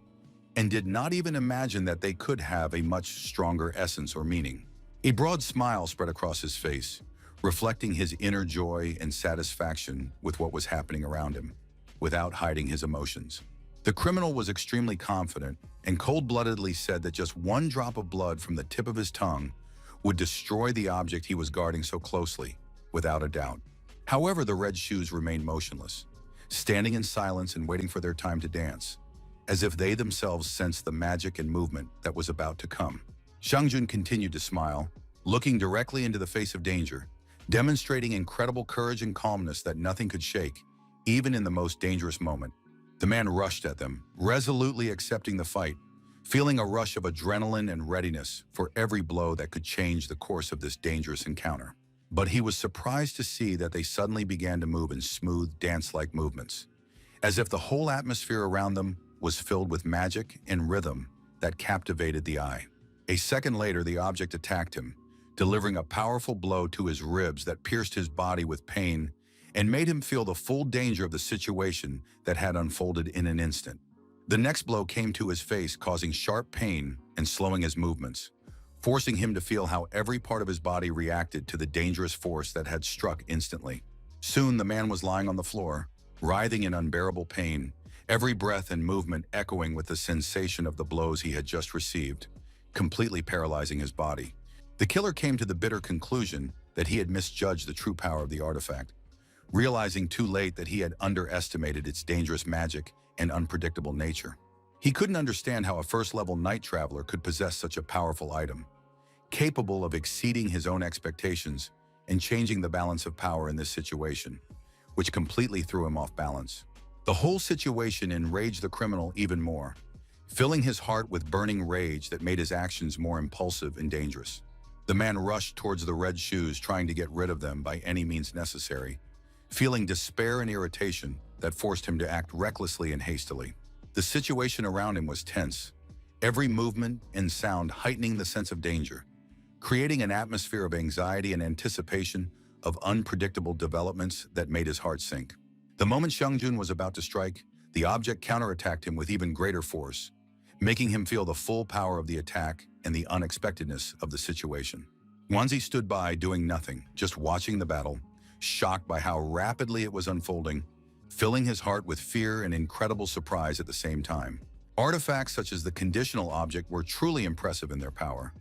and did not even imagine that they could have a much stronger essence or meaning. A broad smile spread across his face, reflecting his inner joy and satisfaction with what was happening around him, without hiding his emotions. The criminal was extremely confident and cold-bloodedly said that just one drop of blood from the tip of his tongue would destroy the object he was guarding so closely, without a doubt. However, the red shoes remained motionless, standing in silence and waiting for their time to dance, as if they themselves sensed the magic and movement that was about to come. Xiangjun continued to smile, looking directly into the face of danger, demonstrating incredible courage and calmness that nothing could shake, even in the most dangerous moment. The man rushed at them, resolutely accepting the fight, feeling a rush of adrenaline and readiness for every blow that could change the course of this dangerous encounter. But he was surprised to see that they suddenly began to move in smooth, dance-like movements, as if the whole atmosphere around them was filled with magic and rhythm that captivated the eye. A second later, the object attacked him, delivering a powerful blow to his ribs that pierced his body with pain and made him feel the full danger of the situation that had unfolded in an instant. The next blow came to his face, causing sharp pain and slowing his movements, forcing him to feel how every part of his body reacted to the dangerous force that had struck instantly. Soon the man was lying on the floor, writhing in unbearable pain, every breath and movement echoing with the sensation of the blows he had just received, completely paralyzing his body. The killer came to the bitter conclusion that he had misjudged the true power of the artifact, realizing too late that he had underestimated its dangerous magic and unpredictable nature. He couldn't understand how a first-level night traveler could possess such a powerful item, capable of exceeding his own expectations and changing the balance of power in this situation, which completely threw him off balance. The whole situation enraged the criminal even more, filling his heart with burning rage that made his actions more impulsive and dangerous. The man rushed towards the red shoes, trying to get rid of them by any means necessary, feeling despair and irritation that forced him to act recklessly and hastily. The situation around him was tense, every movement and sound heightening the sense of danger, creating an atmosphere of anxiety and anticipation of unpredictable developments that made his heart sink. The moment Xiangjun was about to strike, the object counterattacked him with even greater force, making him feel the full power of the attack and the unexpectedness of the situation. Wanzi stood by, doing nothing, just watching the battle, shocked by how rapidly it was unfolding, filling his heart with fear and incredible surprise at the same time. Artifacts such as the conditional object were truly impressive in their power.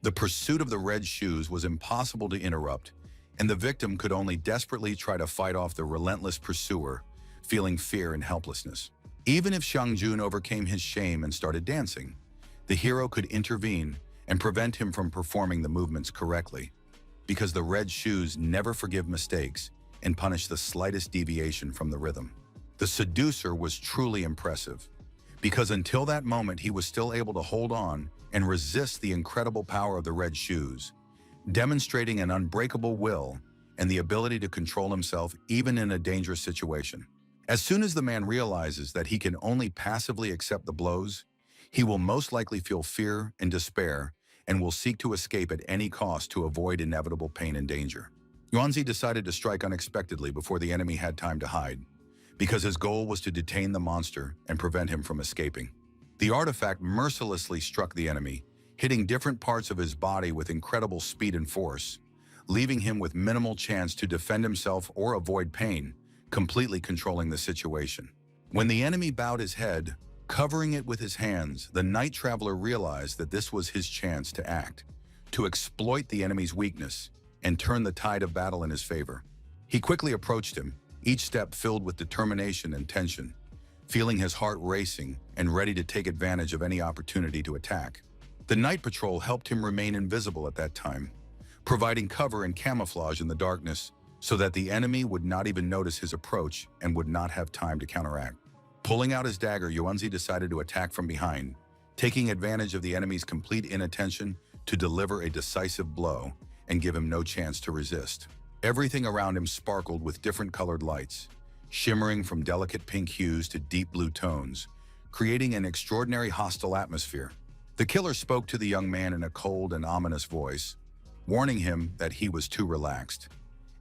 The pursuit of the red shoes was impossible to interrupt, and the victim could only desperately try to fight off the relentless pursuer, feeling fear and helplessness. Even if Xiangjun overcame his shame and started dancing, the hero could intervene and prevent him from performing the movements correctly, because the red shoes never forgive mistakes and punish the slightest deviation from the rhythm. The seducer was truly impressive, because until that moment he was still able to hold on and resist the incredible power of the red shoes, demonstrating an unbreakable will and the ability to control himself even in a dangerous situation. As soon as the man realizes that he can only passively accept the blows, he will most likely feel fear and despair and will seek to escape at any cost to avoid inevitable pain and danger. Yuanzi decided to strike unexpectedly before the enemy had time to hide, because his goal was to detain the monster and prevent him from escaping. The artifact mercilessly struck the enemy, hitting different parts of his body with incredible speed and force, leaving him with minimal chance to defend himself or avoid pain, completely controlling the situation. When the enemy bowed his head, covering it with his hands, the night traveler realized that this was his chance to act, to exploit the enemy's weakness and turn the tide of battle in his favor. He quickly approached him, each step filled with determination and tension, feeling his heart racing and ready to take advantage of any opportunity to attack. The night patrol helped him remain invisible at that time, providing cover and camouflage in the darkness so that the enemy would not even notice his approach and would not have time to counteract. Pulling out his dagger, Yuanzi decided to attack from behind, taking advantage of the enemy's complete inattention to deliver a decisive blow and give him no chance to resist. Everything around him sparkled with different colored lights, shimmering from delicate pink hues to deep blue tones, creating an extraordinary hostile atmosphere. The killer spoke to the young man in a cold and ominous voice, warning him that he was too relaxed,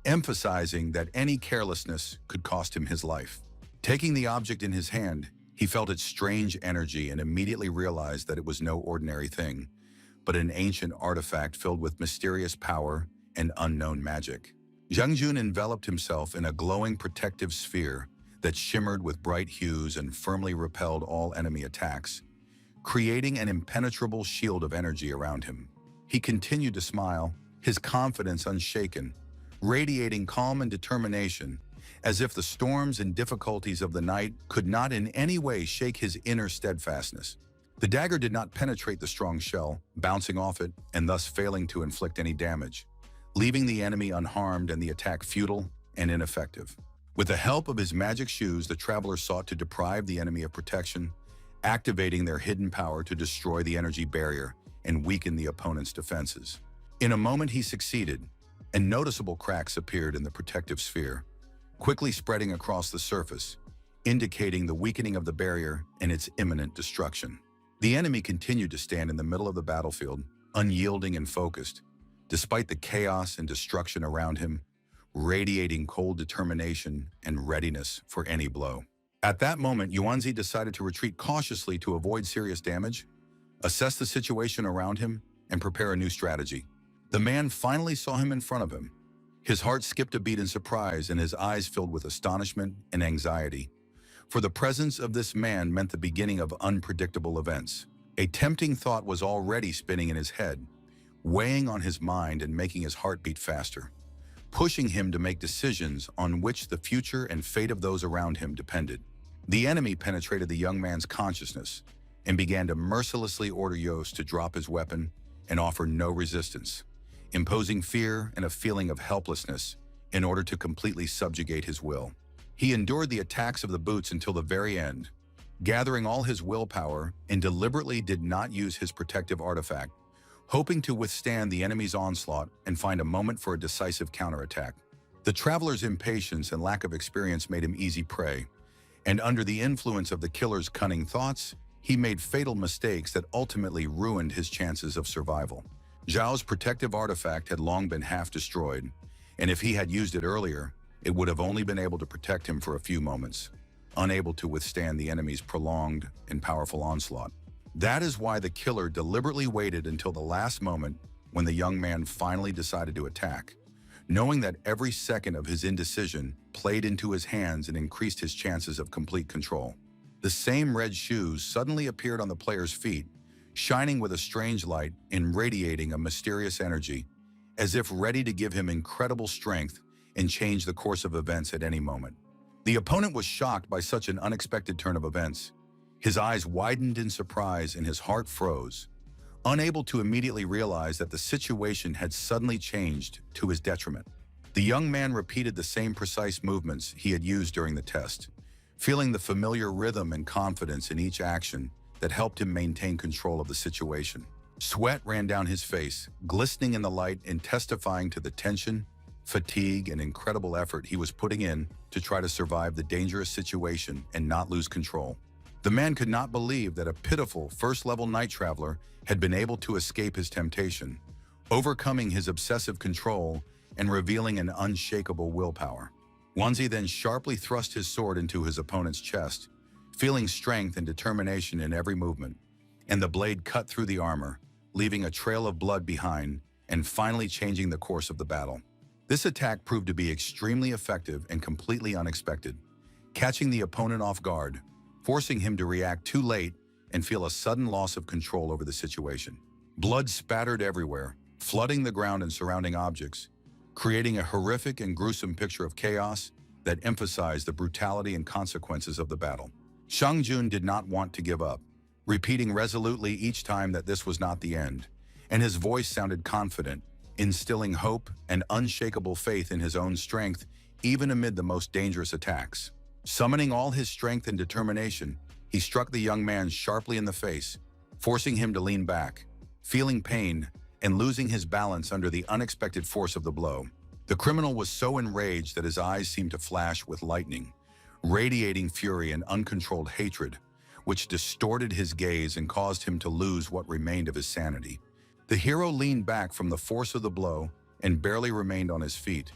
emphasizing that any carelessness could cost him his life. Taking the object in his hand, he felt its strange energy and immediately realized that it was no ordinary thing, but an ancient artifact filled with mysterious power and unknown magic. Zhang Jun enveloped himself in a glowing protective sphere that shimmered with bright hues and firmly repelled all enemy attacks, creating an impenetrable shield of energy around him. He continued to smile, his confidence unshaken, radiating calm and determination, as if the storms and difficulties of the night could not in any way shake his inner steadfastness. The dagger did not penetrate the strong shell, bouncing off it and thus failing to inflict any damage, leaving the enemy unharmed and the attack futile and ineffective. With the help of his magic shoes, the traveler sought to deprive the enemy of protection, activating their hidden power to destroy the energy barrier and weaken the opponent's defenses. In a moment he succeeded, and noticeable cracks appeared in the protective sphere, quickly spreading across the surface, indicating the weakening of the barrier and its imminent destruction. The enemy continued to stand in the middle of the battlefield, unyielding and focused, despite the chaos and destruction around him, radiating cold determination and readiness for any blow. At that moment, Yuanzi decided to retreat cautiously to avoid serious damage, assess the situation around him, and prepare a new strategy. The man finally saw him in front of him. His heart skipped a beat in surprise and his eyes filled with astonishment and anxiety. For the presence of this man meant the beginning of unpredictable events. A tempting thought was already spinning in his head, weighing on his mind and making his heart beat faster, pushing him to make decisions on which the future and fate of those around him depended. The enemy penetrated the young man's consciousness and began to mercilessly order Yost to drop his weapon and offer no resistance, imposing fear and a feeling of helplessness in order to completely subjugate his will. He endured the attacks of the boots until the very end, gathering all his willpower and deliberately did not use his protective artifact, hoping to withstand the enemy's onslaught and find a moment for a decisive counterattack. The traveler's impatience and lack of experience made him easy prey, and under the influence of the killer's cunning thoughts, he made fatal mistakes that ultimately ruined his chances of survival. Zhao's protective artifact had long been half destroyed, and if he had used it earlier, it would have only been able to protect him for a few moments, unable to withstand the enemy's prolonged and powerful onslaught. That is why the killer deliberately waited until the last moment when the young man finally decided to attack, knowing that every second of his indecision played into his hands and increased his chances of complete control. The same red shoes suddenly appeared on the player's feet, shining with a strange light and radiating a mysterious energy, as if ready to give him incredible strength and change the course of events at any moment. The opponent was shocked by such an unexpected turn of events. His eyes widened in surprise and his heart froze, unable to immediately realize that the situation had suddenly changed to his detriment. The young man repeated the same precise movements he had used during the test, feeling the familiar rhythm and confidence in each action that helped him maintain control of the situation. Sweat ran down his face, glistening in the light and testifying to the tension, fatigue, and incredible effort he was putting in to try to survive the dangerous situation and not lose control. The man could not believe that a pitiful first-level night traveler had been able to escape his temptation, overcoming his obsessive control and revealing an unshakable willpower. Wanzi then sharply thrust his sword into his opponent's chest, feeling strength and determination in every movement, and the blade cut through the armor, leaving a trail of blood behind and finally changing the course of the battle. This attack proved to be extremely effective and completely unexpected, catching the opponent off guard, forcing him to react too late and feel a sudden loss of control over the situation. Blood spattered everywhere, flooding the ground and surrounding objects, creating a horrific and gruesome picture of chaos that emphasized the brutality and consequences of the battle. Shang Jun did not want to give up, repeating resolutely each time that this was not the end, and his voice sounded confident, instilling hope and unshakable faith in his own strength even amid the most dangerous attacks. Summoning all his strength and determination, he struck the young man sharply in the face, forcing him to lean back, feeling pain and losing his balance under the unexpected force of the blow. The criminal was so enraged that his eyes seemed to flash with lightning, radiating fury and uncontrolled hatred, which distorted his gaze and caused him to lose what remained of his sanity. The hero leaned back from the force of the blow and barely remained on his feet,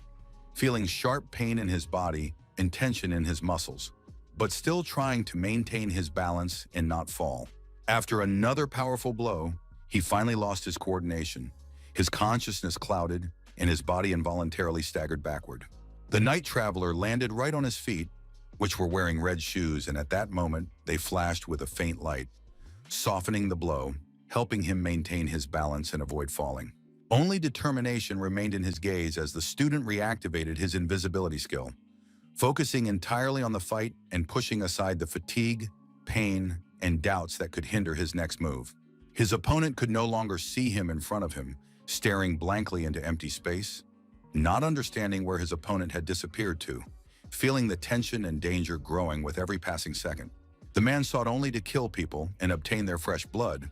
feeling sharp pain in his body and tension in his muscles, but still trying to maintain his balance and not fall. After another powerful blow, he finally lost his coordination. His consciousness clouded, and his body involuntarily staggered backward. The night traveler landed right on his feet, which were wearing red shoes, and at that moment, they flashed with a faint light, softening the blow, helping him maintain his balance and avoid falling. Only determination remained in his gaze as the student reactivated his invisibility skill, focusing entirely on the fight and pushing aside the fatigue, pain, and doubts that could hinder his next move. His opponent could no longer see him in front of him, staring blankly into empty space, not understanding where his opponent had disappeared to, feeling the tension and danger growing with every passing second. The man sought only to kill people and obtain their fresh blood,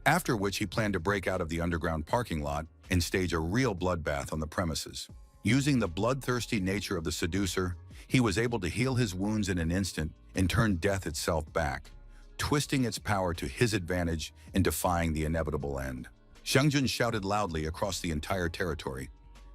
after which he planned to break out of the underground parking lot and stage a real bloodbath on the premises. Using the bloodthirsty nature of the seducer, he was able to heal his wounds in an instant and turn death itself back, twisting its power to his advantage and defying the inevitable end. Shang Jun shouted loudly across the entire territory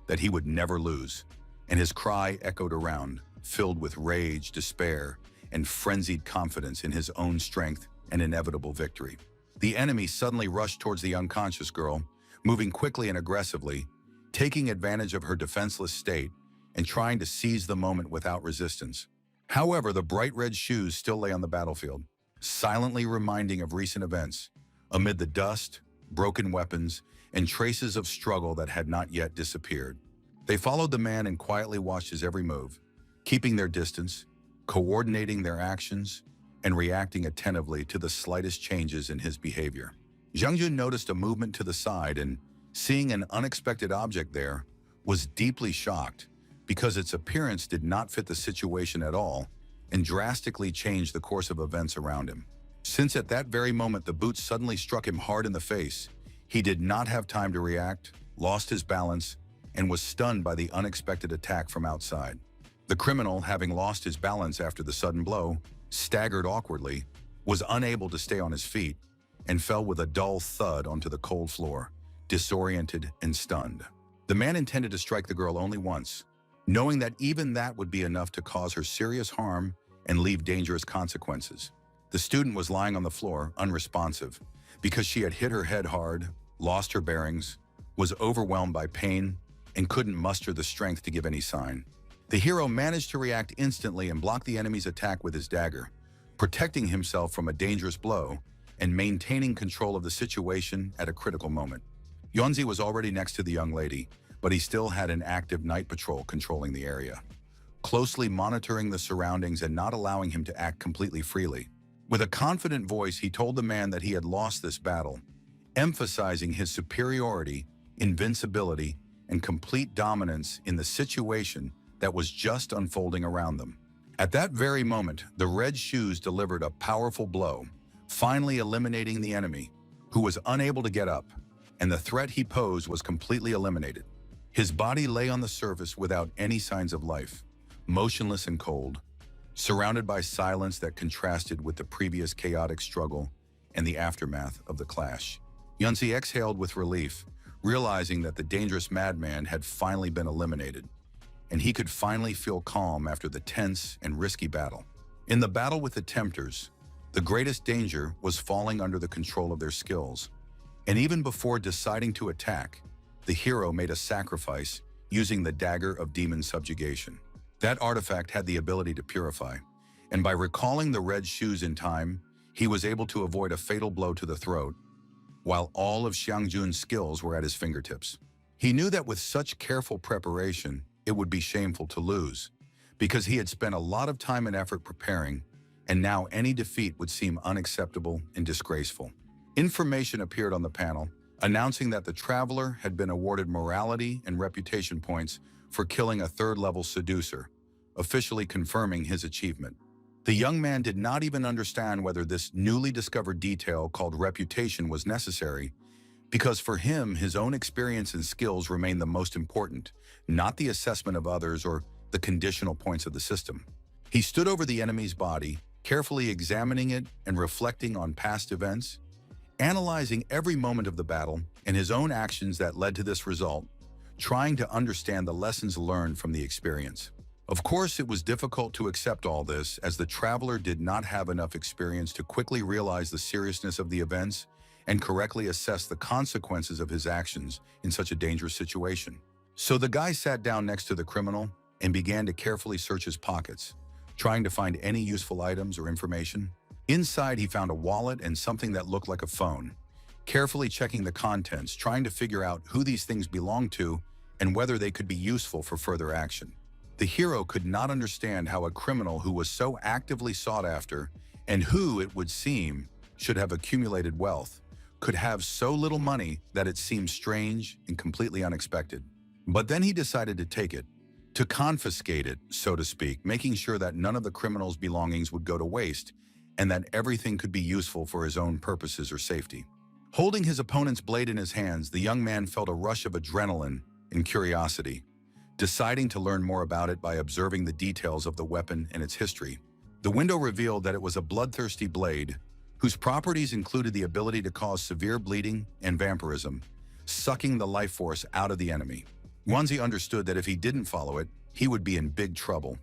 that he would never lose, and his cry echoed around, filled with rage, despair, and frenzied confidence in his own strength and inevitable victory. The enemy suddenly rushed towards the unconscious girl, moving quickly and aggressively, taking advantage of her defenseless state and trying to seize the moment without resistance. However, the bright red shoes still lay on the battlefield, silently reminding of recent events, amid the dust, broken weapons, and traces of struggle that had not yet disappeared. They followed the man and quietly watched his every move, keeping their distance, coordinating their actions, and reacting attentively to the slightest changes in his behavior. Shang Jun noticed a movement to the side and, seeing an unexpected object there, was deeply shocked because its appearance did not fit the situation at all and drastically changed the course of events around him. Since at that very moment the boot suddenly struck him hard in the face, he did not have time to react, lost his balance, and was stunned by the unexpected attack from outside. The criminal, having lost his balance after the sudden blow, staggered awkwardly, was unable to stay on his feet, and fell with a dull thud onto the cold floor, disoriented and stunned. The man intended to strike the girl only once, knowing that even that would be enough to cause her serious harm and leave dangerous consequences. The student was lying on the floor, unresponsive, because she had hit her head hard, lost her bearings, was overwhelmed by pain, and couldn't muster the strength to give any sign. The hero managed to react instantly and block the enemy's attack with his dagger, protecting himself from a dangerous blow and maintaining control of the situation at a critical moment. Yonzi was already next to the young lady, but he still had an active night patrol controlling the area, closely monitoring the surroundings and not allowing him to act completely freely. With a confident voice, he told the man that he had lost this battle, emphasizing his superiority, invincibility, and complete dominance in the situation that was just unfolding around them. At that very moment, the red shoes delivered a powerful blow, finally eliminating the enemy, who was unable to get up, and the threat he posed was completely eliminated. His body lay on the surface without any signs of life, motionless and cold, surrounded by silence that contrasted with the previous chaotic struggle and the aftermath of the clash. Yunzi exhaled with relief, realizing that the dangerous madman had finally been eliminated, and he could finally feel calm after the tense and risky battle. In the battle with the tempters, the greatest danger was falling under the control of their skills, and even before deciding to attack, the hero made a sacrifice using the dagger of demon subjugation. That artifact had the ability to purify, and by recalling the red shoes in time, he was able to avoid a fatal blow to the throat, while all of Shang Jun's skills were at his fingertips. He knew that with such careful preparation, it would be shameful to lose, because he had spent a lot of time and effort preparing, and now any defeat would seem unacceptable and disgraceful. Information appeared on the panel, announcing that the traveler had been awarded morality and reputation points for killing a third-level seducer, officially confirming his achievement. The young man did not even understand whether this newly discovered detail called reputation was necessary, because for him, his own experience and skills remained the most important, not the assessment of others or the conditional points of the system. He stood over the enemy's body, carefully examining it and reflecting on past events, analyzing every moment of the battle and his own actions that led to this result, trying to understand the lessons learned from the experience. Of course, it was difficult to accept all this, as the traveler did not have enough experience to quickly realize the seriousness of the events and correctly assess the consequences of his actions in such a dangerous situation. So the guy sat down next to the criminal and began to carefully search his pockets, trying to find any useful items or information. Inside, he found a wallet and something that looked like a phone, carefully checking the contents, trying to figure out who these things belonged to and whether they could be useful for further action. The hero could not understand how a criminal who was so actively sought after and who, it would seem, should have accumulated wealth, could have so little money that it seemed strange and completely unexpected. But then he decided to take it, to confiscate it, so to speak, making sure that none of the criminal's belongings would go to waste and that everything could be useful for his own purposes or safety. Holding his opponent's blade in his hands, the young man felt a rush of adrenaline and curiosity, deciding to learn more about it by observing the details of the weapon and its history. The window revealed that it was a bloodthirsty blade, whose properties included the ability to cause severe bleeding and vampirism, sucking the life force out of the enemy. Wanzi understood that if he didn't follow it, he would be in big trouble.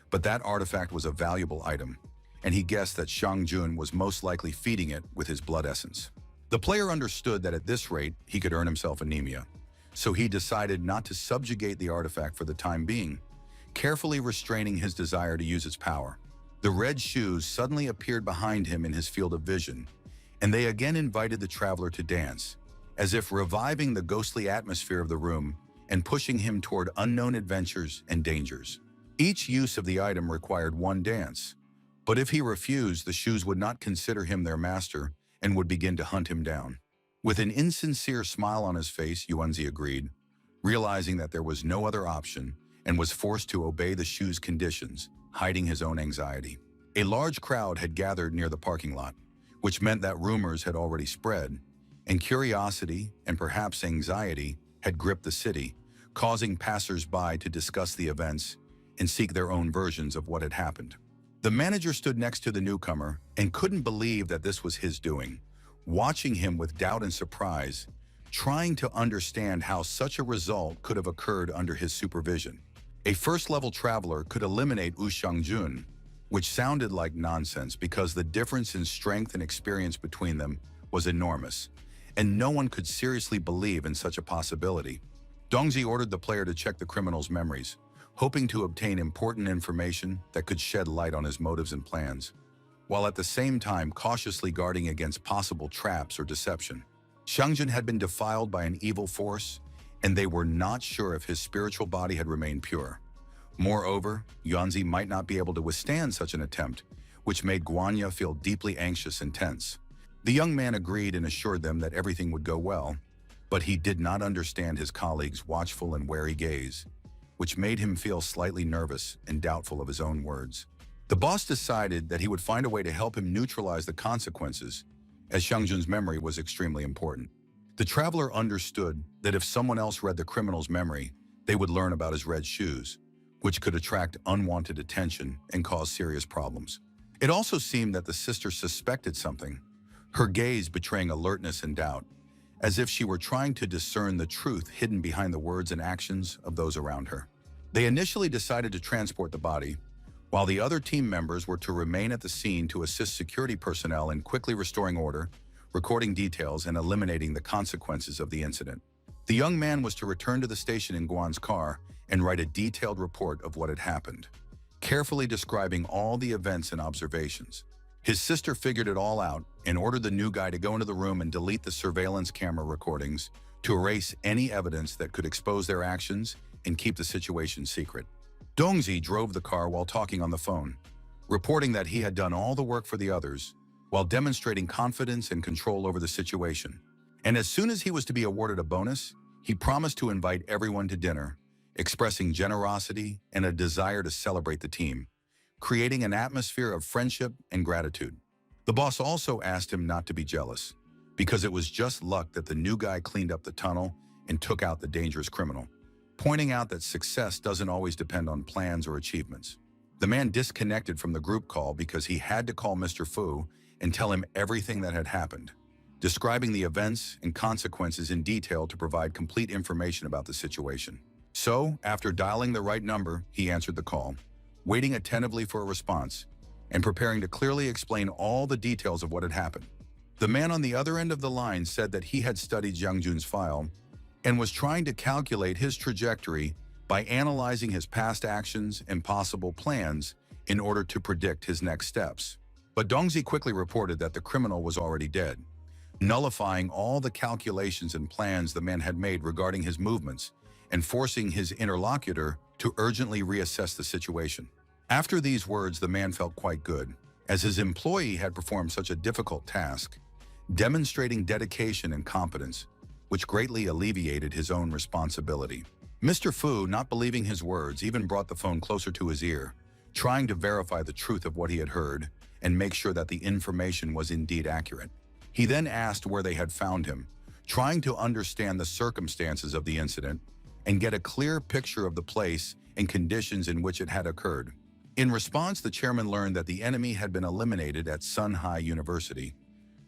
But that artifact was a valuable item, and he guessed that Shang Jun was most likely feeding it with his blood essence. The player understood that at this rate, he could earn himself anemia, so he decided not to subjugate the artifact for the time being, carefully restraining his desire to use its power. The red shoes suddenly appeared behind him in his field of vision, and they again invited the traveler to dance, as if reviving the ghostly atmosphere of the room and pushing him toward unknown adventures and dangers. Each use of the item required one dance, but if he refused, the shoes would not consider him their master and would begin to hunt him down. With an insincere smile on his face, Yuanzi agreed, realizing that there was no other option and was forced to obey the shoe's conditions, hiding his own anxiety. A large crowd had gathered near the parking lot, which meant that rumors had already spread, and curiosity and perhaps anxiety had gripped the city, causing passers-by to discuss the events and seek their own versions of what had happened. The manager stood next to the newcomer and couldn't believe that this was his doing, watching him with doubt and surprise, trying to understand how such a result could have occurred under his supervision. A first-level traveler could eliminate Wu Shangjun, which sounded like nonsense because the difference in strength and experience between them was enormous, and no one could seriously believe in such a possibility. Dongzi ordered the player to check the criminal's memories, hoping to obtain important information that could shed light on his motives and plans, while at the same time cautiously guarding against possible traps or deception. Shangjun had been defiled by an evil force, and they were not sure if his spiritual body had remained pure. Moreover, Yuanzi might not be able to withstand such an attempt, which made Guanya feel deeply anxious and tense. The young man agreed and assured them that everything would go well, but he did not understand his colleague's watchful and wary gaze, which made him feel slightly nervous and doubtful of his own words. The boss decided that he would find a way to help him neutralize the consequences, as Shangjun's memory was extremely important. The traveler understood that if someone else read the criminal's memory, they would learn about his red shoes, which could attract unwanted attention and cause serious problems. It also seemed that the sister suspected something, her gaze betraying alertness and doubt, as if she were trying to discern the truth hidden behind the words and actions of those around her. They initially decided to transport the body, while the other team members were to remain at the scene to assist security personnel in quickly restoring order, recording details, and eliminating the consequences of the incident. The young man was to return to the station in Guan's car and write a detailed report of what had happened, carefully describing all the events and observations. His sister figured it all out and ordered the new guy to go into the room and delete the surveillance camera recordings to erase any evidence that could expose their actions and keep the situation secret. Dongzi drove the car while talking on the phone, reporting that he had done all the work for the others, while demonstrating confidence and control over the situation. And as soon as he was to be awarded a bonus, he promised to invite everyone to dinner, expressing generosity and a desire to celebrate the team, creating an atmosphere of friendship and gratitude. The boss also asked him not to be jealous, because it was just luck that the new guy cleaned up the tunnel and took out the dangerous criminal, pointing out that success doesn't always depend on plans or achievements. The man disconnected from the group call because he had to call Mr. Fu and tell him everything that had happened, describing the events and consequences in detail to provide complete information about the situation. So, after dialing the right number, he answered the call, waiting attentively for a response, and preparing to clearly explain all the details of what had happened. The man on the other end of the line said that he had studied Jiang Jun's file and was trying to calculate his trajectory by analyzing his past actions and possible plans in order to predict his next steps. But Dongzi quickly reported that the criminal was already dead, nullifying all the calculations and plans the man had made regarding his movements and forcing his interlocutor to urgently reassess the situation. After these words, the man felt quite good, as his employee had performed such a difficult task, demonstrating dedication and competence, which greatly alleviated his own responsibility. Mr. Fu, not believing his words, even brought the phone closer to his ear, trying to verify the truth of what he had heard and make sure that the information was indeed accurate. He then asked where they had found him, trying to understand the circumstances of the incident and get a clear picture of the place and conditions in which it had occurred. In response, the chairman learned that the enemy had been eliminated at Sun Hai University,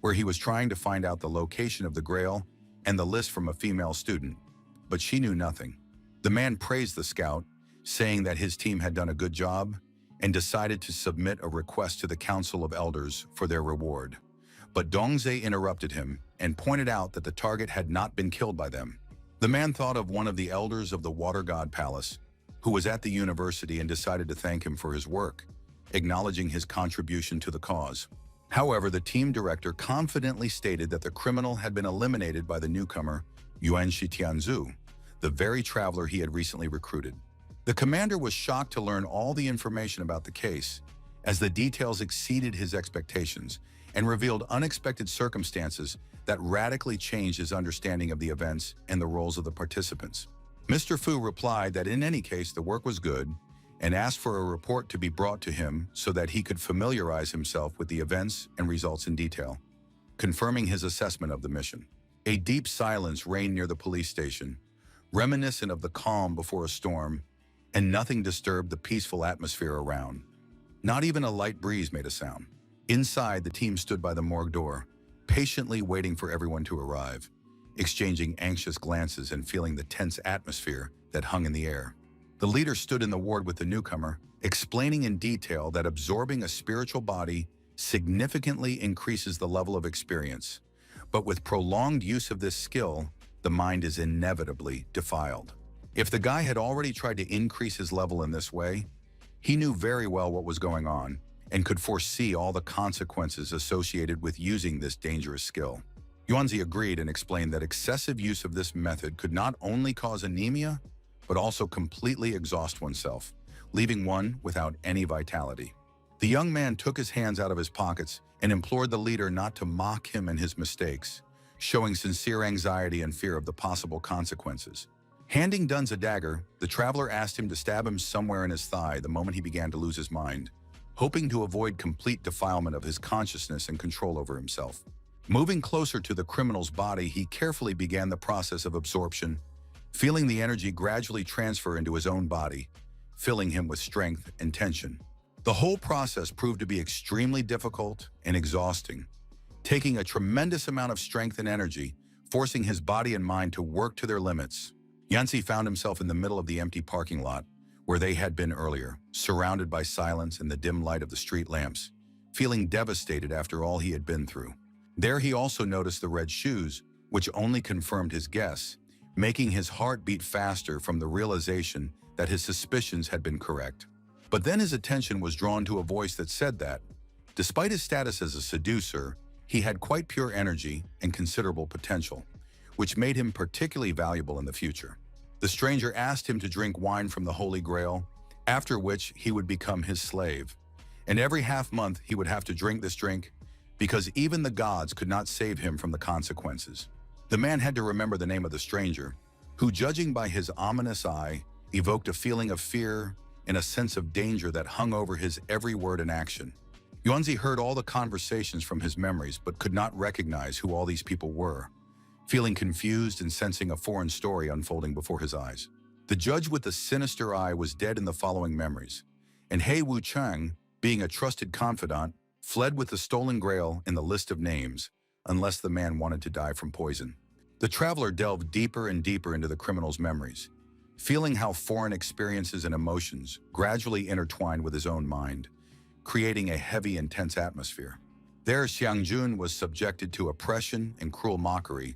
where he was trying to find out the location of the Grail and the list from a female student, but she knew nothing. The man praised the scout, saying that his team had done a good job and decided to submit a request to the Council of Elders for their reward. But Dongze interrupted him and pointed out that the target had not been killed by them. The man thought of one of the elders of the Water God Palace, who was at the university, and decided to thank him for his work, acknowledging his contribution to the cause. However, the team director confidently stated that the criminal had been eliminated by the newcomer, Yuan Shitianzu, the very traveler he had recently recruited. The commander was shocked to learn all the information about the case, as the details exceeded his expectations and revealed unexpected circumstances that radically changed his understanding of the events and the roles of the participants. Mr. Fu replied that in any case the work was good and asked for a report to be brought to him so that he could familiarize himself with the events and results in detail, confirming his assessment of the mission. A deep silence reigned near the police station, reminiscent of the calm before a storm, and nothing disturbed the peaceful atmosphere around. Not even a light breeze made a sound. Inside, the team stood by the morgue door, patiently waiting for everyone to arrive, exchanging anxious glances and feeling the tense atmosphere that hung in the air. The leader stood in the ward with the newcomer, explaining in detail that absorbing a spiritual body significantly increases the level of experience, but with prolonged use of this skill, the mind is inevitably defiled. If the guy had already tried to increase his level in this way, he knew very well what was going on and could foresee all the consequences associated with using this dangerous skill. Yuanzi agreed and explained that excessive use of this method could not only cause anemia, but also completely exhaust oneself, leaving one without any vitality. The young man took his hands out of his pockets and implored the leader not to mock him and his mistakes, showing sincere anxiety and fear of the possible consequences. Handing Duns a dagger, the traveler asked him to stab him somewhere in his thigh the moment he began to lose his mind, hoping to avoid complete defilement of his consciousness and control over himself. Moving closer to the criminal's body, he carefully began the process of absorption, feeling the energy gradually transfer into his own body, filling him with strength and tension. The whole process proved to be extremely difficult and exhausting, taking a tremendous amount of strength and energy, forcing his body and mind to work to their limits. Yancy found himself in the middle of the empty parking lot, where they had been earlier, surrounded by silence and the dim light of the street lamps, feeling devastated after all he had been through. There he also noticed the red shoes, which only confirmed his guess, making his heart beat faster from the realization that his suspicions had been correct. But then his attention was drawn to a voice that said that, despite his status as a seducer, he had quite pure energy and considerable potential, which made him particularly valuable in the future. The stranger asked him to drink wine from the Holy Grail, after which he would become his slave, And every half-month he would have to drink this drink because even the gods could not save him from the consequences. The man had to remember the name of the stranger, who, judging by his ominous eye, evoked a feeling of fear and a sense of danger that hung over his every word and action. Yuanzi heard all the conversations from his memories but could not recognize who all these people were, feeling confused and sensing a foreign story unfolding before his eyes. The judge with the sinister eye was dead in the following memories, and He Wuchang, being a trusted confidant, fled with the stolen grail in the list of names, unless the man wanted to die from poison. The traveler delved deeper and deeper into the criminal's memories, feeling how foreign experiences and emotions gradually intertwined with his own mind, creating a heavy, intense atmosphere. There, Xiangjun was subjected to oppression and cruel mockery,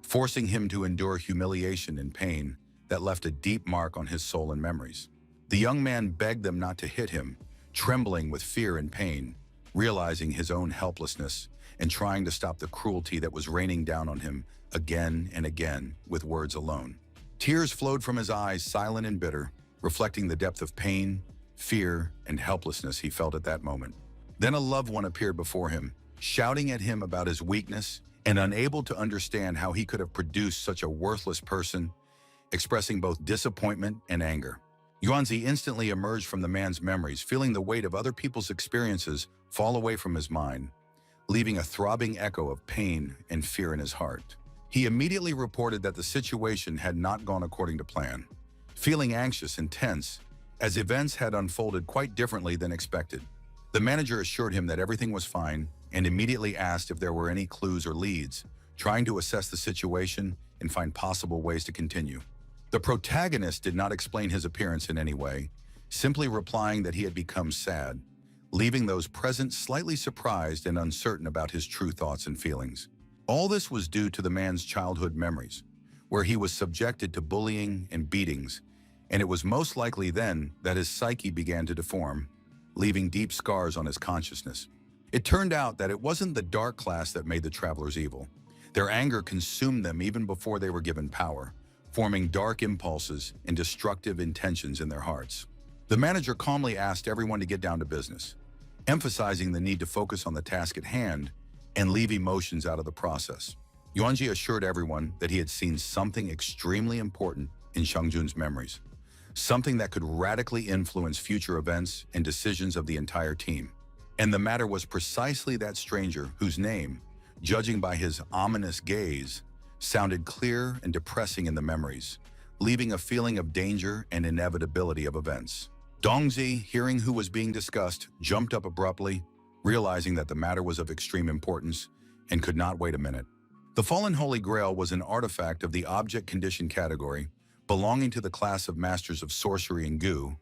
forcing him to endure humiliation and pain that left a deep mark on his soul and memories. The young man begged them not to hit him, trembling with fear and pain, realizing his own helplessness and trying to stop the cruelty that was raining down on him again and again with words alone. Tears flowed from his eyes, silent and bitter, reflecting the depth of pain, fear, and helplessness he felt at that moment. Then a loved one appeared before him, shouting at him about his weakness and unable to understand how he could have produced such a worthless person, expressing both disappointment and anger. Yuanzi instantly emerged from the man's memories, feeling the weight of other people's experiences fall away from his mind, leaving a throbbing echo of pain and fear in his heart. He immediately reported that the situation had not gone according to plan, feeling anxious and tense as events had unfolded quite differently than expected. The manager assured him that everything was fine and immediately asked if there were any clues or leads, trying to assess the situation and find possible ways to continue. The protagonist did not explain his appearance in any way, simply replying that he had become sad, leaving those present slightly surprised and uncertain about his true thoughts and feelings. All this was due to the man's childhood memories, where he was subjected to bullying and beatings, and it was most likely then that his psyche began to deform, leaving deep scars on his consciousness. It turned out that it wasn't the dark class that made the travelers evil. Their anger consumed them even before they were given power, forming dark impulses and destructive intentions in their hearts. The manager calmly asked everyone to get down to business, emphasizing the need to focus on the task at hand and leave emotions out of the process. Yuanji assured everyone that he had seen something extremely important in Xiangjun's memories, something that could radically influence future events and decisions of the entire team. And the matter was precisely that stranger whose name, judging by his ominous gaze, sounded clear and depressing in the memories, leaving a feeling of danger and inevitability of events. Dongzi, hearing who was being discussed, jumped up abruptly, realizing that the matter was of extreme importance and could not wait a minute. The Fallen Holy Grail was an artifact of the object condition category, belonging to the class of Masters of Sorcery and Gu,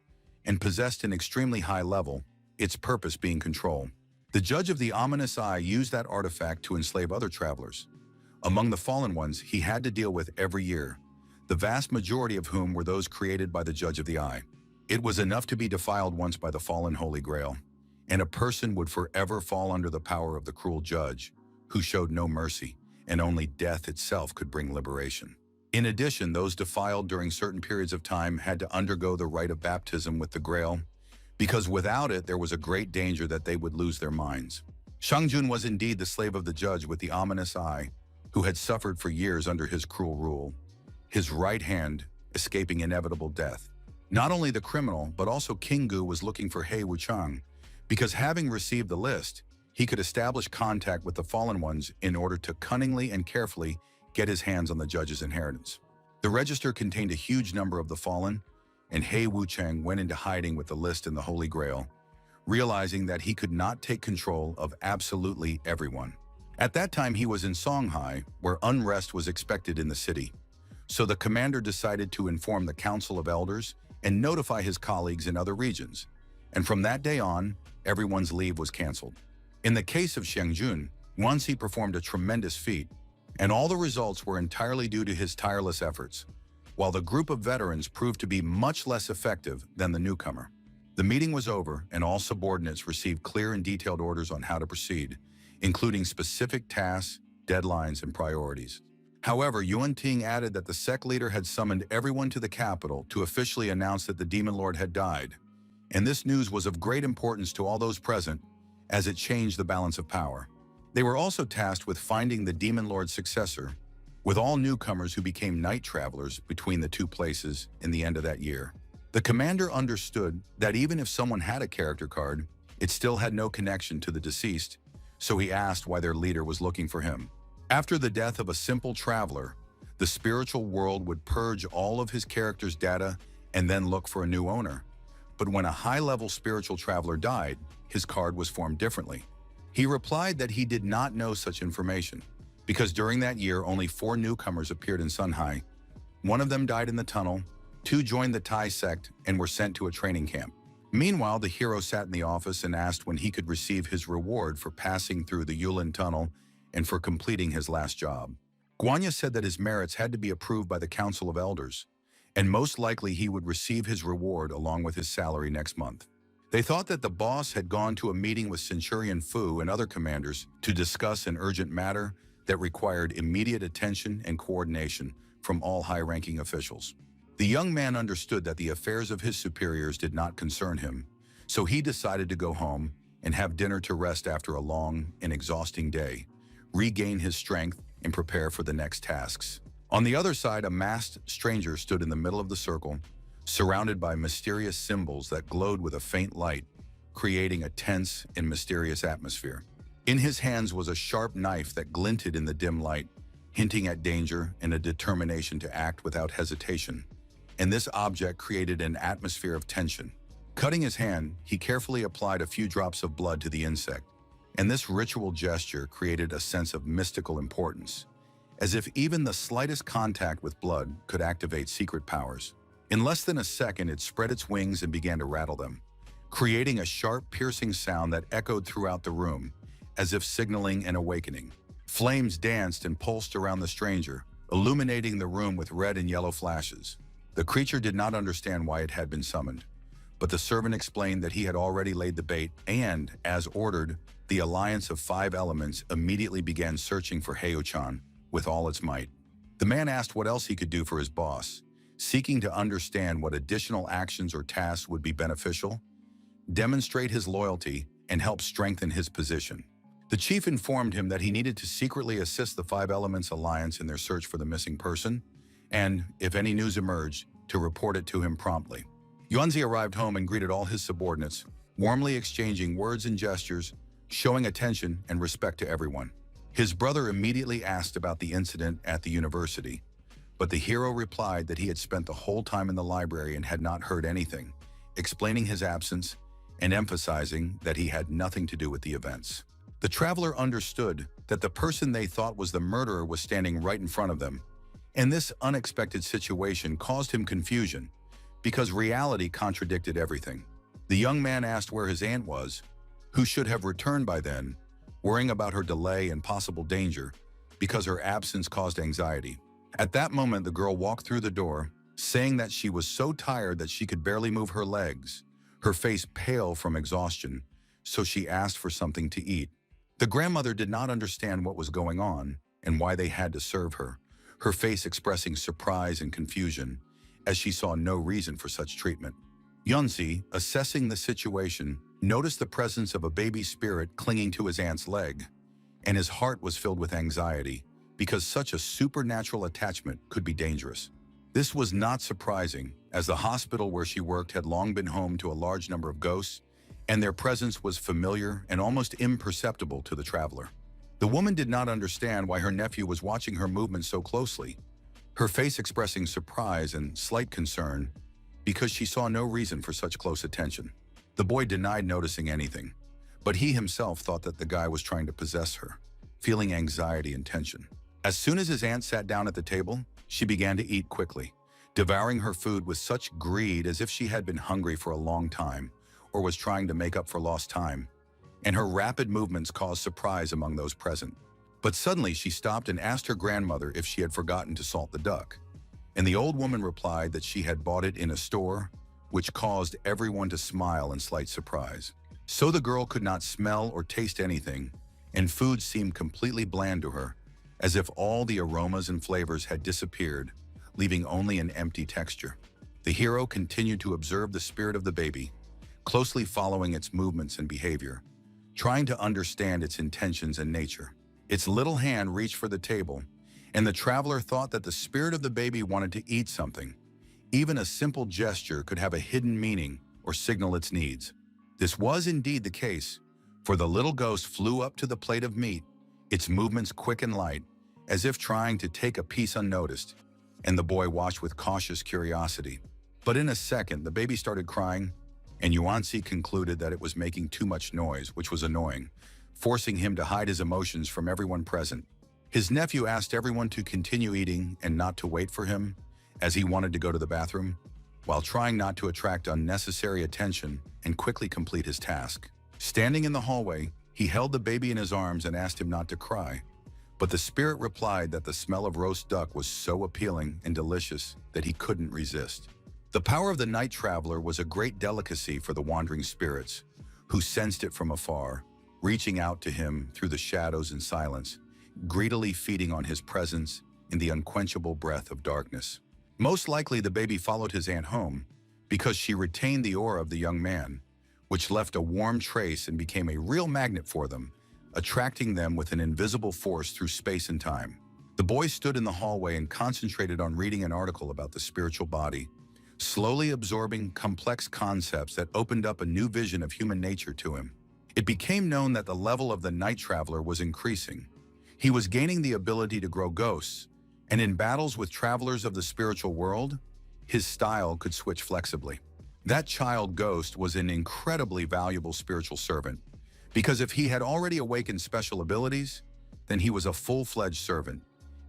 and possessed an extremely high level, its purpose being control. The Judge of the Ominous Eye used that artifact to enslave other travelers. Among the fallen ones he had to deal with every year, the vast majority of whom were those created by the Judge of the Eye. It was enough to be defiled once by the Fallen Holy Grail, and a person would forever fall under the power of the cruel judge, who showed no mercy, and only death itself could bring liberation. In addition, those defiled during certain periods of time had to undergo the rite of baptism with the Grail, because without it there was a great danger that they would lose their minds. Xiangjun was indeed the slave of the judge with the ominous eye, who had suffered for years under his cruel rule, his right hand escaping inevitable death. Not only the criminal, but also King Gu was looking for He Wuchang, because having received the list, he could establish contact with the fallen ones in order to cunningly and carefully get his hands on the judge's inheritance. The register contained a huge number of the fallen, and He Wuchang went into hiding with the list in the Holy Grail, realizing that he could not take control of absolutely everyone. At that time, he was in Songhai, where unrest was expected in the city. So the commander decided to inform the Council of Elders and notify his colleagues in other regions. And from that day on, everyone's leave was canceled. In the case of Xiangjun, Guanxi performed a tremendous feat, and all the results were entirely due to his tireless efforts, while the group of veterans proved to be much less effective than the newcomer. The meeting was over, and all subordinates received clear and detailed orders on how to proceed, including specific tasks, deadlines, and priorities. However, Yuan Ting added that the sect leader had summoned everyone to the capital to officially announce that the Demon Lord had died, and this news was of great importance to all those present as it changed the balance of power. They were also tasked with finding the Demon Lord's successor, with all newcomers who became night travelers between the two places in the end of that year. The commander understood that even if someone had a character card, it still had no connection to the deceased, so he asked why their leader was looking for him. After the death of a simple traveler, the spiritual world would purge all of his character's data and then look for a new owner. But when a high-level spiritual traveler died, his card was formed differently. He replied that he did not know such information, because during that year only 4 newcomers appeared in Sunhai. One of them died in the tunnel, 2 joined the Thai sect and were sent to a training camp. Meanwhile, the hero sat in the office and asked when he could receive his reward for passing through the Yulin Tunnel and for completing his last job. Guanya said that his merits had to be approved by the Council of Elders, and most likely he would receive his reward along with his salary next month. They thought that the boss had gone to a meeting with Centurion Fu and other commanders to discuss an urgent matter that required immediate attention and coordination from all high-ranking officials. The young man understood that the affairs of his superiors did not concern him, so he decided to go home and have dinner to rest after a long and exhausting day, regain his strength, and prepare for the next tasks. On the other side, a masked stranger stood in the middle of the circle, surrounded by mysterious symbols that glowed with a faint light, creating a tense and mysterious atmosphere. In his hands was a sharp knife that glinted in the dim light, hinting at danger and a determination to act without hesitation. And this object created an atmosphere of tension. Cutting his hand, he carefully applied a few drops of blood to the insect, and this ritual gesture created a sense of mystical importance, as if even the slightest contact with blood could activate secret powers. In less than a second, it spread its wings and began to rattle them, creating a sharp, piercing sound that echoed throughout the room, as if signaling an awakening. Flames danced and pulsed around the stranger, illuminating the room with red and yellow flashes. The creature did not understand why it had been summoned, but the servant explained that he had already laid the bait and, as ordered, the Alliance of 5 Elements immediately began searching for Heo-chan with all its might. The man asked what else he could do for his boss, seeking to understand what additional actions or tasks would be beneficial, demonstrate his loyalty, and help strengthen his position. The chief informed him that he needed to secretly assist the 5 Elements Alliance in their search for the missing person, and, if any news emerged, to report it to him promptly. Yuanzi arrived home and greeted all his subordinates, warmly exchanging words and gestures, showing attention and respect to everyone. His brother immediately asked about the incident at the university, but the hero replied that he had spent the whole time in the library and had not heard anything, explaining his absence and emphasizing that he had nothing to do with the events. The traveler understood that the person they thought was the murderer was standing right in front of them, and this unexpected situation caused him confusion because reality contradicted everything. The young man asked where his aunt was, who should have returned by then, worrying about her delay and possible danger because her absence caused anxiety. At that moment, the girl walked through the door, saying that she was so tired that she could barely move her legs, her face pale from exhaustion, so she asked for something to eat. The grandmother did not understand what was going on and why they had to serve her, her face expressing surprise and confusion, as she saw no reason for such treatment. Yunzi, assessing the situation, noticed the presence of a baby spirit clinging to his aunt's leg, and his heart was filled with anxiety because such a supernatural attachment could be dangerous. This was not surprising, as the hospital where she worked had long been home to a large number of ghosts, and their presence was familiar and almost imperceptible to the traveler. The woman did not understand why her nephew was watching her movements so closely, her face expressing surprise and slight concern because she saw no reason for such close attention. The boy denied noticing anything, but he himself thought that the guy was trying to possess her, feeling anxiety and tension. As soon as his aunt sat down at the table, she began to eat quickly, devouring her food with such greed as if she had been hungry for a long time or was trying to make up for lost time, and her rapid movements caused surprise among those present. But suddenly she stopped and asked her grandmother if she had forgotten to salt the duck, and the old woman replied that she had bought it in a store, which caused everyone to smile in slight surprise. So the girl could not smell or taste anything, and food seemed completely bland to her, as if all the aromas and flavors had disappeared, leaving only an empty texture. The hero continued to observe the spirit of the baby, closely following its movements and behavior, trying to understand its intentions and nature. Its little hand reached for the table, and the traveler thought that the spirit of the baby wanted to eat something. Even a simple gesture could have a hidden meaning or signal its needs. This was indeed the case, for the little ghost flew up to the plate of meat, its movements quick and light, as if trying to take a piece unnoticed, and the boy watched with cautious curiosity. But in a second, the baby started crying, and Yuanzi concluded that it was making too much noise, which was annoying, forcing him to hide his emotions from everyone present. His nephew asked everyone to continue eating and not to wait for him, as he wanted to go to the bathroom, while trying not to attract unnecessary attention and quickly complete his task. Standing in the hallway, he held the baby in his arms and asked him not to cry. But the spirit replied that the smell of roast duck was so appealing and delicious that he couldn't resist. The power of the night traveler was a great delicacy for the wandering spirits, who sensed it from afar, reaching out to him through the shadows and silence, greedily feeding on his presence in the unquenchable breath of darkness. Most likely the baby followed his aunt home because she retained the aura of the young man, which left a warm trace and became a real magnet for them, attracting them with an invisible force through space and time. The boy stood in the hallway and concentrated on reading an article about the spiritual body, slowly absorbing complex concepts that opened up a new vision of human nature to him. It became known that the level of the night traveler was increasing. He was gaining the ability to grow ghosts, and in battles with travelers of the spiritual world, his style could switch flexibly. That child ghost was an incredibly valuable spiritual servant, because if he had already awakened special abilities, then he was a full-fledged servant,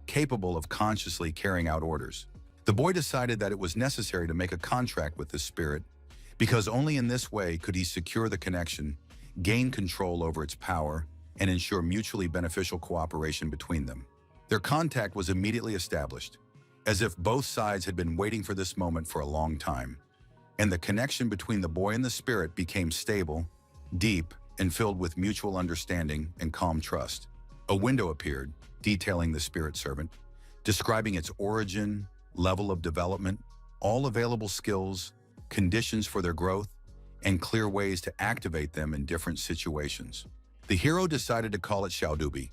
capable of consciously carrying out orders. The boy decided that it was necessary to make a contract with this spirit, because only in this way could he secure the connection, gain control over its power, and ensure mutually beneficial cooperation between them. Their contact was immediately established, as if both sides had been waiting for this moment for a long time, and the connection between the boy and the spirit became stable, deep, and filled with mutual understanding and calm trust. A window appeared, detailing the spirit servant, describing its origin, level of development, all available skills, conditions for their growth, and clear ways to activate them in different situations. The hero decided to call it Xiaodubi,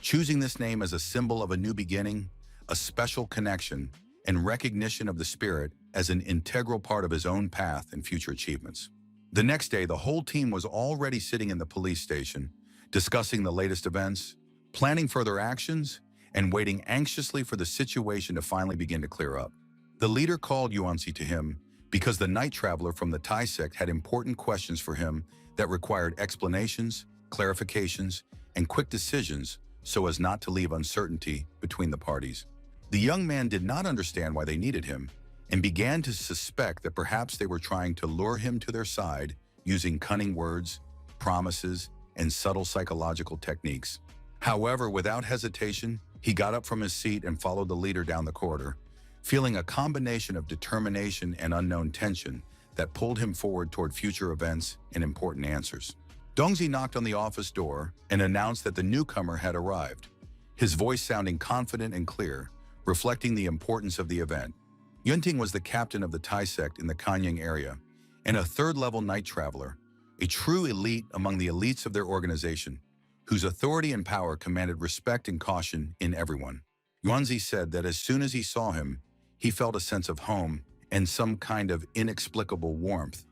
choosing this name as a symbol of a new beginning, a special connection, and recognition of the spirit as an integral part of his own path and future achievements. The next day, the whole team was already sitting in the police station, discussing the latest events, planning further actions, and waiting anxiously for the situation to finally begin to clear up. The leader called Yuanzi to him because the night traveler from the Tai sect had important questions for him that required explanations, clarifications, and quick decisions so as not to leave uncertainty between the parties. The young man did not understand why they needed him and began to suspect that perhaps they were trying to lure him to their side using cunning words, promises, and subtle psychological techniques. However, without hesitation, he got up from his seat and followed the leader down the corridor, feeling a combination of determination and unknown tension that pulled him forward toward future events and important answers. Dongzi knocked on the office door and announced that the newcomer had arrived, his voice sounding confident and clear, reflecting the importance of the event. Yunting was the captain of the Tai sect in the Kanyang area and a third-level night traveler, a true elite among the elites of their organization, whose authority and power commanded respect and caution in everyone. Yuanzi said that as soon as he saw him, he felt a sense of home and some kind of inexplicable warmth,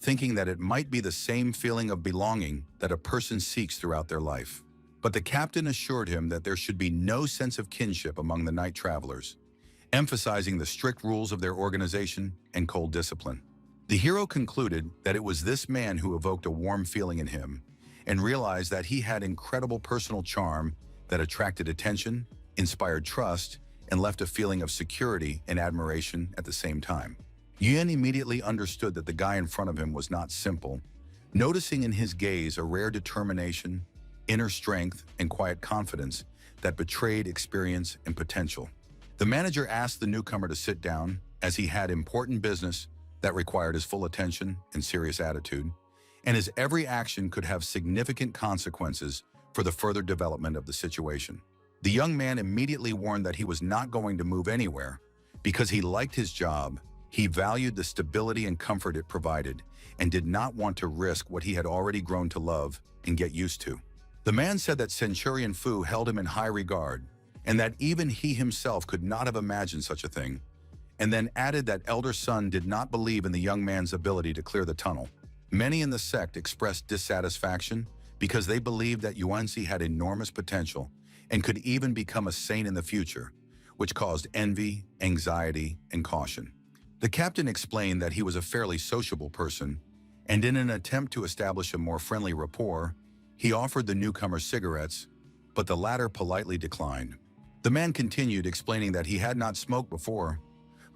thinking that it might be the same feeling of belonging that a person seeks throughout their life. But the captain assured him that there should be no sense of kinship among the night travelers, emphasizing the strict rules of their organization and cold discipline. The hero concluded that it was this man who evoked a warm feeling in him and realized that he had incredible personal charm that attracted attention, inspired trust, and left a feeling of security and admiration at the same time. Yuan immediately understood that the guy in front of him was not simple, noticing in his gaze a rare determination, inner strength, and quiet confidence that betrayed experience and potential. The manager asked the newcomer to sit down, as he had important business that required his full attention and serious attitude, and his every action could have significant consequences for the further development of the situation. The young man immediately warned that he was not going to move anywhere because he liked his job, He valued the stability and comfort it provided and did not want to risk what he had already grown to love and get used to. The man said that Centurion Fu held him in high regard and that even he himself could not have imagined such a thing, and then added that elder son did not believe in the young man's ability to clear the tunnel. Many in the sect expressed dissatisfaction because they believed that Yuanzi had enormous potential and could even become a saint in the future, which caused envy, anxiety, and caution. The captain explained that he was a fairly sociable person, and in an attempt to establish a more friendly rapport, he offered the newcomer cigarettes, but the latter politely declined. The man continued, explaining that he had not smoked before,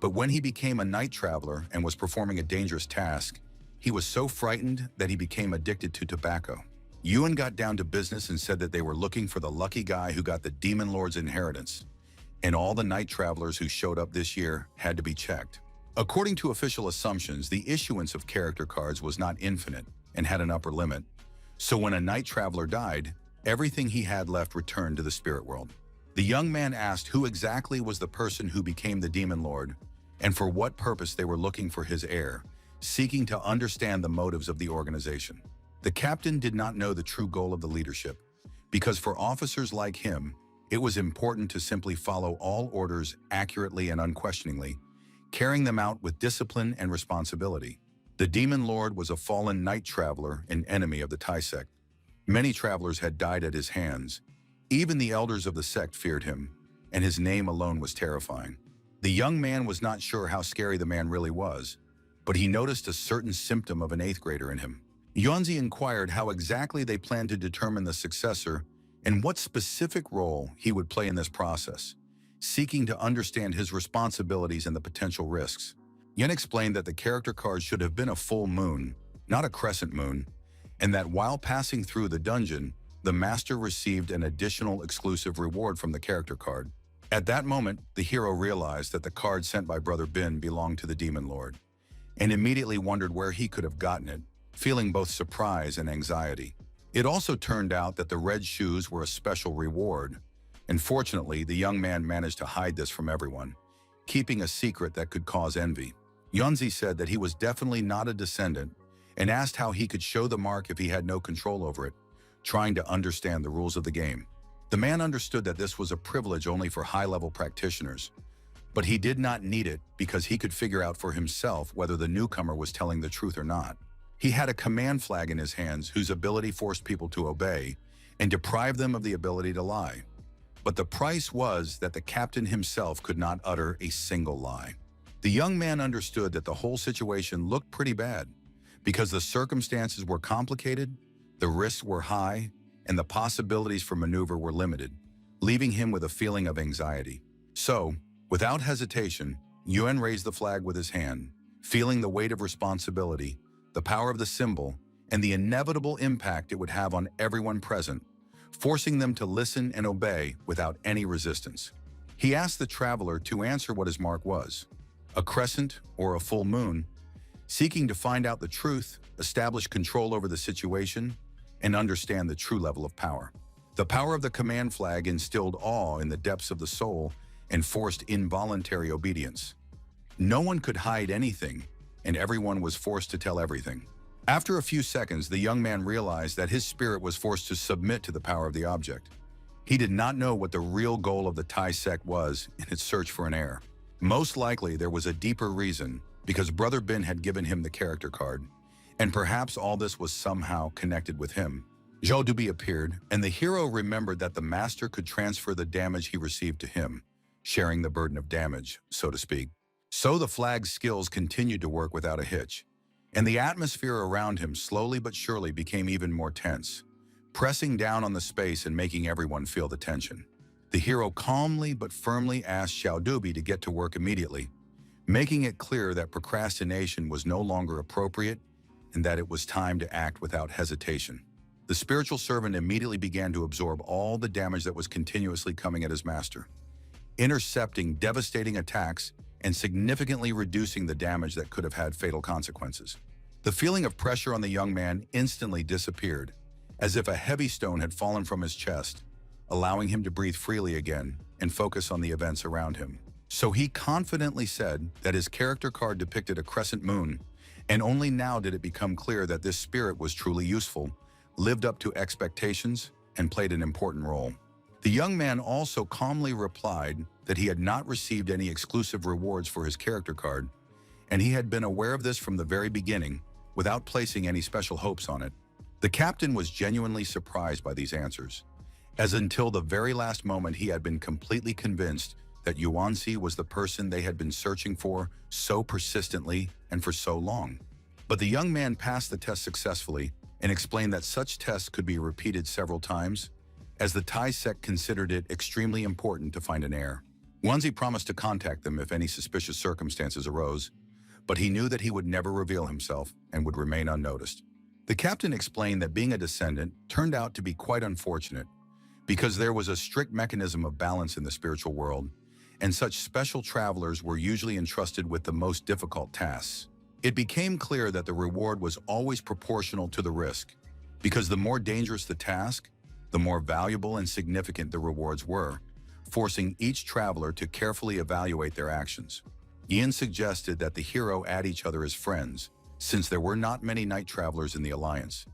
but when he became a night traveler and was performing a dangerous task, he was so frightened that he became addicted to tobacco. Yuan got down to business and said that they were looking for the lucky guy who got the Demon Lord's inheritance, and all the night travelers who showed up this year had to be checked. According to official assumptions, the issuance of character cards was not infinite and had an upper limit, so when a night traveler died, everything he had left returned to the spirit world. The young man asked who exactly was the person who became the Demon Lord and for what purpose they were looking for his heir, seeking to understand the motives of the organization. The captain did not know the true goal of the leadership, because for officers like him, it was important to simply follow all orders accurately and unquestioningly, carrying them out with discipline and responsibility. The Demon Lord was a fallen night traveler and enemy of the Tai sect. Many travelers had died at his hands. Even the elders of the sect feared him, and his name alone was terrifying. The young man was not sure how scary the man really was, but he noticed a certain symptom of an 8th grader in him. Yuanzi inquired how exactly they planned to determine the successor and what specific role he would play in this process, seeking to understand his responsibilities and the potential risks. Yen explained that the character card should have been a full moon, not a crescent moon, and that while passing through the dungeon, the master received an additional exclusive reward from the character card. At that moment, the hero realized that the card sent by Brother Bin belonged to the Demon Lord, and immediately wondered where he could have gotten it, feeling both surprise and anxiety. It also turned out that the red shoes were a special reward, and fortunately, the young man managed to hide this from everyone, keeping a secret that could cause envy. Yuanzi said that he was definitely not a descendant and asked how he could show the mark if he had no control over it, trying to understand the rules of the game. The man understood that this was a privilege only for high-level practitioners, but he did not need it because he could figure out for himself whether the newcomer was telling the truth or not. He had a command flag in his hands whose ability forced people to obey and deprived them of the ability to lie. But the price was that the captain himself could not utter a single lie. The young man understood that the whole situation looked pretty bad because the circumstances were complicated, the risks were high, and the possibilities for maneuver were limited, leaving him with a feeling of anxiety. So, without hesitation, Yuan raised the flag with his hand, feeling the weight of responsibility, the power of the symbol, and the inevitable impact it would have on everyone present, forcing them to listen and obey without any resistance. He asked the traveler to answer what his mark was, a crescent or a full moon, seeking to find out the truth, establish control over the situation, and understand the true level of power. The power of the command flag instilled awe in the depths of the soul and forced involuntary obedience. No one could hide anything, and everyone was forced to tell everything. After a few seconds, the young man realized that his spirit was forced to submit to the power of the object. He did not know what the real goal of the Tai sect was in its search for an heir. Most likely, there was a deeper reason, because Brother Bin had given him the character card, and perhaps all this was somehow connected with him. Zhou Dubi appeared, and the hero remembered that the master could transfer the damage he received to him, sharing the burden of damage, so to speak. So the flag's skills continued to work without a hitch, and the atmosphere around him slowly but surely became even more tense, pressing down on the space and making everyone feel the tension. The hero calmly but firmly asked Xiao Dubi to get to work immediately, making it clear that procrastination was no longer appropriate and that it was time to act without hesitation. The spiritual servant immediately began to absorb all the damage that was continuously coming at his master, intercepting devastating attacks and significantly reducing the damage that could have had fatal consequences. The feeling of pressure on the young man instantly disappeared, as if a heavy stone had fallen from his chest, allowing him to breathe freely again and focus on the events around him. So he confidently said that his character card depicted a crescent moon, and only now did it become clear that this spirit was truly useful, lived up to expectations, and played an important role. The young man also calmly replied that he had not received any exclusive rewards for his character card, and he had been aware of this from the very beginning, without placing any special hopes on it. The captain was genuinely surprised by these answers, as until the very last moment he had been completely convinced that Yuanzi was the person they had been searching for so persistently and for so long. But the young man passed the test successfully and explained that such tests could be repeated several times, as the Thai sect considered it extremely important to find an heir. Yuanzi promised to contact them if any suspicious circumstances arose, but he knew that he would never reveal himself and would remain unnoticed. The captain explained that being a descendant turned out to be quite unfortunate, because there was a strict mechanism of balance in the spiritual world, and such special travelers were usually entrusted with the most difficult tasks. It became clear that the reward was always proportional to the risk, because the more dangerous the task, the more valuable and significant the rewards were, forcing each traveler to carefully evaluate their actions. Ian suggested that the hero add each other as friends, since there were not many night travelers in the Alliance,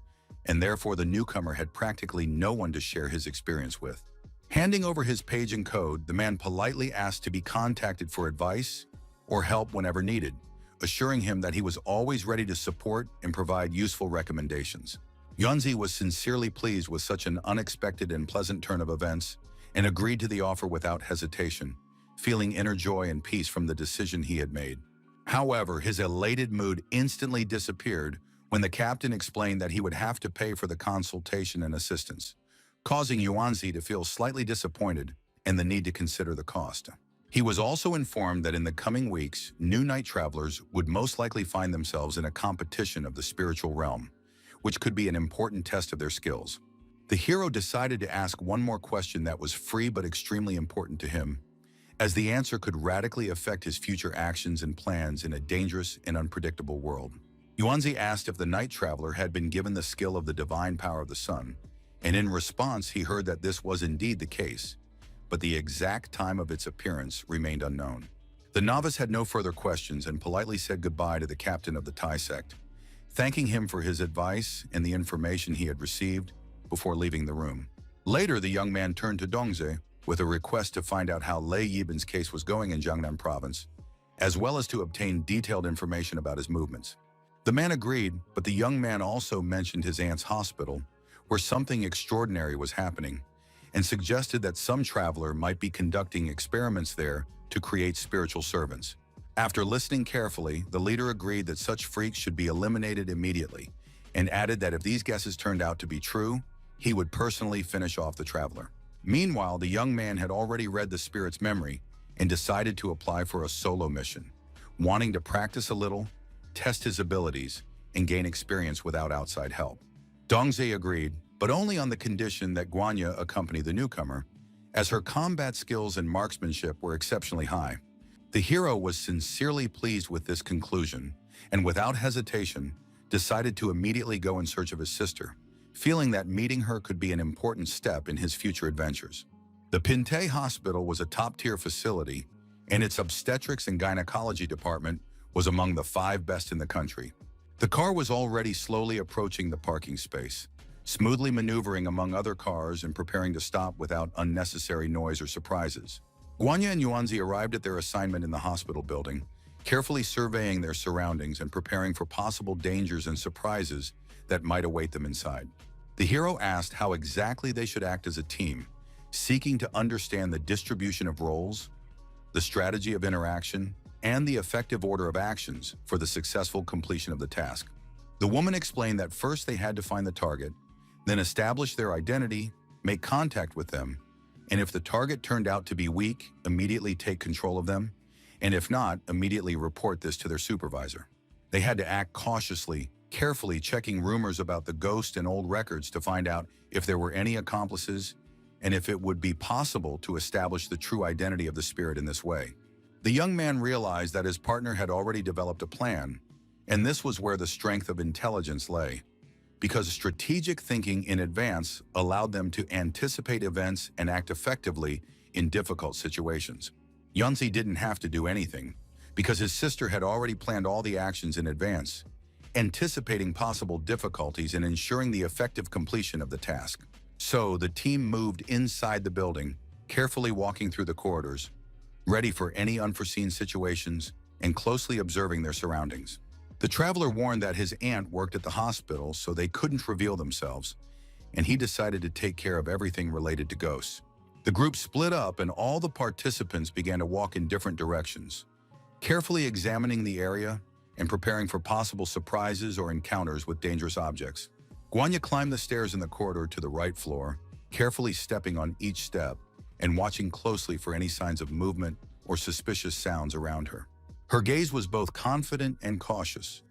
and therefore the newcomer had practically no one to share his experience with. Handing over his page and code, the man politely asked to be contacted for advice or help whenever needed, assuring him that he was always ready to support and provide useful recommendations. Yuanzi was sincerely pleased with such an unexpected and pleasant turn of events and agreed to the offer without hesitation, feeling inner joy and peace from the decision he had made. However, his elated mood instantly disappeared when the captain explained that he would have to pay for the consultation and assistance, causing Yuanzi to feel slightly disappointed and the need to consider the cost. He was also informed that in the coming weeks, new night travelers would most likely find themselves in a competition of the spiritual realm, which could be an important test of their skills. The hero decided to ask one more question that was free but extremely important to him, as the answer could radically affect his future actions and plans in a dangerous and unpredictable world. Yuanzi asked if the night traveler had been given the skill of the divine power of the sun, and in response he heard that this was indeed the case, but the exact time of its appearance remained unknown. The novice had no further questions and politely said goodbye to the captain of the Thai sect, thanking him for his advice and the information he had received before leaving the room. Later, the young man turned to Dongze with a request to find out how Lei Yibin's case was going in Jiangnan province, as well as to obtain detailed information about his movements. The man agreed, but the young man also mentioned his aunt's hospital, where something extraordinary was happening, and suggested that some traveler might be conducting experiments there to create spiritual servants. After listening carefully, the leader agreed that such freaks should be eliminated immediately, and added that if these guesses turned out to be true, he would personally finish off the traveler. Meanwhile, the young man had already read the spirit's memory and decided to apply for a solo mission, wanting to practice a little, test his abilities, and gain experience without outside help. Dongze agreed, but only on the condition that Guanya accompany the newcomer, as her combat skills and marksmanship were exceptionally high. The hero was sincerely pleased with this conclusion, and without hesitation, decided to immediately go in search of his sister, feeling that meeting her could be an important step in his future adventures. The Pinte Hospital was a top-tier facility, and its obstetrics and gynecology department was among the 5 best in the country. The car was already slowly approaching the parking space, smoothly maneuvering among other cars and preparing to stop without unnecessary noise or surprises. Guanya and Yuanzi arrived at their assignment in the hospital building, carefully surveying their surroundings and preparing for possible dangers and surprises that might await them inside. The hero asked how exactly they should act as a team, seeking to understand the distribution of roles, the strategy of interaction, and the effective order of actions for the successful completion of the task. The woman explained that first they had to find the target, then establish their identity, make contact with them, and if the target turned out to be weak, immediately take control of them, and if not, immediately report this to their supervisor. They had to act cautiously, carefully checking rumors about the ghost and old records to find out if there were any accomplices and if it would be possible to establish the true identity of the spirit in this way. The young man realized that his partner had already developed a plan, and this was where the strength of intelligence lay, because strategic thinking in advance allowed them to anticipate events and act effectively in difficult situations. Yunzi didn't have to do anything because his sister had already planned all the actions in advance, anticipating possible difficulties and ensuring the effective completion of the task. So the team moved inside the building, carefully walking through the corridors, ready for any unforeseen situations and closely observing their surroundings. The traveler warned that his aunt worked at the hospital, so they couldn't reveal themselves, and he decided to take care of everything related to ghosts. The group split up and all the participants began to walk in different directions, carefully examining the area and preparing for possible surprises or encounters with dangerous objects. Guanya climbed the stairs in the corridor to the right floor, carefully stepping on each step and watching closely for any signs of movement or suspicious sounds around her. Her gaze was both confident and cautious,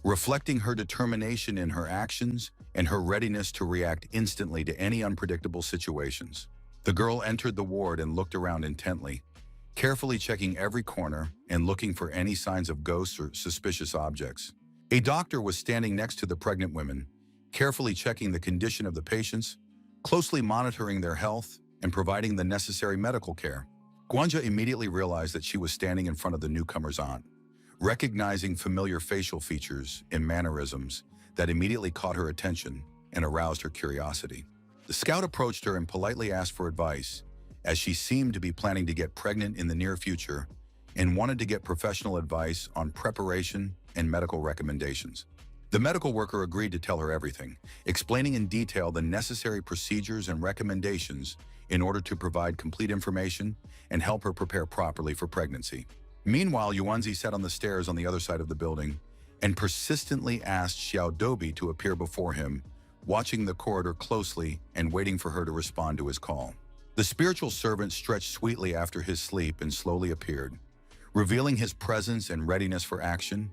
reflecting her determination in her actions and her readiness to react instantly to any unpredictable situations. The girl entered the ward and looked around intently, carefully checking every corner and looking for any signs of ghosts or suspicious objects. A doctor was standing next to the pregnant women, carefully checking the condition of the patients, closely monitoring their health, and providing the necessary medical care. Gwanja immediately realized that she was standing in front of the newcomer's aunt, recognizing familiar facial features and mannerisms that immediately caught her attention and aroused her curiosity. The scout approached her and politely asked for advice, as she seemed to be planning to get pregnant in the near future and wanted to get professional advice on preparation and medical recommendations. The medical worker agreed to tell her everything, explaining in detail the necessary procedures and recommendations in order to provide complete information and help her prepare properly for pregnancy. Meanwhile, Yuanzi sat on the stairs on the other side of the building and persistently asked Xiaodobi to appear before him, watching the corridor closely and waiting for her to respond to his call. The spiritual servant stretched sweetly after his sleep and slowly appeared, revealing his presence and readiness for action,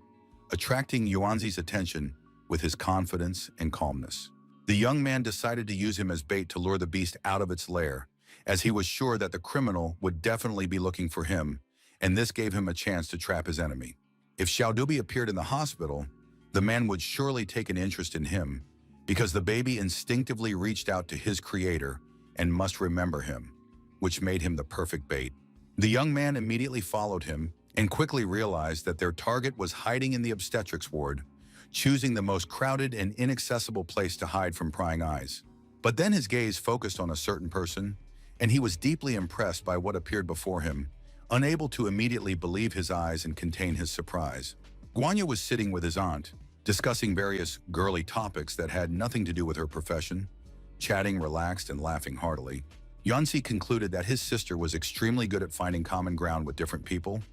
attracting Yuanzi's attention with his confidence and calmness. The young man decided to use him as bait to lure the beast out of its lair, as he was sure that the criminal would definitely be looking for him, and this gave him a chance to trap his enemy. If Xiaodubi appeared in the hospital, the man would surely take an interest in him, because the baby instinctively reached out to his creator and must remember him, which made him the perfect bait. The young man immediately followed him and quickly realized that their target was hiding in the obstetrics ward, choosing the most crowded and inaccessible place to hide from prying eyes. But then his gaze focused on a certain person, and he was deeply impressed by what appeared before him, unable to immediately believe his eyes and contain his surprise. Guanya was sitting with his aunt, discussing various girly topics that had nothing to do with her profession, chatting relaxed and laughing heartily. Yanzi concluded that his sister was extremely good at finding common ground with different people,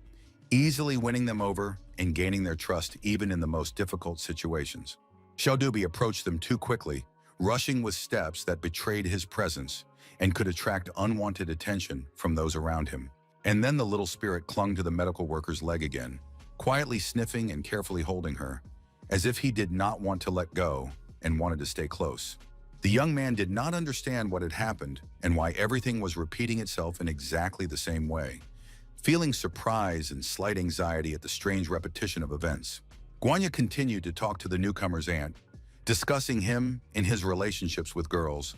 easily winning them over and gaining their trust even in the most difficult situations. Xiaodubi approached them too quickly, rushing with steps that betrayed his presence and could attract unwanted attention from those around him. And then the little spirit clung to the medical worker's leg again, quietly sniffing and carefully holding her, as if he did not want to let go and wanted to stay close. The young man did not understand what had happened and why everything was repeating itself in exactly the same way, feeling surprise and slight anxiety at the strange repetition of events. Guanya continued to talk to the newcomer's aunt, discussing him and his relationships with girls,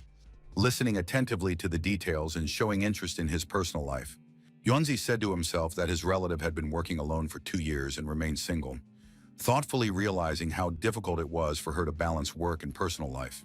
listening attentively to the details and showing interest in his personal life. Yuanzi said to himself that his relative had been working alone for 2 years and remained single, thoughtfully realizing how difficult it was for her to balance work and personal life.